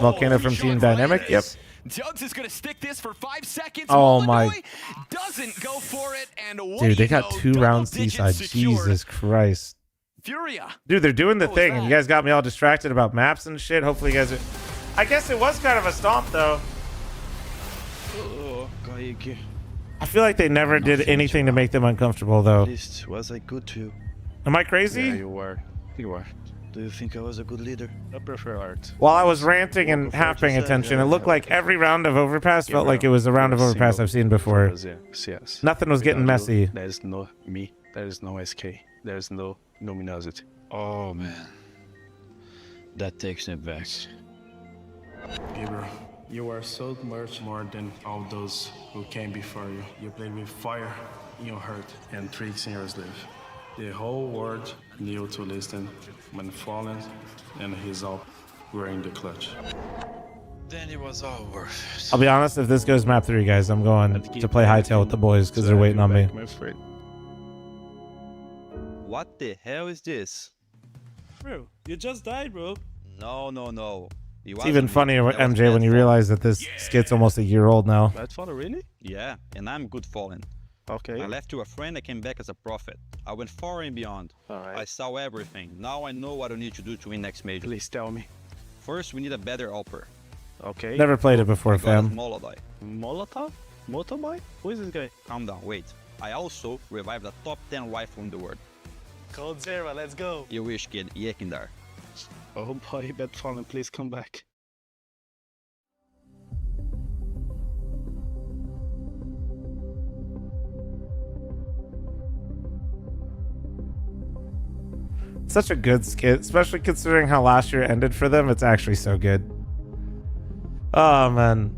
Volcano from Team Dynamic, yep. Jugs is going to stick this for 5 seconds. Oh my, doesn't go for it, and dude, they got 2 rounds T-side. Jesus Christ. Furia. Dude, they're doing the thing, and you guys got me all distracted about maps and shit. Hopefully you guys are... I guess it was kind of a stomp, though. Oh, Kaique. I feel like they never did anything to make them uncomfortable, though. At least was I good too? Am I crazy? Yeah, you were. You were. Do you think I was a good leader? I prefer art. While I was ranting and half paying attention, it looked like every round of Overpass felt like it was a round of Overpass I've seen before. Yes. Nothing was getting messy. There's no me. There's no SK. There's no luminosity. Oh man, that takes me back. Gabriel, you are so much more than all those who came before you. You played with fire in your heart and tricks in your sleeve. The whole world knew to listen when Fallen and his all were in the clutch. Then it was all worth it. I'll be honest, if this goes map 3, guys, I'm going to play Hightail with the boys because they're waiting on me. What the hell is this? Bro, you just died, bro. No. It's even funnier, MJ, when you realize that this skit's almost a year old now. Bad Fallen, really? Yeah, and I'm good Fallen. Okay. I left to a friend, I came back as a prophet. I went far and beyond. Alright. I saw everything. Now I know what I need to do to win next major. Please tell me. First, we need a better AWPer. Okay. Never played it before, I got fam. Molotov. Molotov? Motoboy? Who is this guy? Calm down, wait. I also revived the top 10 rifle in the world. Cold Zero, let's go. You wish, kid. Yekindar. Oh boy, Bad Fallen, please come back. Such a good skit, especially considering how last year ended for them. It's actually so good. Oh, man.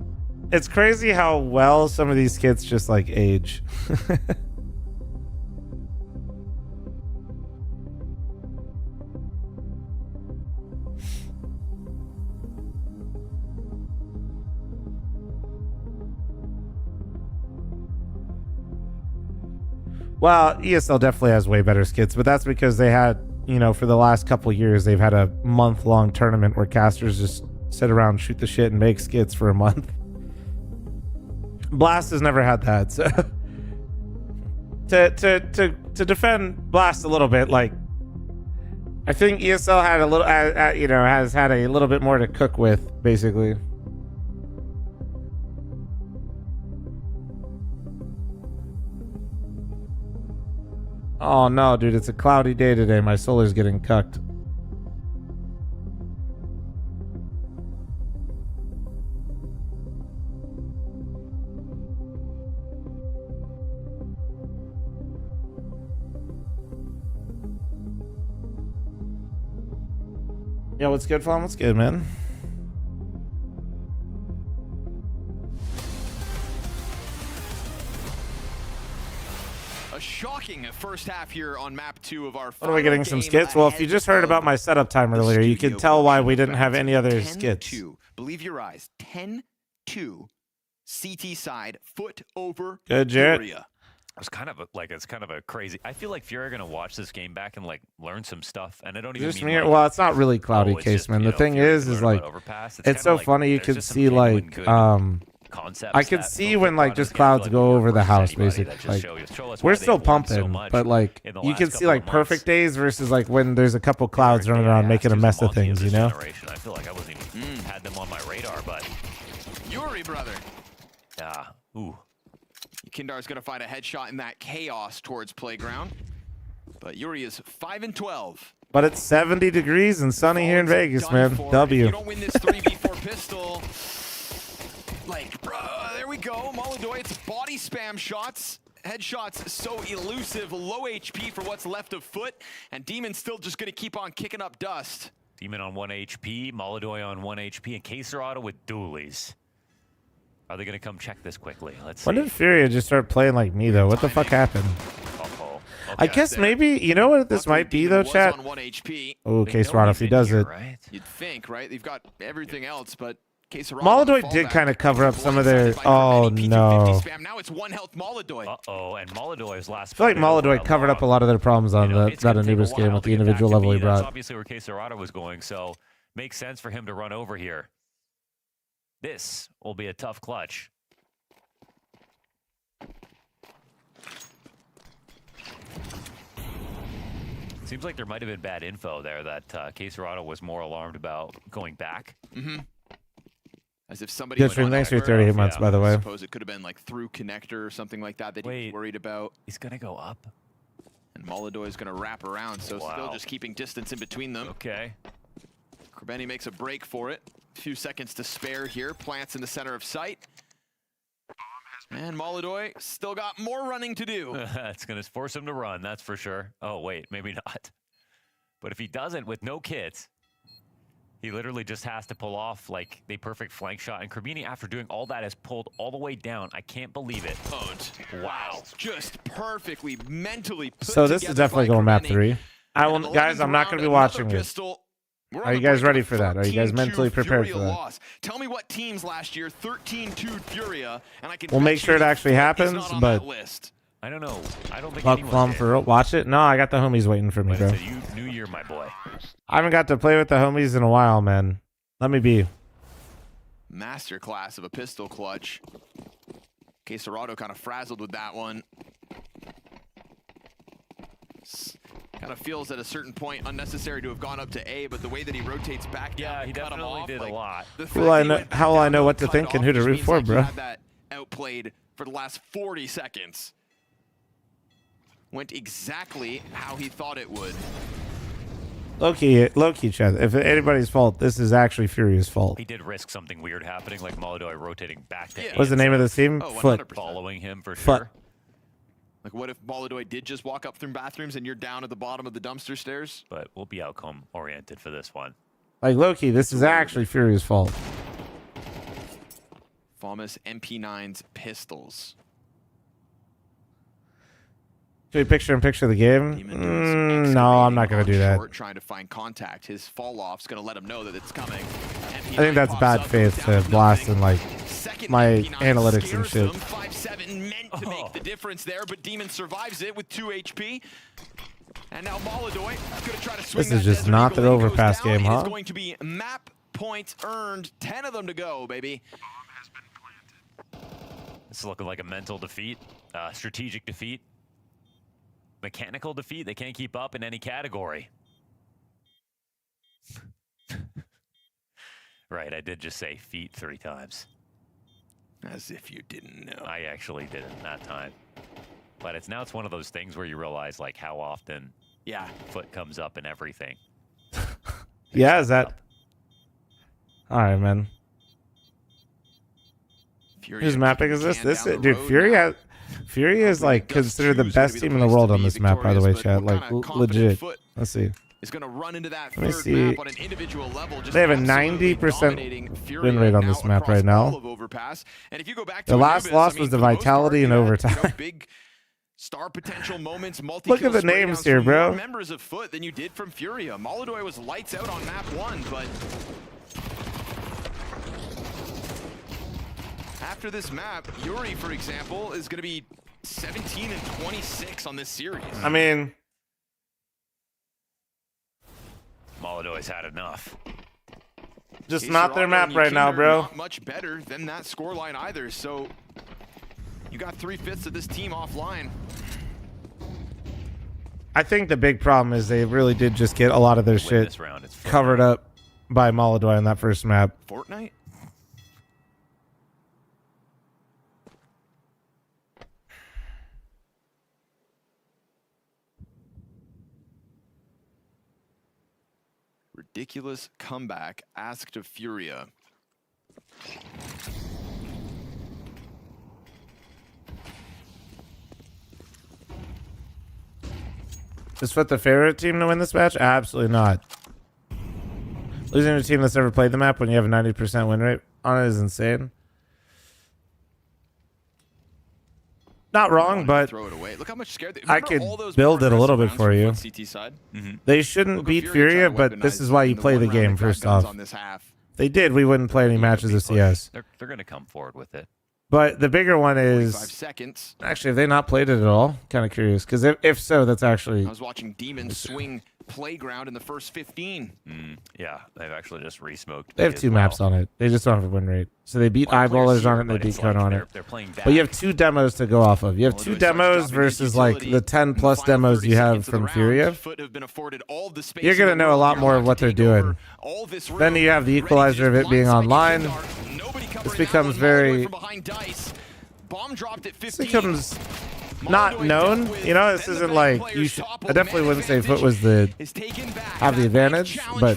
It's crazy how well some of these skits just, like, age. Well, ESL definitely has way better skits, but that's because they had, for the last couple years, they've had a month-long tournament where casters just sit around, shoot the shit, and make skits for a month. Blast has never had that, so to defend Blast a little bit, like, I think ESL had a little, has had a little bit more to cook with, basically. Oh no, dude, it's a cloudy day today. My solar's getting cucked. Yo, what's good, Flam? What's good, man? A shocking first half here on map 2 of our What are we getting some skits? Well, if you just heard about my setup time earlier, you can tell why we didn't have any other skits. 10-2. Believe your eyes. 10-2. CT side. Foot over. Good, Jarrett. Furia. It's kind of a crazy. I feel like Fury are gonna watch this game back and like learn some stuff, and I don't even Just mean me. like, Well, it's not really cloudy, it's just, Caseman. you The know, thing Fury is can learn like, about Overpass. it's kinda so like, funny. You there's can just some see genuine like, good concepts I can that see don't when get like brought just into clouds like, go over the versus house, anybody basically. that just Like, show us we're why still they've won so pumping, much but like, in the you last can see couple like of months. perfect days versus like when there's a couple clouds running around making a mess of things, you know? Generation. I feel like I wasn't even had them on my radar, but Yuri, brother. Ooh. Kindar's going to find a headshot in that chaos towards Playground. But Yuri is 5-12. But it's 70 degrees and sunny here in Vegas, man. W. If you don't win this 3v4 pistol, like, bro, there we go. Molodoi, it's body spam shots. Headshots so elusive, low HP for what's left of Foot, and Demon's still just going to keep on kicking up dust. Demon on 1 HP, Molodoi on 1 HP, and Caserado with dualies. Are they going to come check this quickly? Let's see. When did Furia just start playing like me, though? What the fuck happened? I guess maybe, you know what this might be, though, chat? Oh, Caserado, if he does it. You'd think, right? They've got everything else, but Caserado. Molodoi did kind of cover up some of their... Oh, no. Now it's 1 health Molodoi. Uh-oh, and Molodoi last... I feel like Molodoi covered up a lot of their problems on that Anubis game with the individual level he That's brought. obviously where Caserado was going, so makes sense for him to run over here. This will be a tough clutch. Seems like there might have been bad info there that Caserado was more alarmed about going back. Mm-hmm. As if somebody Good stream. Thanks for your 38 months, by the way. I suppose it could have been like through connector or something like that that he was worried about. He's going to go up. And Molodoi is going to wrap around, so still just keeping distance in between them. Okay. Krebeni makes a break for it. A few seconds to spare here. Plants in the center of sight. And Molodoi still got more running to do. It's going to force him to run, that's for sure. Oh, wait, maybe not. But if he doesn't with no kits, he literally just has to pull off like the perfect flank shot. And Krebeni, after doing all that, has pulled all the way down. I can't believe it. Wow. Just perfectly mentally put So this is together definitely by going map Krebeni. 3. Guys, I'm not going to be watching it. Are you guys ready for that? Are you guys mentally prepared for that? Tell me what teams last year 13-2 Furia, and I can. We'll make sure it actually happens, but I don't know. I don't think Buck anyone Plum did. for real. Watch it. No, I got the homies waiting for me, But bro. it's a new year, my boy. I haven't got to play with the homies in a while, man. Let me be. Masterclass of a pistol clutch. Caserado kind of frazzled with that one. Kind of feels at a certain point unnecessary to have gone up to A, but the way that he rotates back down, he cut him definitely off, did like, a lot. the fact Well, I he know went back how will I down know to what to cut think it and who off to just root means, for, like, he bro. had that outplayed for the last 40 seconds. Went exactly how he thought it would. Low-key, Chad. If anybody's fault, this is actually Furia's fault. He did risk something weird happening, like Molodoi rotating back to What's the name of this team? Foot. Following him for Foot. sure. Like, what if Molodoi did just walk up through bathrooms and you're down at the bottom of the dumpster stairs? But we'll be outcome oriented for this one. Like, low-key, this is actually Furia's fault. Famas MP9's pistols. Should we picture in picture the game? No, I'm not going to do that. Short, trying to find contact. His fall off's going to let him know that it's coming. I think that's bad faith to blast in, like, my analytics and shit. 5-7 meant to make the difference there, but Demon survives it with 2 HP. And now Molodoi going to try to swing This that is just Desert not Eagle their in, goes overpass down. game, It huh? is going to be map points earned. 10 of them to go, baby. This is looking like a mental defeat, strategic defeat, mechanical defeat. They can't keep up in any category. Right, I did just say feet 3 times. As if you didn't know. I actually didn't that time. But it's one of those things where you realize like how often Foot comes up in everything. Yeah, is that... All right, man. Whose map pick is this? Dude, Fury is like considered the best team in the world on this map, by the way, Chad. Like, legit. Let's see. Is going to run into that Let me third see. map on an individual level. Just They have a absolutely 90% dominating win Furia rate on now this map across right now. all of Overpass. And if you go back to The last Anubis, loss I mean, was the for most Vitality part, in you had, overtime. big star potential moments, Look multi-kill at the spray names downs here, from more bro. members of Foot than you did from Furia. Molodoi was lights out on map 1, but after this map, Yuri, for example, is going to be 17 and 26 on this series. I mean, Molodoy's had enough. just not their map right now, bro. Not much better than that scoreline either. So you got 3/5 of this team offline. I think the big problem is they really did just get a lot of their shit This round, it's covered up by Molodoy on that first map. Fortnite? Ridiculous comeback asked of Furia. Is Foot the favorite team to win this match? Absolutely not. Losing to a team that's never played the map when you have a 90% win rate on it is insane. Not wrong, but Throw it away. Look how much scared they I could build it a little bit for you. CT side. They shouldn't beat Furia, but this is why you play the game first off. If they did, we wouldn't play any matches of CS. They're going to come forward with it. But the bigger one is 5 seconds. actually, have they not played it at all? Kind of curious, because if so, that's actually I was watching Demons swing Playground in the first 15. Yeah, they've actually just re-smoked. they have 2 maps on it. They just don't have a win rate. So they beat Eyeballers on it and they beat Cone on it. They're playing back. But you have 2 demos to go off of. You have 2 demos versus like the 10 plus demos you have from Furia. You're gonna know a lot more of what they're doing. Then you have the equalizer of it being online. This becomes very. This becomes not known. You know, this isn't like you should. I definitely wouldn't say Foot was the have the advantage, but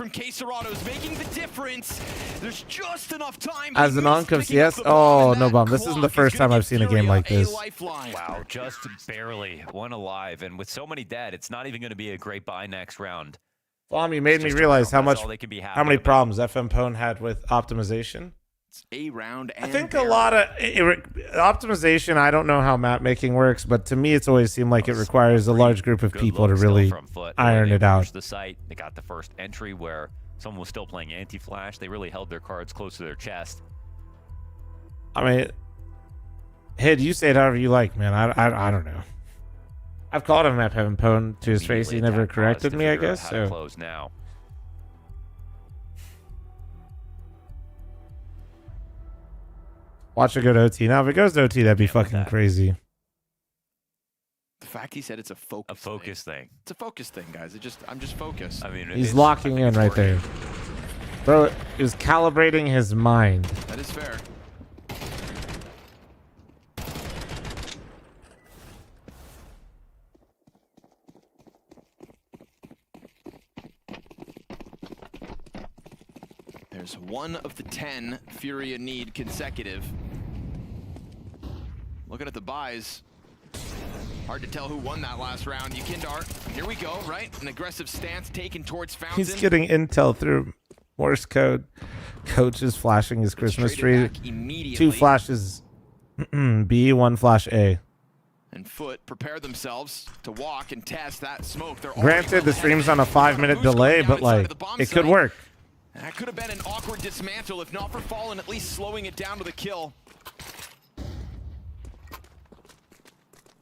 as an onk of CS, oh no bomb. This isn't the first time I've seen a game like this. Wow, just barely one alive, and with so many dead, it's not even going to be a great buy next round. Bomb, you made me realize how That's all they can be happy many about. problems FM Pwn had with optimization. A round. I think a lot of optimization. I don't know how map making works, but to me, it's always seemed like it requires a large group of people to really iron it out. The site, they got the first entry where someone was still playing anti-flash. They really held their cards close to their chest. I mean, Hid, you say it however you like, man. I don't know. I've called him map FM Pwn to his face. He never corrected me, I guess. So Close now. watch it go to OT. Now, if it goes to OT, that'd be fucking crazy. The fact he said it's a focus thing. It's a focus thing, guys. I'm just focused. I mean, He's locking in right there. Bro is calibrating his mind. That is fair. There's 1 of the 10 Furia need consecutive. Looking at the buys. Hard to tell who won that last round. Yukindar, here we go, right? An aggressive stance taken towards Fountain. He's getting intel through Morse code. Coach is flashing his Christmas tree. 2 flashes B, 1 flash A. And Foot prepare themselves to walk and test that smoke. Granted, the stream's on a 5-minute delay, but like, it could work. That could have been an awkward dismantle, if not for Fallen, at least slowing it down with a kill.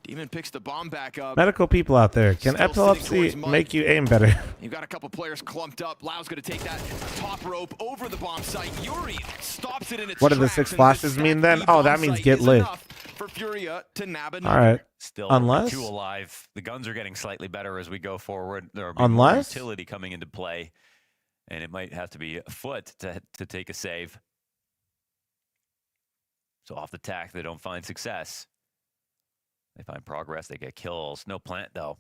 Demon picks the bomb back up. Medical people out there, can Still epilepsy sitting towards make you aim better? You've got a couple players clumped up. Lau's going to take that top rope over the bomb site. Yuri stops it in its What do the tracks, 6 and flashes this mean then? stack Oh, B that bomb means site get is lit. enough for Furia to nab All another. right. Still, Unless 2 alive. The guns are getting slightly better as we go forward. There will be Unless? more utility coming into play, and it might have to be Foot to take a save. So off the tack, they don't find success. They find progress. They get kills. No plant though.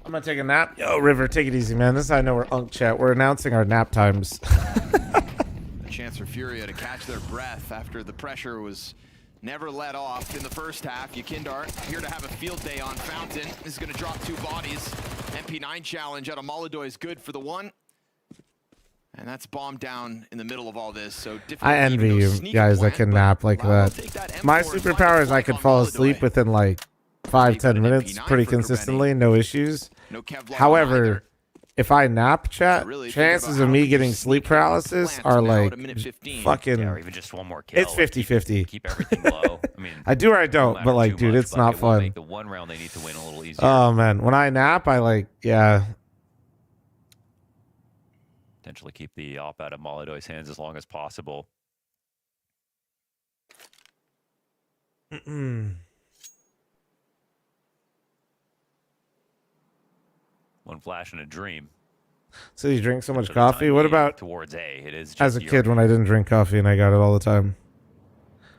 I'm gonna take a nap. Yo, River, take it easy, man. This is how I know we're Unk Chat. We're announcing our nap times. A chance for Furia to catch their breath after the pressure was never let off in the first half. Yukindar here to have a field day on Fountain. This is going to drop 2 bodies. MP9 challenge out of Molodoy is good for the 1. And that's bombed down in the middle of all this. So I envy you guys that can nap like that. My superpower is I could fall asleep within like 5-10 minutes pretty consistently, no issues. However, if I nap, chat, Really think chances about of how me you getting sneak sleep into paralysis plant are now at like a minute 15. fucking. Yeah, or even just one more kill. It's like, 50-50. Keep everything low. I mean, I do or I no don't, matter but like, too dude, much, it's but not it will fun. Make the one round they need to win a little easier. Oh man, when I nap, I like, yeah. Potentially keep the op out of Molidoy's hands as long as possible. One flash and a dream. So you drink so much For the time coffee? What being, about towards A? It is just as a the kid when I didn't drink coffee and I got it all the time?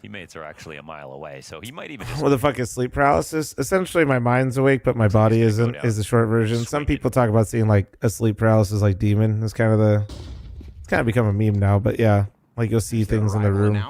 teammates are actually a mile away, so he might even just What the fuck is sleep paralysis? Essentially, my mind's awake, but my body isn't. Is the short version. Some people talk about seeing like a sleep paralysis like demon. It's kind of become a meme now. But yeah, like you'll see things in the room,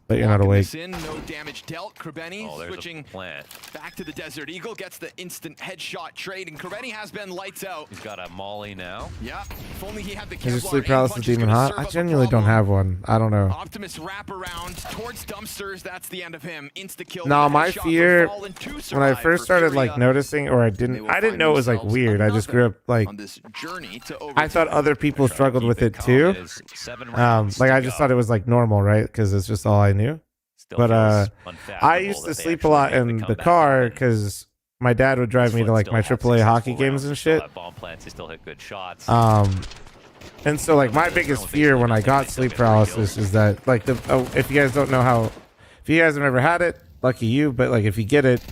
but you're not awake. No damage dealt. Krebeni there's a switching plant. back to the Desert Eagle, gets the instant headshot trade, and Krebeni has been lights out. He's got a molly now. Yeah, if only he had the Is your Kevlar sleep aim paralysis punch, is demon gonna hot? serve I up a genuinely don't problem. have one. I don't know. Optimus wrap around towards dumpsters. That's the end of him. Insta kill. No, with a my headshot for fear Fallen to when I survive first for started Furia. like noticing, or I They didn't will find know it was like themselves weird. I just grew up like on this journey to I thought other people struggled with it too. Like I just thought it was like normal, right? Because it's just all I knew. But I used to sleep a lot in the car because my dad would drive me to like my AAA hockey games and shit. Bomb plants, he still hit good shots. And so like my biggest fear when I got sleep paralysis is that like if you guys don't know how, if you guys have never had it, lucky you. But like if you get it,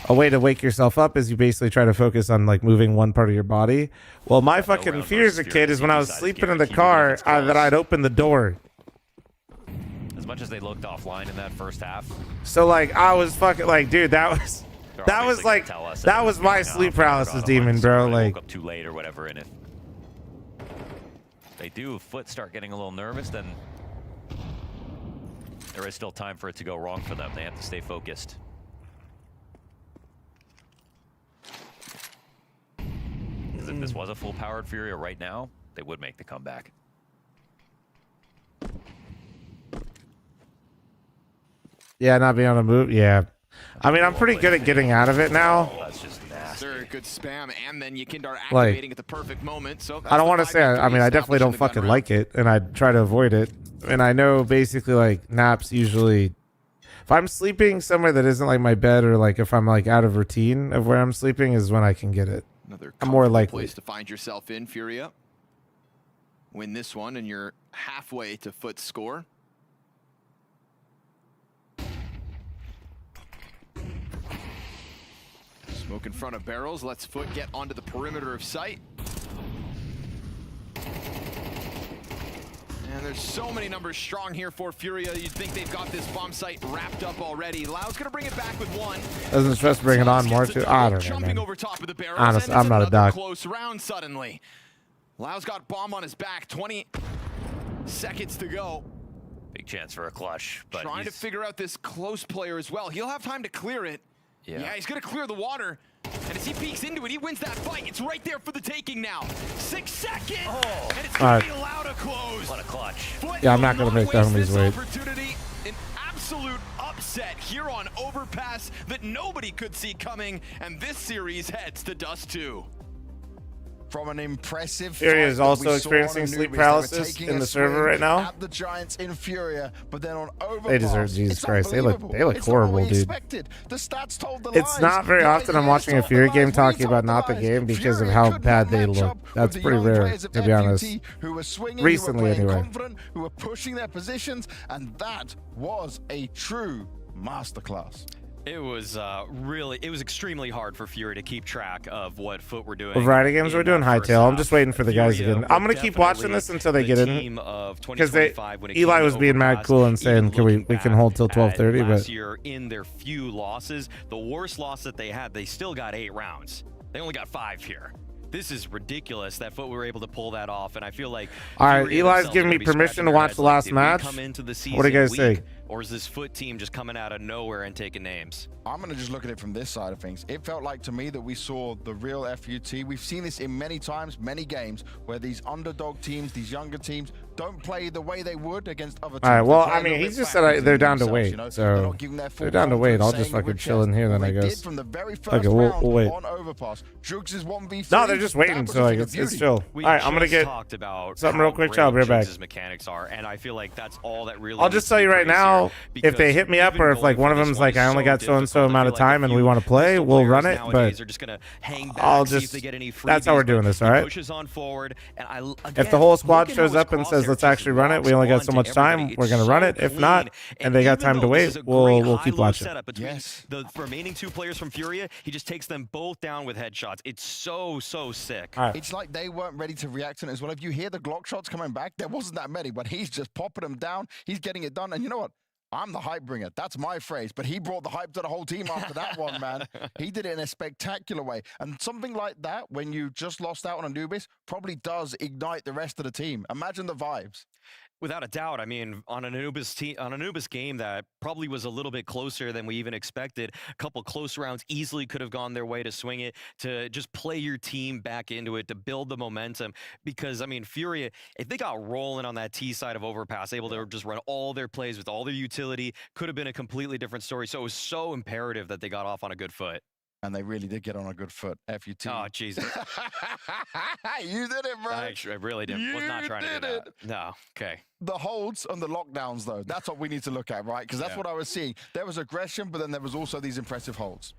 a way to wake yourself up is you basically try to focus on like moving one part of your body. Well, my fucking fear as a kid is when I was sleeping in the car that I'd open the door. As much as they looked offline in that first half. So like I was fucking like, dude, that was like that was my sleep paralysis demon, bro. Like woke up too late or whatever, and if they do foot start getting a little nervous, then there is still time for it to go wrong for them. They have to stay focused. Because if this was a full-powered Furia right now, they would make the comeback. yeah, not being able to move. Yeah, I mean I'm pretty good at getting out of it now. That's just nasty. Good spam, and then Yekindar Like, activating at the perfect moment. So I don't want to say. I mean, I definitely don't fucking like it, and I try to avoid it. And I know basically like naps usually, if I'm sleeping somewhere that isn't like my bed, or like if I'm like out of routine of where I'm sleeping, is when I can get it. Another I'm more likely. place to find yourself in, Furia. Win this one, and you're halfway to Foot's score. Smoke in front of barrels. Lets Foot get onto the perimeter of sight. And there's so many numbers strong here for Furia. You'd think they've got this bomb site wrapped up already. Lau's gonna bring it back with one. Doesn't stress bring it on more too. I don't know, man. Over top of the barrels, Honestly, and it's I'm not a another doc. close round suddenly. Lau's got bomb on his back. 20 seconds to go. Big chance for a clutch, but Trying to figure out this close player as well. He'll have time to clear it. Yeah. He's gonna clear the water. And as he peeks into it, he wins that fight. It's right there for the taking now. 6 seconds! And it's gonna be Lau to close. What a clutch. Foot Yeah, I'm not will gonna make the waste homies this wait. opportunity. An absolute upset here on Overpass that nobody could see coming, and this series heads to Dust 2. From an impressive Furia is fight that also we saw experiencing on sleep Anubis, they were paralysis taking in a the server swing right now. At the Giants in Furia, but then on Overpass, They deserve Jesus it's Christ. They unbelievable. look It's not what horrible, we dude. expected. The stats told the It's lies. not very The often I'm ideas watching a told Fury the game lies. talking We about told not the lies. game because of Furia how could bad not they match look. up with That's the pretty young rare, players of to be honest. FUT who were swinging, Recently, who were playing anyway. confident, who were pushing their positions, and that was a true masterclass. It was it was extremely hard for Fury to keep track of what Foot were doing. With variety games, we're doing Hightail. I'm just waiting for the guys Furia again. I'm were gonna keep watching this until they get in. team of Because 2025 when it Eli came was to being mad Overpass, cool and saying, even "Can we looking can hold till back 12:30?" at last But year in their few losses, the worst loss that they had, they still got 8 rounds. They only got 5 here. This is ridiculous that Foot were able to pull that off, and I feel like all right, Furia Eli's themselves giving are me gonna be permission scratching to their watch heads the like, last did we match. come into the What do you guys season say? weak? Or is this Foot team just coming out of nowhere and taking names? I'm going to just look at it from this side of things. It felt like to me that we saw the real FUT. We've seen this in many times, many games, where these underdog teams, these younger teams, don't play the way they would against other teams. All right, well, I mean, he's just said they're down to wait, so they're down to wait. I'll just fucking chill in here then, I guess. From the very first Okay, we'll wait. on Overpass. Jugs is 1v3. No, they're just waiting, so like, it's chill. All right, I'm gonna get talked about something real quick. I'll be right back. Jugs' mechanics are, and I feel like that's all that really. I'll just tell you right now, if they hit me up, or if like one of them's like, I only got so and so amount of time and we want to play, we'll run it. But I'll just, that's how we're doing this, all right? If the whole squad shows up and says, let's actually run it, we only got so much time, we're gonna run it. If not, and they got time to wait, we'll keep watching. Yes. The remaining 2 players from Furia, he just takes them both down with headshots. It's so sick. It's like they weren't ready to react to it as well. If you hear the Glock shots coming back, there wasn't that many, but he's just popping them down. He's getting it done. And you know what? I'm the hype bringer. That's my phrase. But he brought the hype to the whole team after that one, man. He did it in a spectacular way. And something like that, when you just lost out on Anubis, probably does ignite the rest of the team. Imagine the vibes. Without a doubt. I mean, on an Anubis game that probably was a little bit closer than we even expected. A couple close rounds easily could have gone their way to swing it, to just play your team back into it, to build the momentum. Because, I mean, Furia, if they got rolling on that T side of Overpass, able to just run all their plays with all their utility, could have been a completely different story. So it was so imperative that they got off on a good foot. And they really did get on a good foot. FUT. Oh, Jesus. You did it, bro. I really did. Was not trying to do that. No. Okay. The holds and the lockdowns, though, that's what we need to look at, right? Because that's what I was seeing. There was aggression, but then there was also these impressive holds.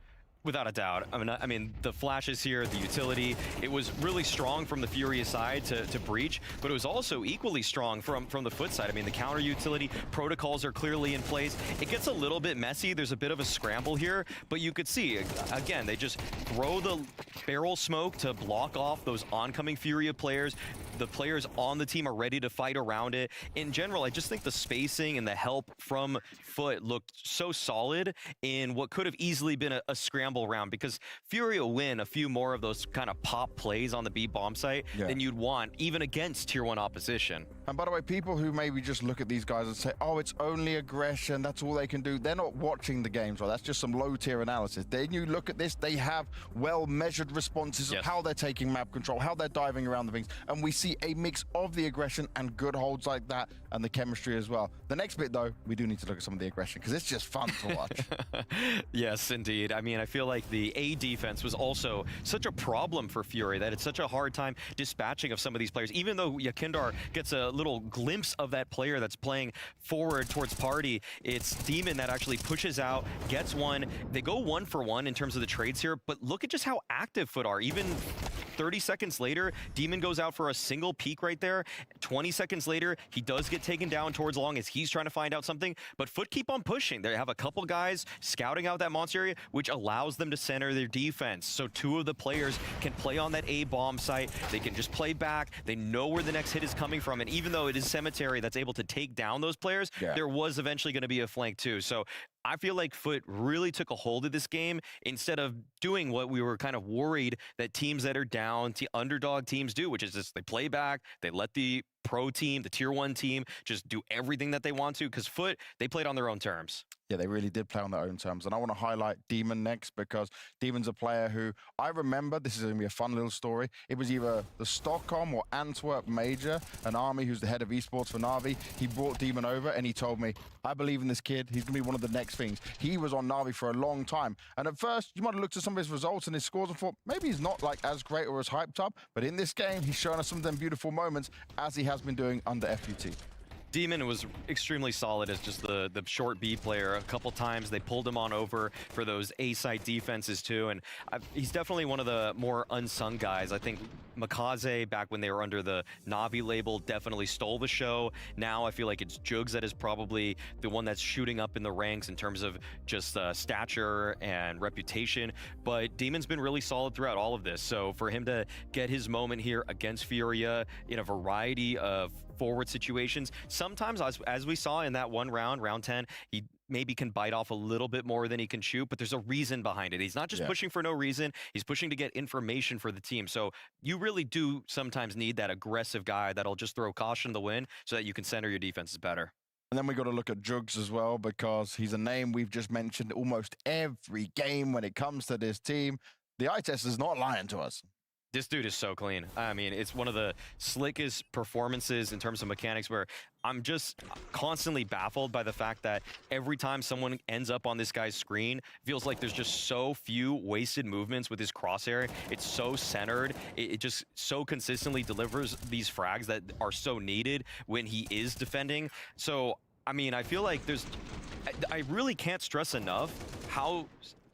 Without a doubt. I mean, the flashes here, the utility, it was really strong from the Furia side to breach, but it was also equally strong from the Foot side. I mean, the counter utility protocols are clearly in place. It gets a little bit messy. There's a bit of a scramble here, but you could see, again, they just throw the barrel smoke to block off those oncoming Furia players. The players on the team are ready to fight around it. In general, I just think the spacing and the help from Foot looked so solid in what could have easily been a scramble round, because Furia will win a few more of those kind of pop plays on the B bomb site than you'd want, even against tier 1 opposition. And by the way, people who maybe just look at these guys and say, oh, it's only aggression, that's all they can do, they're not watching the games, right? That's just some low-tier analysis. Then you look at this, they have well-measured responses of how they're taking map control, how they're diving around the things, and we see a mix of the aggression and good holds like that, and the chemistry as well. The next bit, though, we do need to look at some of the aggression, because it's just fun to watch. Yes, indeed. I mean, I feel like the A defense was also such a problem for Fury, that it's such a hard time dispatching of some of these players. Even though Yakindar gets a little glimpse of that player that's playing forward towards party, it's Demon that actually pushes out, gets one. They go 1 for 1 in terms of the trades here, but look at just how active Foot are. Even 30 seconds later, Demon goes out for a single peek right there. 20 seconds later, he does get taken down towards long as he's trying to find out something, but Foot keep on pushing. They have a couple guys scouting out that monster area, which allows them to center their defense. So 2 of the players can play on that A bomb site. They can just play back. They know where the next hit is coming from. And even though it is Cemetery that's able to take down those players, there was eventually going to be a flank too. So I feel like Foot really took a hold of this game instead of doing what we were kind of worried that teams that are down, underdog teams do, which is just they play back, they let the pro team, the tier 1 team, just do everything that they want to, because Foot, they played on their own terms. Yeah, they really did play on their own terms. And I want to highlight Demon next, because Demon's a player who I remember, this is going to be a fun little story. It was either the Stockholm or Antwerp Major, an army who's the head of esports for Na'Vi. He brought Demon over and he told me, I believe in this kid. He's going to be one of the next things. He was on Na'Vi for a long time. And at first, you might have looked at some of his results and his scores and thought, maybe he's not like as great or as hyped up. But in this game, he's shown us some of them beautiful moments, as he has been doing under FUT. Demon was extremely solid as just the short B player. A couple times they pulled him on over for those A-site defenses too, and he's definitely one of the more unsung guys. I think Makaze, back when they were under the Na'Vi label, definitely stole the show. Now I feel like it's Jugs that is probably the one that's shooting up in the ranks in terms of just stature and reputation, but Demon's been really solid throughout all of this. So for him to get his moment here against Furia in a variety of forward situations, sometimes as we saw in that one round, round 10, he maybe can bite off a little bit more than he can shoot, but there's a reason behind it. He's not just pushing for no reason, he's pushing to get information for the team. So you really do sometimes need that aggressive guy that'll just throw caution to the wind so that you can center your defenses better. And then we got to look at Jugs as well, because he's a name we've just mentioned almost every game when it comes to this team. The eye test is not lying to us. This dude is so clean. I mean, it's one of the slickest performances in terms of mechanics, where I'm just constantly baffled by the fact that every time someone ends up on this guy's screen, feels like there's just so few wasted movements with his crosshair. It's so centered. It just so consistently delivers these frags that are so needed when he is defending. So, I mean, I feel like I really can't stress enough how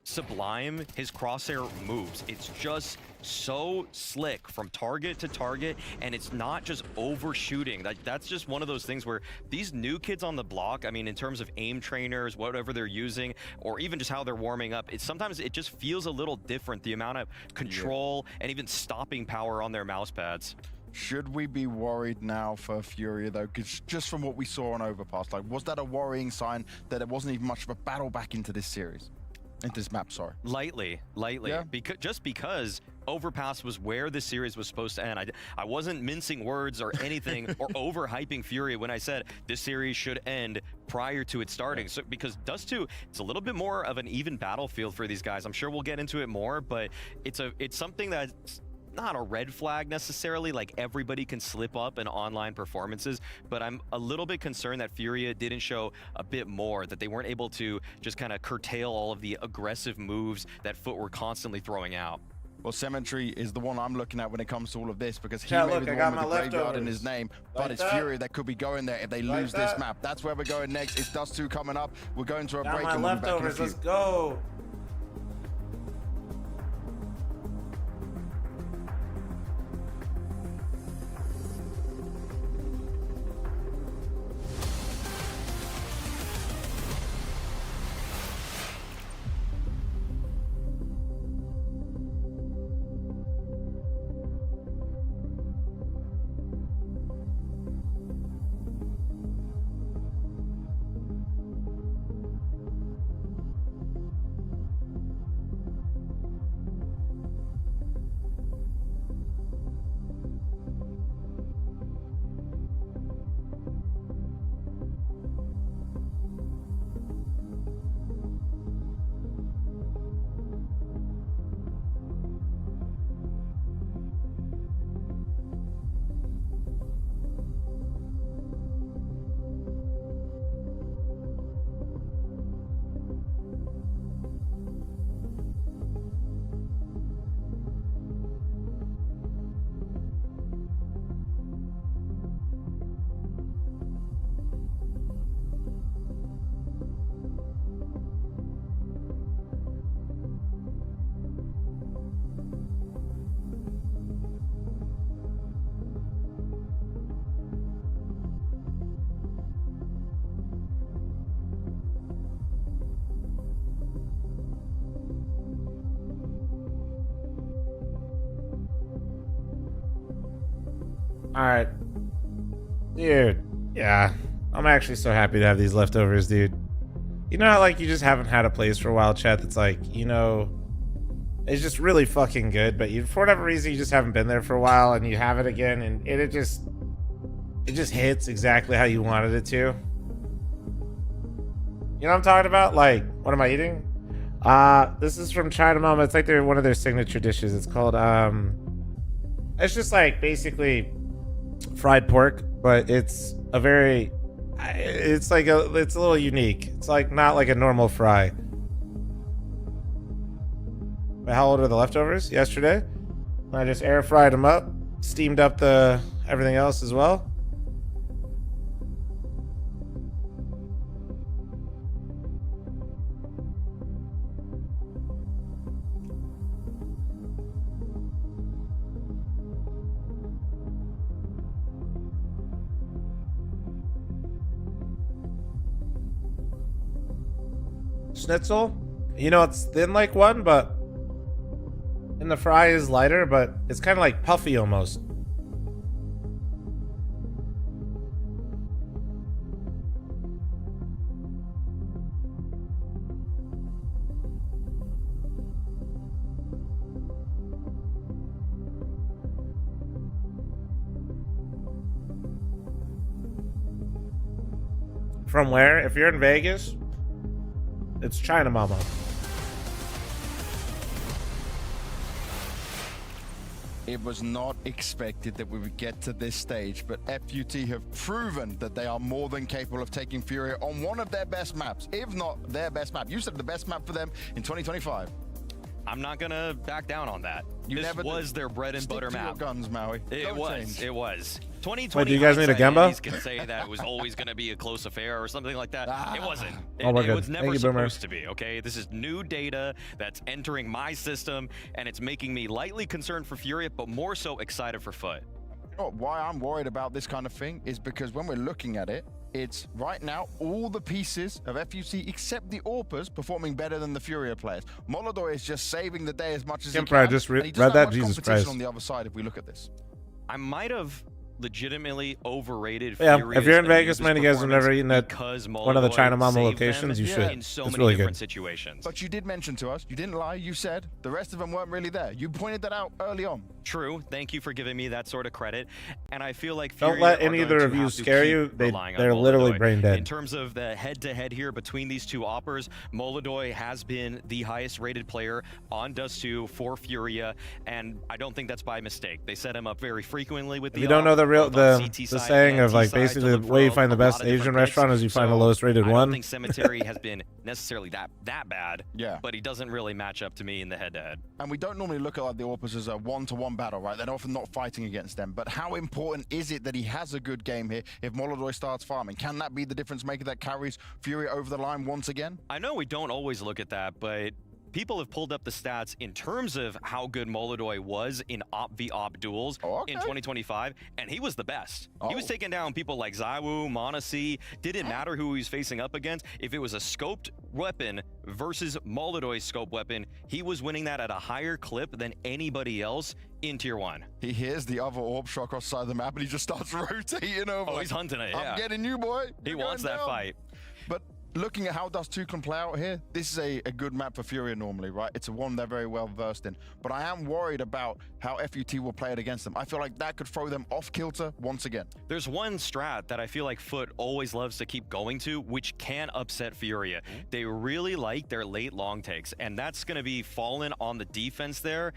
sublime his crosshair moves. It's just so slick from target to target, and it's not just overshooting. That's just one of those things where these new kids on the block, I mean, in terms of aim trainers, whatever they're using, or even just how they're warming up, sometimes it just feels a little different, the amount of control and even stopping power on their mouse pads. Should we be worried now for Furia, though? Because just from what we saw on Overpass, like, was that a worrying sign that there wasn't even much of a battle back into this series? Into this map, sorry. Lightly. Yeah. Because Overpass was where the series was supposed to end. I wasn't mincing words or anything or overhyping Furia when I said this series should end prior to it starting. So because Dust 2, it's a little bit more of an even battlefield for these guys. I'm sure we'll get into it more, but it's something that's not a red flag necessarily, like everybody can slip up in online performances, but I'm a little bit concerned that Furia didn't show a bit more, that they weren't able to just kind of curtail all of the aggressive moves that Foot were constantly throwing out. Well, Cemetery is the one I'm looking at when it comes to all of this, because he Chat, may look, be the I got one with my the graveyard in leftovers. his name, Like but it's that? Furia that could be going there if they Like lose this that? map. That's where we're going next. It's Dust 2 coming up. We're going to a Got break my and we'll be back in a leftovers. few. Let's go. All right. Dude, yeah. I'm actually so happy to have these leftovers, dude. You know how, like, you just haven't had a place for a while, chat, that's like, you know, it's just really fucking good, but you, for whatever reason, you just haven't been there for a while, and you have it again, and it just hits exactly how you wanted it to. You know what I'm talking about? Like, what am I eating? This is from China Mama. It's like one of their signature dishes. It's called, it's just like basically fried pork, but it's a little unique. It's like not like a normal fry. But how old are the leftovers? Yesterday. I just air fried them up, steamed up everything else as well. Schnitzel, you know, it's thin like one, but and the fry is lighter, but it's kind of like puffy almost. From where? If you're in Vegas, it's China Mama. It was not expected that we would get to this stage, but FUT have proven that they are more than capable of taking Furia on one of their best maps, if not their best map. You said the best map for them in 2025. I'm not gonna back down on that. This was their bread and butter map. Guns, Maui. It was. 2020. Wait, do you guys need a Gemba? Can say that it was always going to be a close affair or something like that. It wasn't. Oh, we're It good. was never Thank you, Boomer. supposed to be. Okay, this is new data that's entering my system, and it's making me lightly concerned for Furia, but more so excited for Foot. You know why I'm worried about this kind of thing is because when we're looking at it, it's right now all the pieces of FUC except the Orpas performing better than the Furia players. Molodor is just saving the day as much as he Kemper, I can. just and he doesn't read have that. much Jesus competition Christ. on the other side if we look at this. I might have legitimately overrated Yeah, Furia's if you're in and Vegas, Anubis man, you guys have never performance eaten at because one of the Molodor China Mama saved locations, them you should. in so It's many really different good. situations. But you did mention to us, you didn't lie, you said the rest of them weren't really there. You pointed that out early on. True. Thank you for giving me that sort of credit. And I feel like Don't Furia let are any going of the to reviews have to scare keep you. relying on They're literally Molodor. brain dead. In terms of the head-to-head here between these two oppers, Molodor has been the highest-rated player on Dust 2 for Furia, and I don't think that's by mistake. They set him up very frequently with If the you don't know the real both on the CT the side saying and of T like side to basically the look way you for find the a best lot of Asian different restaurant picks. is you find the So lowest rated I one. don't think Cemetery has been necessarily that bad. Yeah. But he doesn't really match up to me in the head-to-head. And we don't normally look at like the Orpas as a one-to-one battle, right? They're often not fighting against them. But how important is it that he has a good game here if Molodor starts farming? Can that be the difference maker that carries Fury over the line once again? I know we don't always look at that, but people have pulled up the stats in terms of how good Molodor was in op v op duels in 2025, and he was the best. He was taking down people like Zywoo, Monacy. Didn't matter who he was facing up against. If it was a scoped weapon versus Molodor's scope weapon, he was winning that at a higher clip than anybody else in Tier 1. He hears the other orb shot across the side of the map and he just starts rotating over. Oh, he's hunting it, yeah. I'm getting you, boy. He You're wants going that down. fight. But looking at how Dust 2 can play out here, this is a good map for Furia normally, right? It's a one they're very well versed in. But I am worried about how FUT will play it against them. I feel like that could throw them off kilter once again. There's one strat that I feel like Foot always loves to keep going to, which can upset Furia. They really like their late long takes, and that's going to be Fallen on the defense there.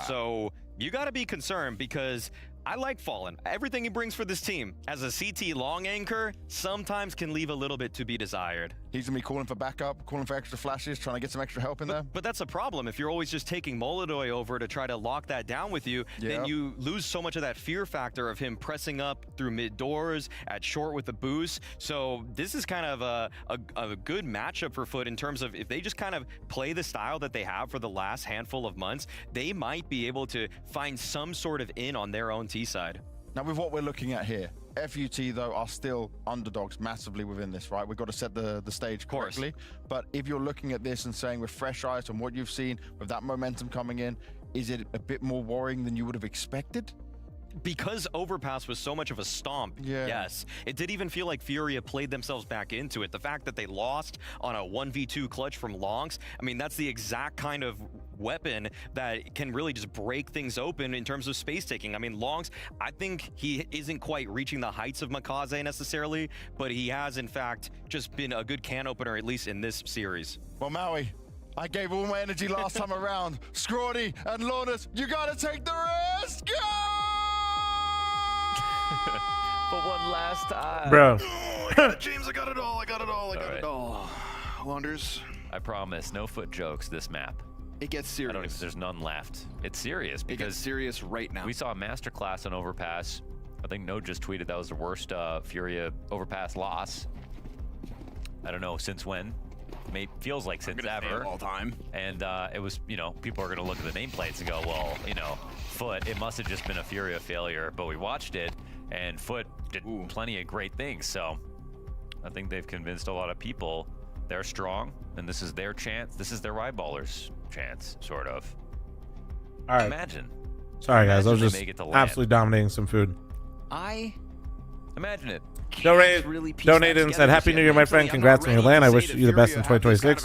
So you got to be concerned because I like Fallen. Everything he brings for this team as a CT long anchor sometimes can leave a little bit to be desired. He's going to be calling for backup, calling for extra flashes, trying to get some extra help in there. But that's a problem. If you're always just taking Molodor over to try to lock that down with you, then you lose so much of that fear factor of him pressing up through mid doors, at short with the boost. So this is kind of a good matchup for Foot in terms of if they just kind of play the style that they have for the last handful of months, they might be able to find some sort of in on their own T side. Now, with what we're looking at here, FUT, though, are still underdogs massively within this, right? We've got to set the stage correctly. But if you're looking at this and saying with fresh eyes from what you've seen, with that momentum coming in, is it a bit more worrying than you would have expected? Because Overpass was so much of a stomp, yes. It did even feel like Furia played themselves back into it. The fact that they lost on a 1v2 clutch from Longs, I mean, that's the exact kind of weapon that can really just break things open in terms of space taking. I mean, Longs, I think he isn't quite reaching the heights of Makaze necessarily, but he has, in fact, just been a good can opener, at least in this series. Well, Maui, I gave all my energy last time around. Scrawny and Lornas, you gotta take the risk! For one last time. Bro. I got it, James. I got it all. I got it all. Wonders. I promise, no Foot jokes this map. It gets serious. I don't even, there's none left. It's serious because it gets serious right now. We saw a masterclass on Overpass. I think No just tweeted that was the worst Furia Overpass loss. I don't know since when. Feels like since ever. All time. And it was, you know, people are going to look at the nameplates and go, well, you know, Foot, it must have just been a Furia failure. But we watched it, and Foot did plenty of great things. So I think they've convinced a lot of people they're strong, and this is their chance. This is their eyeballers' chance, sort of. All right. Imagine. Sorry, guys. I was Imagine just they make it to land. absolutely dominating some food. Imagine it. Donated and said, Happy New Year, my friend. Congrats on your land. I wish you the best in 2026.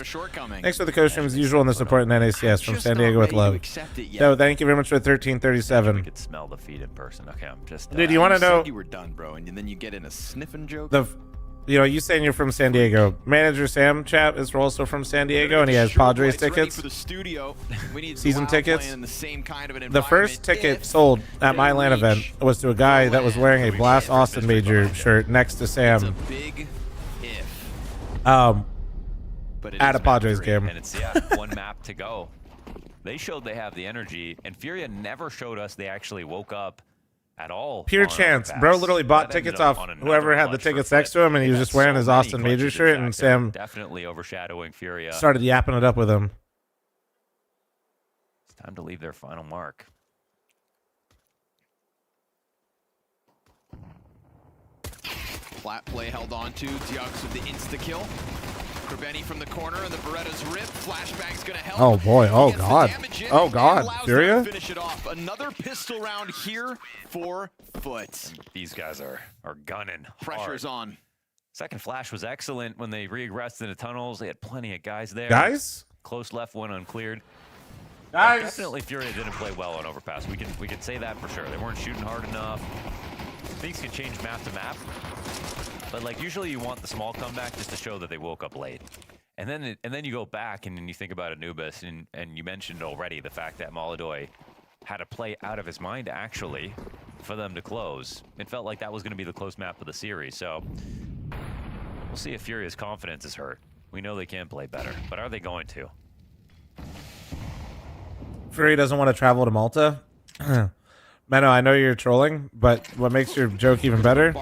Thanks for the costumes, usual, and the support in NACS from San Diego with love. So, thank you very much for 1337. I could smell the feed in person. Okay, I'm just. Dude, you want to know? You were done, bro, and then you get in a sniffing joke. You know, you saying you're from San Diego. Manager Sam Chap is also from San Diego, and he has Padres tickets. For the studio. We need Season Blau tickets. playing in the same kind of an The first ticket sold at my LAN event was to a guy that was wearing a Blast Austin Major shirt next to Sam. Big if. But At a Padres game. And it's one map to go. They showed they have the energy, and Furia never showed us they actually woke up at all. Pure on chance. Overpass. Bro literally bought That ended tickets up off on another whoever had the clutch for tickets Fit. next to him, and he was They've just had wearing so his many Austin Major clutches, shirt, in and fact, Sam definitely overshadowing Furia. started yapping it up with him. It's time to leave their final mark. Flat play held on to. Diux with the insta-kill. Krabeni from the corner, and the Beretta's rip. Flashbang's gonna help. Oh boy! Oh He gets the god! damage in Oh and god! allows them to Furia? finish it off. Another pistol round here for Foot. These guys are gunning. Pressure's hard. on. Second flash was excellent when they regressed into tunnels. They had plenty of guys there. Guys? Close left, one uncleared. Guys? Definitely Furia didn't play well on Overpass. We can say that for sure. They weren't shooting hard enough. Things can change map to map. But like usually you want the small comeback just to show that they woke up late. And then you go back and then you think about Anubis, and you mentioned already the fact that Molodoi had to play out of his mind actually for them to close. It felt like that was going to be the close map of the series. So we'll see if Furia's confidence is hurt. We know they can play better, but are they going to? Fury doesn't want to travel to Malta. Menno, I know you're trolling, but what makes your joke even better?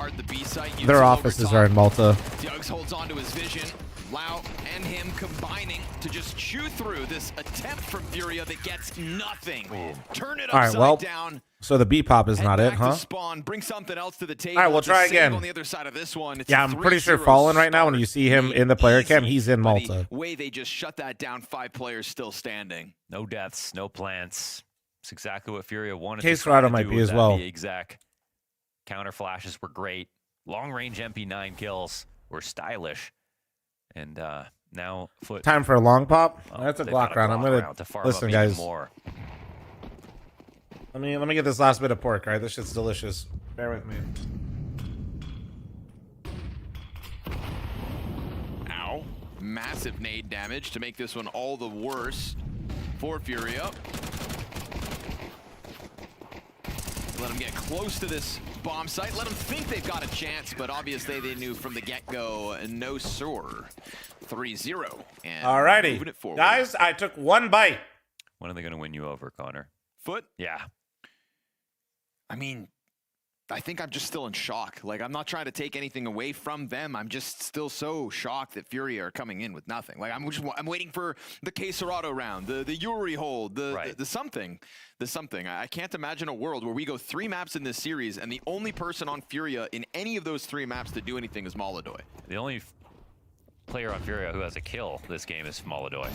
Their offices are in Malta. Diux holds on to his vision. Lau and him combining to just chew through this attempt from Furia that gets nothing. Turn it All right, upside well, down. so the B pop is Head not it, back to huh? Spawn, bring something else to the table. All right, we'll The try save again. On the other side of this one, it's Yeah, a I'm pretty sure 3-0 Fallen right now, when start. you see him in the player cam, he's in Buddy, Malta. way they just shut that down. 5 players still standing. No deaths, no plants. It's exactly what Furia wanted. Case to try to Rado might do be with as that well. The exec counter flashes were great. Long range MP9 kills were stylish. And now Foot. Time for a long pop. Oh, That's a they've Glock got round. I'm Glock gonna round to farm listen, up even guys. more. Let me get this last bit of pork. All right, this shit's delicious. Bear with me. Ow. Massive nade damage to make this one all the worse for Furia. Let them get close to this bomb site. Let them think they've got a chance, but obviously they knew from the get-go, no sir. 3-0. And Alrighty, moving it forward. guys, I took one bite. When are they going to win you over, Connor? Foot? Yeah. I mean, I think I'm just still in shock. Like, I'm not trying to take anything away from them. I'm just still so shocked that Furia are coming in with nothing. Like, I'm waiting for the Quesarado round, the Yuri hold, the something. The something. I can't imagine a world where we go 3 maps in this series and the only person on Furia in any of those 3 maps to do anything is Molodoi. The only player on Furia who has a kill this game is Molodoi.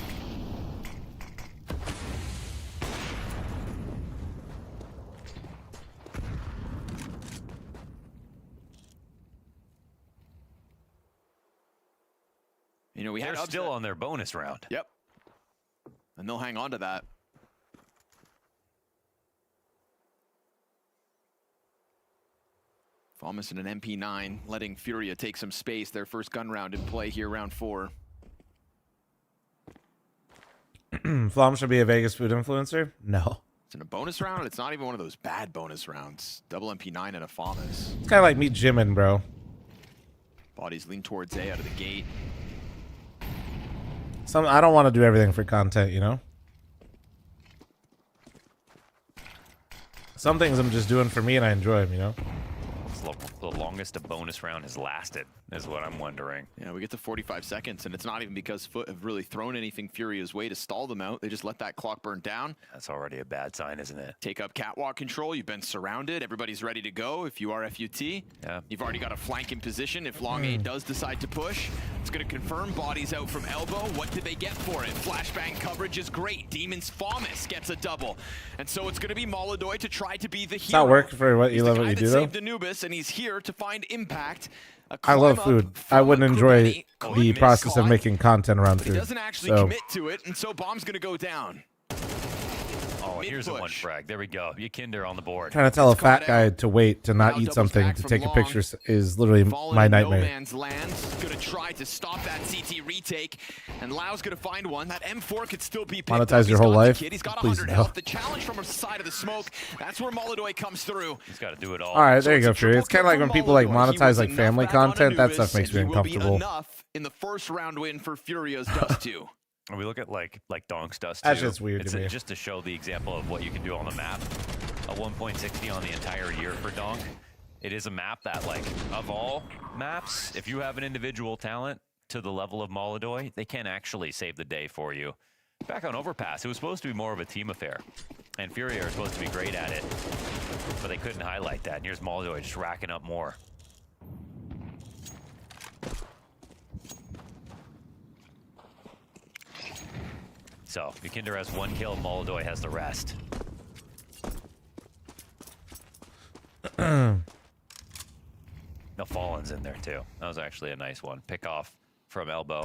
You know, we They're had still on their bonus round. Yep. And they'll hang on to that. Falmus in an MP9, letting Furia take some space. Their first gun round in play here, round 4. Flom should be a Vegas food influencer? No. It's in a bonus round. It's not even one of those bad bonus rounds. Double MP9 and a Falmus. It's kind of like me gymming, bro. Bodies lean towards A out of the gate. I don't want to do everything for content, you know? Some things I'm just doing for me and I enjoy them, you know? It's the longest a bonus round has lasted, is what I'm wondering. Yeah, we get to 45 seconds, and it's not even because Foot have really thrown anything Furia's way to stall them out. They just let that clock burn down. That's already a bad sign, isn't it? Take up catwalk control. You've been surrounded. Everybody's ready to go. If you are FUT, you've already got a flank in position. If Long A does decide to push, it's going to confirm bodies out from elbow. What did they get for it? Flashbang coverage is great. Demon's Falmus gets a double. And so it's going to be Molodoi to try to be the hero. It's not working for what you He's love the what guy you that do, though. saved Anubis, and he's here to find impact. I love food. I wouldn't enjoy the process of making content around But he food. doesn't actually So, commit to it, and so bomb's going to go down. Oh, here's a one frag. There we go. Yikinder on the board. Trying to tell a fat guy to wait to not eat something to take a picture is literally my nightmare. No man's land. Gonna try to stop that CT retake, and Lau's gonna find one. That M4 could still be picked Monetize up. your whole life? He's got Please 100 no. health. The challenge from the side of the smoke. That's where Molodoy comes through. He's got to do it all. All right, there you go, Fury. It's kind of like when people like monetize like family content. That stuff makes me uncomfortable. Enough in the first round win for Furia's Dust 2. And we look at like Donk's Dust That's too. just weird to me. Just to show the example of what you can do on the map. A 1.60 on the entire year for Donk. It is a map that, like, of all maps, if you have an individual talent to the level of Molodoy, they can actually save the day for you. Back on Overpass, it was supposed to be more of a team affair. And Furia are supposed to be great at it. But they couldn't highlight that. And here's Molodoy just racking up more. So, Yikinder has 1 kill, Molodoy has the rest. No, Fallen's in there too. That was actually a nice one. Pick off from elbow.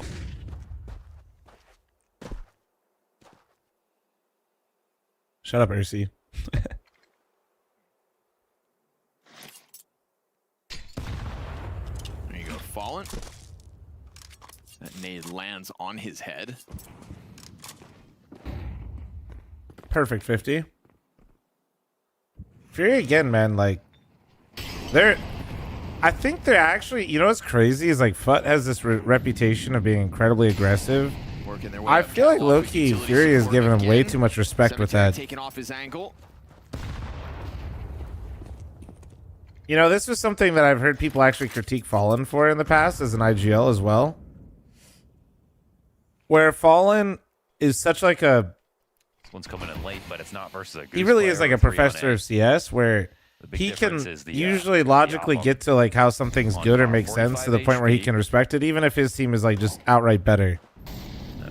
Shut up, RC. There you go, Fallen. That nade lands on his head. Perfect 50. Fury again, man. Like, I think they're actually, you know what's crazy is like FUT has this reputation of being incredibly aggressive. I feel like low-key Fury is giving him way too much respect with that. Taking off his ankle. You know, this was something that I've heard people actually critique Fallen for in the past as an IGL as well. Where Fallen is such like a... This one's coming in late, but it's not versus a Goose He really is player like a or 3-on-8. professor of CS where he can difference is the, usually logically get to like how something's good or makes sense to the point where he HP. can respect it, even if his team is like just outright better.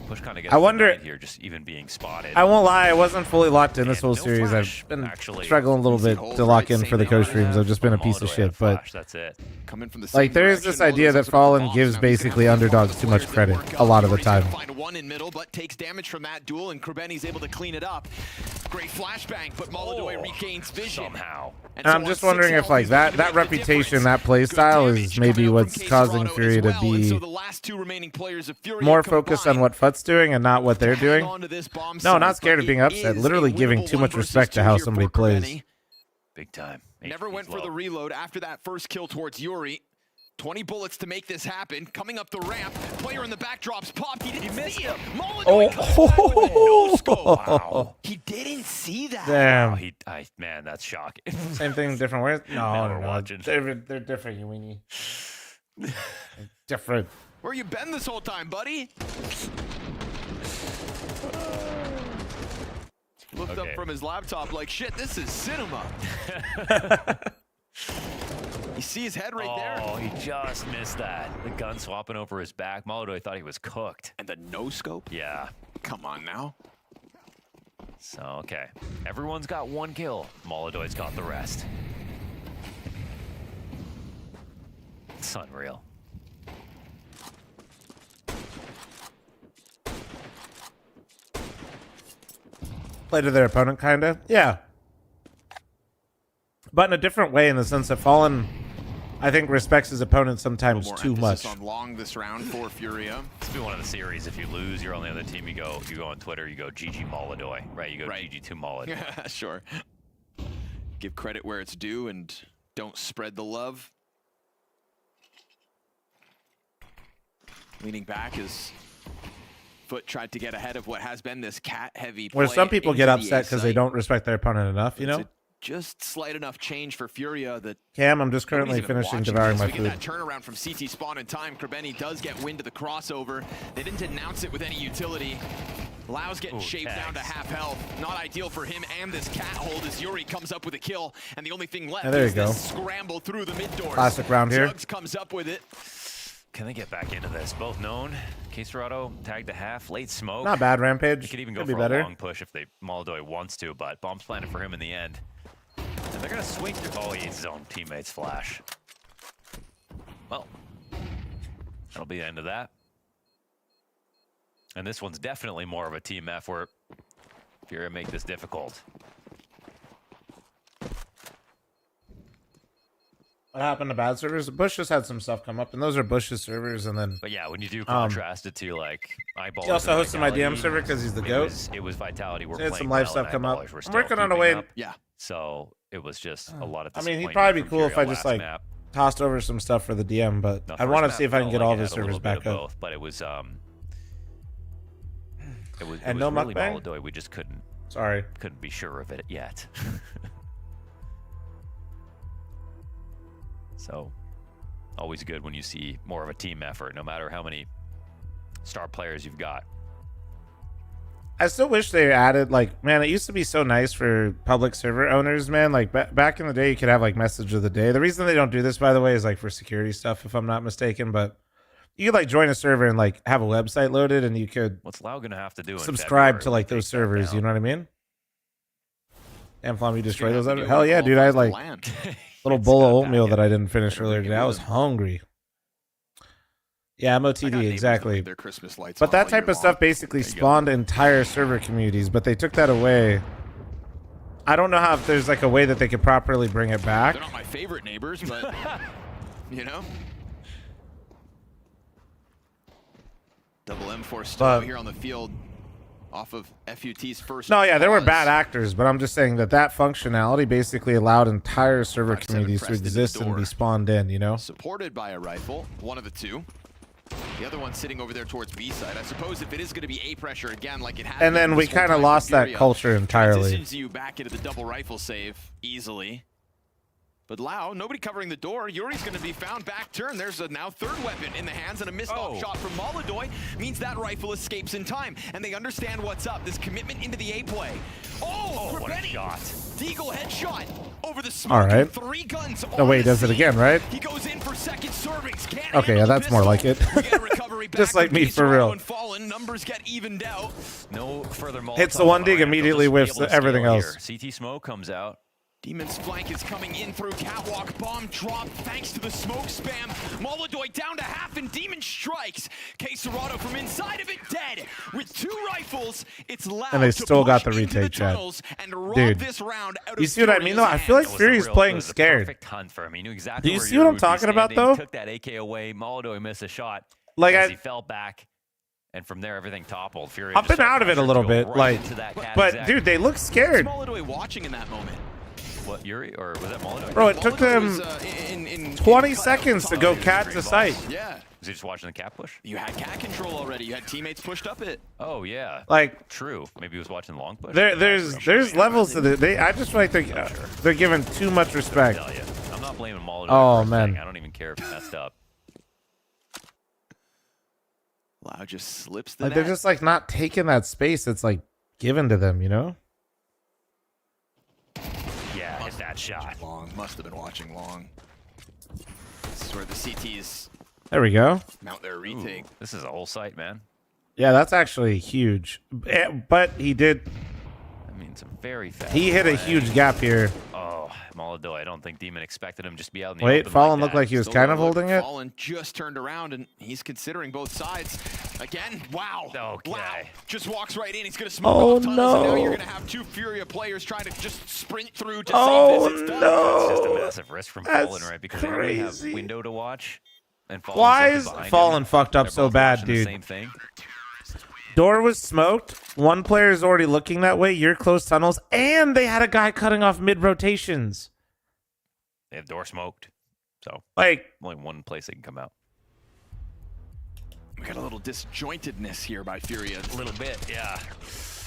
Push kind of gets I wonder- denied here, just even being spotted. I won't lie, I wasn't fully locked in this whole series. I've been struggling a little bit to lock in for the co-streams. I've just been a piece of shit, but That's it. Coming from the like there is this idea that Fallen gives basically underdogs too much credit a lot of the time. Find one in middle, but takes damage from that duel, and Krebeni's able to clean it up. Great flashbang, but Molodoy regains vision. Somehow. And I'm just wondering if like that reputation, that play style is maybe what's causing Fury to be more focused on what FUT's doing and not what they're doing. No, not scared of being upset. Literally giving too much respect to how somebody plays. Big time. Never went for the reload after that first kill towards Yuri. 20 bullets to make this happen. Coming up the ramp, player in the back drops popped. He didn't see it. Oh, he didn't see that. Damn. Man, that's shocking. Same thing, different ways. No, Never no, watching. they're different, you weenie. Different. Where you been this whole time, buddy? Looked up from his laptop like, shit, this is cinema. You see his head right there? Oh, he just missed that. The gun swapping over his back. Molodoy thought he was cooked. And the no-scope? Yeah. Come on now. So, okay. Everyone's got 1 kill. Molodoy's got the rest. It's unreal. Play to their opponent, kinda. Yeah. But in a different way, in the sense that Fallen, I think, respects his opponent sometimes too much. On long this round for Furia. This will be one of the series. If you lose, you're on the other team. You go on Twitter. You go GG Molodoy, right? You go GG2 Molodoy. Sure. Give credit where it's due and don't spread the love. Leaning back as FUT tried to get ahead of what has been this cat-heavy play. Where some people into get the upset because they site. don't respect their opponent enough, you know? Just slight enough change for Furia that Cam, I'm just currently nobody's even finishing watching devouring this. my We food. get that turnaround from CT spawn in time. Krebeni does get wind of the crossover. They didn't announce it with any utility. Lau's getting shaped down to half health. Not ideal for him and this cat hold as Yuri comes up with a kill. And the only thing left there is you go. this scramble through the mid doors. Classic round here. Jugs comes up with it. Can they get back into this? Both known. Caserado tagged to half. Late smoke. Not bad, Rampage. They could even go Could be for better. a long push if Molodoy wants to, but bomb's planted for him in the end. And they're going to swing through. Oh, he eats his own teammate's flash. Well, that'll be the end of that. And this one's definitely more of a team effort. Furia make this difficult. What happened to bad servers? Bush just had some stuff come up, and those are Bush's servers. And then, But yeah, when you do contrast it to like Eyeballers, he also hosted my DM Vitality, server because he's the goat. It was Vitality. We're So he had playing some live well, stuff and come up. Eyeballers were I'm still working on a keeping way. up. Yeah. So it was just a lot of. I mean, he'd disappointment probably be from cool if I Furia just last like map. tossed over some stuff for the DM, but The I first want to map see if I can felt get like all it of his had a little servers bit back of up. both, but it was And it no was really mukbang? Molodoi. We just couldn't Sorry. be sure of it yet. So always good when you see more of a team effort, no matter how many star players you've got. I still wish they added, like, man, it used to be so nice for public server owners, man. Like, back in the day, you could have, like, message of the day. The reason they don't do this, by the way, is, like, for security stuff, if I'm not mistaken. But you could, like, join a server and, like, have a website loaded, and you could What's Lau going to have to do in subscribe February to, like, when we those take that servers. down? You know what I mean? Amflam, you destroy Gonna those? have to do Hell what yeah, dude. I had, qualifies like, the land. little bowl of oatmeal that I didn't finish earlier today. I was hungry. Yeah, MOTD, exactly. Their Christmas lights But on that all type year of stuff long. basically There you go. spawned entire server communities, but they took that away. I don't know how if there's like a way that they could properly bring it back. They're not my favorite neighbors, but you know. Double M4 still out here on the field off of FUT's first. No, yeah, there were pause. bad actors, but I'm just saying that that functionality basically allowed entire server 5-7 communities to pressed into the exist and door. be spawned in, you know? Supported by a rifle, one of the two. The other one sitting over there towards B side. I suppose if it is going to be A pressure again, like it has. And been then we this whole kind of time lost for that Furia, culture entirely. transitions you back into the double rifle save easily. But Lau, nobody covering the door. Yuri's going to be found back turn. There's a now third weapon in the hands, and a missed off shot from Molodoi means that rifle escapes in time. And they understand what's up. This commitment into the A play. Oh, what a Benny. shot. Deagle headshot over the smoke. All right. and 3 guns. No, on wait, he the does it scene. again, right? He goes in for second servings. Can't Okay, yeah, handle the that's more like it. pistol. We get a recovery Just back like from me, for real. and Fallen. Numbers get evened out. No further Molotov Hits the one dig, on ramp. They'll immediately just be whiffs able to everything scale else. here. CT smoke comes out. Demon's flank is coming in through catwalk. Bomb drop thanks to the smoke spam. Molodoi down to half and Demon strikes. K Serato from inside of it dead. With 2 rifles, it's loud. And they to still got push the into retake, Chad. tunnels and rob Dude. this round out You of see what I mean, though? I feel like Furia's Fury's It playing was the scared. perfect hunt for him. He knew exactly Do you where see what Yuri I'm would be talking about, standing. though? Took that AK away. Molodoi missed a shot. Like, as I- he fell back, and from there everything toppled. Fury I've just been saw out of it a pressure little go bit, right like, into that cat but exec. dude, they look scared. Molodoi watching in that moment. What, Yuri? Or was that Molodoi? Bro, it took Molodoi them was, in 20 cutout seconds to go top. cat to sight. Yeah. Was he just watching the cat push? You had cat control already. You had teammates pushed up it. Oh, yeah. Like, True. Maybe he was watching the long push. there's levels to it. I just feel like they're giving too much respect. Tell you. I'm not blaming Molodoi. Oh, for a man. thing. I don't even care if he messed up. Lau just slips the Like, they're net. just like not taking that space that's like given to them, you know? Yeah, hit that shot. Long. Must have been watching long. This is where the CTs There we go. mount their retake. Ooh, this is a whole site, man. Yeah, that's actually huge. But he did. I mean, some very fast. He hit a huge gap here. Oh, Molodoi. I don't think Demon expected him just to be out in the Wait, open Fallen like looked that. like he was Still kind of gotta look. holding it. Fallen just turned around and he's considering both sides. Again, wow. Okay. Lau just walks right in. He's going to smoke Oh, off tunnels. And now no. you're going to have 2 Furia players trying to just sprint through to Oh, save this. It's done. no. It's just a massive risk from That's Fallen, right? Because they already have crazy. window to watch. And Fallen's Why looking is behind Fallen him. fucked up They're so both bad, watching the dude? Same thing. Door was smoked. One player is already looking that way. You're close tunnels. And they had a guy cutting off mid rotations. They have door smoked. So, Like, only one place they can come out. We got a little disjointedness here by Furia. A little bit, yeah.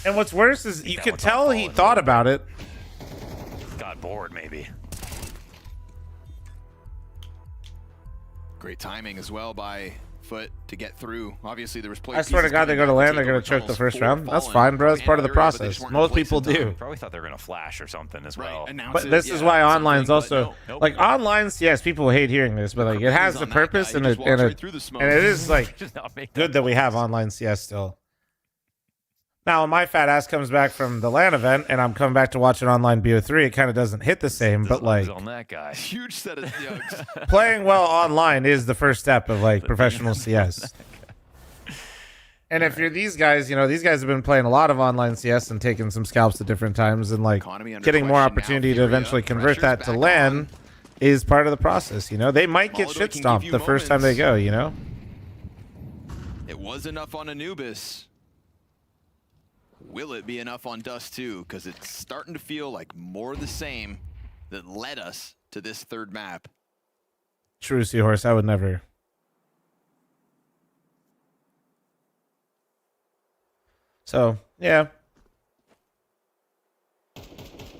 and what's worse is you that could one's on tell he Fallen. thought about it. Got bored, maybe. Great timing as well by Foot to get through. Obviously, there was play I swear to pieces God, they coming go to back land, they're take going over to choke the tunnels first for round. That's Fallen. fine, bro. It's part of the Area, but they process. just weren't Most placed people in time. do. Probably thought they were going to flash or something as well. Announce But it, this yeah, is why something, online's but also no. Nope. like online. Yes, people hate hearing this, but like it has He's the on that purpose guy. and He it just walks and right it through the smoke. and it is like Just not make good that we have online CS still. Now, when my fat ass comes back from the LAN event and I'm coming back to watch it online BO3, it kind of doesn't hit the same. But like on that guy. Huge set of yokes. playing well online is the first step of like professional CS. And if you're these guys, you know, these guys have been playing a lot of online CS and taking some scalps at different times, and like getting more opportunity to eventually convert that to LAN is part of the process. You know, they might get shit stomped the first time they go. You know, it was enough on Anubis. Will it be enough on Dust 2? Because it's starting to feel like more of the same that led us to this third map. True, Seahorse. I would never. So yeah,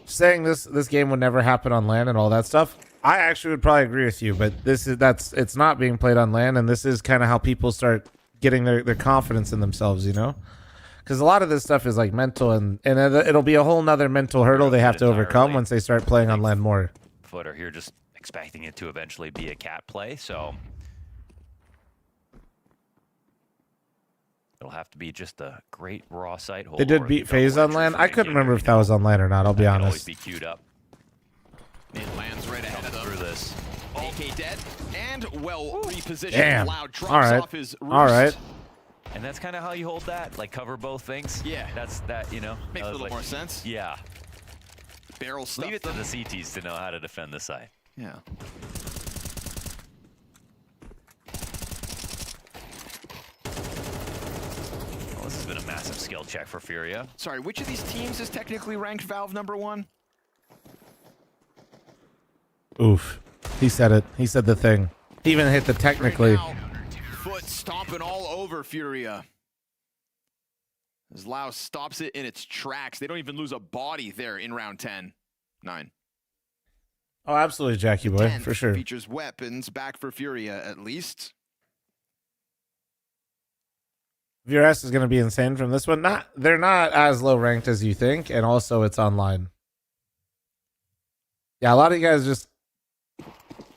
saying this game would never happen on LAN and all that stuff, I actually would probably agree with you. But it's not being played on LAN, and this is kind of how people start getting their confidence in themselves, you know, because a lot of this stuff is like mental, and it'll be a whole nother mental hurdle they have to overcome once they start playing on LAN more. Footer here just expecting it to eventually be a cat play, so it'll have to be just a great raw sight hold. They did beat FaZe on LAN. I couldn't remember if that was on LAN or not. I'll be honest. Always be queued up. It lands right ahead of them. Through this. AK dead and well repositioned. Damn. Loud drops All right. off his roost. All right. And that's kind of how you hold that, like cover both things. Yeah. That's that, you know. Makes a little more sense. Yeah. Barrel stuff. Leave it to the CTs to know how to defend this side. Yeah. Well, this has been a massive skill check for Furia. Sorry, which of these teams is technically ranked Valve #1? Oof. He said it. He said the thing. He even hit the technically. Right now, foot stomping all over Furia. As Lao stops it in its tracks. They don't even lose a body there in round 10. 9. Oh, absolutely, Jackie boy, for sure. Features weapons back for Furia at least. VRS is going to be insane from this one. They're not as low ranked as you think, and also it's online. Yeah, a lot of you guys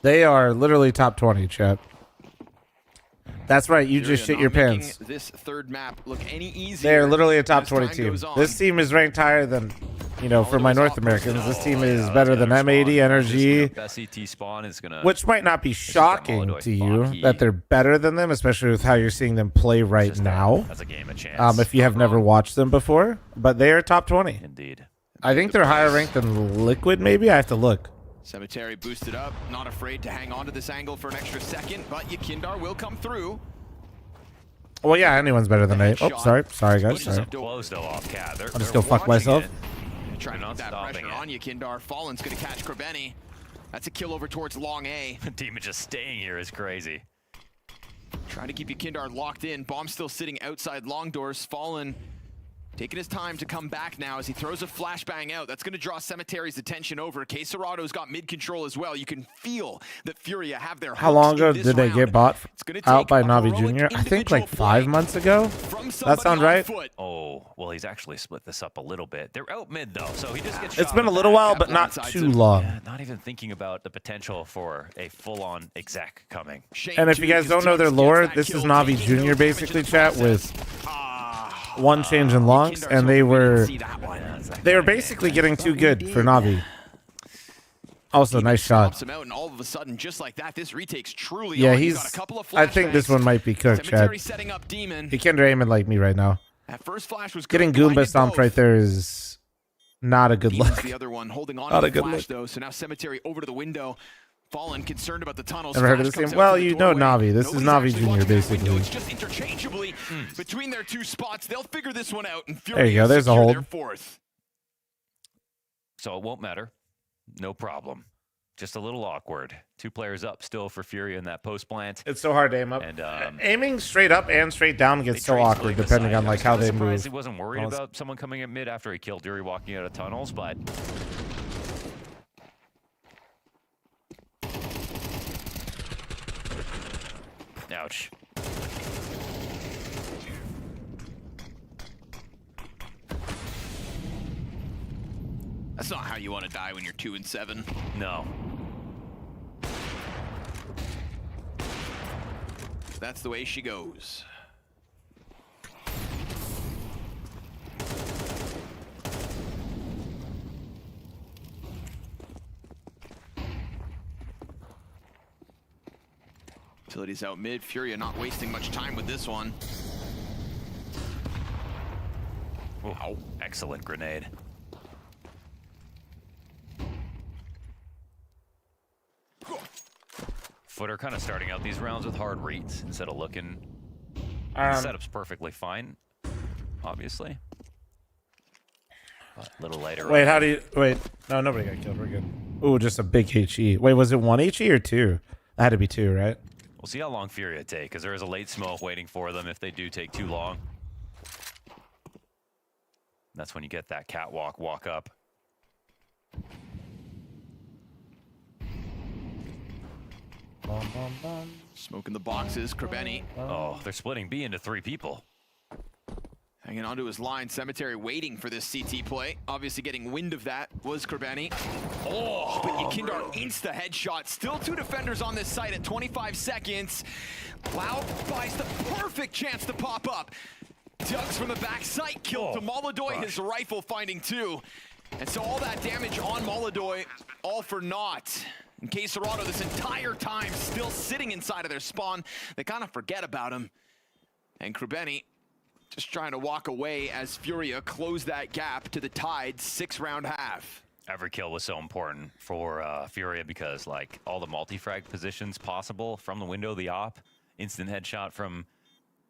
they are literally top 20, chat. That's right, you just shit your pants. This third map look any easier. They're literally a top 20 team. This team is ranked higher than, you know, for my North Americans. This team is better than M80, Energy, Best CT spawn is gonna, which might not be shocking to you that they're better than them, especially with how you're seeing them play right now. That's a game of chance. If you have never watched them before, but they are top 20. Indeed. I think they're higher ranked than Liquid, maybe. I have to look. Cemetery boosted up, not afraid to hang on to this angle for an extra second, but Yakindar will come through. Well, yeah, anyone's better than me. Oh, sorry, guys. Sorry. Close though off cat. I'll just go fuck myself. Trying to put that pressure on Yakindar. Fallen's gonna catch Krebeni. That's a kill over towards long A. Demon just staying here is crazy. Trying to keep Yakindar locked in. Bomb still sitting outside long doors. Fallen taking his time to come back now as he throws a flashbang out. That's going to draw Cemetery's attention over. Queserado's got mid control as well. You can feel that Furia have their How long ago did they get bought out by Navi Jr.? I think like 5 months ago. That sounds right. Oh, well, he's actually split this up a little bit. They're out mid though, so he just gets It's shot been a with little that. while, but not too long. Yeah, not even thinking about the potential for a full-on exec coming. And if you guys don't know their lore, this is Navi Jr. basically, chat, with one change in longs, and they were basically getting too good for Navi. Also, nice shot. Him out, and all of a sudden, just like that, this retake's truly Yeah, on. he's. I think this one might be cooked, Chad. Setting up Demon. He can't aiming like me right now. That first flash was Getting Goomba stomped right there is not a good look. The other one holding on Not to a the good flash look. though. So now Cemetery over to the window. Fallen concerned about the tunnels. Never heard of Flash this game? comes out Well, from the you know doorway. Navi. This is Nobody's Navi actually Jr. watching that basically. window. It's just interchangeably between their two spots. They'll figure this one out. And There you go. There's a hold. Fourth. So it won't matter. No problem. Just a little awkward. 2 players up still for Furia in that post plant. It's so hard to aim up. And aiming straight up and straight down gets so awkward depending on like how they move. He wasn't worried about someone coming in mid after he killed Dury walking out of tunnels, but ouch. That's not how you want to die when you're 2 and 7. No. That's the way she goes. Utilities out mid. Furia not wasting much time with this one. Wow. Excellent grenade. Footer kind of starting out these rounds with hard reads instead of looking. The setup's perfectly fine, obviously. But a little later. Wait, how do you... Wait. No, nobody got killed. We're good. Ooh, just a big HE. Wait, was it 1 HE or 2? That had to be 2, right? We'll see how long Furia take, because there is a late smoke waiting for them if they do take too long. That's when you get that catwalk walk up. Smoking the boxes, Krebeni. Oh, they're splitting B into 3 people. Hanging onto his line, Cemetery waiting for this CT play. Obviously getting wind of that was Krebeni. Oh, but Yakindar insta headshot. Still 2 defenders on this site at 25 seconds. Loud buys the perfect chance to pop up. Dugs from the back sight killed to Molodoy, his rifle finding 2. And so all that damage on Molodoy, all for naught. And K-Serrano this entire time still sitting inside of their spawn. They kind of forget about him. And Krebeni just trying to walk away as Furia closed that gap to the tied 6-round half. Every kill was so important for Furia because like all the multi-frag positions possible from the window of the op, instant headshot from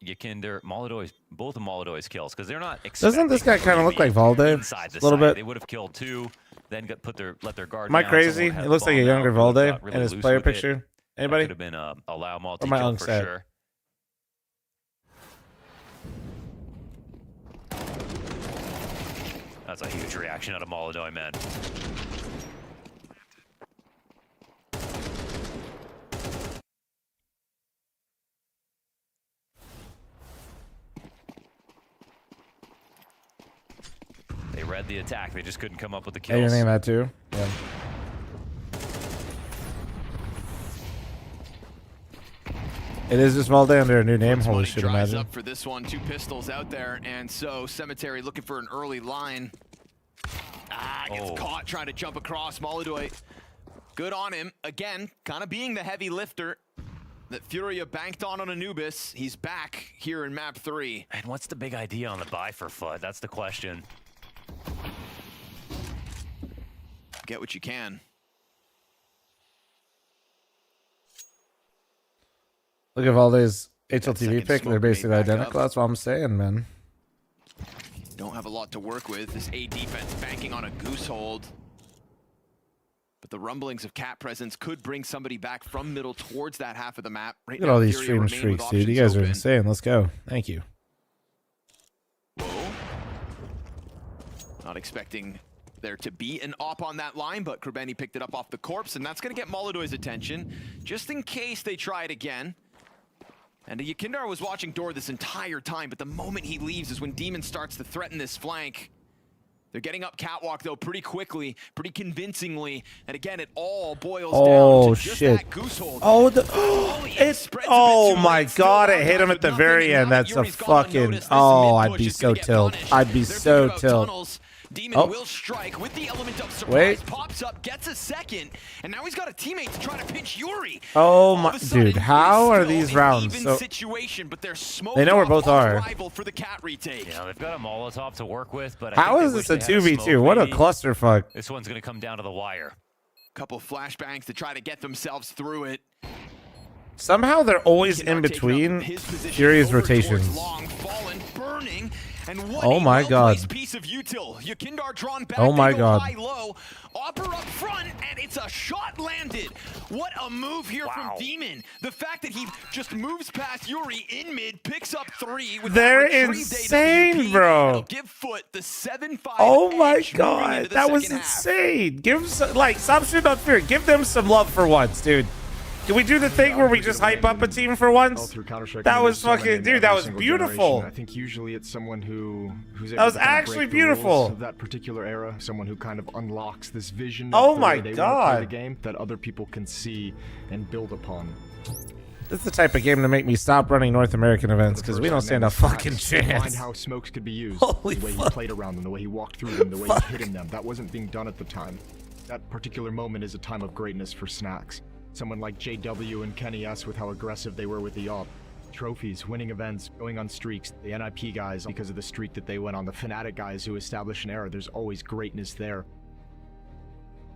Yakinder, Molodoy's, both of Molodoy's kills, because they're not expecting. Doesn't this guy kind of look like Valde? Inside the A little site. bit. They would have killed 2, then let their guard Am I down. crazy? Someone had It looks like a bomb younger out, Valde got really in his loose player with it. picture. That Anybody? could have been a Lao Or my multi-kill own for set? sure. That's a huge reaction out of Molodoy, man. They read the attack. They just couldn't come up with the kills. Hey, you're thinking that too? Yeah. It is just Valde under a new name. Holy shit, Dries imagine. up for this one, 2 pistols out there, and so Cemetery looking for an early line. Gets caught trying to jump across. Molodoy, good on him. Again, kind of being the heavy lifter that Furia banked on Anubis. He's back here in map 3. And what's the big idea on the buy for FUT? That's the question. Get what you can. Look at Valde's HLTV second pick. smoke They're basically made back identical. up. That's what I'm saying, man. Don't have a lot to work with. This A defense banking on a goose hold. But the rumblings of Cat presence could bring somebody back from middle towards that half of the map. Right Look at now, all these Furia stream remain with streaks, dude. You options guys are open. insane. Let's go. Thank you. Not expecting there to be an op on that line, but Krebeni picked it up off the corpse, and that's going to get Molodoy's attention, just in case they try it again. And Yakindar was watching Door this entire time, but the moment he leaves is when Demon starts to threaten this flank. They're getting up catwalk, though, pretty quickly, pretty convincingly. And again, it all boils down to just that goose hold. Oh, oh my god, it hit him at the very end. That's a fucking... Oh, I'd be so tilt. I'd be so tilt. Demon will strike with the element of surprise. Wait. Pops up, gets a second, and now he's got a teammate to try to pinch Yuri. Oh my... Dude, how are these rounds so... Situation, but they're They know where both are. for the Cat retake. Yeah, they've got a Molotov to work with, but How is this a 2v2? What a clusterfuck. This one's going to come down to the wire. Couple flashbangs to try to get themselves through it. Somehow they're always in between Fury's rotations. Long fallen, burning, and what Oh my god. piece of util. Yakindar drawn back. Oh my they go god. high low. Opera up front, and it's a shot landed. What a move here from Demon. The fact that he just moves past Yuri in mid, picks up 3 with They're that retrieved insane, AWP. bro. It'll give Foot the 7-5 Oh my edge moving god, into the that was second half. insane. Give them some, like, stop shooting on Fury. Give them some love for once, dude. Can we do the thing where we just hype up a team for once? That was fucking, dude, that was beautiful. I think usually it's someone who's That was actually beautiful. of that particular era, someone who kind of unlocks this vision. Oh of the my way they wanna god. play the game that other people can see and build upon. This is the type of game to make me stop running North American events because we don't stand a fucking Find chance. how smokes could be used. Holy the way fuck. he played around them, the way he walked through them, the way he hit in them. That wasn't being done at the time. That particular moment is a time of greatness for Snacks. Someone like JW and Kenny S with how aggressive they were with the op. trophies, winning events, going on streaks. The NIP guys, because of the streak that they went on, the Fnatic guys who established an era, there's always greatness there.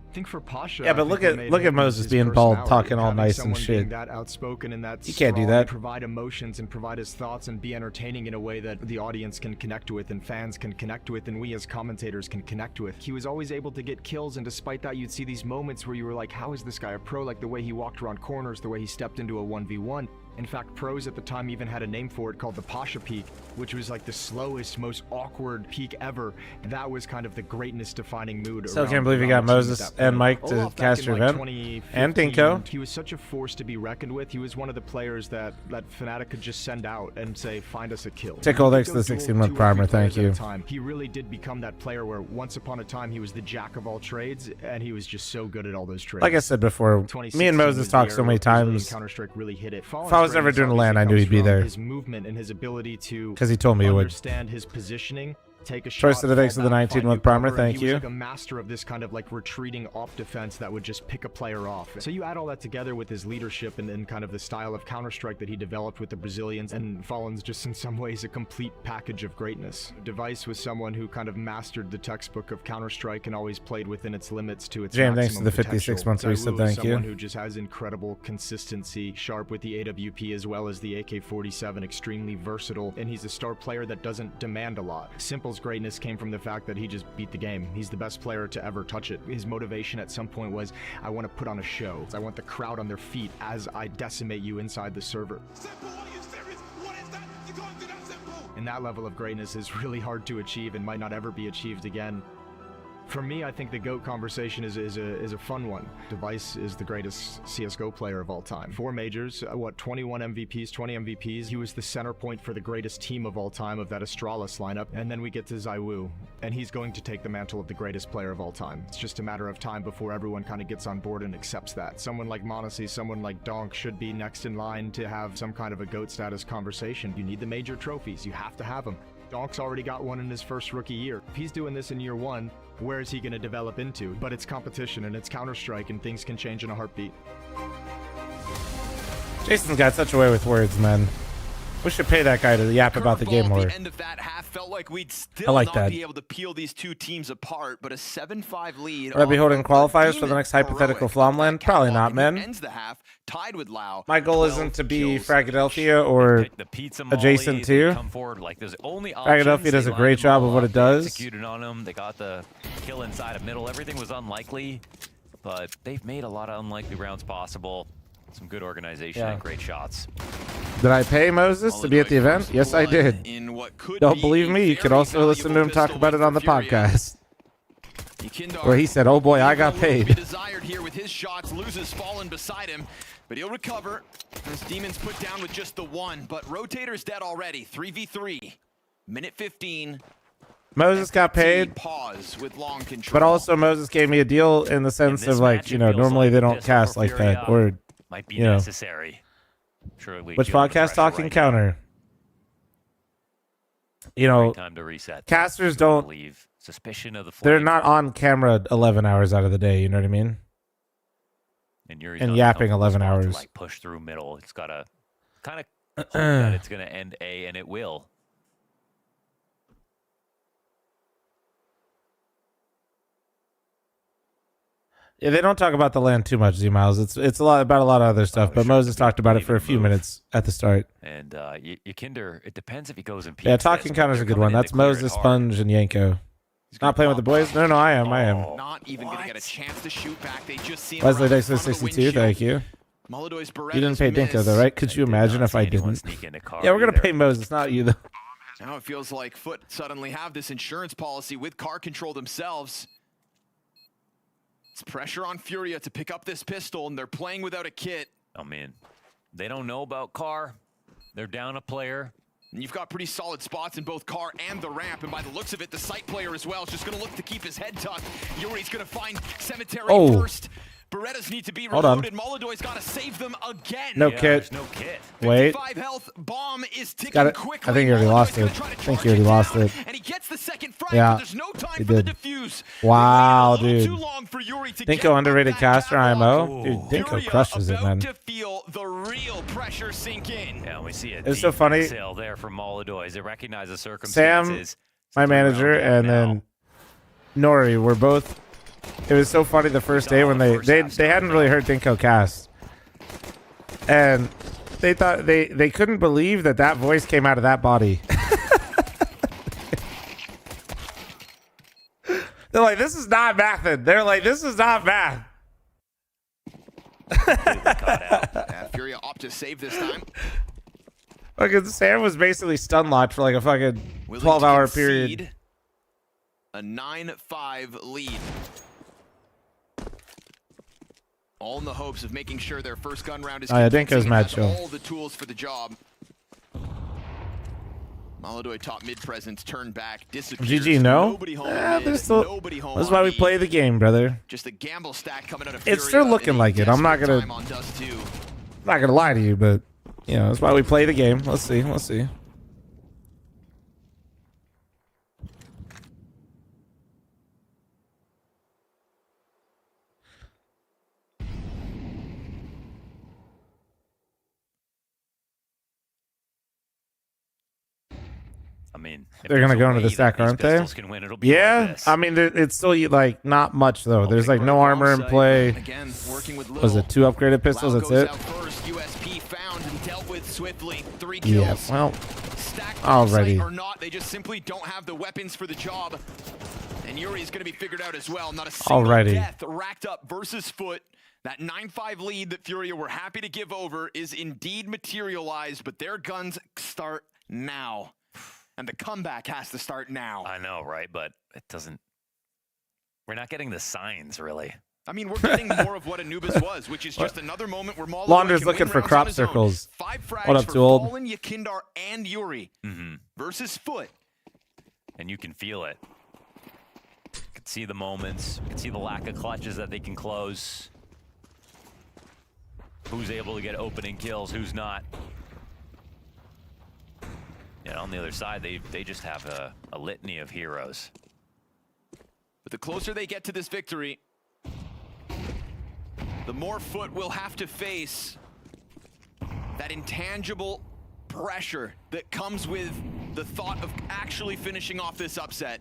I think for Pasha, Yeah, but look at Moses being bald, talking all nice and shit. That outspoken and that you can't do strong, that. Provide emotions and provide his thoughts and be entertaining in a way that the audience can connect with and fans can connect with and we as commentators can connect with. He was always able to get kills, and despite that, you'd see these moments where you were like, how is this guy a pro? Like the way he walked around corners, the way he stepped into a 1v1. In fact, pros at the time even had a name for it called the Pasha Peak, which was like the slowest, most awkward peak ever. And that was kind of the greatness defining mood. Still can't believe you got Moses and Mike to cast your event. And Dinko. He was such a force to be reckoned with. He was one of the players that Fnatic could just send out and say, find us a kill. Tickle, thanks to the 16-month primer, thank you. He really did become that player where once upon a time he was the jack of all trades, and he was just so good at all those trades. Like I said before, me and Moses talked so many times. Counter-Strike really hit it. If I was ever doing a LAN, I knew he'd be there. His movement and his ability to because he told me he would. Understand his positioning. Take a Choice shot, to the thanks to the fall back, 19-month find primer, cover, thank he was you. like a master of this kind of like retreating off defense that would just pick a player off. So you add all that together with his leadership and kind of the style of Counter-Strike that he developed with the Brazilians, and Fallen's just in some ways a complete package of greatness. Device was someone who kind of mastered the textbook of Counter-Strike and always played within its limits to its Jam, maximum thanks to the potential. 56 months reset, Zywoo is thank you. someone who just has incredible consistency, sharp with the AWP as well as the AK-47, extremely versatile, and he's a star player that doesn't demand a lot. Simple's greatness came from the fact that he just beat the game. He's the best player to ever touch it. His motivation at some point was, I want to put on a show. I want the crowd on their feet as I decimate you inside the server. And that level of greatness is really hard to achieve and might not ever be achieved again. For me, I think the GOAT conversation is a fun one. Device is the greatest CSGO player of all time. 4 majors, 21 MVPs, 20 MVPs. He was the center point for the greatest team of all time of that Astralis lineup. And then we get to Zywoo, and he's going to take the mantle of the greatest player of all time. It's just a matter of time before everyone kind of gets on board and accepts that. Someone like m0NESY, someone like Donk should be next in line to have some kind of a GOAT status conversation. You need the major trophies. You have to have them. Donk's already got one in his first rookie year. If he's doing this in year 1, where is he going to develop into? But it's competition and it's Counter-Strike and things can change in a heartbeat. Jason's got such a way with words, man. We should pay that guy to yap about the game more. The end of that half felt like we'd still I like not that. be able to peel these two teams apart, but a 7-5 lead. Would I be on holding the qualifiers for the Demon next hypothetical Heroic. Flomland? Probably not, Who man. ends the half tied with Lau. My goal 12 isn't to be kills. Fragadelphia or The pizza molly, adjacent they to. come forward like there's only Fragadelphia options. does They a great lined them job all of what up. it does. They executed on them. They got the kill inside of middle. Everything was unlikely, but they've made a lot of unlikely rounds possible. Some good organization Yeah. and great shots. Did I pay Moses to be at the event? Yes, I did. Don't believe me? You could also listen to him talk about it on the podcast. Where he said, oh boy, I got paid. Desired here with his shots, loses Fallen beside him, but he'll recover. This Demon's put down with just the one, but Rotator's dead already. 3v3, minute 15. Moses got paid, Pause with long control. but also Moses gave me a deal in the sense of like, you know, normally they don't cast like that, or Might be you know. necessary. Surely. Which feeling the podcast pressure talking right counter? You know, Great time to reset. casters don't. Leave. Suspicion of the They're flame. not on camera 11 hours out of the day. You know what I mean? And Yuri's and not yapping comfortable 11 spot to, hours. like push through middle. It's got to kind of hope that it's going to end A, and it will. Yeah, they don't talk about the land too much, Z-Miles. It's a lot about a lot of other stuff, but Moses talked about it for a few minutes at the start. And Ykinder, it depends if he goes in peaks. Yeah, talking counter's a good one. That's Moses, Sponge, and Yanko. Not playing with the boys? No, I am. Not even going to get a chance to shoot back. They just seem Leslie around Dice the front of the 62, windshield. thank you. Molodoy's You didn't Berettas pay Dinko miss. though, right? Could you imagine if I didn't? Yeah, we're gonna pay Moses, not you though. Now it feels like Foot suddenly have this insurance policy with car control themselves. It's pressure on Furia to pick up this pistol, and they're playing without a kit. Oh, man. They don't know about Carr. They're down a player. And you've got pretty solid spots in both car and the ramp, and by the looks of it, the site player as well is just going to look to keep his head tucked. Yuri's going to find Cemetery first. Berettas need to be Hold on. reloaded. Molodoy's got to save them again. No Yeah, kit. there's no kit. Wait. 55 health. Bomb is ticking Got it. quickly. I think he already lost it. I think he already lost it. And he gets the second frag, Yeah, but there's no time he for the did. defuse. Wow, They waited a dude. little too long for Yuri to Dinko get underrated that caster catwalk. IMO. Dude, Dinko Furia crushes it, about man. to feel the real pressure sink in. Yeah, we see it. It's so funny. Exhale there from Molodoy. They recognize the Sam, circumstances. my manager, and then Nori were both. It was so funny the first day when they hadn't really heard Dinko cast, and they thought they couldn't believe that voice came out of that body. They're like, this is not mathing. They're like, this is not math. Furia opt to save this time. Fucking Sam was basically stun locked for like a fucking Willing 12-hour to period. concede a 9-5 lead. All in the hopes of making sure their first gun round is Oh, yeah, convincing Dinko's and mad has chill. all the tools for the job. Molodoy top mid presence turned back, disappears. GG, no? Nobody home Yeah, mid, there's still. nobody home That's on why we B. play the game, brother. Just a gamble stack coming out of It's Furia still in looking a like it. I'm not desperate gonna. time on Dust 2. I'm not gonna lie to you, but you know that's why we play the game. Let's see. Let's see. I mean, if They're gonna there's a go into way the that stack, these aren't they? pistols can win, it'll be like Yeah, this. I mean it's still like not much though. There's like no armor in play. Again, working with Was it 2 upgraded pistols? Lau That's goes it. out first. USP found and dealt with swiftly. 3 Yeah. kills. Well, Stacked already. or not, they just simply don't have the weapons for the job. And Yuri's going to be figured out as well. Not a single Already. death racked up versus Foot. That 9-5 lead that Furia were happy to give over is indeed materialized, but their guns start now. And the comeback has to start now. I know, right? But it doesn't. We're not getting the signs, really. I mean, we're getting more of what Anubis was, which is just another moment where Molodoy Launder's can looking win for rounds crop on his own. circles. 5 frags What up, for Too Old? Fallen, Yakindar, and Yuri versus Foot. And you can feel it. You can see the moments. You can see the lack of clutches that they can close. Who's able to get opening kills, who's not. And on the other side, they just have a litany of heroes. But the closer they get to this victory, the more Foot will have to face that intangible pressure that comes with the thought of actually finishing off this upset.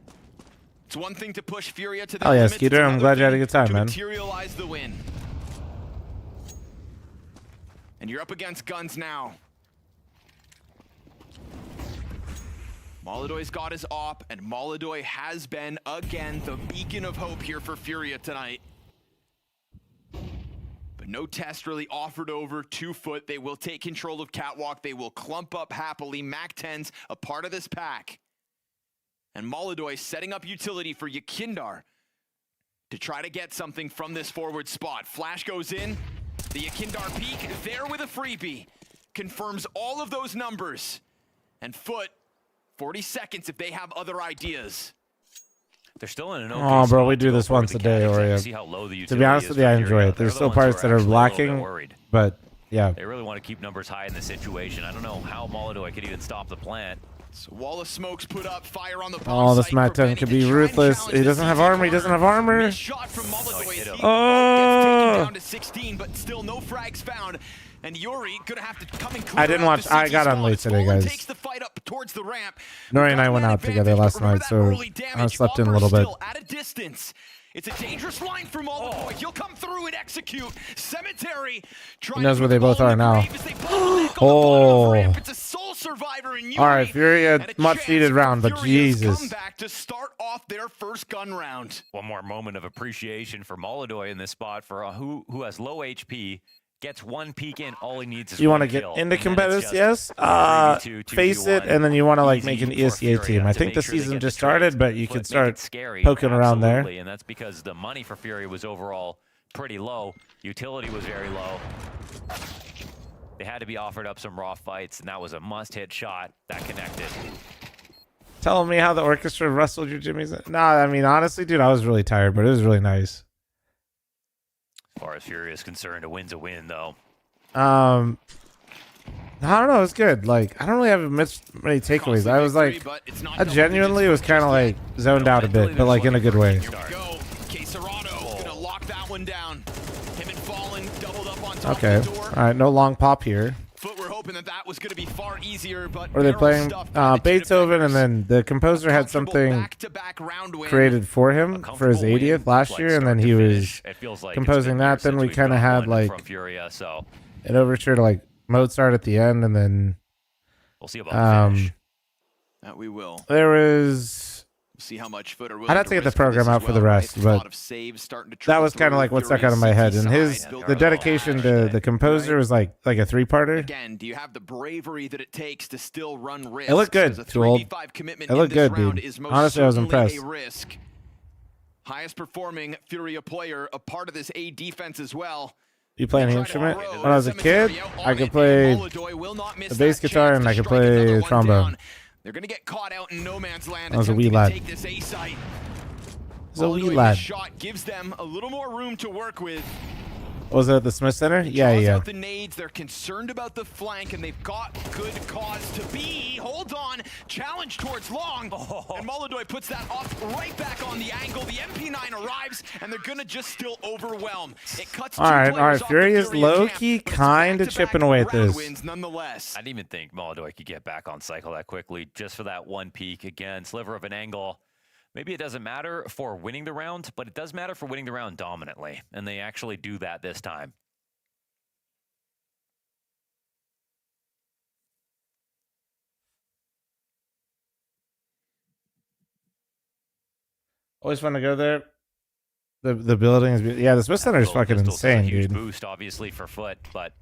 It's one thing to push Furia to the Oh yeah, limits, Skeeter. it's I'm another glad you had a thing good time, to man. materialize the win. And you're up against guns now. Molodoy's got his op, and Molodoy has been, again, the beacon of hope here for Furia tonight. But no test really offered over to Foot. They will take control of Catwalk. They will clump up happily. MAC-10's a part of this pack. And Molodoy setting up utility for Yakindar to try to get something from this forward spot. Flash goes in. The Yakindar peek there with a freebie. Confirms all of those numbers. And Foot, 40 seconds if they have other ideas. They're still in an okay Oh, bro, we spot do to go this forward once to a day, catch it. Oreo. See how low the To be utility honest is with you, for I Furia. enjoy it. They're There's the still ones parts that are actually a little bit lacking, worried. but yeah. They really want to keep numbers high in this situation. I don't know how Molodoy could even stop the plant. So wall of smokes put up, fire on the Oh, this MAC-10 could be ruthless. He doesn't have armor. He doesn't have armor. shot from Molodoy. Gets taken Oh! down to 16, but still no frags found. And Yuri gonna have to come and clear I didn't out watch. the I CT got on spawn. late today, Fallen guys. takes the fight up towards the ramp. Nori and I went out together last night, so I slept in a little bit. Still at a distance. It's a dangerous line from Molodoy. He'll come through and execute. Cemetery. He knows where they both are now. Oh. Oh. It's a sole survivor in Yuri. All right, Furia, much needed round, but Jesus. Comeback to start off their first gun round. One more moment of appreciation for Molodoy in this spot for who has low HP, gets one peek in, all he needs is You want one to get kill, into and then competitive, it's yes? just 3v2, Face it, 2v1. and then you want to like Easy make an for ESEA Furia team. I to think the make sure they season get just the trades, started, but you make could it start scary, poking around there. absolutely, and that's because the money for Furia was overall pretty low. Utility was very low. They had to be offered up some raw fights, and that was a must-hit shot that connected. Telling me how the orchestra rustled your jimmies. Nah, I mean, honestly, dude, I was really tired, but it was really nice. As far as Fury is concerned, a win's a win, though. I don't know. It's good. Like, I don't really have many takeaways. I was like, I genuinely was kind of like zoned out a bit, but like in a good way. Okay. All right. No long pop here. Foot were hoping that was going to be far easier, but Or they're playing Beethoven, and then the composer had something created for him for his 80th last year, and then he was composing that. Then we kind of had like an overture to like Mozart at the end, and then we'll see about the finish. That we will. There was. See how much Foot are I'd have to get the program out for the rest, but that was kind of like what stuck out of my head. And the dedication to the composer was like a 3-parter. Again, do you have the bravery that it takes to still run risk? It looked good, Tool. It looked good, dude. Honestly, I was impressed. Highest performing Furia player, a part of this A defense as well. You play any instrument? When I was a kid, I could play the bass guitar and I could play trombone. They're going to get caught out in no man's land. I was a wee lad. Take this A site. I was a wee lad. Shot gives them a little more room to work with. Was it at the Smith Center? Yeah. The nades, they're concerned about the flank, and they've got good cause to be. Hold on, challenge towards long, and Molodoy puts that off right back on the angle. The MP9 arrives, and they're gonna just still overwhelm. It cuts. All right. Fury is low key, kind of chipping away at this. Nonetheless, I didn't even think Molodoy could get back on cycle that quickly, just for that one peak. Again, sliver of an angle. Maybe it doesn't matter for winning the round, but it does matter for winning the round dominantly, and they actually do that this time. Always fun to go there. The building is, yeah, the Smith Center is fucking insane, a huge dude. Boost, obviously, for Foot, but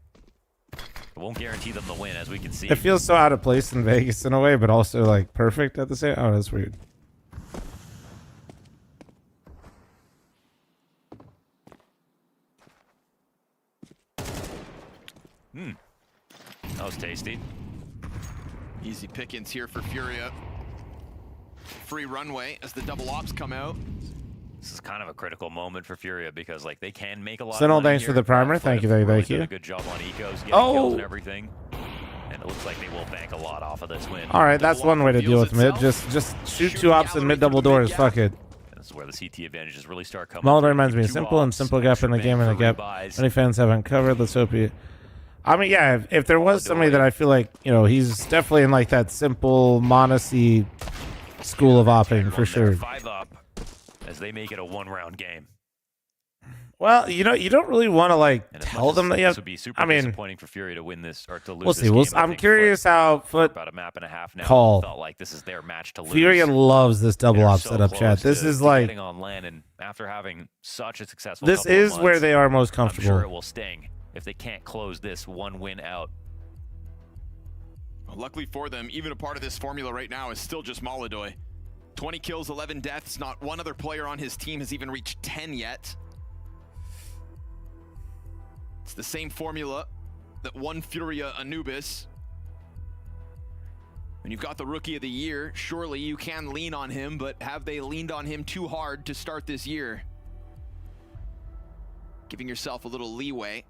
it won't guarantee them the win, as we can see. It feels so out of place in Vegas in a way, but also like perfect at the same. Oh, that's weird. That was tasty. Easy pickings here for Furia. Free runway as the double ops come out. This is kind of a critical moment for Furia because like they can make a lot. Sentinel, of money thanks here. for the primer. Thank you, thank you. Did a good job on ecos, getting kills and everything. And it looks like they will bank a lot off of this win. All right, that's one way to deal with mid. Just shoot 2 ops and mid double doors. Fuck it. This is where the CT advantages really start coming. Molodoy reminds me of simple and simple gap in the game and a gap many fans haven't covered. Let's hope you. I mean, yeah, if there was somebody that I feel like, you know, he's definitely in like that simple Monacy school of opping for sure. 5 up as they make it a 1-round game. Well, you know, you don't really want to like tell them that you have. This would be super I mean, disappointing for Fury to win this or to lose. we'll see. I'm curious how Foot about a map and a half now call. Felt like this is their match to lose. Furia loves this double op setup, chat. This is like getting on land, and after having such a successful. This is months, where they are most comfortable. I'm sure it will sting if they can't close this 1 win out. Well, luckily for them, even a part of this formula right now is still just Molodoy. 20 kills, 11 deaths. Not one other player on his team has even reached 10 yet. It's the same formula that won Furia Anubis. When you've got the Rookie of the Year, surely you can lean on him, but have they leaned on him too hard to start this year? Giving yourself a little leeway.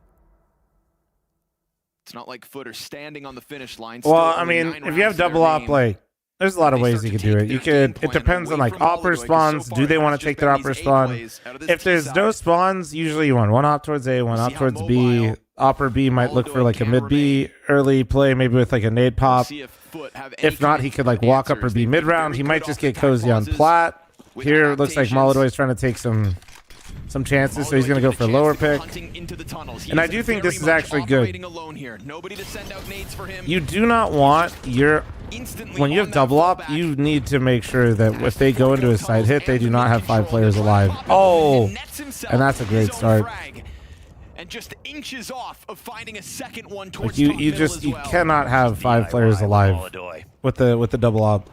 It's not like Foot are standing on the finish line. Well, I mean, if you have double op, like, there's a lot of ways you could do it. You could, it depends on like opper spawns. Do they want to take their opper spawn? If there's no spawns, usually you want 1 op towards A, 1 op towards B. Opper B might look for like a mid B early play, maybe with like a nade pop. If not, he could like walk upper B mid round. He might just get cozy on plat. Here it looks like Molodoy is trying to take some chances, so he's going to go for a lower pick. And I do think this is actually good. You do not want when you have double op, you need to make sure that if they go into a side hit, they do not have 5 players alive. Oh, and that's a great start. And just inches off of finding a second one towards you cannot have 5 players alive with the double op,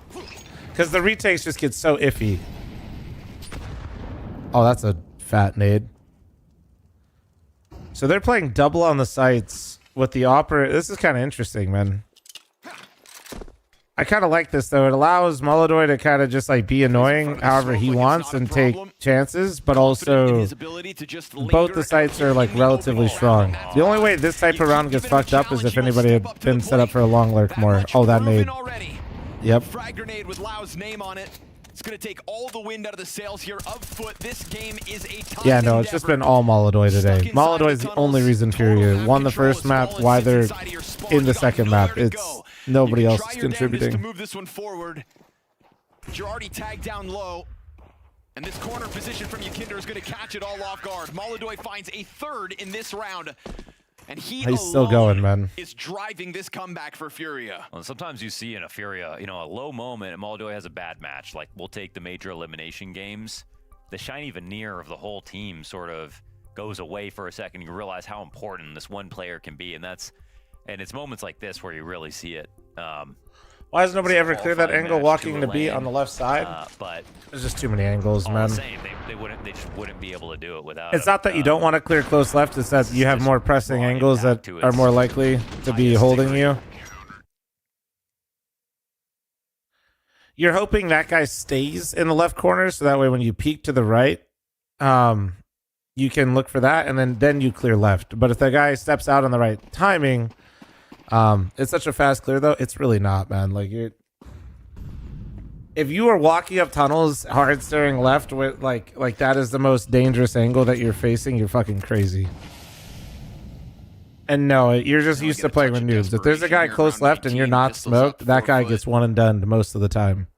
because the retakes just get so iffy. Oh, that's a fat nade. So they're playing double on the sites with the opera. This is kind of interesting, man. I kind of like this though. It allows Molodoi to kind of just like be annoying however he wants and take chances, but also both the sites are like relatively strong. The only way this type of round gets fucked up is if anybody had been set up for a long lurk more. Oh, that nade. Yep. Frag grenade with Lau's name on it. It's going to take all the wind out of the sails here of foot. This game is a tough Yeah, no, it's just been all Molodoi today. Molodoi is the only reason Furia won the first map. Why they're in the second map, it's nobody else is contributing. To move this one forward. You're already tagged down low. And this corner position from Yakinder is going to catch it all off guard. Molodoi finds a third in this round. And he's still going, man. Is driving this comeback for Furia. Well, sometimes you see in a Furia, you know, a low moment and Molodoi has a bad match. Like, we'll take the major elimination games. The shiny veneer of the whole team sort of goes away for a second. You realize how important this one player can be, and it's moments like this where you really see it. Why has nobody ever cleared that angle walking to B on the left side? But there's just too many angles, man. They just wouldn't be able to do it without. It's not that you don't want to clear close left, it's that you have more pressing angles that are more likely to be holding you. You're hoping that guy stays in the left corner, so that way when you peek to the right, you can look for that, and then you clear left. But if the guy steps out on the right timing, it's such a fast clear though. It's really not, man. Like if you are walking up tunnels hard staring left with like that is the most dangerous angle that you're facing, you're fucking crazy. And no, you're just used to playing with noobs. If there's a guy close left and you're not smoked, that guy gets one and done most of the time.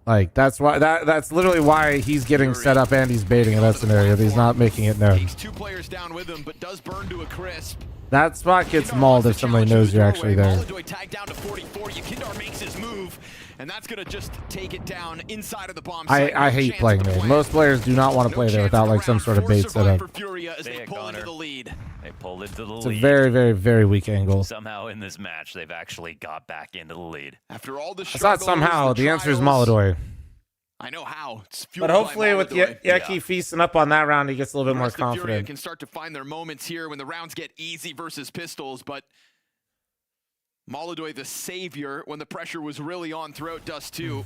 Like that's why that's literally why he's getting set up and he's baiting in that scenario. He's not making it known. Takes two players down with him, but does burn to a crisp. That spot gets mauled if somebody knows you're actually there. Molodoi tagged down to 44. Yakindar makes his move, and that's gonna just take it down inside of the bomb site. I hate playing there. Most players do not want to play there without like some sort of bait setup. They pull into the lead. They pulled into the lead. It's a very, very, very weak angle. Somehow in this match, they've actually got back into the lead. After all the it's not somehow. The answer is Molodoi. I know how. But hopefully with Yeki feasting up on that round, he gets a little bit more confident. Furia can start to find their moments here when the rounds get easy versus pistols, but Molodoi the savior when the pressure was really on throughout Dust 2.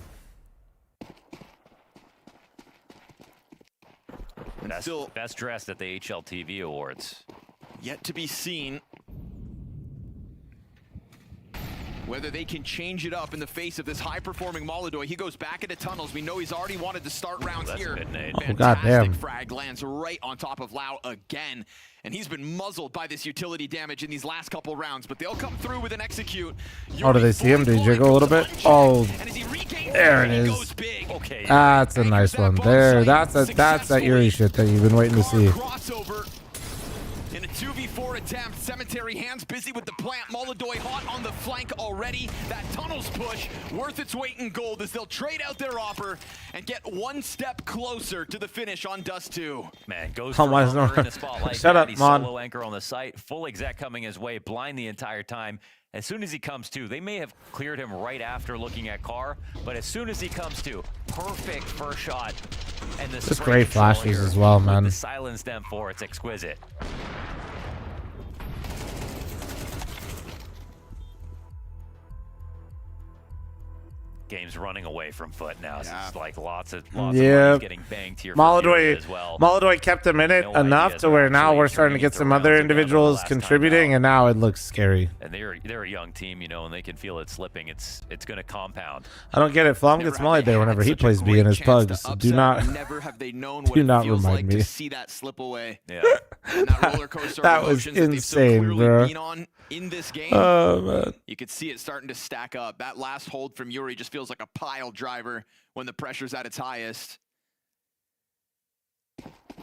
Best dressed at the HLTV Awards. Yet to be seen whether they can change it up in the face of this high-performing Molodoi. He goes back into tunnels. We know he's already wanted to start rounds here. Fantastic frag lands right on top of Lau again. And he's been muzzled by this utility damage in these last couple rounds, but they'll come through with an execute. Oh, do they see him? Did he jiggle a little bit? Oh, there it is. That's a nice one. There, that's that Yuri shit that you've been waiting to see. In a 2v4 attempt, Cemetery hands busy with the plant. Molodoi hot on the flank already. That tunnels push worth its weight in gold as they'll trade out their offer and get one step closer to the finish on Dust 2. Man, goes for in the spotlight. Shut up, Mon. Solo anchor on the site. Full exec coming his way, blind the entire time. As soon as he comes to, they may have cleared him right after looking at Carr, but as soon as he comes to, perfect first shot. And the Just great flashes as well, man. The silence them for it's exquisite. Game's running away from Foot now. So it's like lots of money getting banged here. Molodoi as well. Molodoi kept him in it enough to where now we're starting to get some other individuals contributing, and now it looks scary. And they're a young team, you know, and they can feel it slipping. It's going to compound. I don't get it. Flom gets mullied there whenever he plays B in his pugs. So do not remind me. To see that slip away. Yeah. That roller coaster that was insane, bro. In this game, oh man, you could see it starting to stack up. That last hold from Yuri just feels like a pile driver when the pressure's at its highest.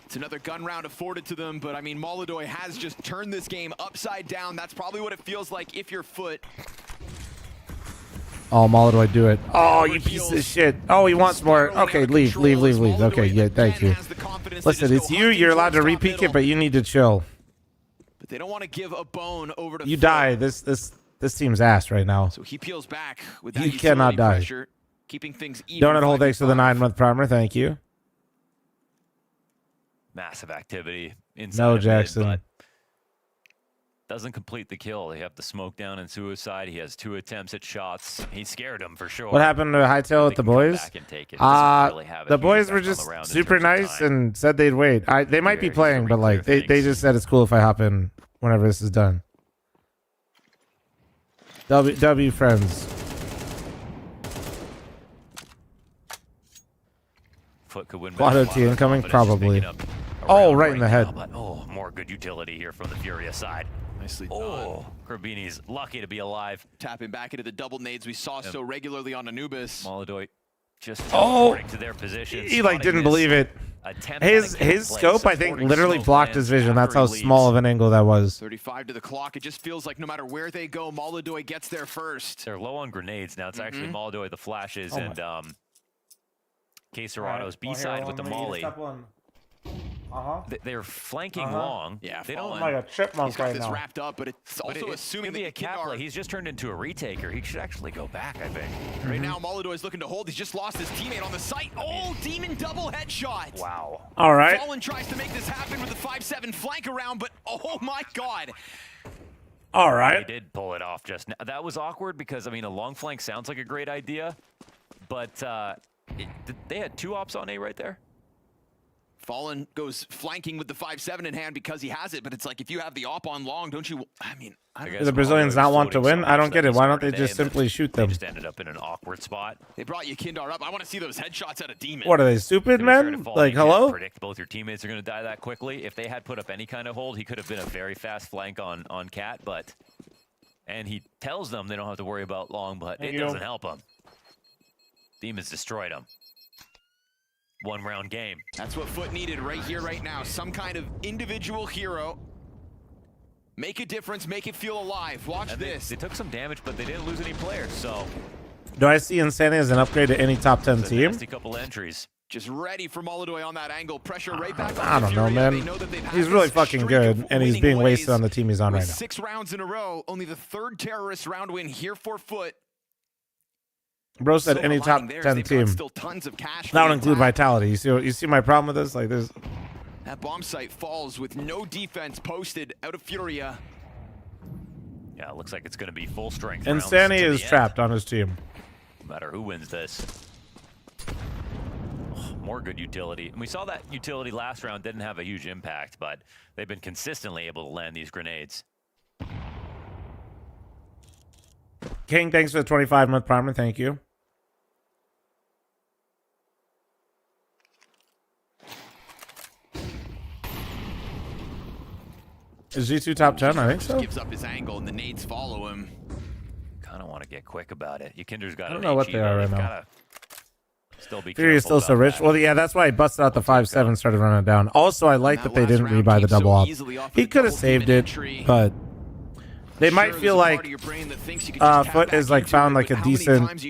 It's another gun round afforded to them, but I mean, Molodoi has just turned this game upside down. That's probably what it feels like if you're Foot. Oh, Molodoi, do it. Oh, you piece of shit. Oh, he wants more. Okay, leave. Okay, yeah, thank you. Listen, it's you. You're allowed to repeat it, but you need to chill. But they don't want to give a bone over to you. Foot. Die. This team's ass right now. So he peels back with that you cannot die. Pressure, keeping things even. Donut hold thanks for the 9-month primer. Thank you. Massive activity inside. No, Jackson. But doesn't complete the kill. They have the smoke down and suicide. He has 2 attempts at shots. He scared him for sure. What happened to Hightail with the boys? The boys were just super nice and said they'd wait. They might be playing, but like they just said it's cool if I hop in whenever this is done. W friends. Foot could win. Quad T incoming, probably. Oh, right in the head. Now, but, oh, more good utility here from the Furia side. Nicely done. Oh, Krabini's lucky to be alive. Tapping back into the double nades we saw so regularly on Anubis. Molodoi just to their position. He like didn't believe it. His scope, I think, literally blocked his vision. That's how small of an angle that was. 35 to the clock. It just feels like no matter where they go, Molodoi gets there first. They're low on grenades now. It's actually Molodoi the flashes and K Serrato's B-side with the molly. They're flanking long. Yeah, they don't like a chipmunk He's got right this now. wrapped up, but it's also assuming that a cat play. He's just turned into a retaker. He should actually go back, I think. Right now, Molodoi is looking to hold. He's just lost his teammate on the site. Oh, Demon double headshot. Wow. All right. Fallen tries to make this happen with the 5-7 flank around, but oh my God. All right. He did pull it off just now. That was awkward because, I mean, a long flank sounds like a great idea, but they had 2 ops on A right there. Fallen goes flanking with the 5-7 in hand because he has it, but it's like if you have the op on long, don't you? I mean, do the Brazilians not want to win? I don't get it. Why don't they just simply shoot them? They just ended up in an awkward spot. They brought Yakindar up. I want to see those headshots at a Demon. What are they, stupid men? Like, hello? Predict both your teammates are going to die that quickly. If they had put up any kind of hold, he could have been a very fast flank on Cat, and he tells them they don't have to worry about long, but it doesn't help them. Demons destroyed him. 1-round game. That's what Foot needed right here, right now. Some kind of individual hero. Make a difference, make it feel alive. Watch this. They took some damage, but they didn't lose any players, so. Do I see Insanity as an upgrade to any top 10 team? Nasty couple entries. Just ready for Molodoi on that angle. Pressure right back on I don't know, man. He's really fucking good, and he's being wasted on the team he's on right now. 6 rounds in a row, only the 3rd terrorist round win here for Foot. Bro said any top 10 team. That would include Vitality. You see my problem with this? Like this. That bomb site falls with no defense posted out of Furia. Yeah, it looks like it's going to be full strength. Insanity is trapped on his team. No matter who wins this. More good utility. And we saw that utility last round didn't have a huge impact, but they've been consistently able to land these grenades. King, thanks for the 25-month primer. Thank you. Is G2 top 10? I think so. Gives up his angle and the nades follow him. Kind of want to get quick about it. Yakinder's got. I don't know what they are right now. Still be Fury is still so rich. Well, yeah, that's why he busted out the 5-7, started running it down. Also, I like that they didn't rebuy the double op. He could have saved it, but they might feel like Foot has like found like a decent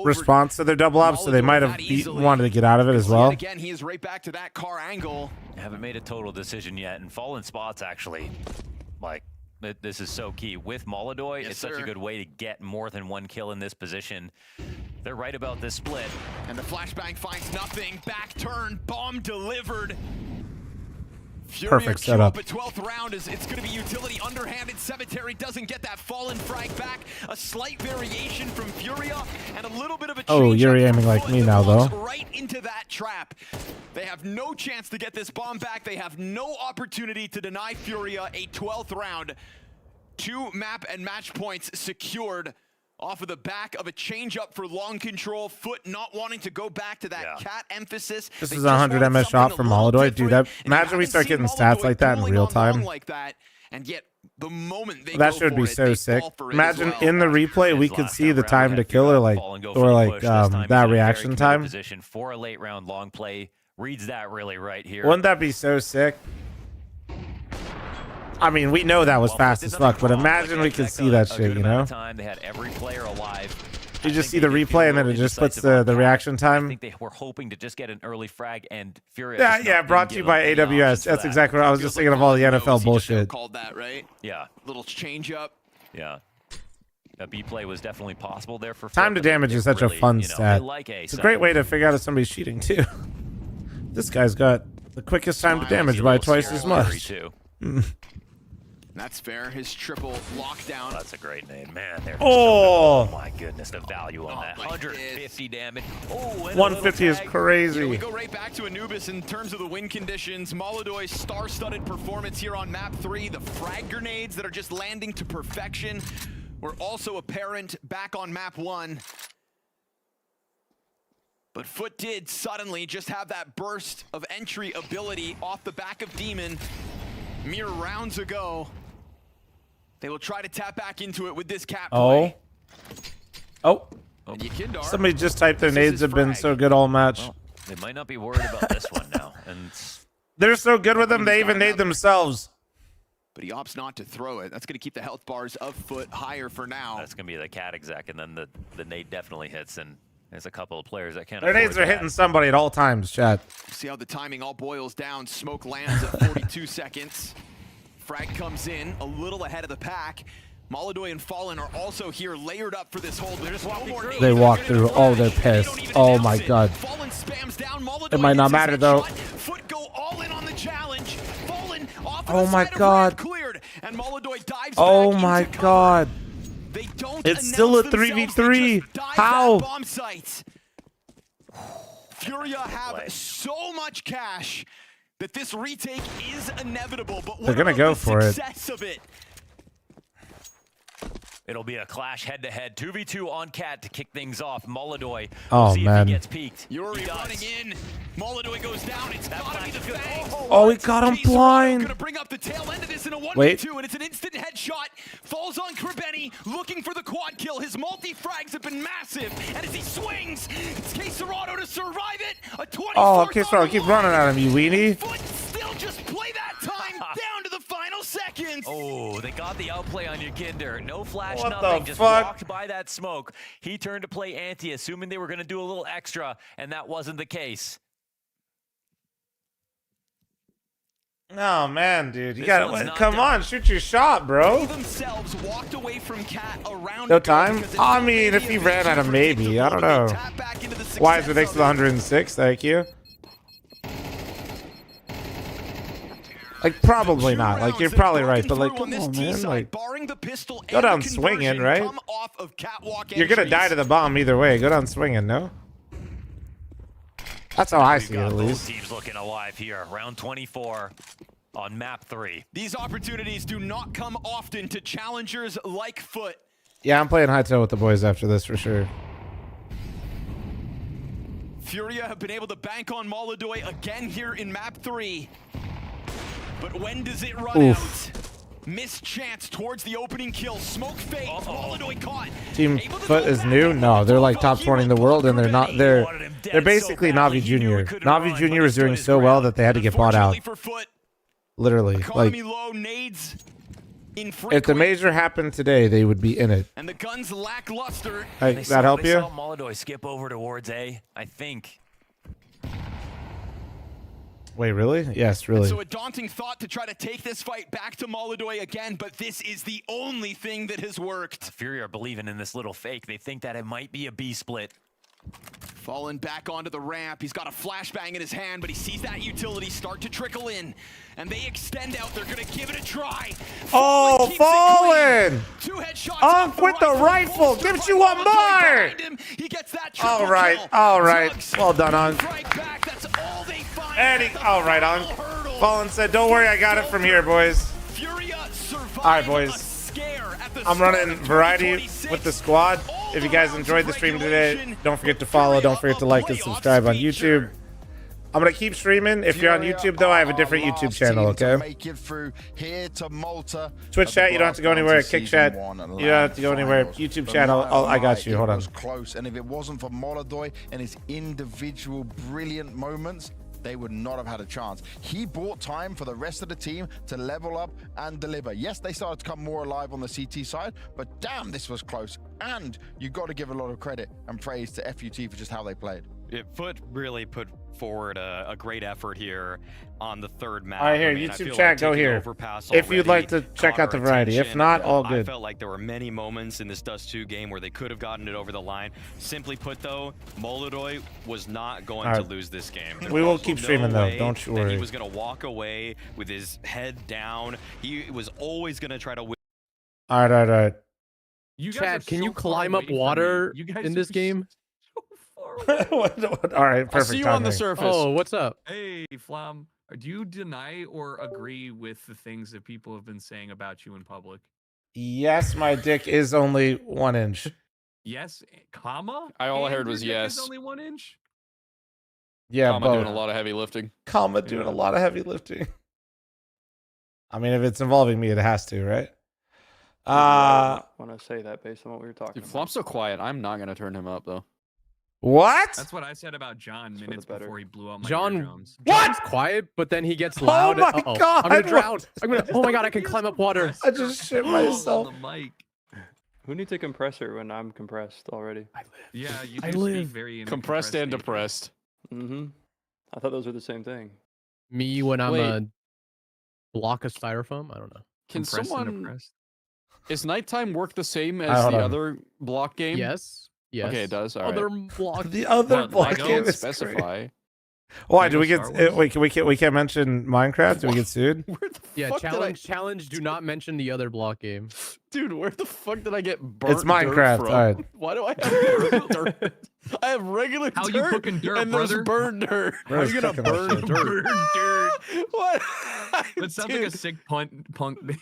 response to their double op, so they might have wanted to get out of it as well. Again, he is right back to that car angle. Haven't made a total decision yet, and fallen spots actually, like, this is so key. With Molodoi, it's such a good way to get more than 1 kill in this position. They're right about this split. And the flashbang finds nothing. Back turn, bomb delivered. Perfect setup. A 12th round is it's going to be utility underhanded. Cemetery doesn't get that fallen frag back. A slight variation from Furia and a little bit of a change. Oh, you're aiming like me now, though. Right into that trap. They have no chance to get this bomb back. They have no opportunity to deny Furia a 12th round. 2 map and match points secured off of the back of a change up for long control. Foot not wanting to go back to that cat emphasis. This is a 100 MS shot from Molodoi. Dude, imagine we start getting stats like that in real time. And yet the moment they that should be so sick. Imagine in the replay we could see the time to kill or like that reaction time. Position for a late round long play. Reads that really right here. Wouldn't that be so sick? I mean, we know that was fast as fuck, but imagine we could see that shit, you know? They had every player alive. You just see the replay and then it just puts the reaction time. I think they were hoping to just get an early frag and Furia. Yeah, brought to you by AWS. That's exactly what I was just thinking of, all the NFL bullshit. Called that, right? Yeah. Little change up. Yeah. A B play was definitely possible there for time to damage is such a fun stat. It's a great way to figure out if somebody's cheating too. This guy's got the quickest time to damage by twice as much. That's fair. His triple lockdown. That's a great nade, man. Oh my goodness, the value on that. 150 damage. Oh, 150 is crazy. We go right back to Anubis in terms of the win conditions. Molodoi's star-studded performance here on map 3. The frag grenades that are just landing to perfection were also apparent back on map 1. But Foot did suddenly just have that burst of entry ability off the back of Demon mere rounds ago. They will try to tap back into it with this cap play. Oh. And Yekindar, Somebody just typed their nades have been so good all match. Well, they might not be worried about this one now. And they're so good with them, they even nade themselves. But he opts not to throw it. That's going to keep the health bars of Foot higher for now. That's going to be the cat exec, and then the nade definitely hits, and there's a couple of players that can't Their nades are hitting somebody at all times, chat. See how the timing all boils down. Smoke lands at 42 seconds. Frag comes in a little ahead of the pack. Molodoy and Fallen are also here layered up for this hold. They're just walking through. They walk through. Oh, they're pissed. Oh my god. Fallen spams down. Molodoy it might not matter though. Foot go all in on the challenge. Fallen off oh my god. Cleared, and Molodoy dives oh back my into god. They don't it's still a 3v3. How? Bomb site. Furia have so much cash that this retake is inevitable, but they're gonna go for it. Of it. It'll be a clash head-to-head, 2v2 on Cat to kick things off. Molodoy, oh see man, if he gets peeked. Yuri running in. Molodoy goes down. It's gotta be the Fangs. Oh, he got him blind. Gonna bring up the tail end of this in a 1v2, Wait. and it's an instant headshot. Falls on Krabeni, looking for the quad kill. His multi-frags have been massive, and as he swings, it's K-Serrano to survive it. A 24. Oh, K-Serrano, keep running at him, you weenie. Foot still just play that time down to the final seconds. Oh, they got the outplay on Yekindar. No flash, what nothing. The just fuck? walked by that smoke. He turned to play anti, assuming they were going to do a little extra, and that wasn't the case. Oh man, dude, you gotta come on, shoot your shot, bro. Themselves walked away from Cat around no time. I mean, if he ran at him, maybe. I don't know. Why is it next to the 106? Thank you. Like probably not. Like you're probably right, but like come on, man. Like go down swinging, right? You're gonna die to the bomb either way. Go down swinging, no? That's how I see it, at least. Both teams looking alive here. Round 24 on map 3. These opportunities do not come often to challengers like Foot. Yeah, I'm playing Hightail with the boys after this for sure. Furia have been able to bank on Molodoy again here in map 3. But when does it run out? Missed chance towards the opening kill. Smoke fade. Molodoy caught. Team Foot is new? No, they're like top 20 in the world, and they're not. They're basically Na'Vi Jr. Na'Vi Jr. is doing so well that they had to get bought out. Literally, like if the major happened today, they would be in it. And the guns lackluster. Like, that help you? Saw Molodoy skip over towards A, I think. Wait, really? Yes, really. So a daunting thought to try to take this fight back to Molodoy again, but this is the only thing that has worked. Fury are believing in this little fake. They think that it might be a B split. Fallen back onto the ramp. He's got a flashbang in his hand, but he sees that utility start to trickle in. And they extend out. They're going to give it a try. Oh, Fallen! 2 headshots off with the rifle. Gives you one more. He gets that all right, kill. all right. Well done, On. That's all they find. And all right, On. Fallen said, don't worry, I got it from here, boys. All right, boys. I'm running Variety with the squad. If you guys enjoyed the stream today, don't forget to follow. Don't forget to like and subscribe on YouTube. I'm going to keep streaming. If you're on YouTube, though, I have a different YouTube channel, okay? Twitch chat, you don't have to go anywhere. Kick chat, you don't have to go anywhere. YouTube channel, I got you. Hold on. Close, and if it wasn't for Molodoy and his individual brilliant moments, they would not have had a chance. He bought time for the rest of the team to level up and deliver. Yes, they started to come more alive on the CT side, but damn, this was close. And you got to give a lot of credit and praise to FUT for just how they played. Foot really put forward a great effort here on the third map. All right, here, I mean, I YouTube feel chat, like go taking here. Overpass If you'd like already to check caught out the our variety. If attention. not, all I good. felt like there were many moments in this Dust 2 game where they could have gotten it over the line. Simply put, though, Molodoy was not going All to right. lose this game. We will There's keep no streaming, though. way Don't you that worry. He was going to walk away with his head down. He was always going to try to win. All right. You guys Chad, are can so you far climb away up from me. water You guys in this are game? All right, perfect. I'll see you on the timing. surface. Oh, what's up? Hey, Flam. Do you deny or agree with the things that people have been saying about you in public? Yes, my dick is only 1 inch. Yes, comma? All I And heard your was dick yes. is only 1 inch? Yeah, I'm both. doing a lot of heavy lifting. Comma doing a lot of heavy lifting. I mean, if it's involving me, it has to, right? Want to say that based on what we were talking If Flop's so quiet, I'm not gonna turn him up though. What? That's what I said about John minutes before he blew up my John, eardrums. John's quiet, but then he gets loud. Oh my Uh-oh. God, I'm gonna drown. what? I'm gonna. Oh my God, I can climb up water. I just shit myself. On the mic. Who needs a compressor when I'm compressed already? Yeah, you I do live. speak very in a Compressed and state. depressed. Mm-hmm. I thought those were the same thing. Me when I'm Wait. a block of styrofoam. I don't know. Can Compressed and someone? depressed. Is nighttime work the same as hold the on. other block game? Yes. Yes. Okay, it does. All Other right. block. The other What, block Lego? game Can't is specify. great. Why do we Lego get? Star Wars? Wait, we can't mention Minecraft. Do we get sued? Where the Yeah. fuck did Challenge. Do not mention the other block game. Dude, where the fuck did I get burnt It's Minecraft. dirt from? All right. Why do I have burnt dirt? I have regular How dirt. you cooking dirt, and brother? there's burnt dirt. How are you gonna burn dirt? Burn dirt. What? That sounds like a sick punk name.